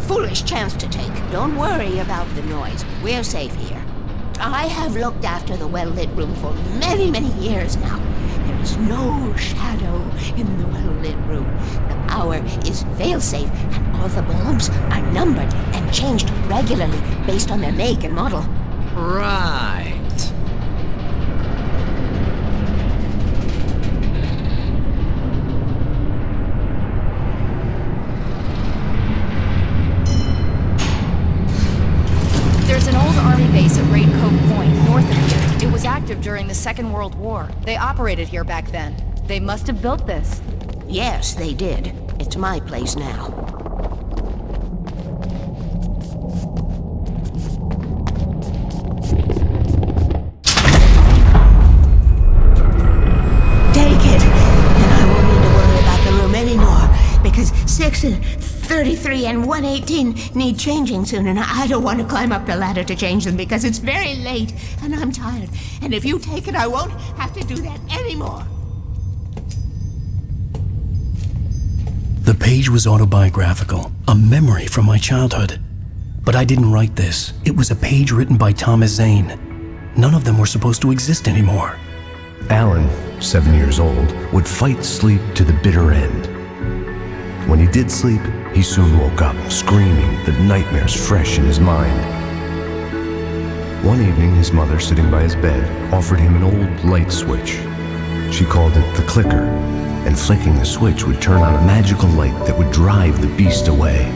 a foolish chance to take. Don't worry about the noise. We're safe here. I have looked after the well-lit room for many, many years now. There is no shadow in the well-lit room. The power is fail-safe, and all the bulbs are numbered and changed regularly based on their make and model. Right. There's an old army base at Raincoat Point, north of here. It was active during the Second World War. They operated here back then. They must have built this. Yes, they did. It's my place now. Take it, and I won't need to worry about the room anymore, because 6 and 33 and 118 need changing soon, and I don't want to climb up the ladder to change them because it's very late, and I'm tired. And if you take it, I won't have to do that anymore. The page was autobiographical, a memory from my childhood. But I didn't write this. It was a page written by Thomas Zane. None of them were supposed to exist anymore. Alan, 7 years old, would fight sleep to the bitter end. When he did sleep, he soon woke up, screaming, the nightmares fresh in his mind. One evening, his mother, sitting by his bed, offered him an old light switch. She called it the clicker, and flicking the switch would turn on a magical light that would drive the beast away.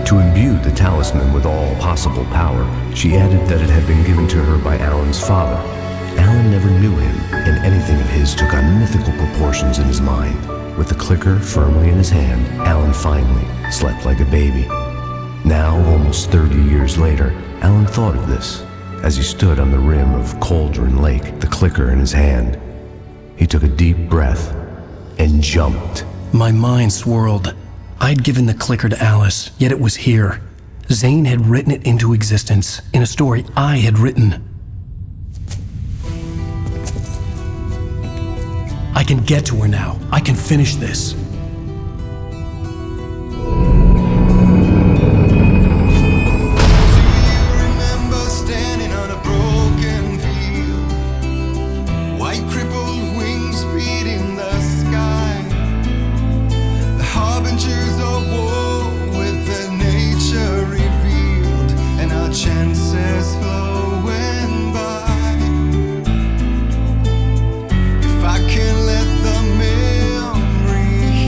To imbue the talisman with all possible power, she added that it had been given to her by Alan's father. Alan never knew him, and anything of his took on mythical proportions in his mind. With the clicker firmly in his hand, Alan finally slept like a baby. Now, almost 30 years later, Alan thought of this as he stood on the rim of Cauldron Lake, the clicker in his hand. He took a deep breath and jumped. My mind swirled. I'd given the clicker to Alice, yet it was here. Zane had written it into existence in a story I had written. I can get to her now. I can finish this. Chances flowing by. If I can let the memory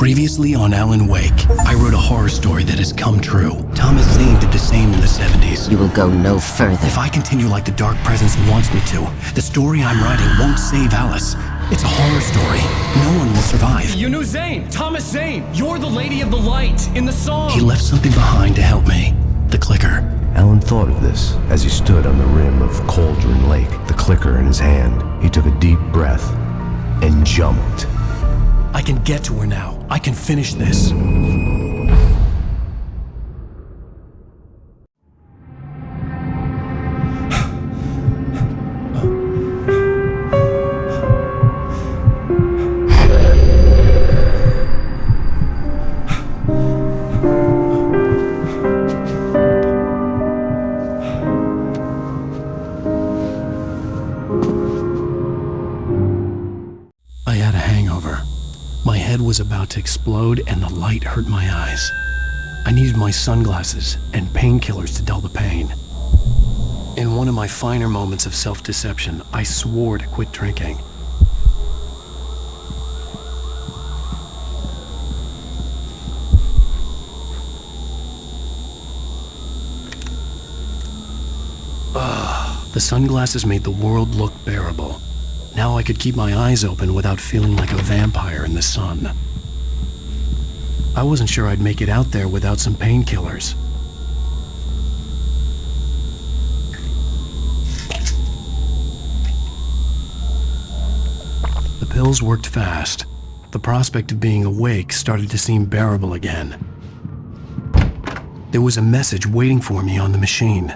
Previously on Alan Wake, I wrote a horror story that has come true. Thomas Zane did the same in the 70s. You will go no further. If I continue like the Dark Presence wants me to, the story I'm writing won't save Alice. It's a horror story. No one will survive. You knew Zane! Thomas Zane! You're the Lady of the Light in the song! He left something behind to help me. The clicker. Alan thought of this as he stood on the rim of Cauldron Lake, the clicker in his hand. He took a deep breath and jumped. I can get to her now. I can finish this. I had a hangover. My head was about to explode and the light hurt my eyes. I needed my sunglasses and painkillers to dull the pain. In one of my finer moments of self-deception, I swore to quit drinking. The sunglasses made the world look bearable. Now I could keep my eyes open without feeling like a vampire in the sun. I wasn't sure I'd make it out there without some painkillers. The pills worked fast. The prospect of being awake started to seem bearable again. There was a message waiting for me on the machine.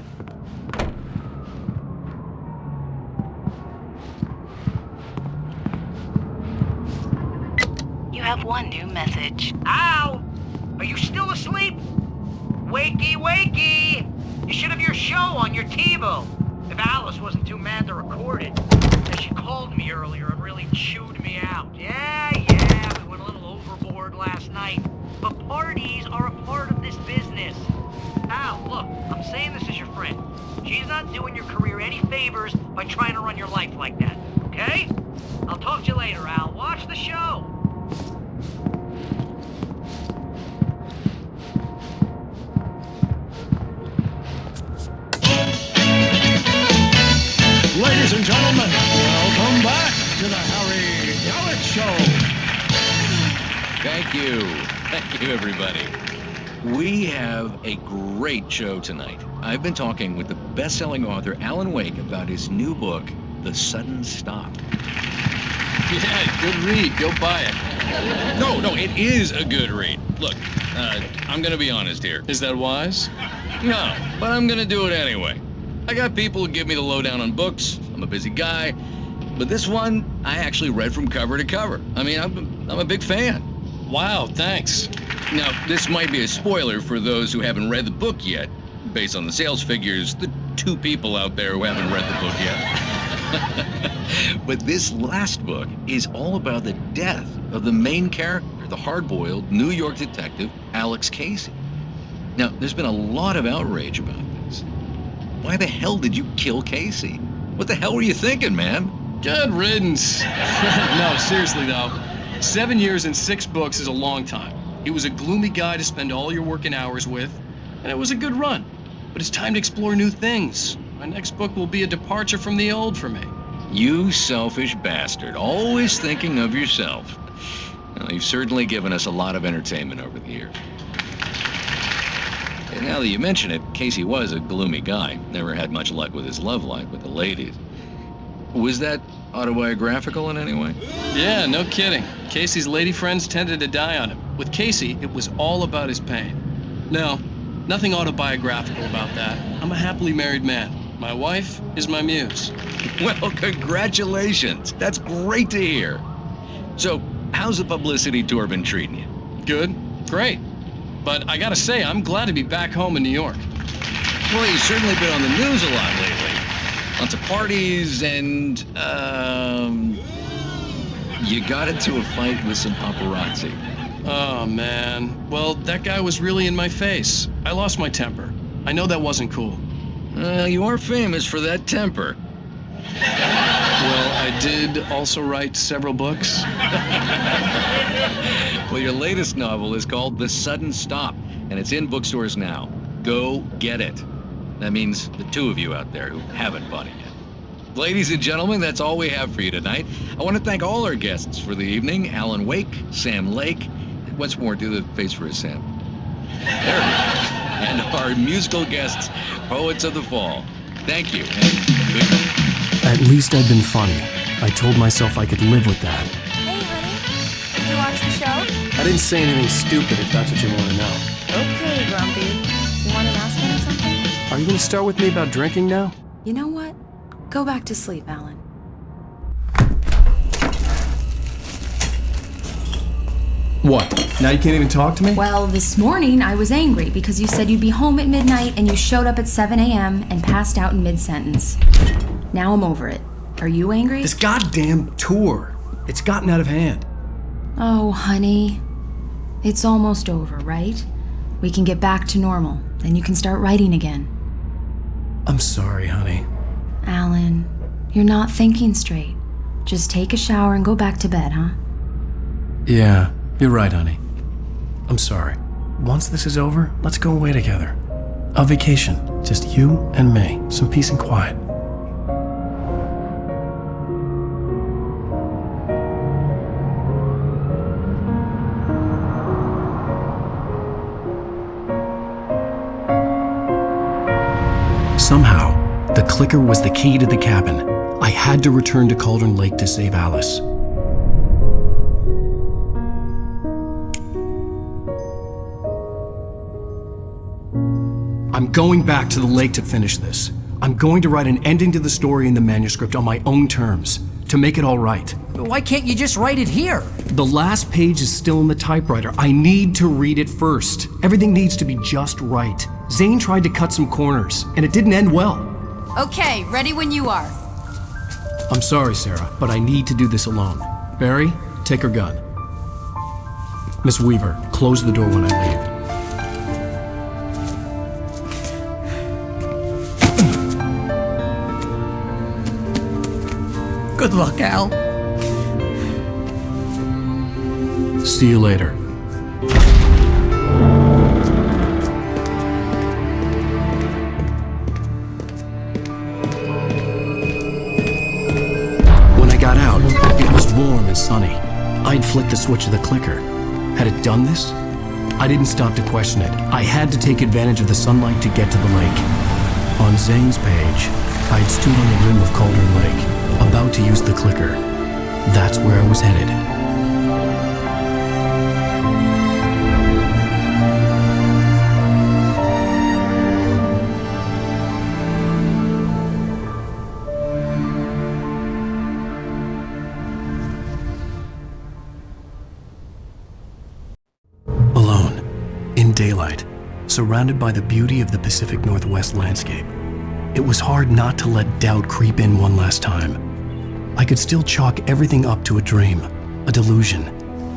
Have one new message. Al! Are you still asleep? Wakey, wakey! You should have your show on your TiVo. If Alice wasn't too mad to record it. And she called me earlier and really chewed me out. Yeah, we went a little overboard last night. But parties are a part of this business. Al, look, I'm saying this as your friend. She's not doing your career any favors by trying to run your life like that, okay? I'll talk to you later, Al. Watch the show. Ladies and gentlemen, welcome back to the Harry Gallic Show. Thank you. Thank you, everybody. We have a great show tonight. I've been talking with the best-selling author Alan Wake about his new book, The Sudden Stop. Yeah, good read. Go buy it. No, it is a good read. Look, I'm gonna be honest here. Is that wise? No, but I'm gonna do it anyway. I got people who give me the lowdown on books. I'm a busy guy. But this one, I actually read from cover to cover. I mean, I'm a big fan. Wow, thanks. Now, this might be a spoiler for those who haven't read the book yet. Based on the sales figures, the 2 people out there who haven't read the book yet. But this last book is all about the death of the main character, the hard-boiled New York detective, Alex Casey. Now, there's been a lot of outrage about this. Why the hell did you kill Casey? What the hell were you thinking, man? Good riddance. No, seriously though. 7 years and 6 books is a long time. He was a gloomy guy to spend all your working hours with, and it was a good run. But it's time to explore new things. My next book will be a departure from the old for me. You selfish bastard, always thinking of yourself. Well, you've certainly given us a lot of entertainment over the years. And now that you mention it, Casey was a gloomy guy. Never had much luck with his love life with the ladies. Was that autobiographical in any way? Yeah, no kidding. Casey's lady friends tended to die on him. With Casey, it was all about his pain. No, nothing autobiographical about that. I'm a happily married man. My wife is my muse. Well, congratulations. That's great to hear. So, how's the publicity tour been treating you? Good. Great. But I gotta say, I'm glad to be back home in New York. Well, you've certainly been on the news a lot lately. Lots of parties and, you got into a fight with some paparazzi. Oh, man. Well, that guy was really in my face. I lost my temper. I know that wasn't cool. You are famous for that temper. Well, I did also write several books. Well, your latest novel is called The Sudden Stop, and it's in bookstores now. Go get it. That means the two of you out there who haven't bought it yet. Ladies and gentlemen, that's all we have for you tonight. I want to thank all our guests for the evening. Alan Wake, Sam Lake. Once more, do the face for us, Sam. There we go. And our musical guests, Poets of the Fall. Thank you, and good night. At least I'd been funny. I told myself I could live with that. Hey, honey. Did you watch the show? I didn't say anything stupid if that's what you want to know. Okay, Grumpy. You want to ask him something? Are you going to start with me about drinking now? You know what? Go back to sleep, Alan. What? Now you can't even talk to me? Well, this morning I was angry because you said you'd be home at midnight and you showed up at 7 a.m. and passed out in mid-sentence. Now I'm over it. Are you angry? This goddamn tour. It's gotten out of hand. Oh, honey. It's almost over, right? We can get back to normal. Then you can start writing again. I'm sorry, honey. Alan, you're not thinking straight. Just take a shower and go back to bed, huh? Yeah, you're right, honey. I'm sorry. Once this is over, let's go away together. A vacation. Just you and me. Some peace and quiet. Somehow, the clicker was the key to the cabin. I had to return to Cauldron Lake to save Alice. I'm going back to the lake to finish this. I'm going to write an ending to the story in the manuscript on my own terms, to make it all right. Why can't you just write it here? The last page is still in the typewriter. I need to read it first. Everything needs to be just right. Zane tried to cut some corners, and it didn't end well. Okay, ready when you are. I'm sorry, Sarah, but I need to do this alone. Barry, take her gun. Miss Weaver, close the door when I leave. Good luck, Al. See you later. When I got out, it was warm and sunny. I'd flicked the switch of the clicker. Had it done this? I didn't stop to question it. I had to take advantage of the sunlight to get to the lake. On Zane's page, I'd stood on the rim of Cauldron Lake, about to use the clicker. That's where I was headed. Alone, in daylight, surrounded by the beauty of the Pacific Northwest landscape, it was hard not to let doubt creep in one last time. I could still chalk everything up to a dream, a delusion.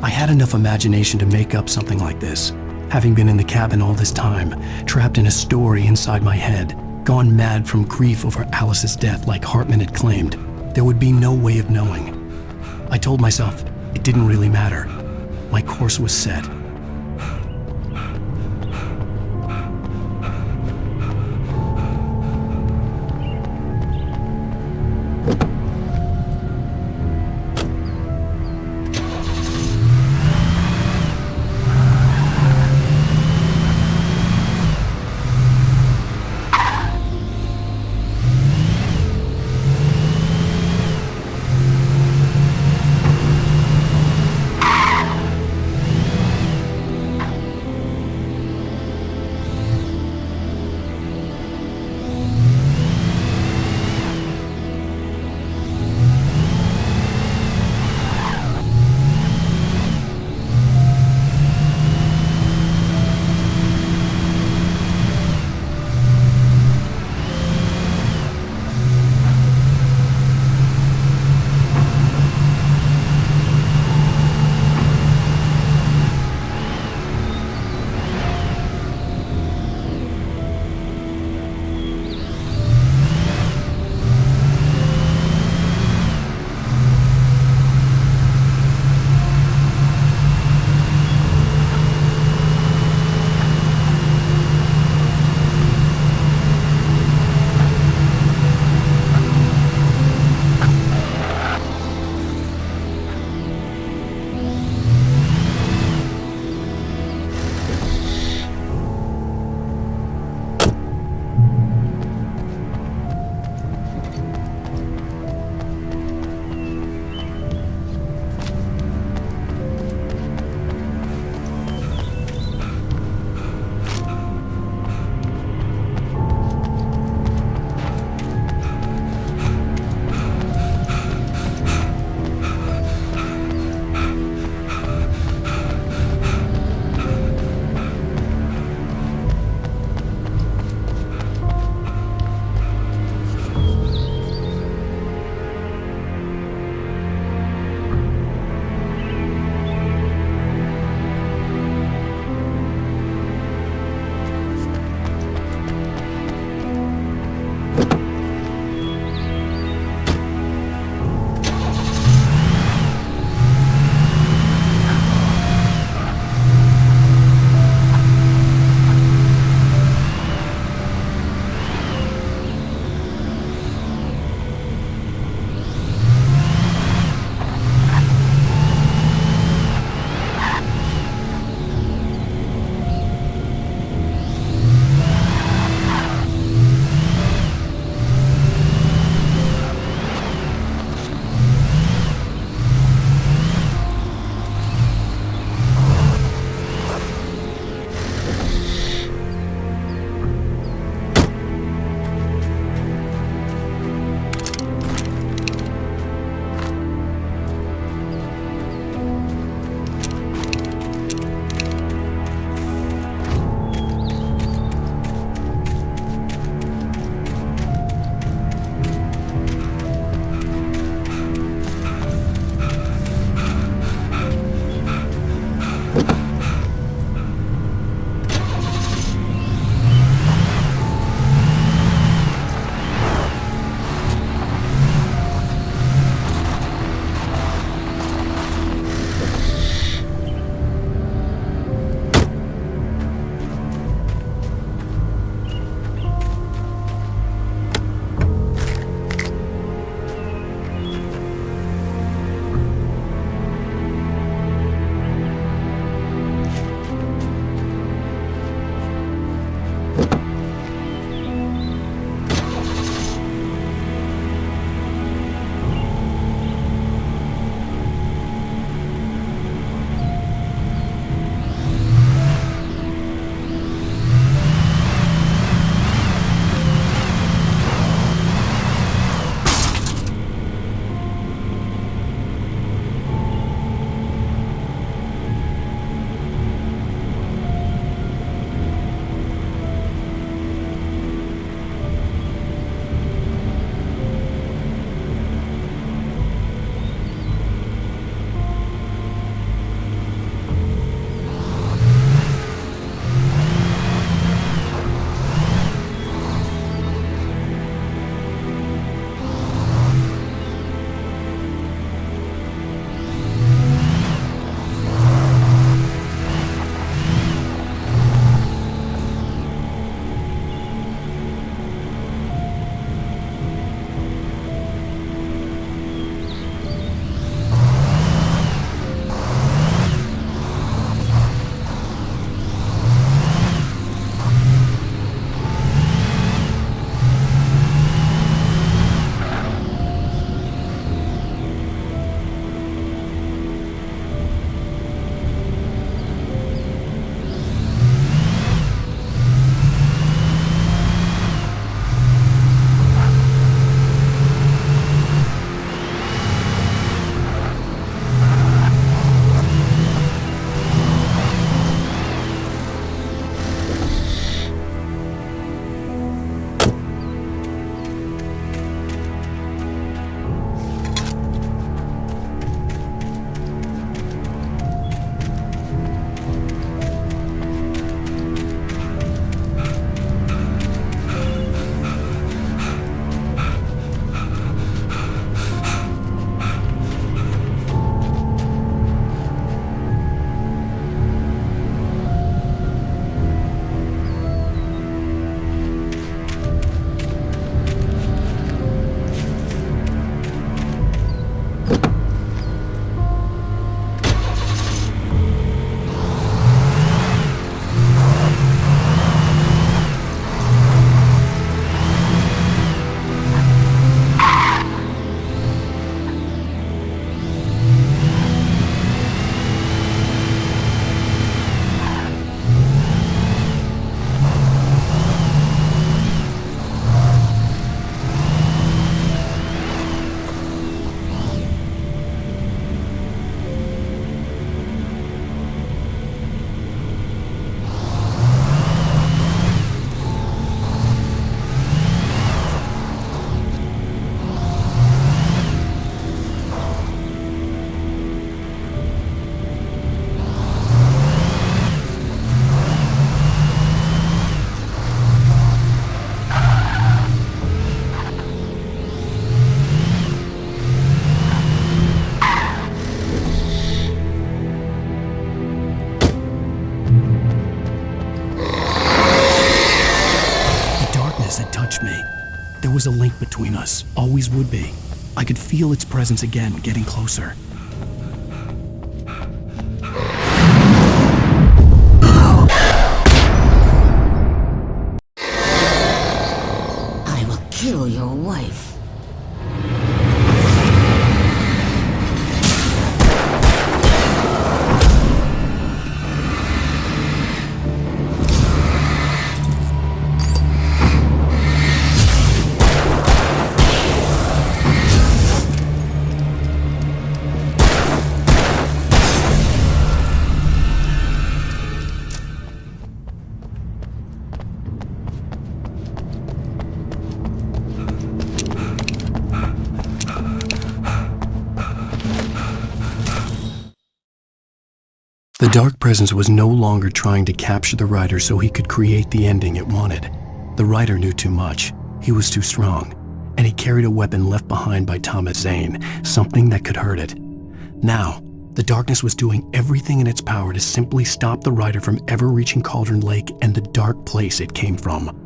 I had enough imagination to make up something like this, having been in the cabin all this time, trapped in a story inside my head, gone mad from grief over Alice's death like Hartman had claimed. There would be no way of knowing. I told myself it didn't really matter. My course was set. There was a link between us, always would be. I could feel its presence again, getting closer. I will kill your wife. The dark presence was no longer trying to capture the writer so he could create the ending it wanted. The writer knew too much. He was too strong. And he carried a weapon left behind by Thomas Zane, something that could hurt it. Now, the darkness was doing everything in its power to simply stop the writer from ever reaching Cauldron Lake and the dark place it came from.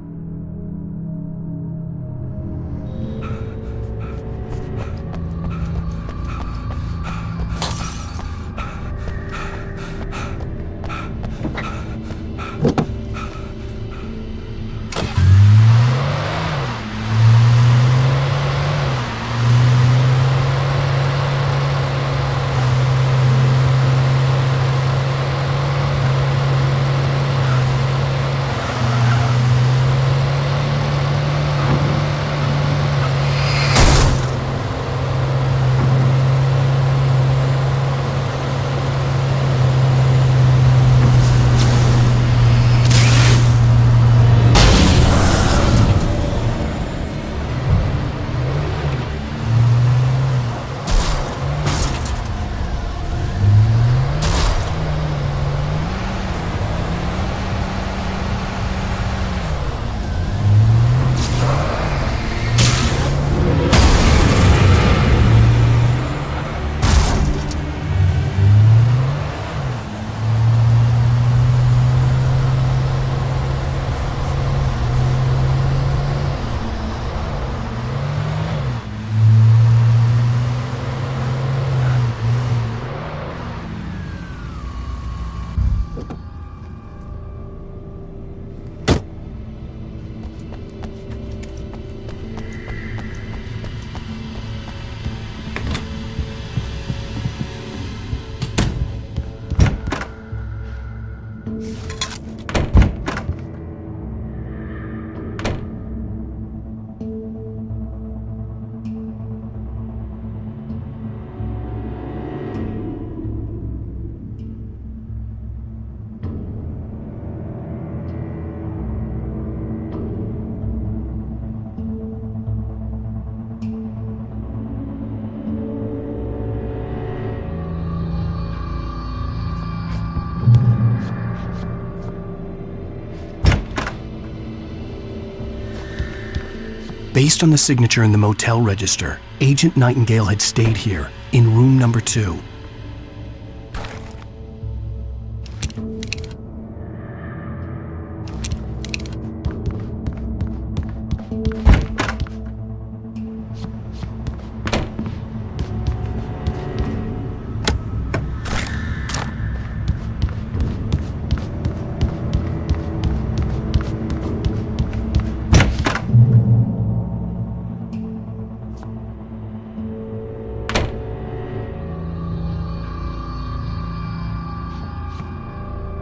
Based on the signature in the motel register, Agent Nightingale had stayed here, in room number 2.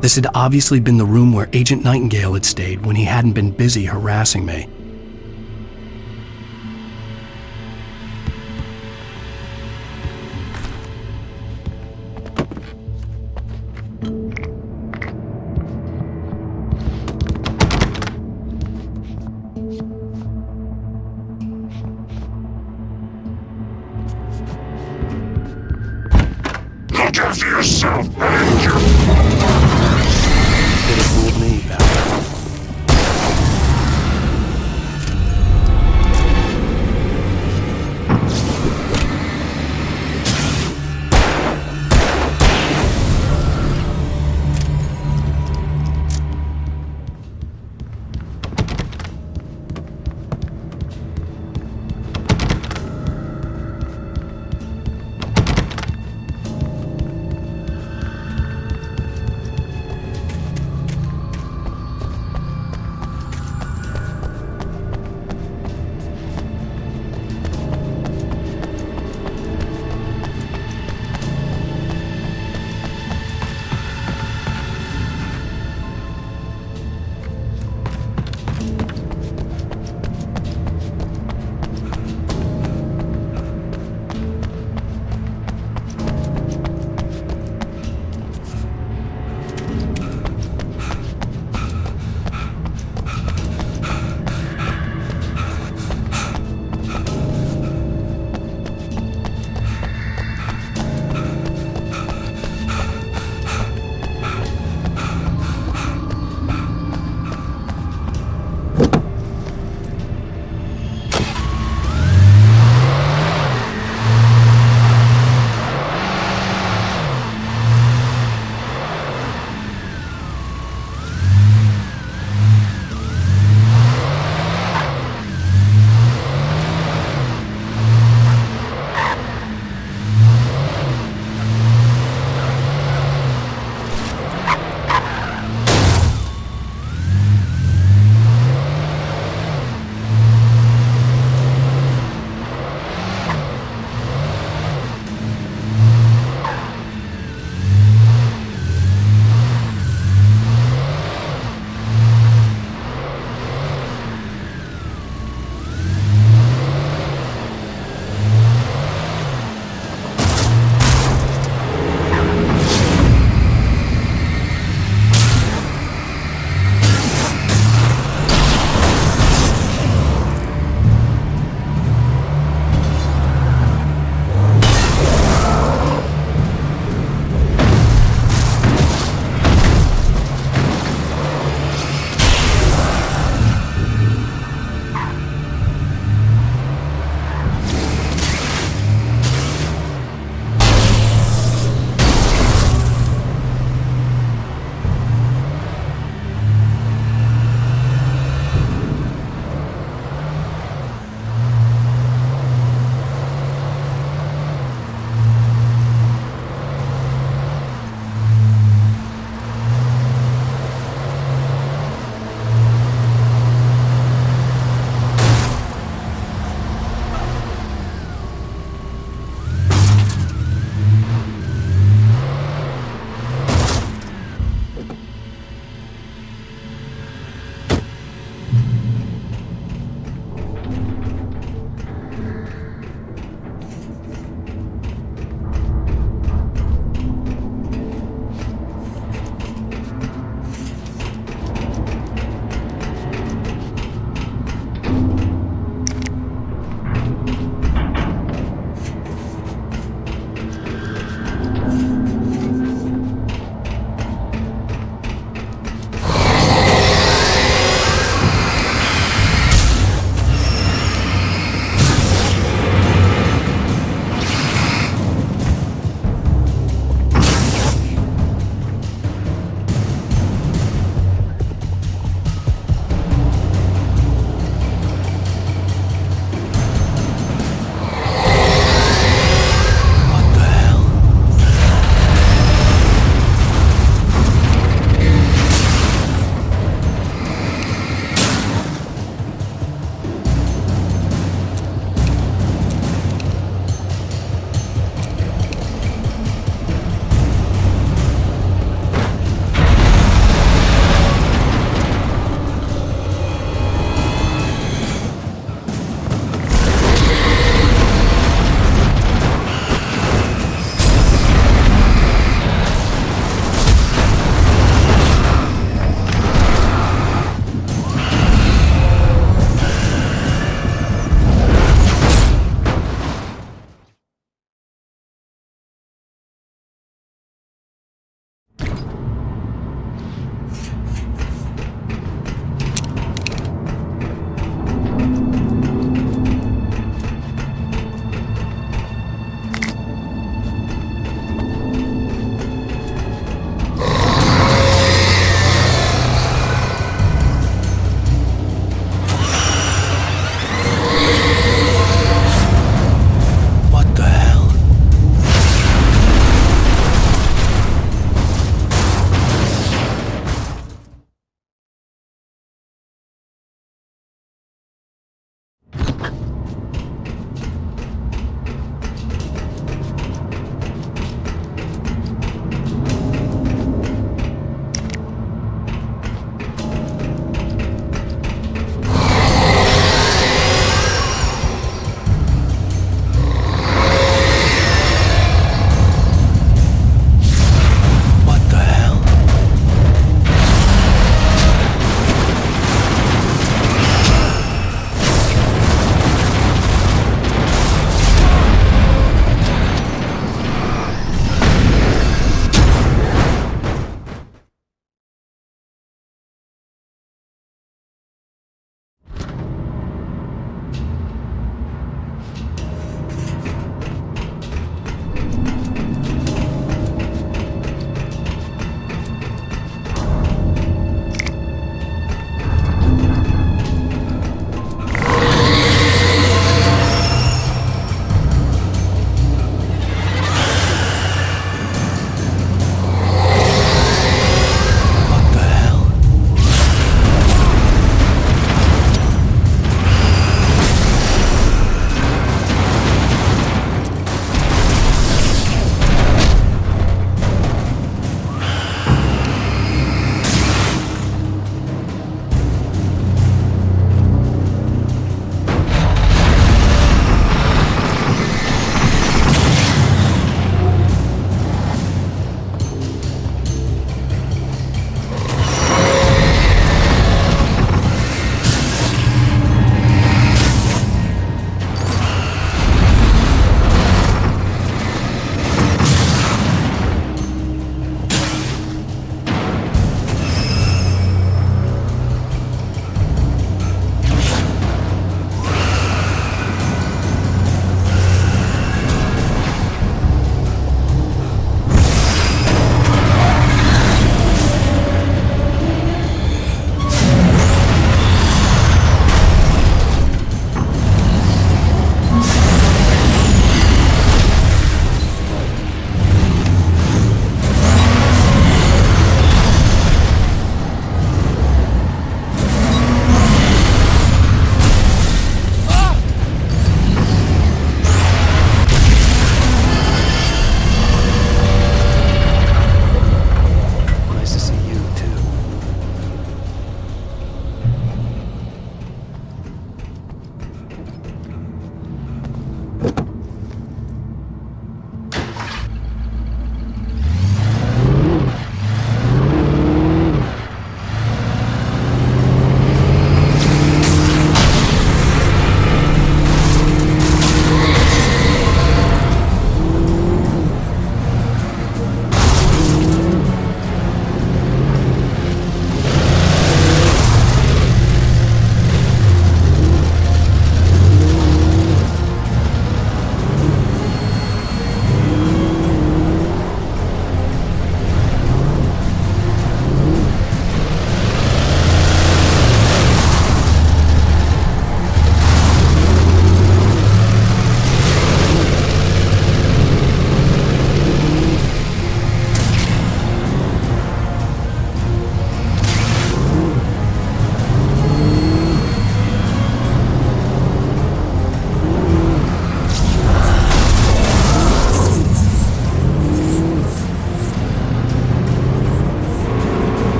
This had obviously been the room where Agent Nightingale had stayed when he hadn't been busy harassing me. Look after yourself and your... Could have fooled me, pal.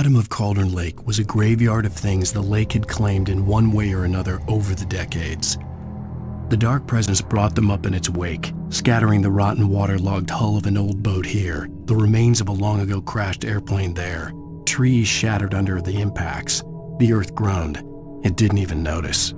bottom of Cauldron Lake was a graveyard of things the lake had claimed in one way or another over the decades. The dark presence brought them up in its wake, scattering the rotten waterlogged hull of an old boat here, the remains of a long ago crashed airplane there, trees shattered under the impacts. The earth groaned. It didn't even notice.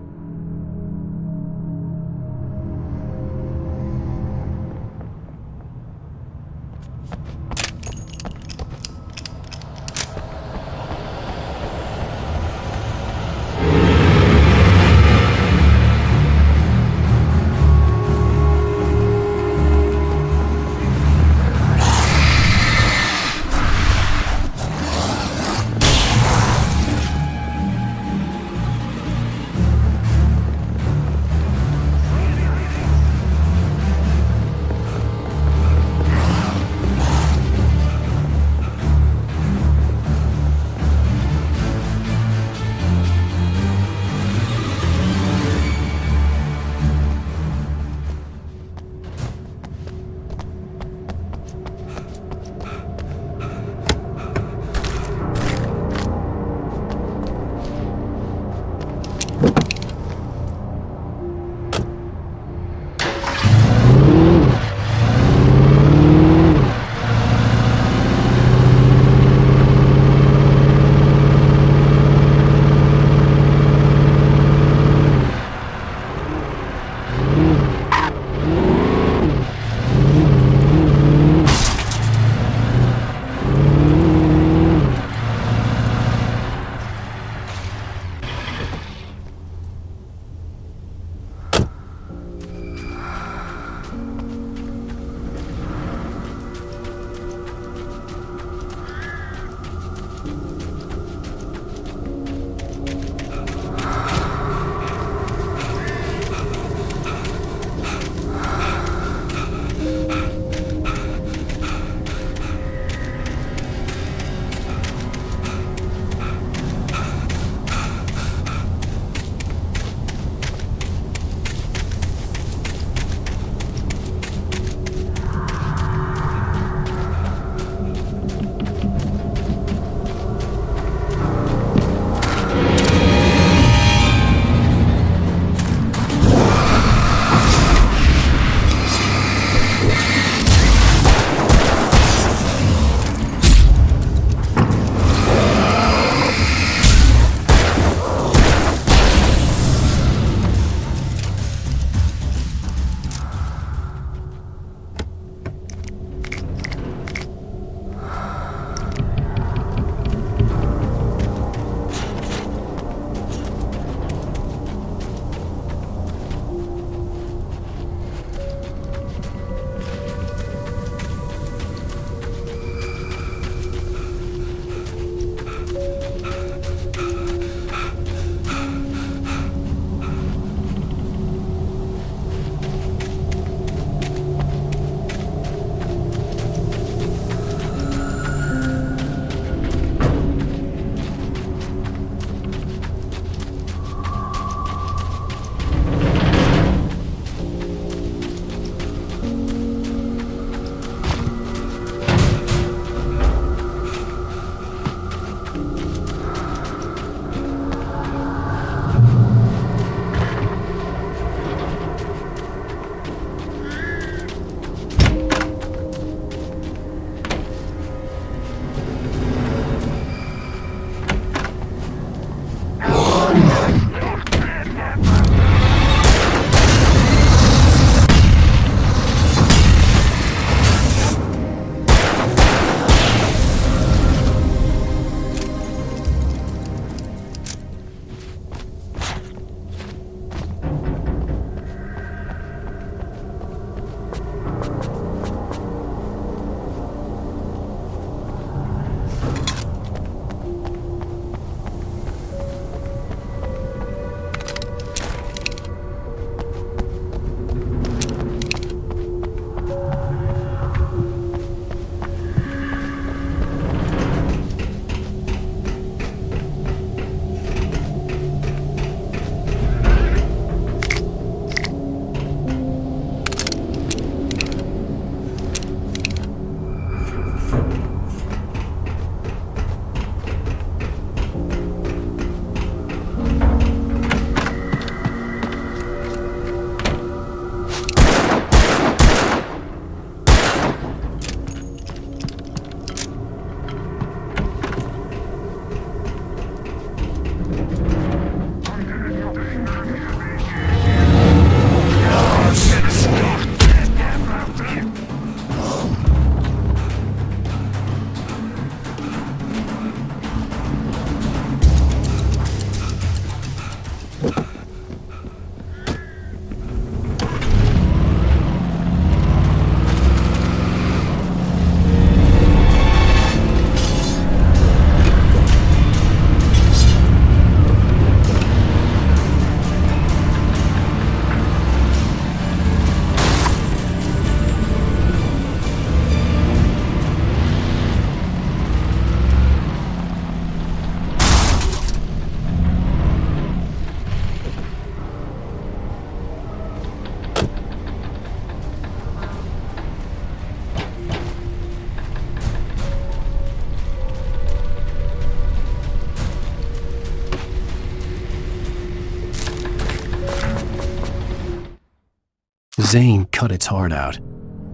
Zane cut its heart out,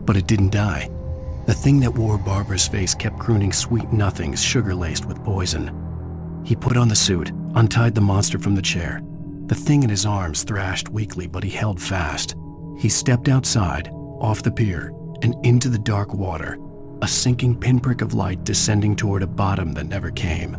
but it didn't die. The thing that wore Barbara's face kept crooning sweet nothings sugar-laced with poison. He put on the suit, untied the monster from the chair. The thing in his arms thrashed weakly, but he held fast. He stepped outside, off the pier, and into the dark water, a sinking pinprick of light descending toward a bottom that never came.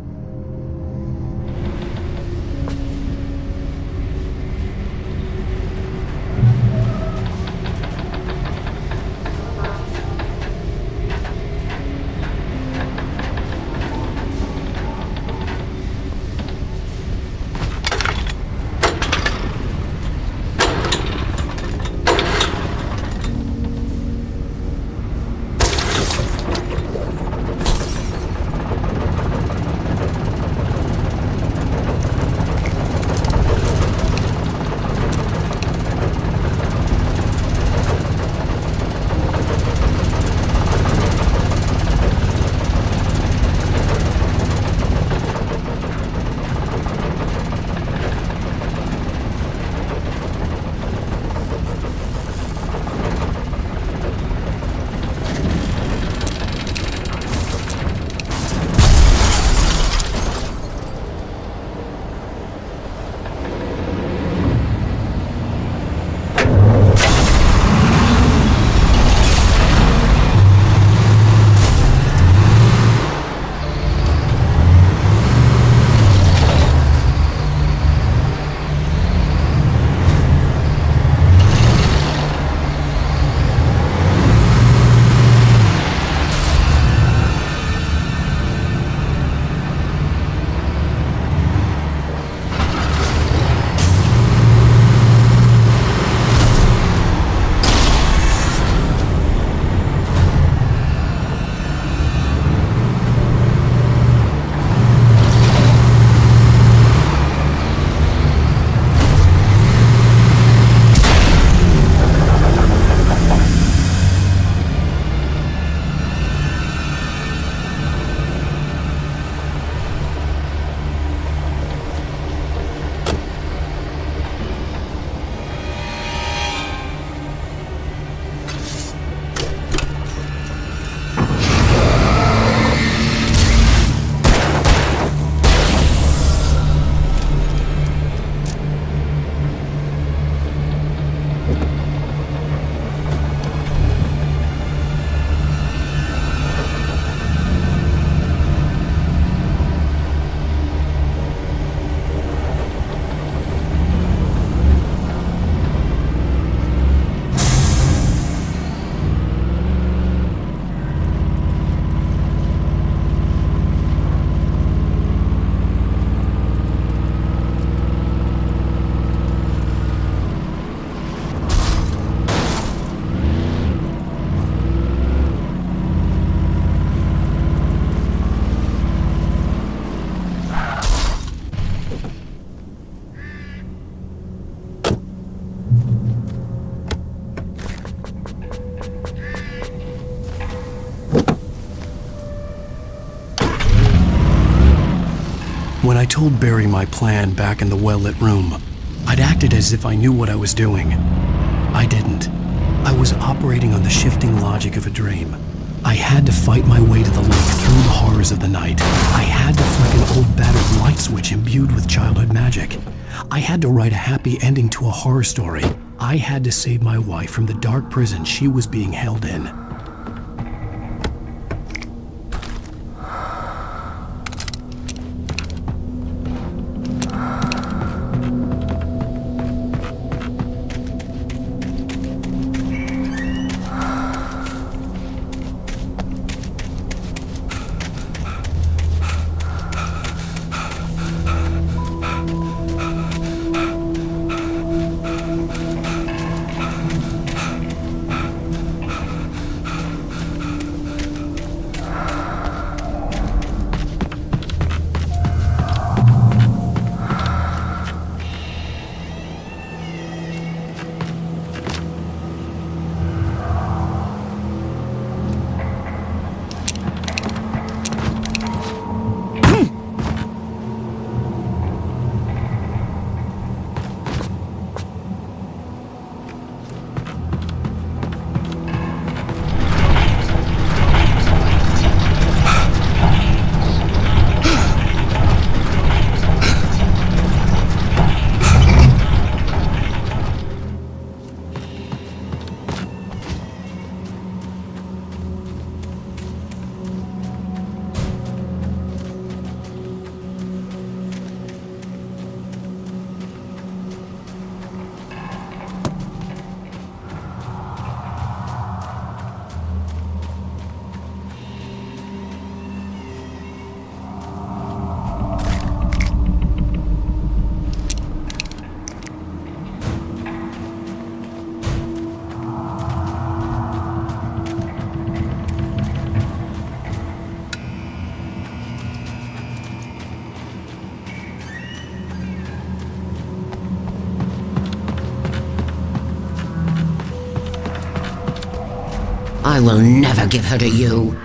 When I told Barry my plan back in the well-lit room, I'd acted as if I knew what I was doing. I didn't. I was operating on the shifting logic of a dream. I had to fight my way to the lake through the horrors of the night. I had to flick an old battered light switch imbued with childhood magic. I had to write a happy ending to a horror story. I had to save my wife from the dark prison she was being held in. I will never give her to you.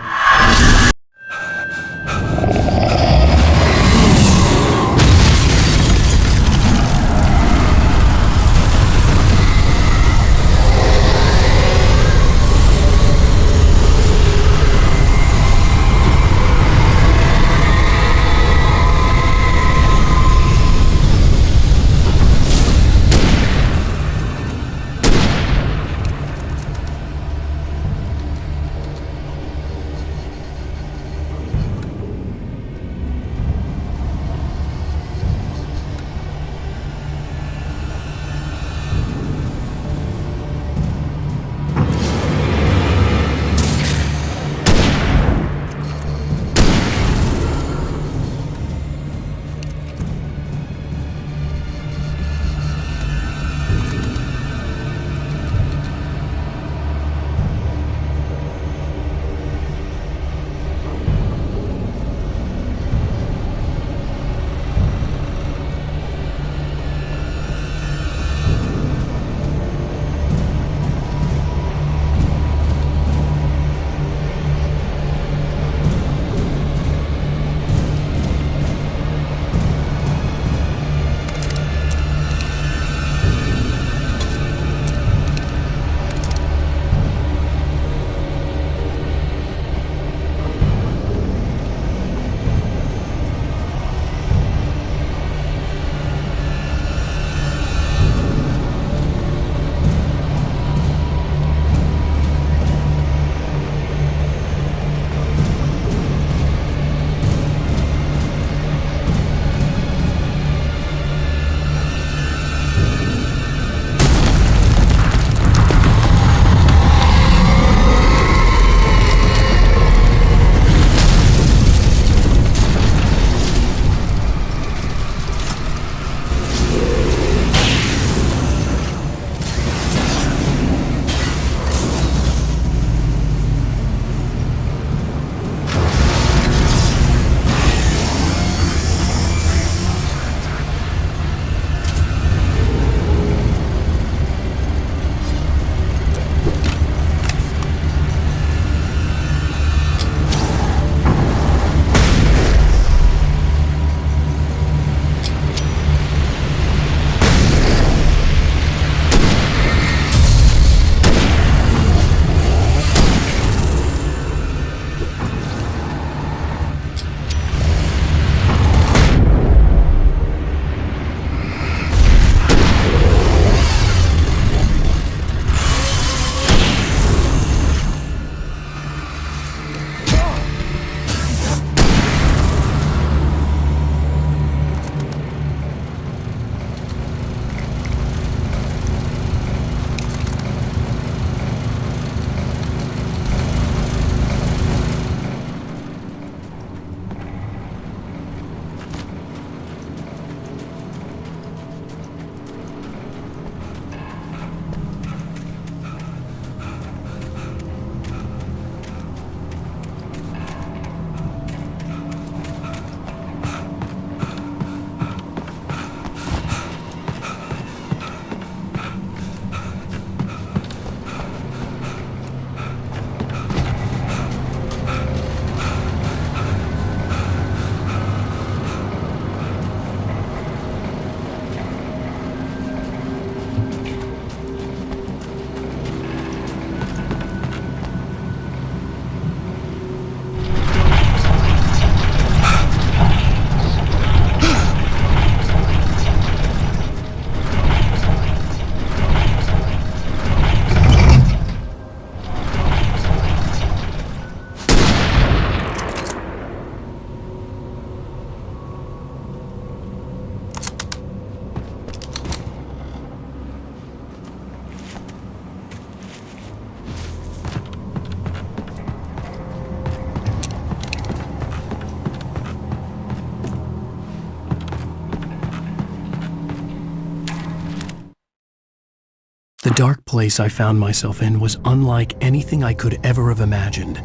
The dark place I found myself in was unlike anything I could ever have imagined.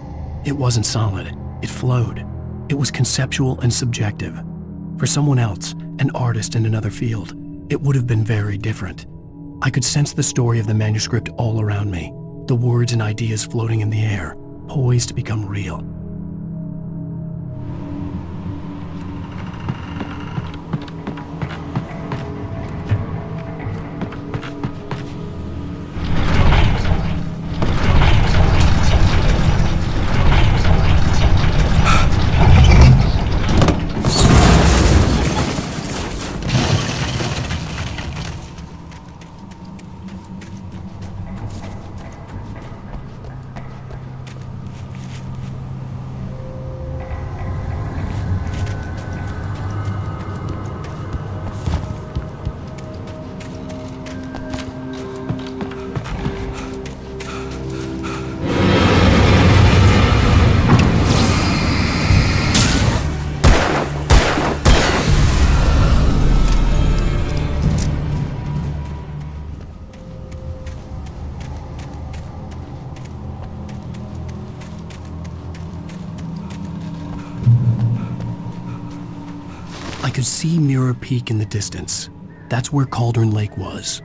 It wasn't solid. It flowed. It was conceptual and subjective. For someone else, an artist in another field, it would have been very different. I could sense the story of the manuscript all around me, the words and ideas floating in the air, poised to become real. I could see Mirror Peak in the distance. That's where Cauldron Lake was.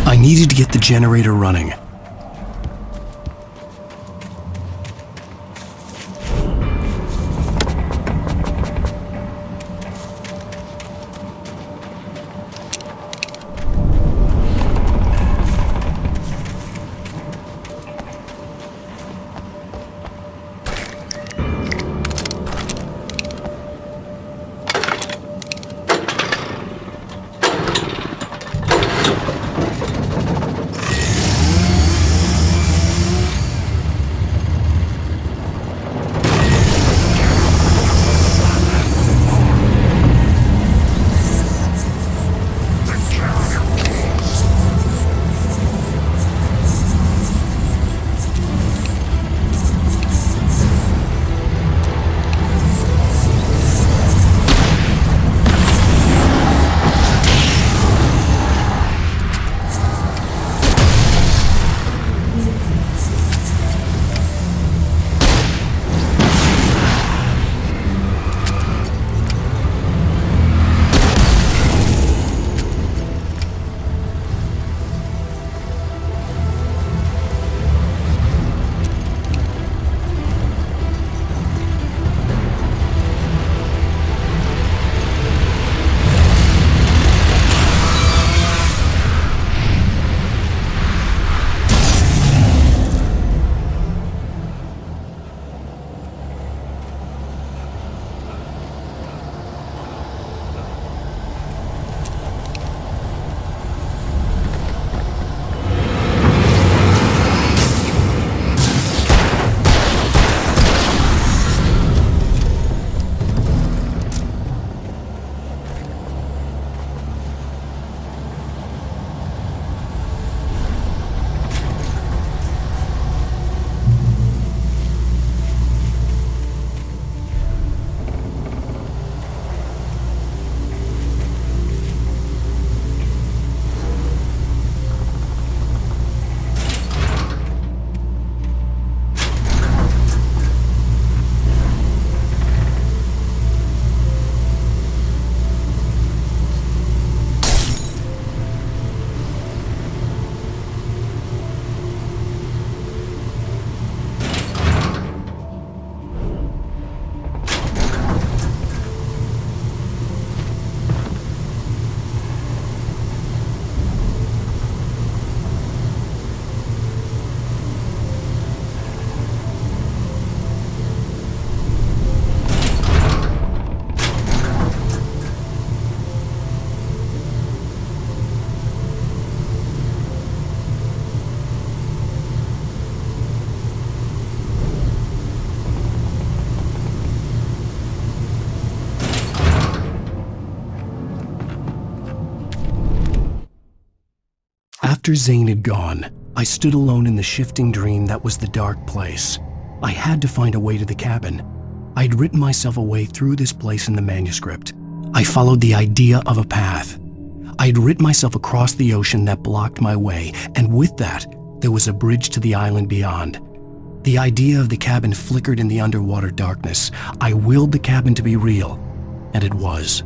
I needed to get the generator running. After Zane had gone, I stood alone in the shifting dream that was the dark place. I had to find a way to the cabin. I'd written myself a way through this place in the manuscript. I followed the idea of a path. I'd written myself across the ocean that blocked my way, and with that, there was a bridge to the island beyond. The idea of the cabin flickered in the underwater darkness. I willed the cabin to be real, and it was.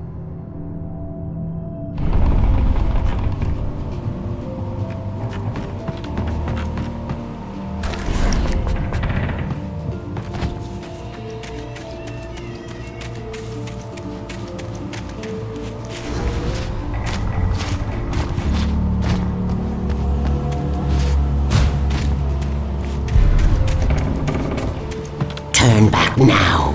Turn back now.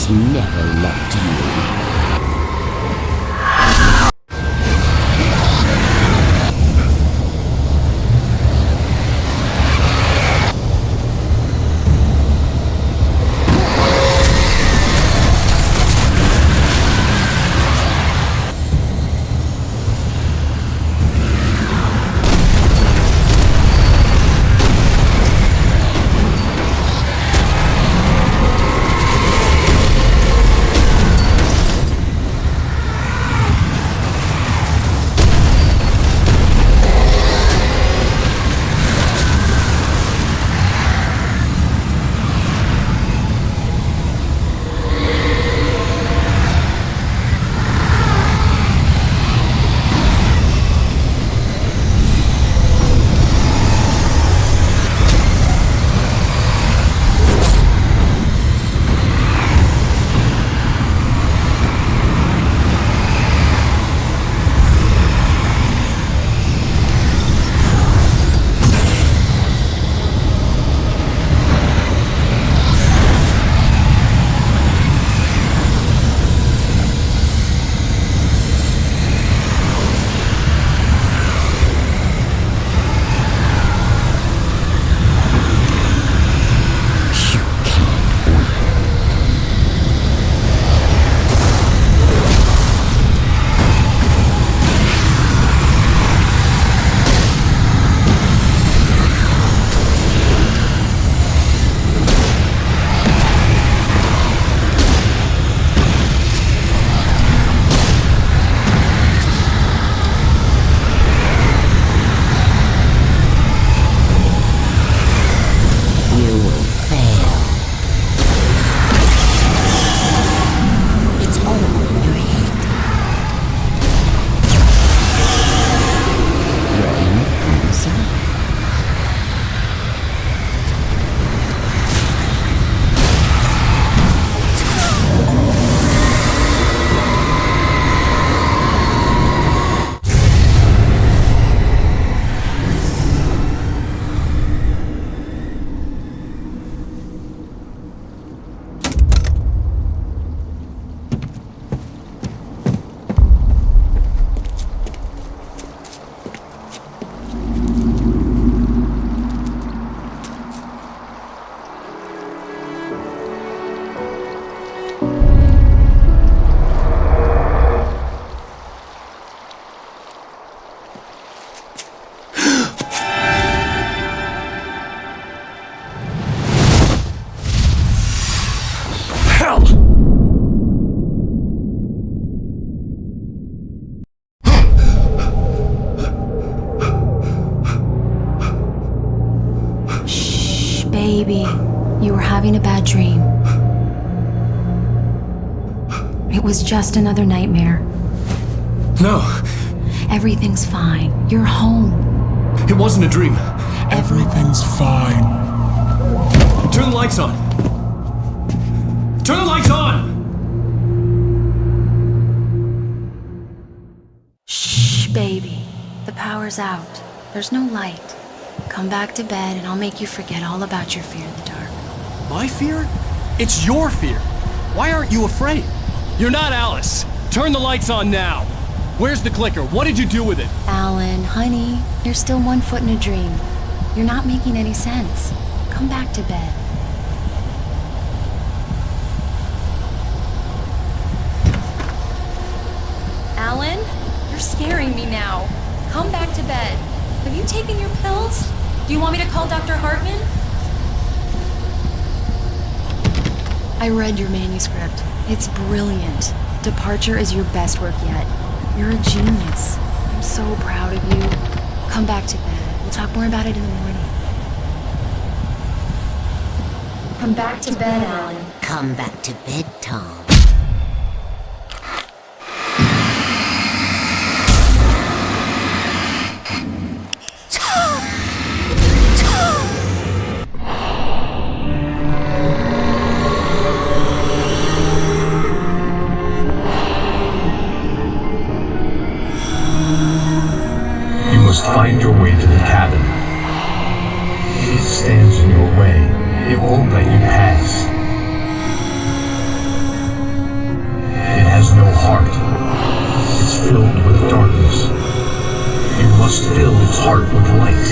Never loved you. Maybe you were having a bad dream. It was just another nightmare. No, Everything's fine. You're home. it wasn't a dream. Everything's fine. Turn the lights on. Turn the lights on! Shh, baby. The power's out. There's no light. Come back to bed and I'll make you forget all about your fear in the dark. My fear? It's your fear. Why aren't you afraid? You're not Alice. Turn the lights on now. Where's the clicker? What did you do with it? Alan, honey, you're still 1 foot in a dream. You're not making any sense. Come back to bed. Alan, you're scaring me now. Come back to bed. Have you taken your pills? Do you want me to call Dr. Hartman? I read your manuscript. It's brilliant. Departure is your best work yet. You're a genius. I'm so proud of you. Come back to bed. We'll talk more about it in the morning. Come back to bed, Alan. Come back to bed, Tom. You must find your way to the cabin. It stands in your way. It won't let you pass. It has no heart. It's filled with darkness. You must fill its heart with light.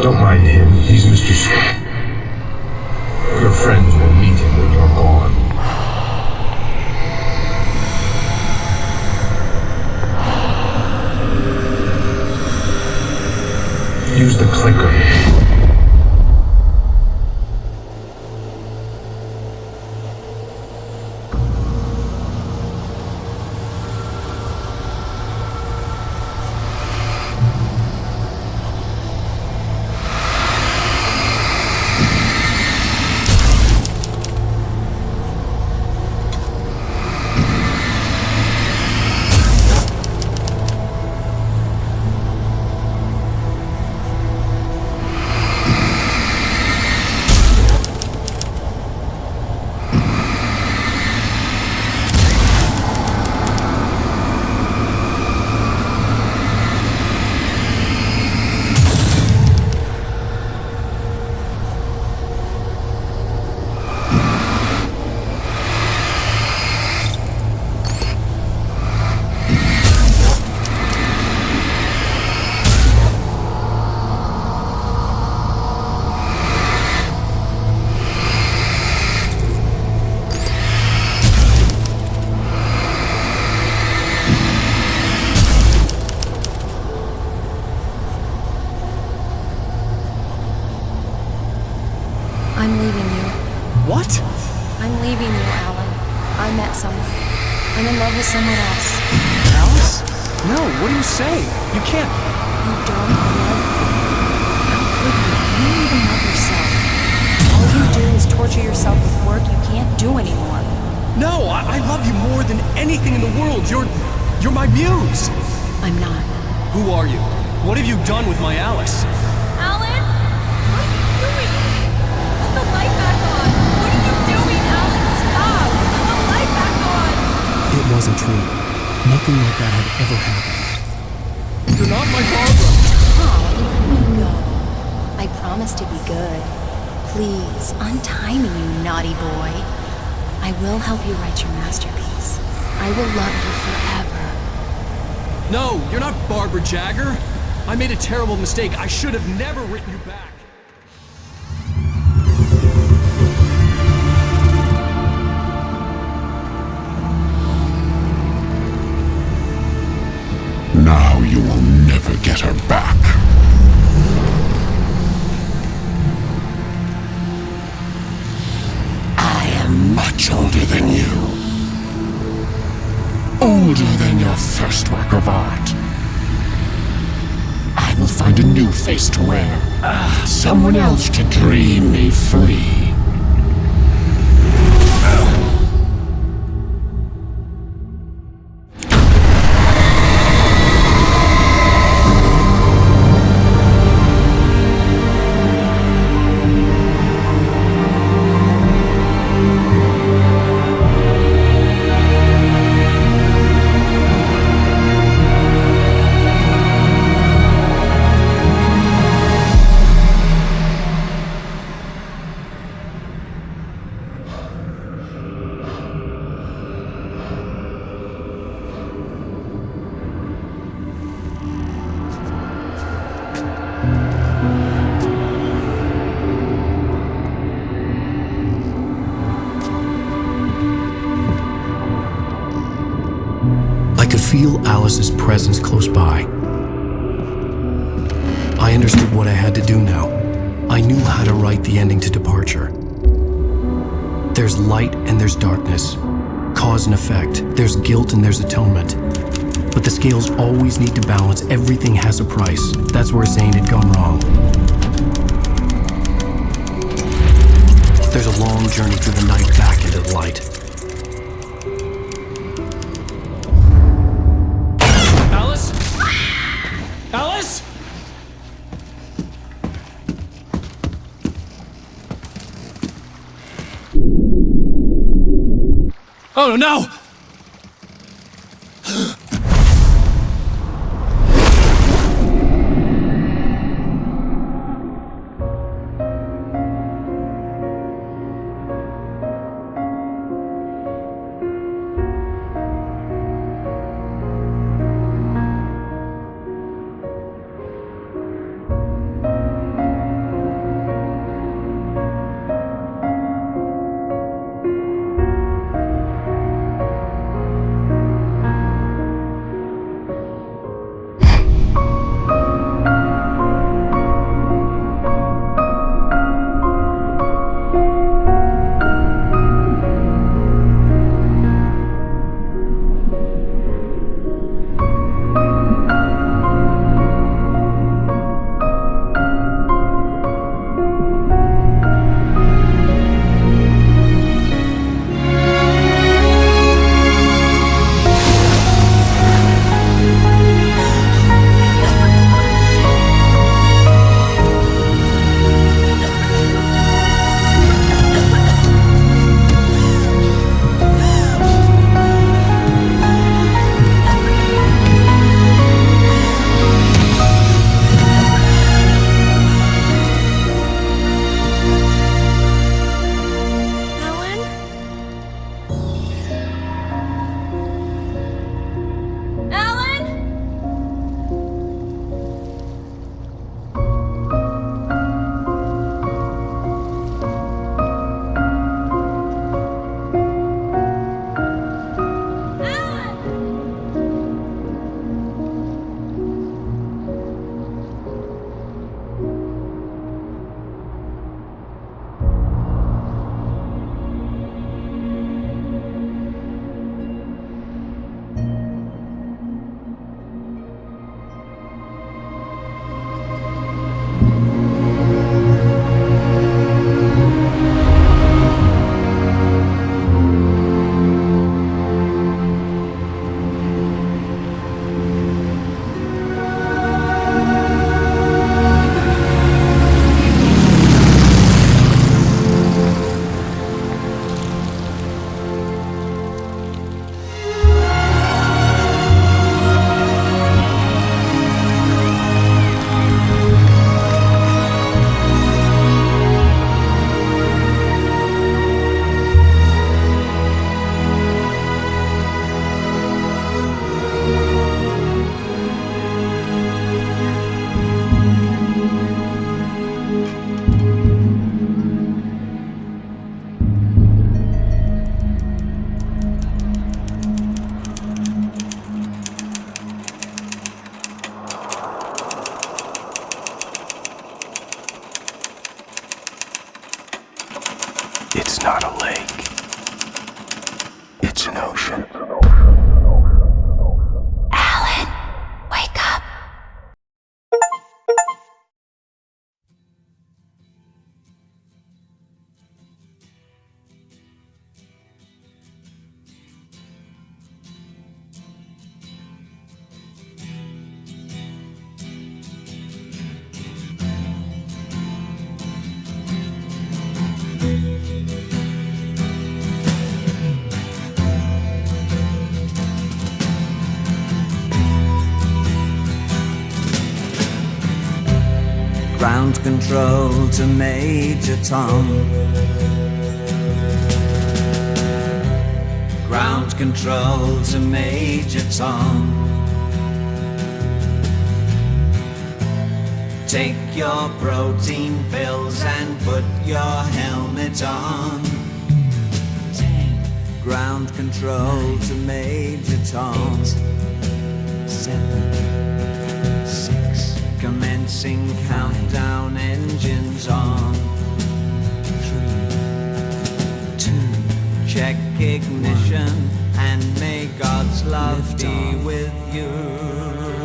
Don't mind him, he's Mr. Scott. Your friends will meet him when you're gone. Use the clicker. I'm leaving you. What? I'm leaving you, Alan. I met someone. I'm in love with someone else. Alice? No, what are you saying? You can't. You don't love me. How could you? You don't even love yourself. All you do is torture yourself with work you can't do anymore. No, I love you more than anything in the world. You're my muse. I'm not. Who are you? What have you done with my Alice? Alan? What are you doing? Put the light back on! What are you doing, Alan? Stop! Put the light back on! It wasn't true. Nothing like that had ever happened. You're not my Barbara. Tom, let me go. I promise to be good. Please, untie me, you naughty boy. I will help you write your masterpiece. I will love you forever. No, you're not Barbara Jagger. I made a terrible mistake. I should have never written you back. Now you will never get her back. I am much older than you. older than your first work of art. I will find a new face to wear. Someone else to dream me free. I could feel Alice's presence close by. I understood what I had to do now. I knew how to write the ending to Departure. There's light and there's darkness. Cause and effect. There's guilt and there's atonement. But the scales always need to balance. Everything has a price. That's where Zane had gone wrong. There's a long journey through the night back into the light. Alice? Alice? Oh no! It's not a lake. It's an ocean. control to Major Tom. Ground control to Major Tom. Take your protein pills and put your helmet on. 10. Ground control 9, to Major Tom. 8, 7, 6. Commencing 5, countdown, engines on. 3, 2. Check ignition 1. And may God's love be with you.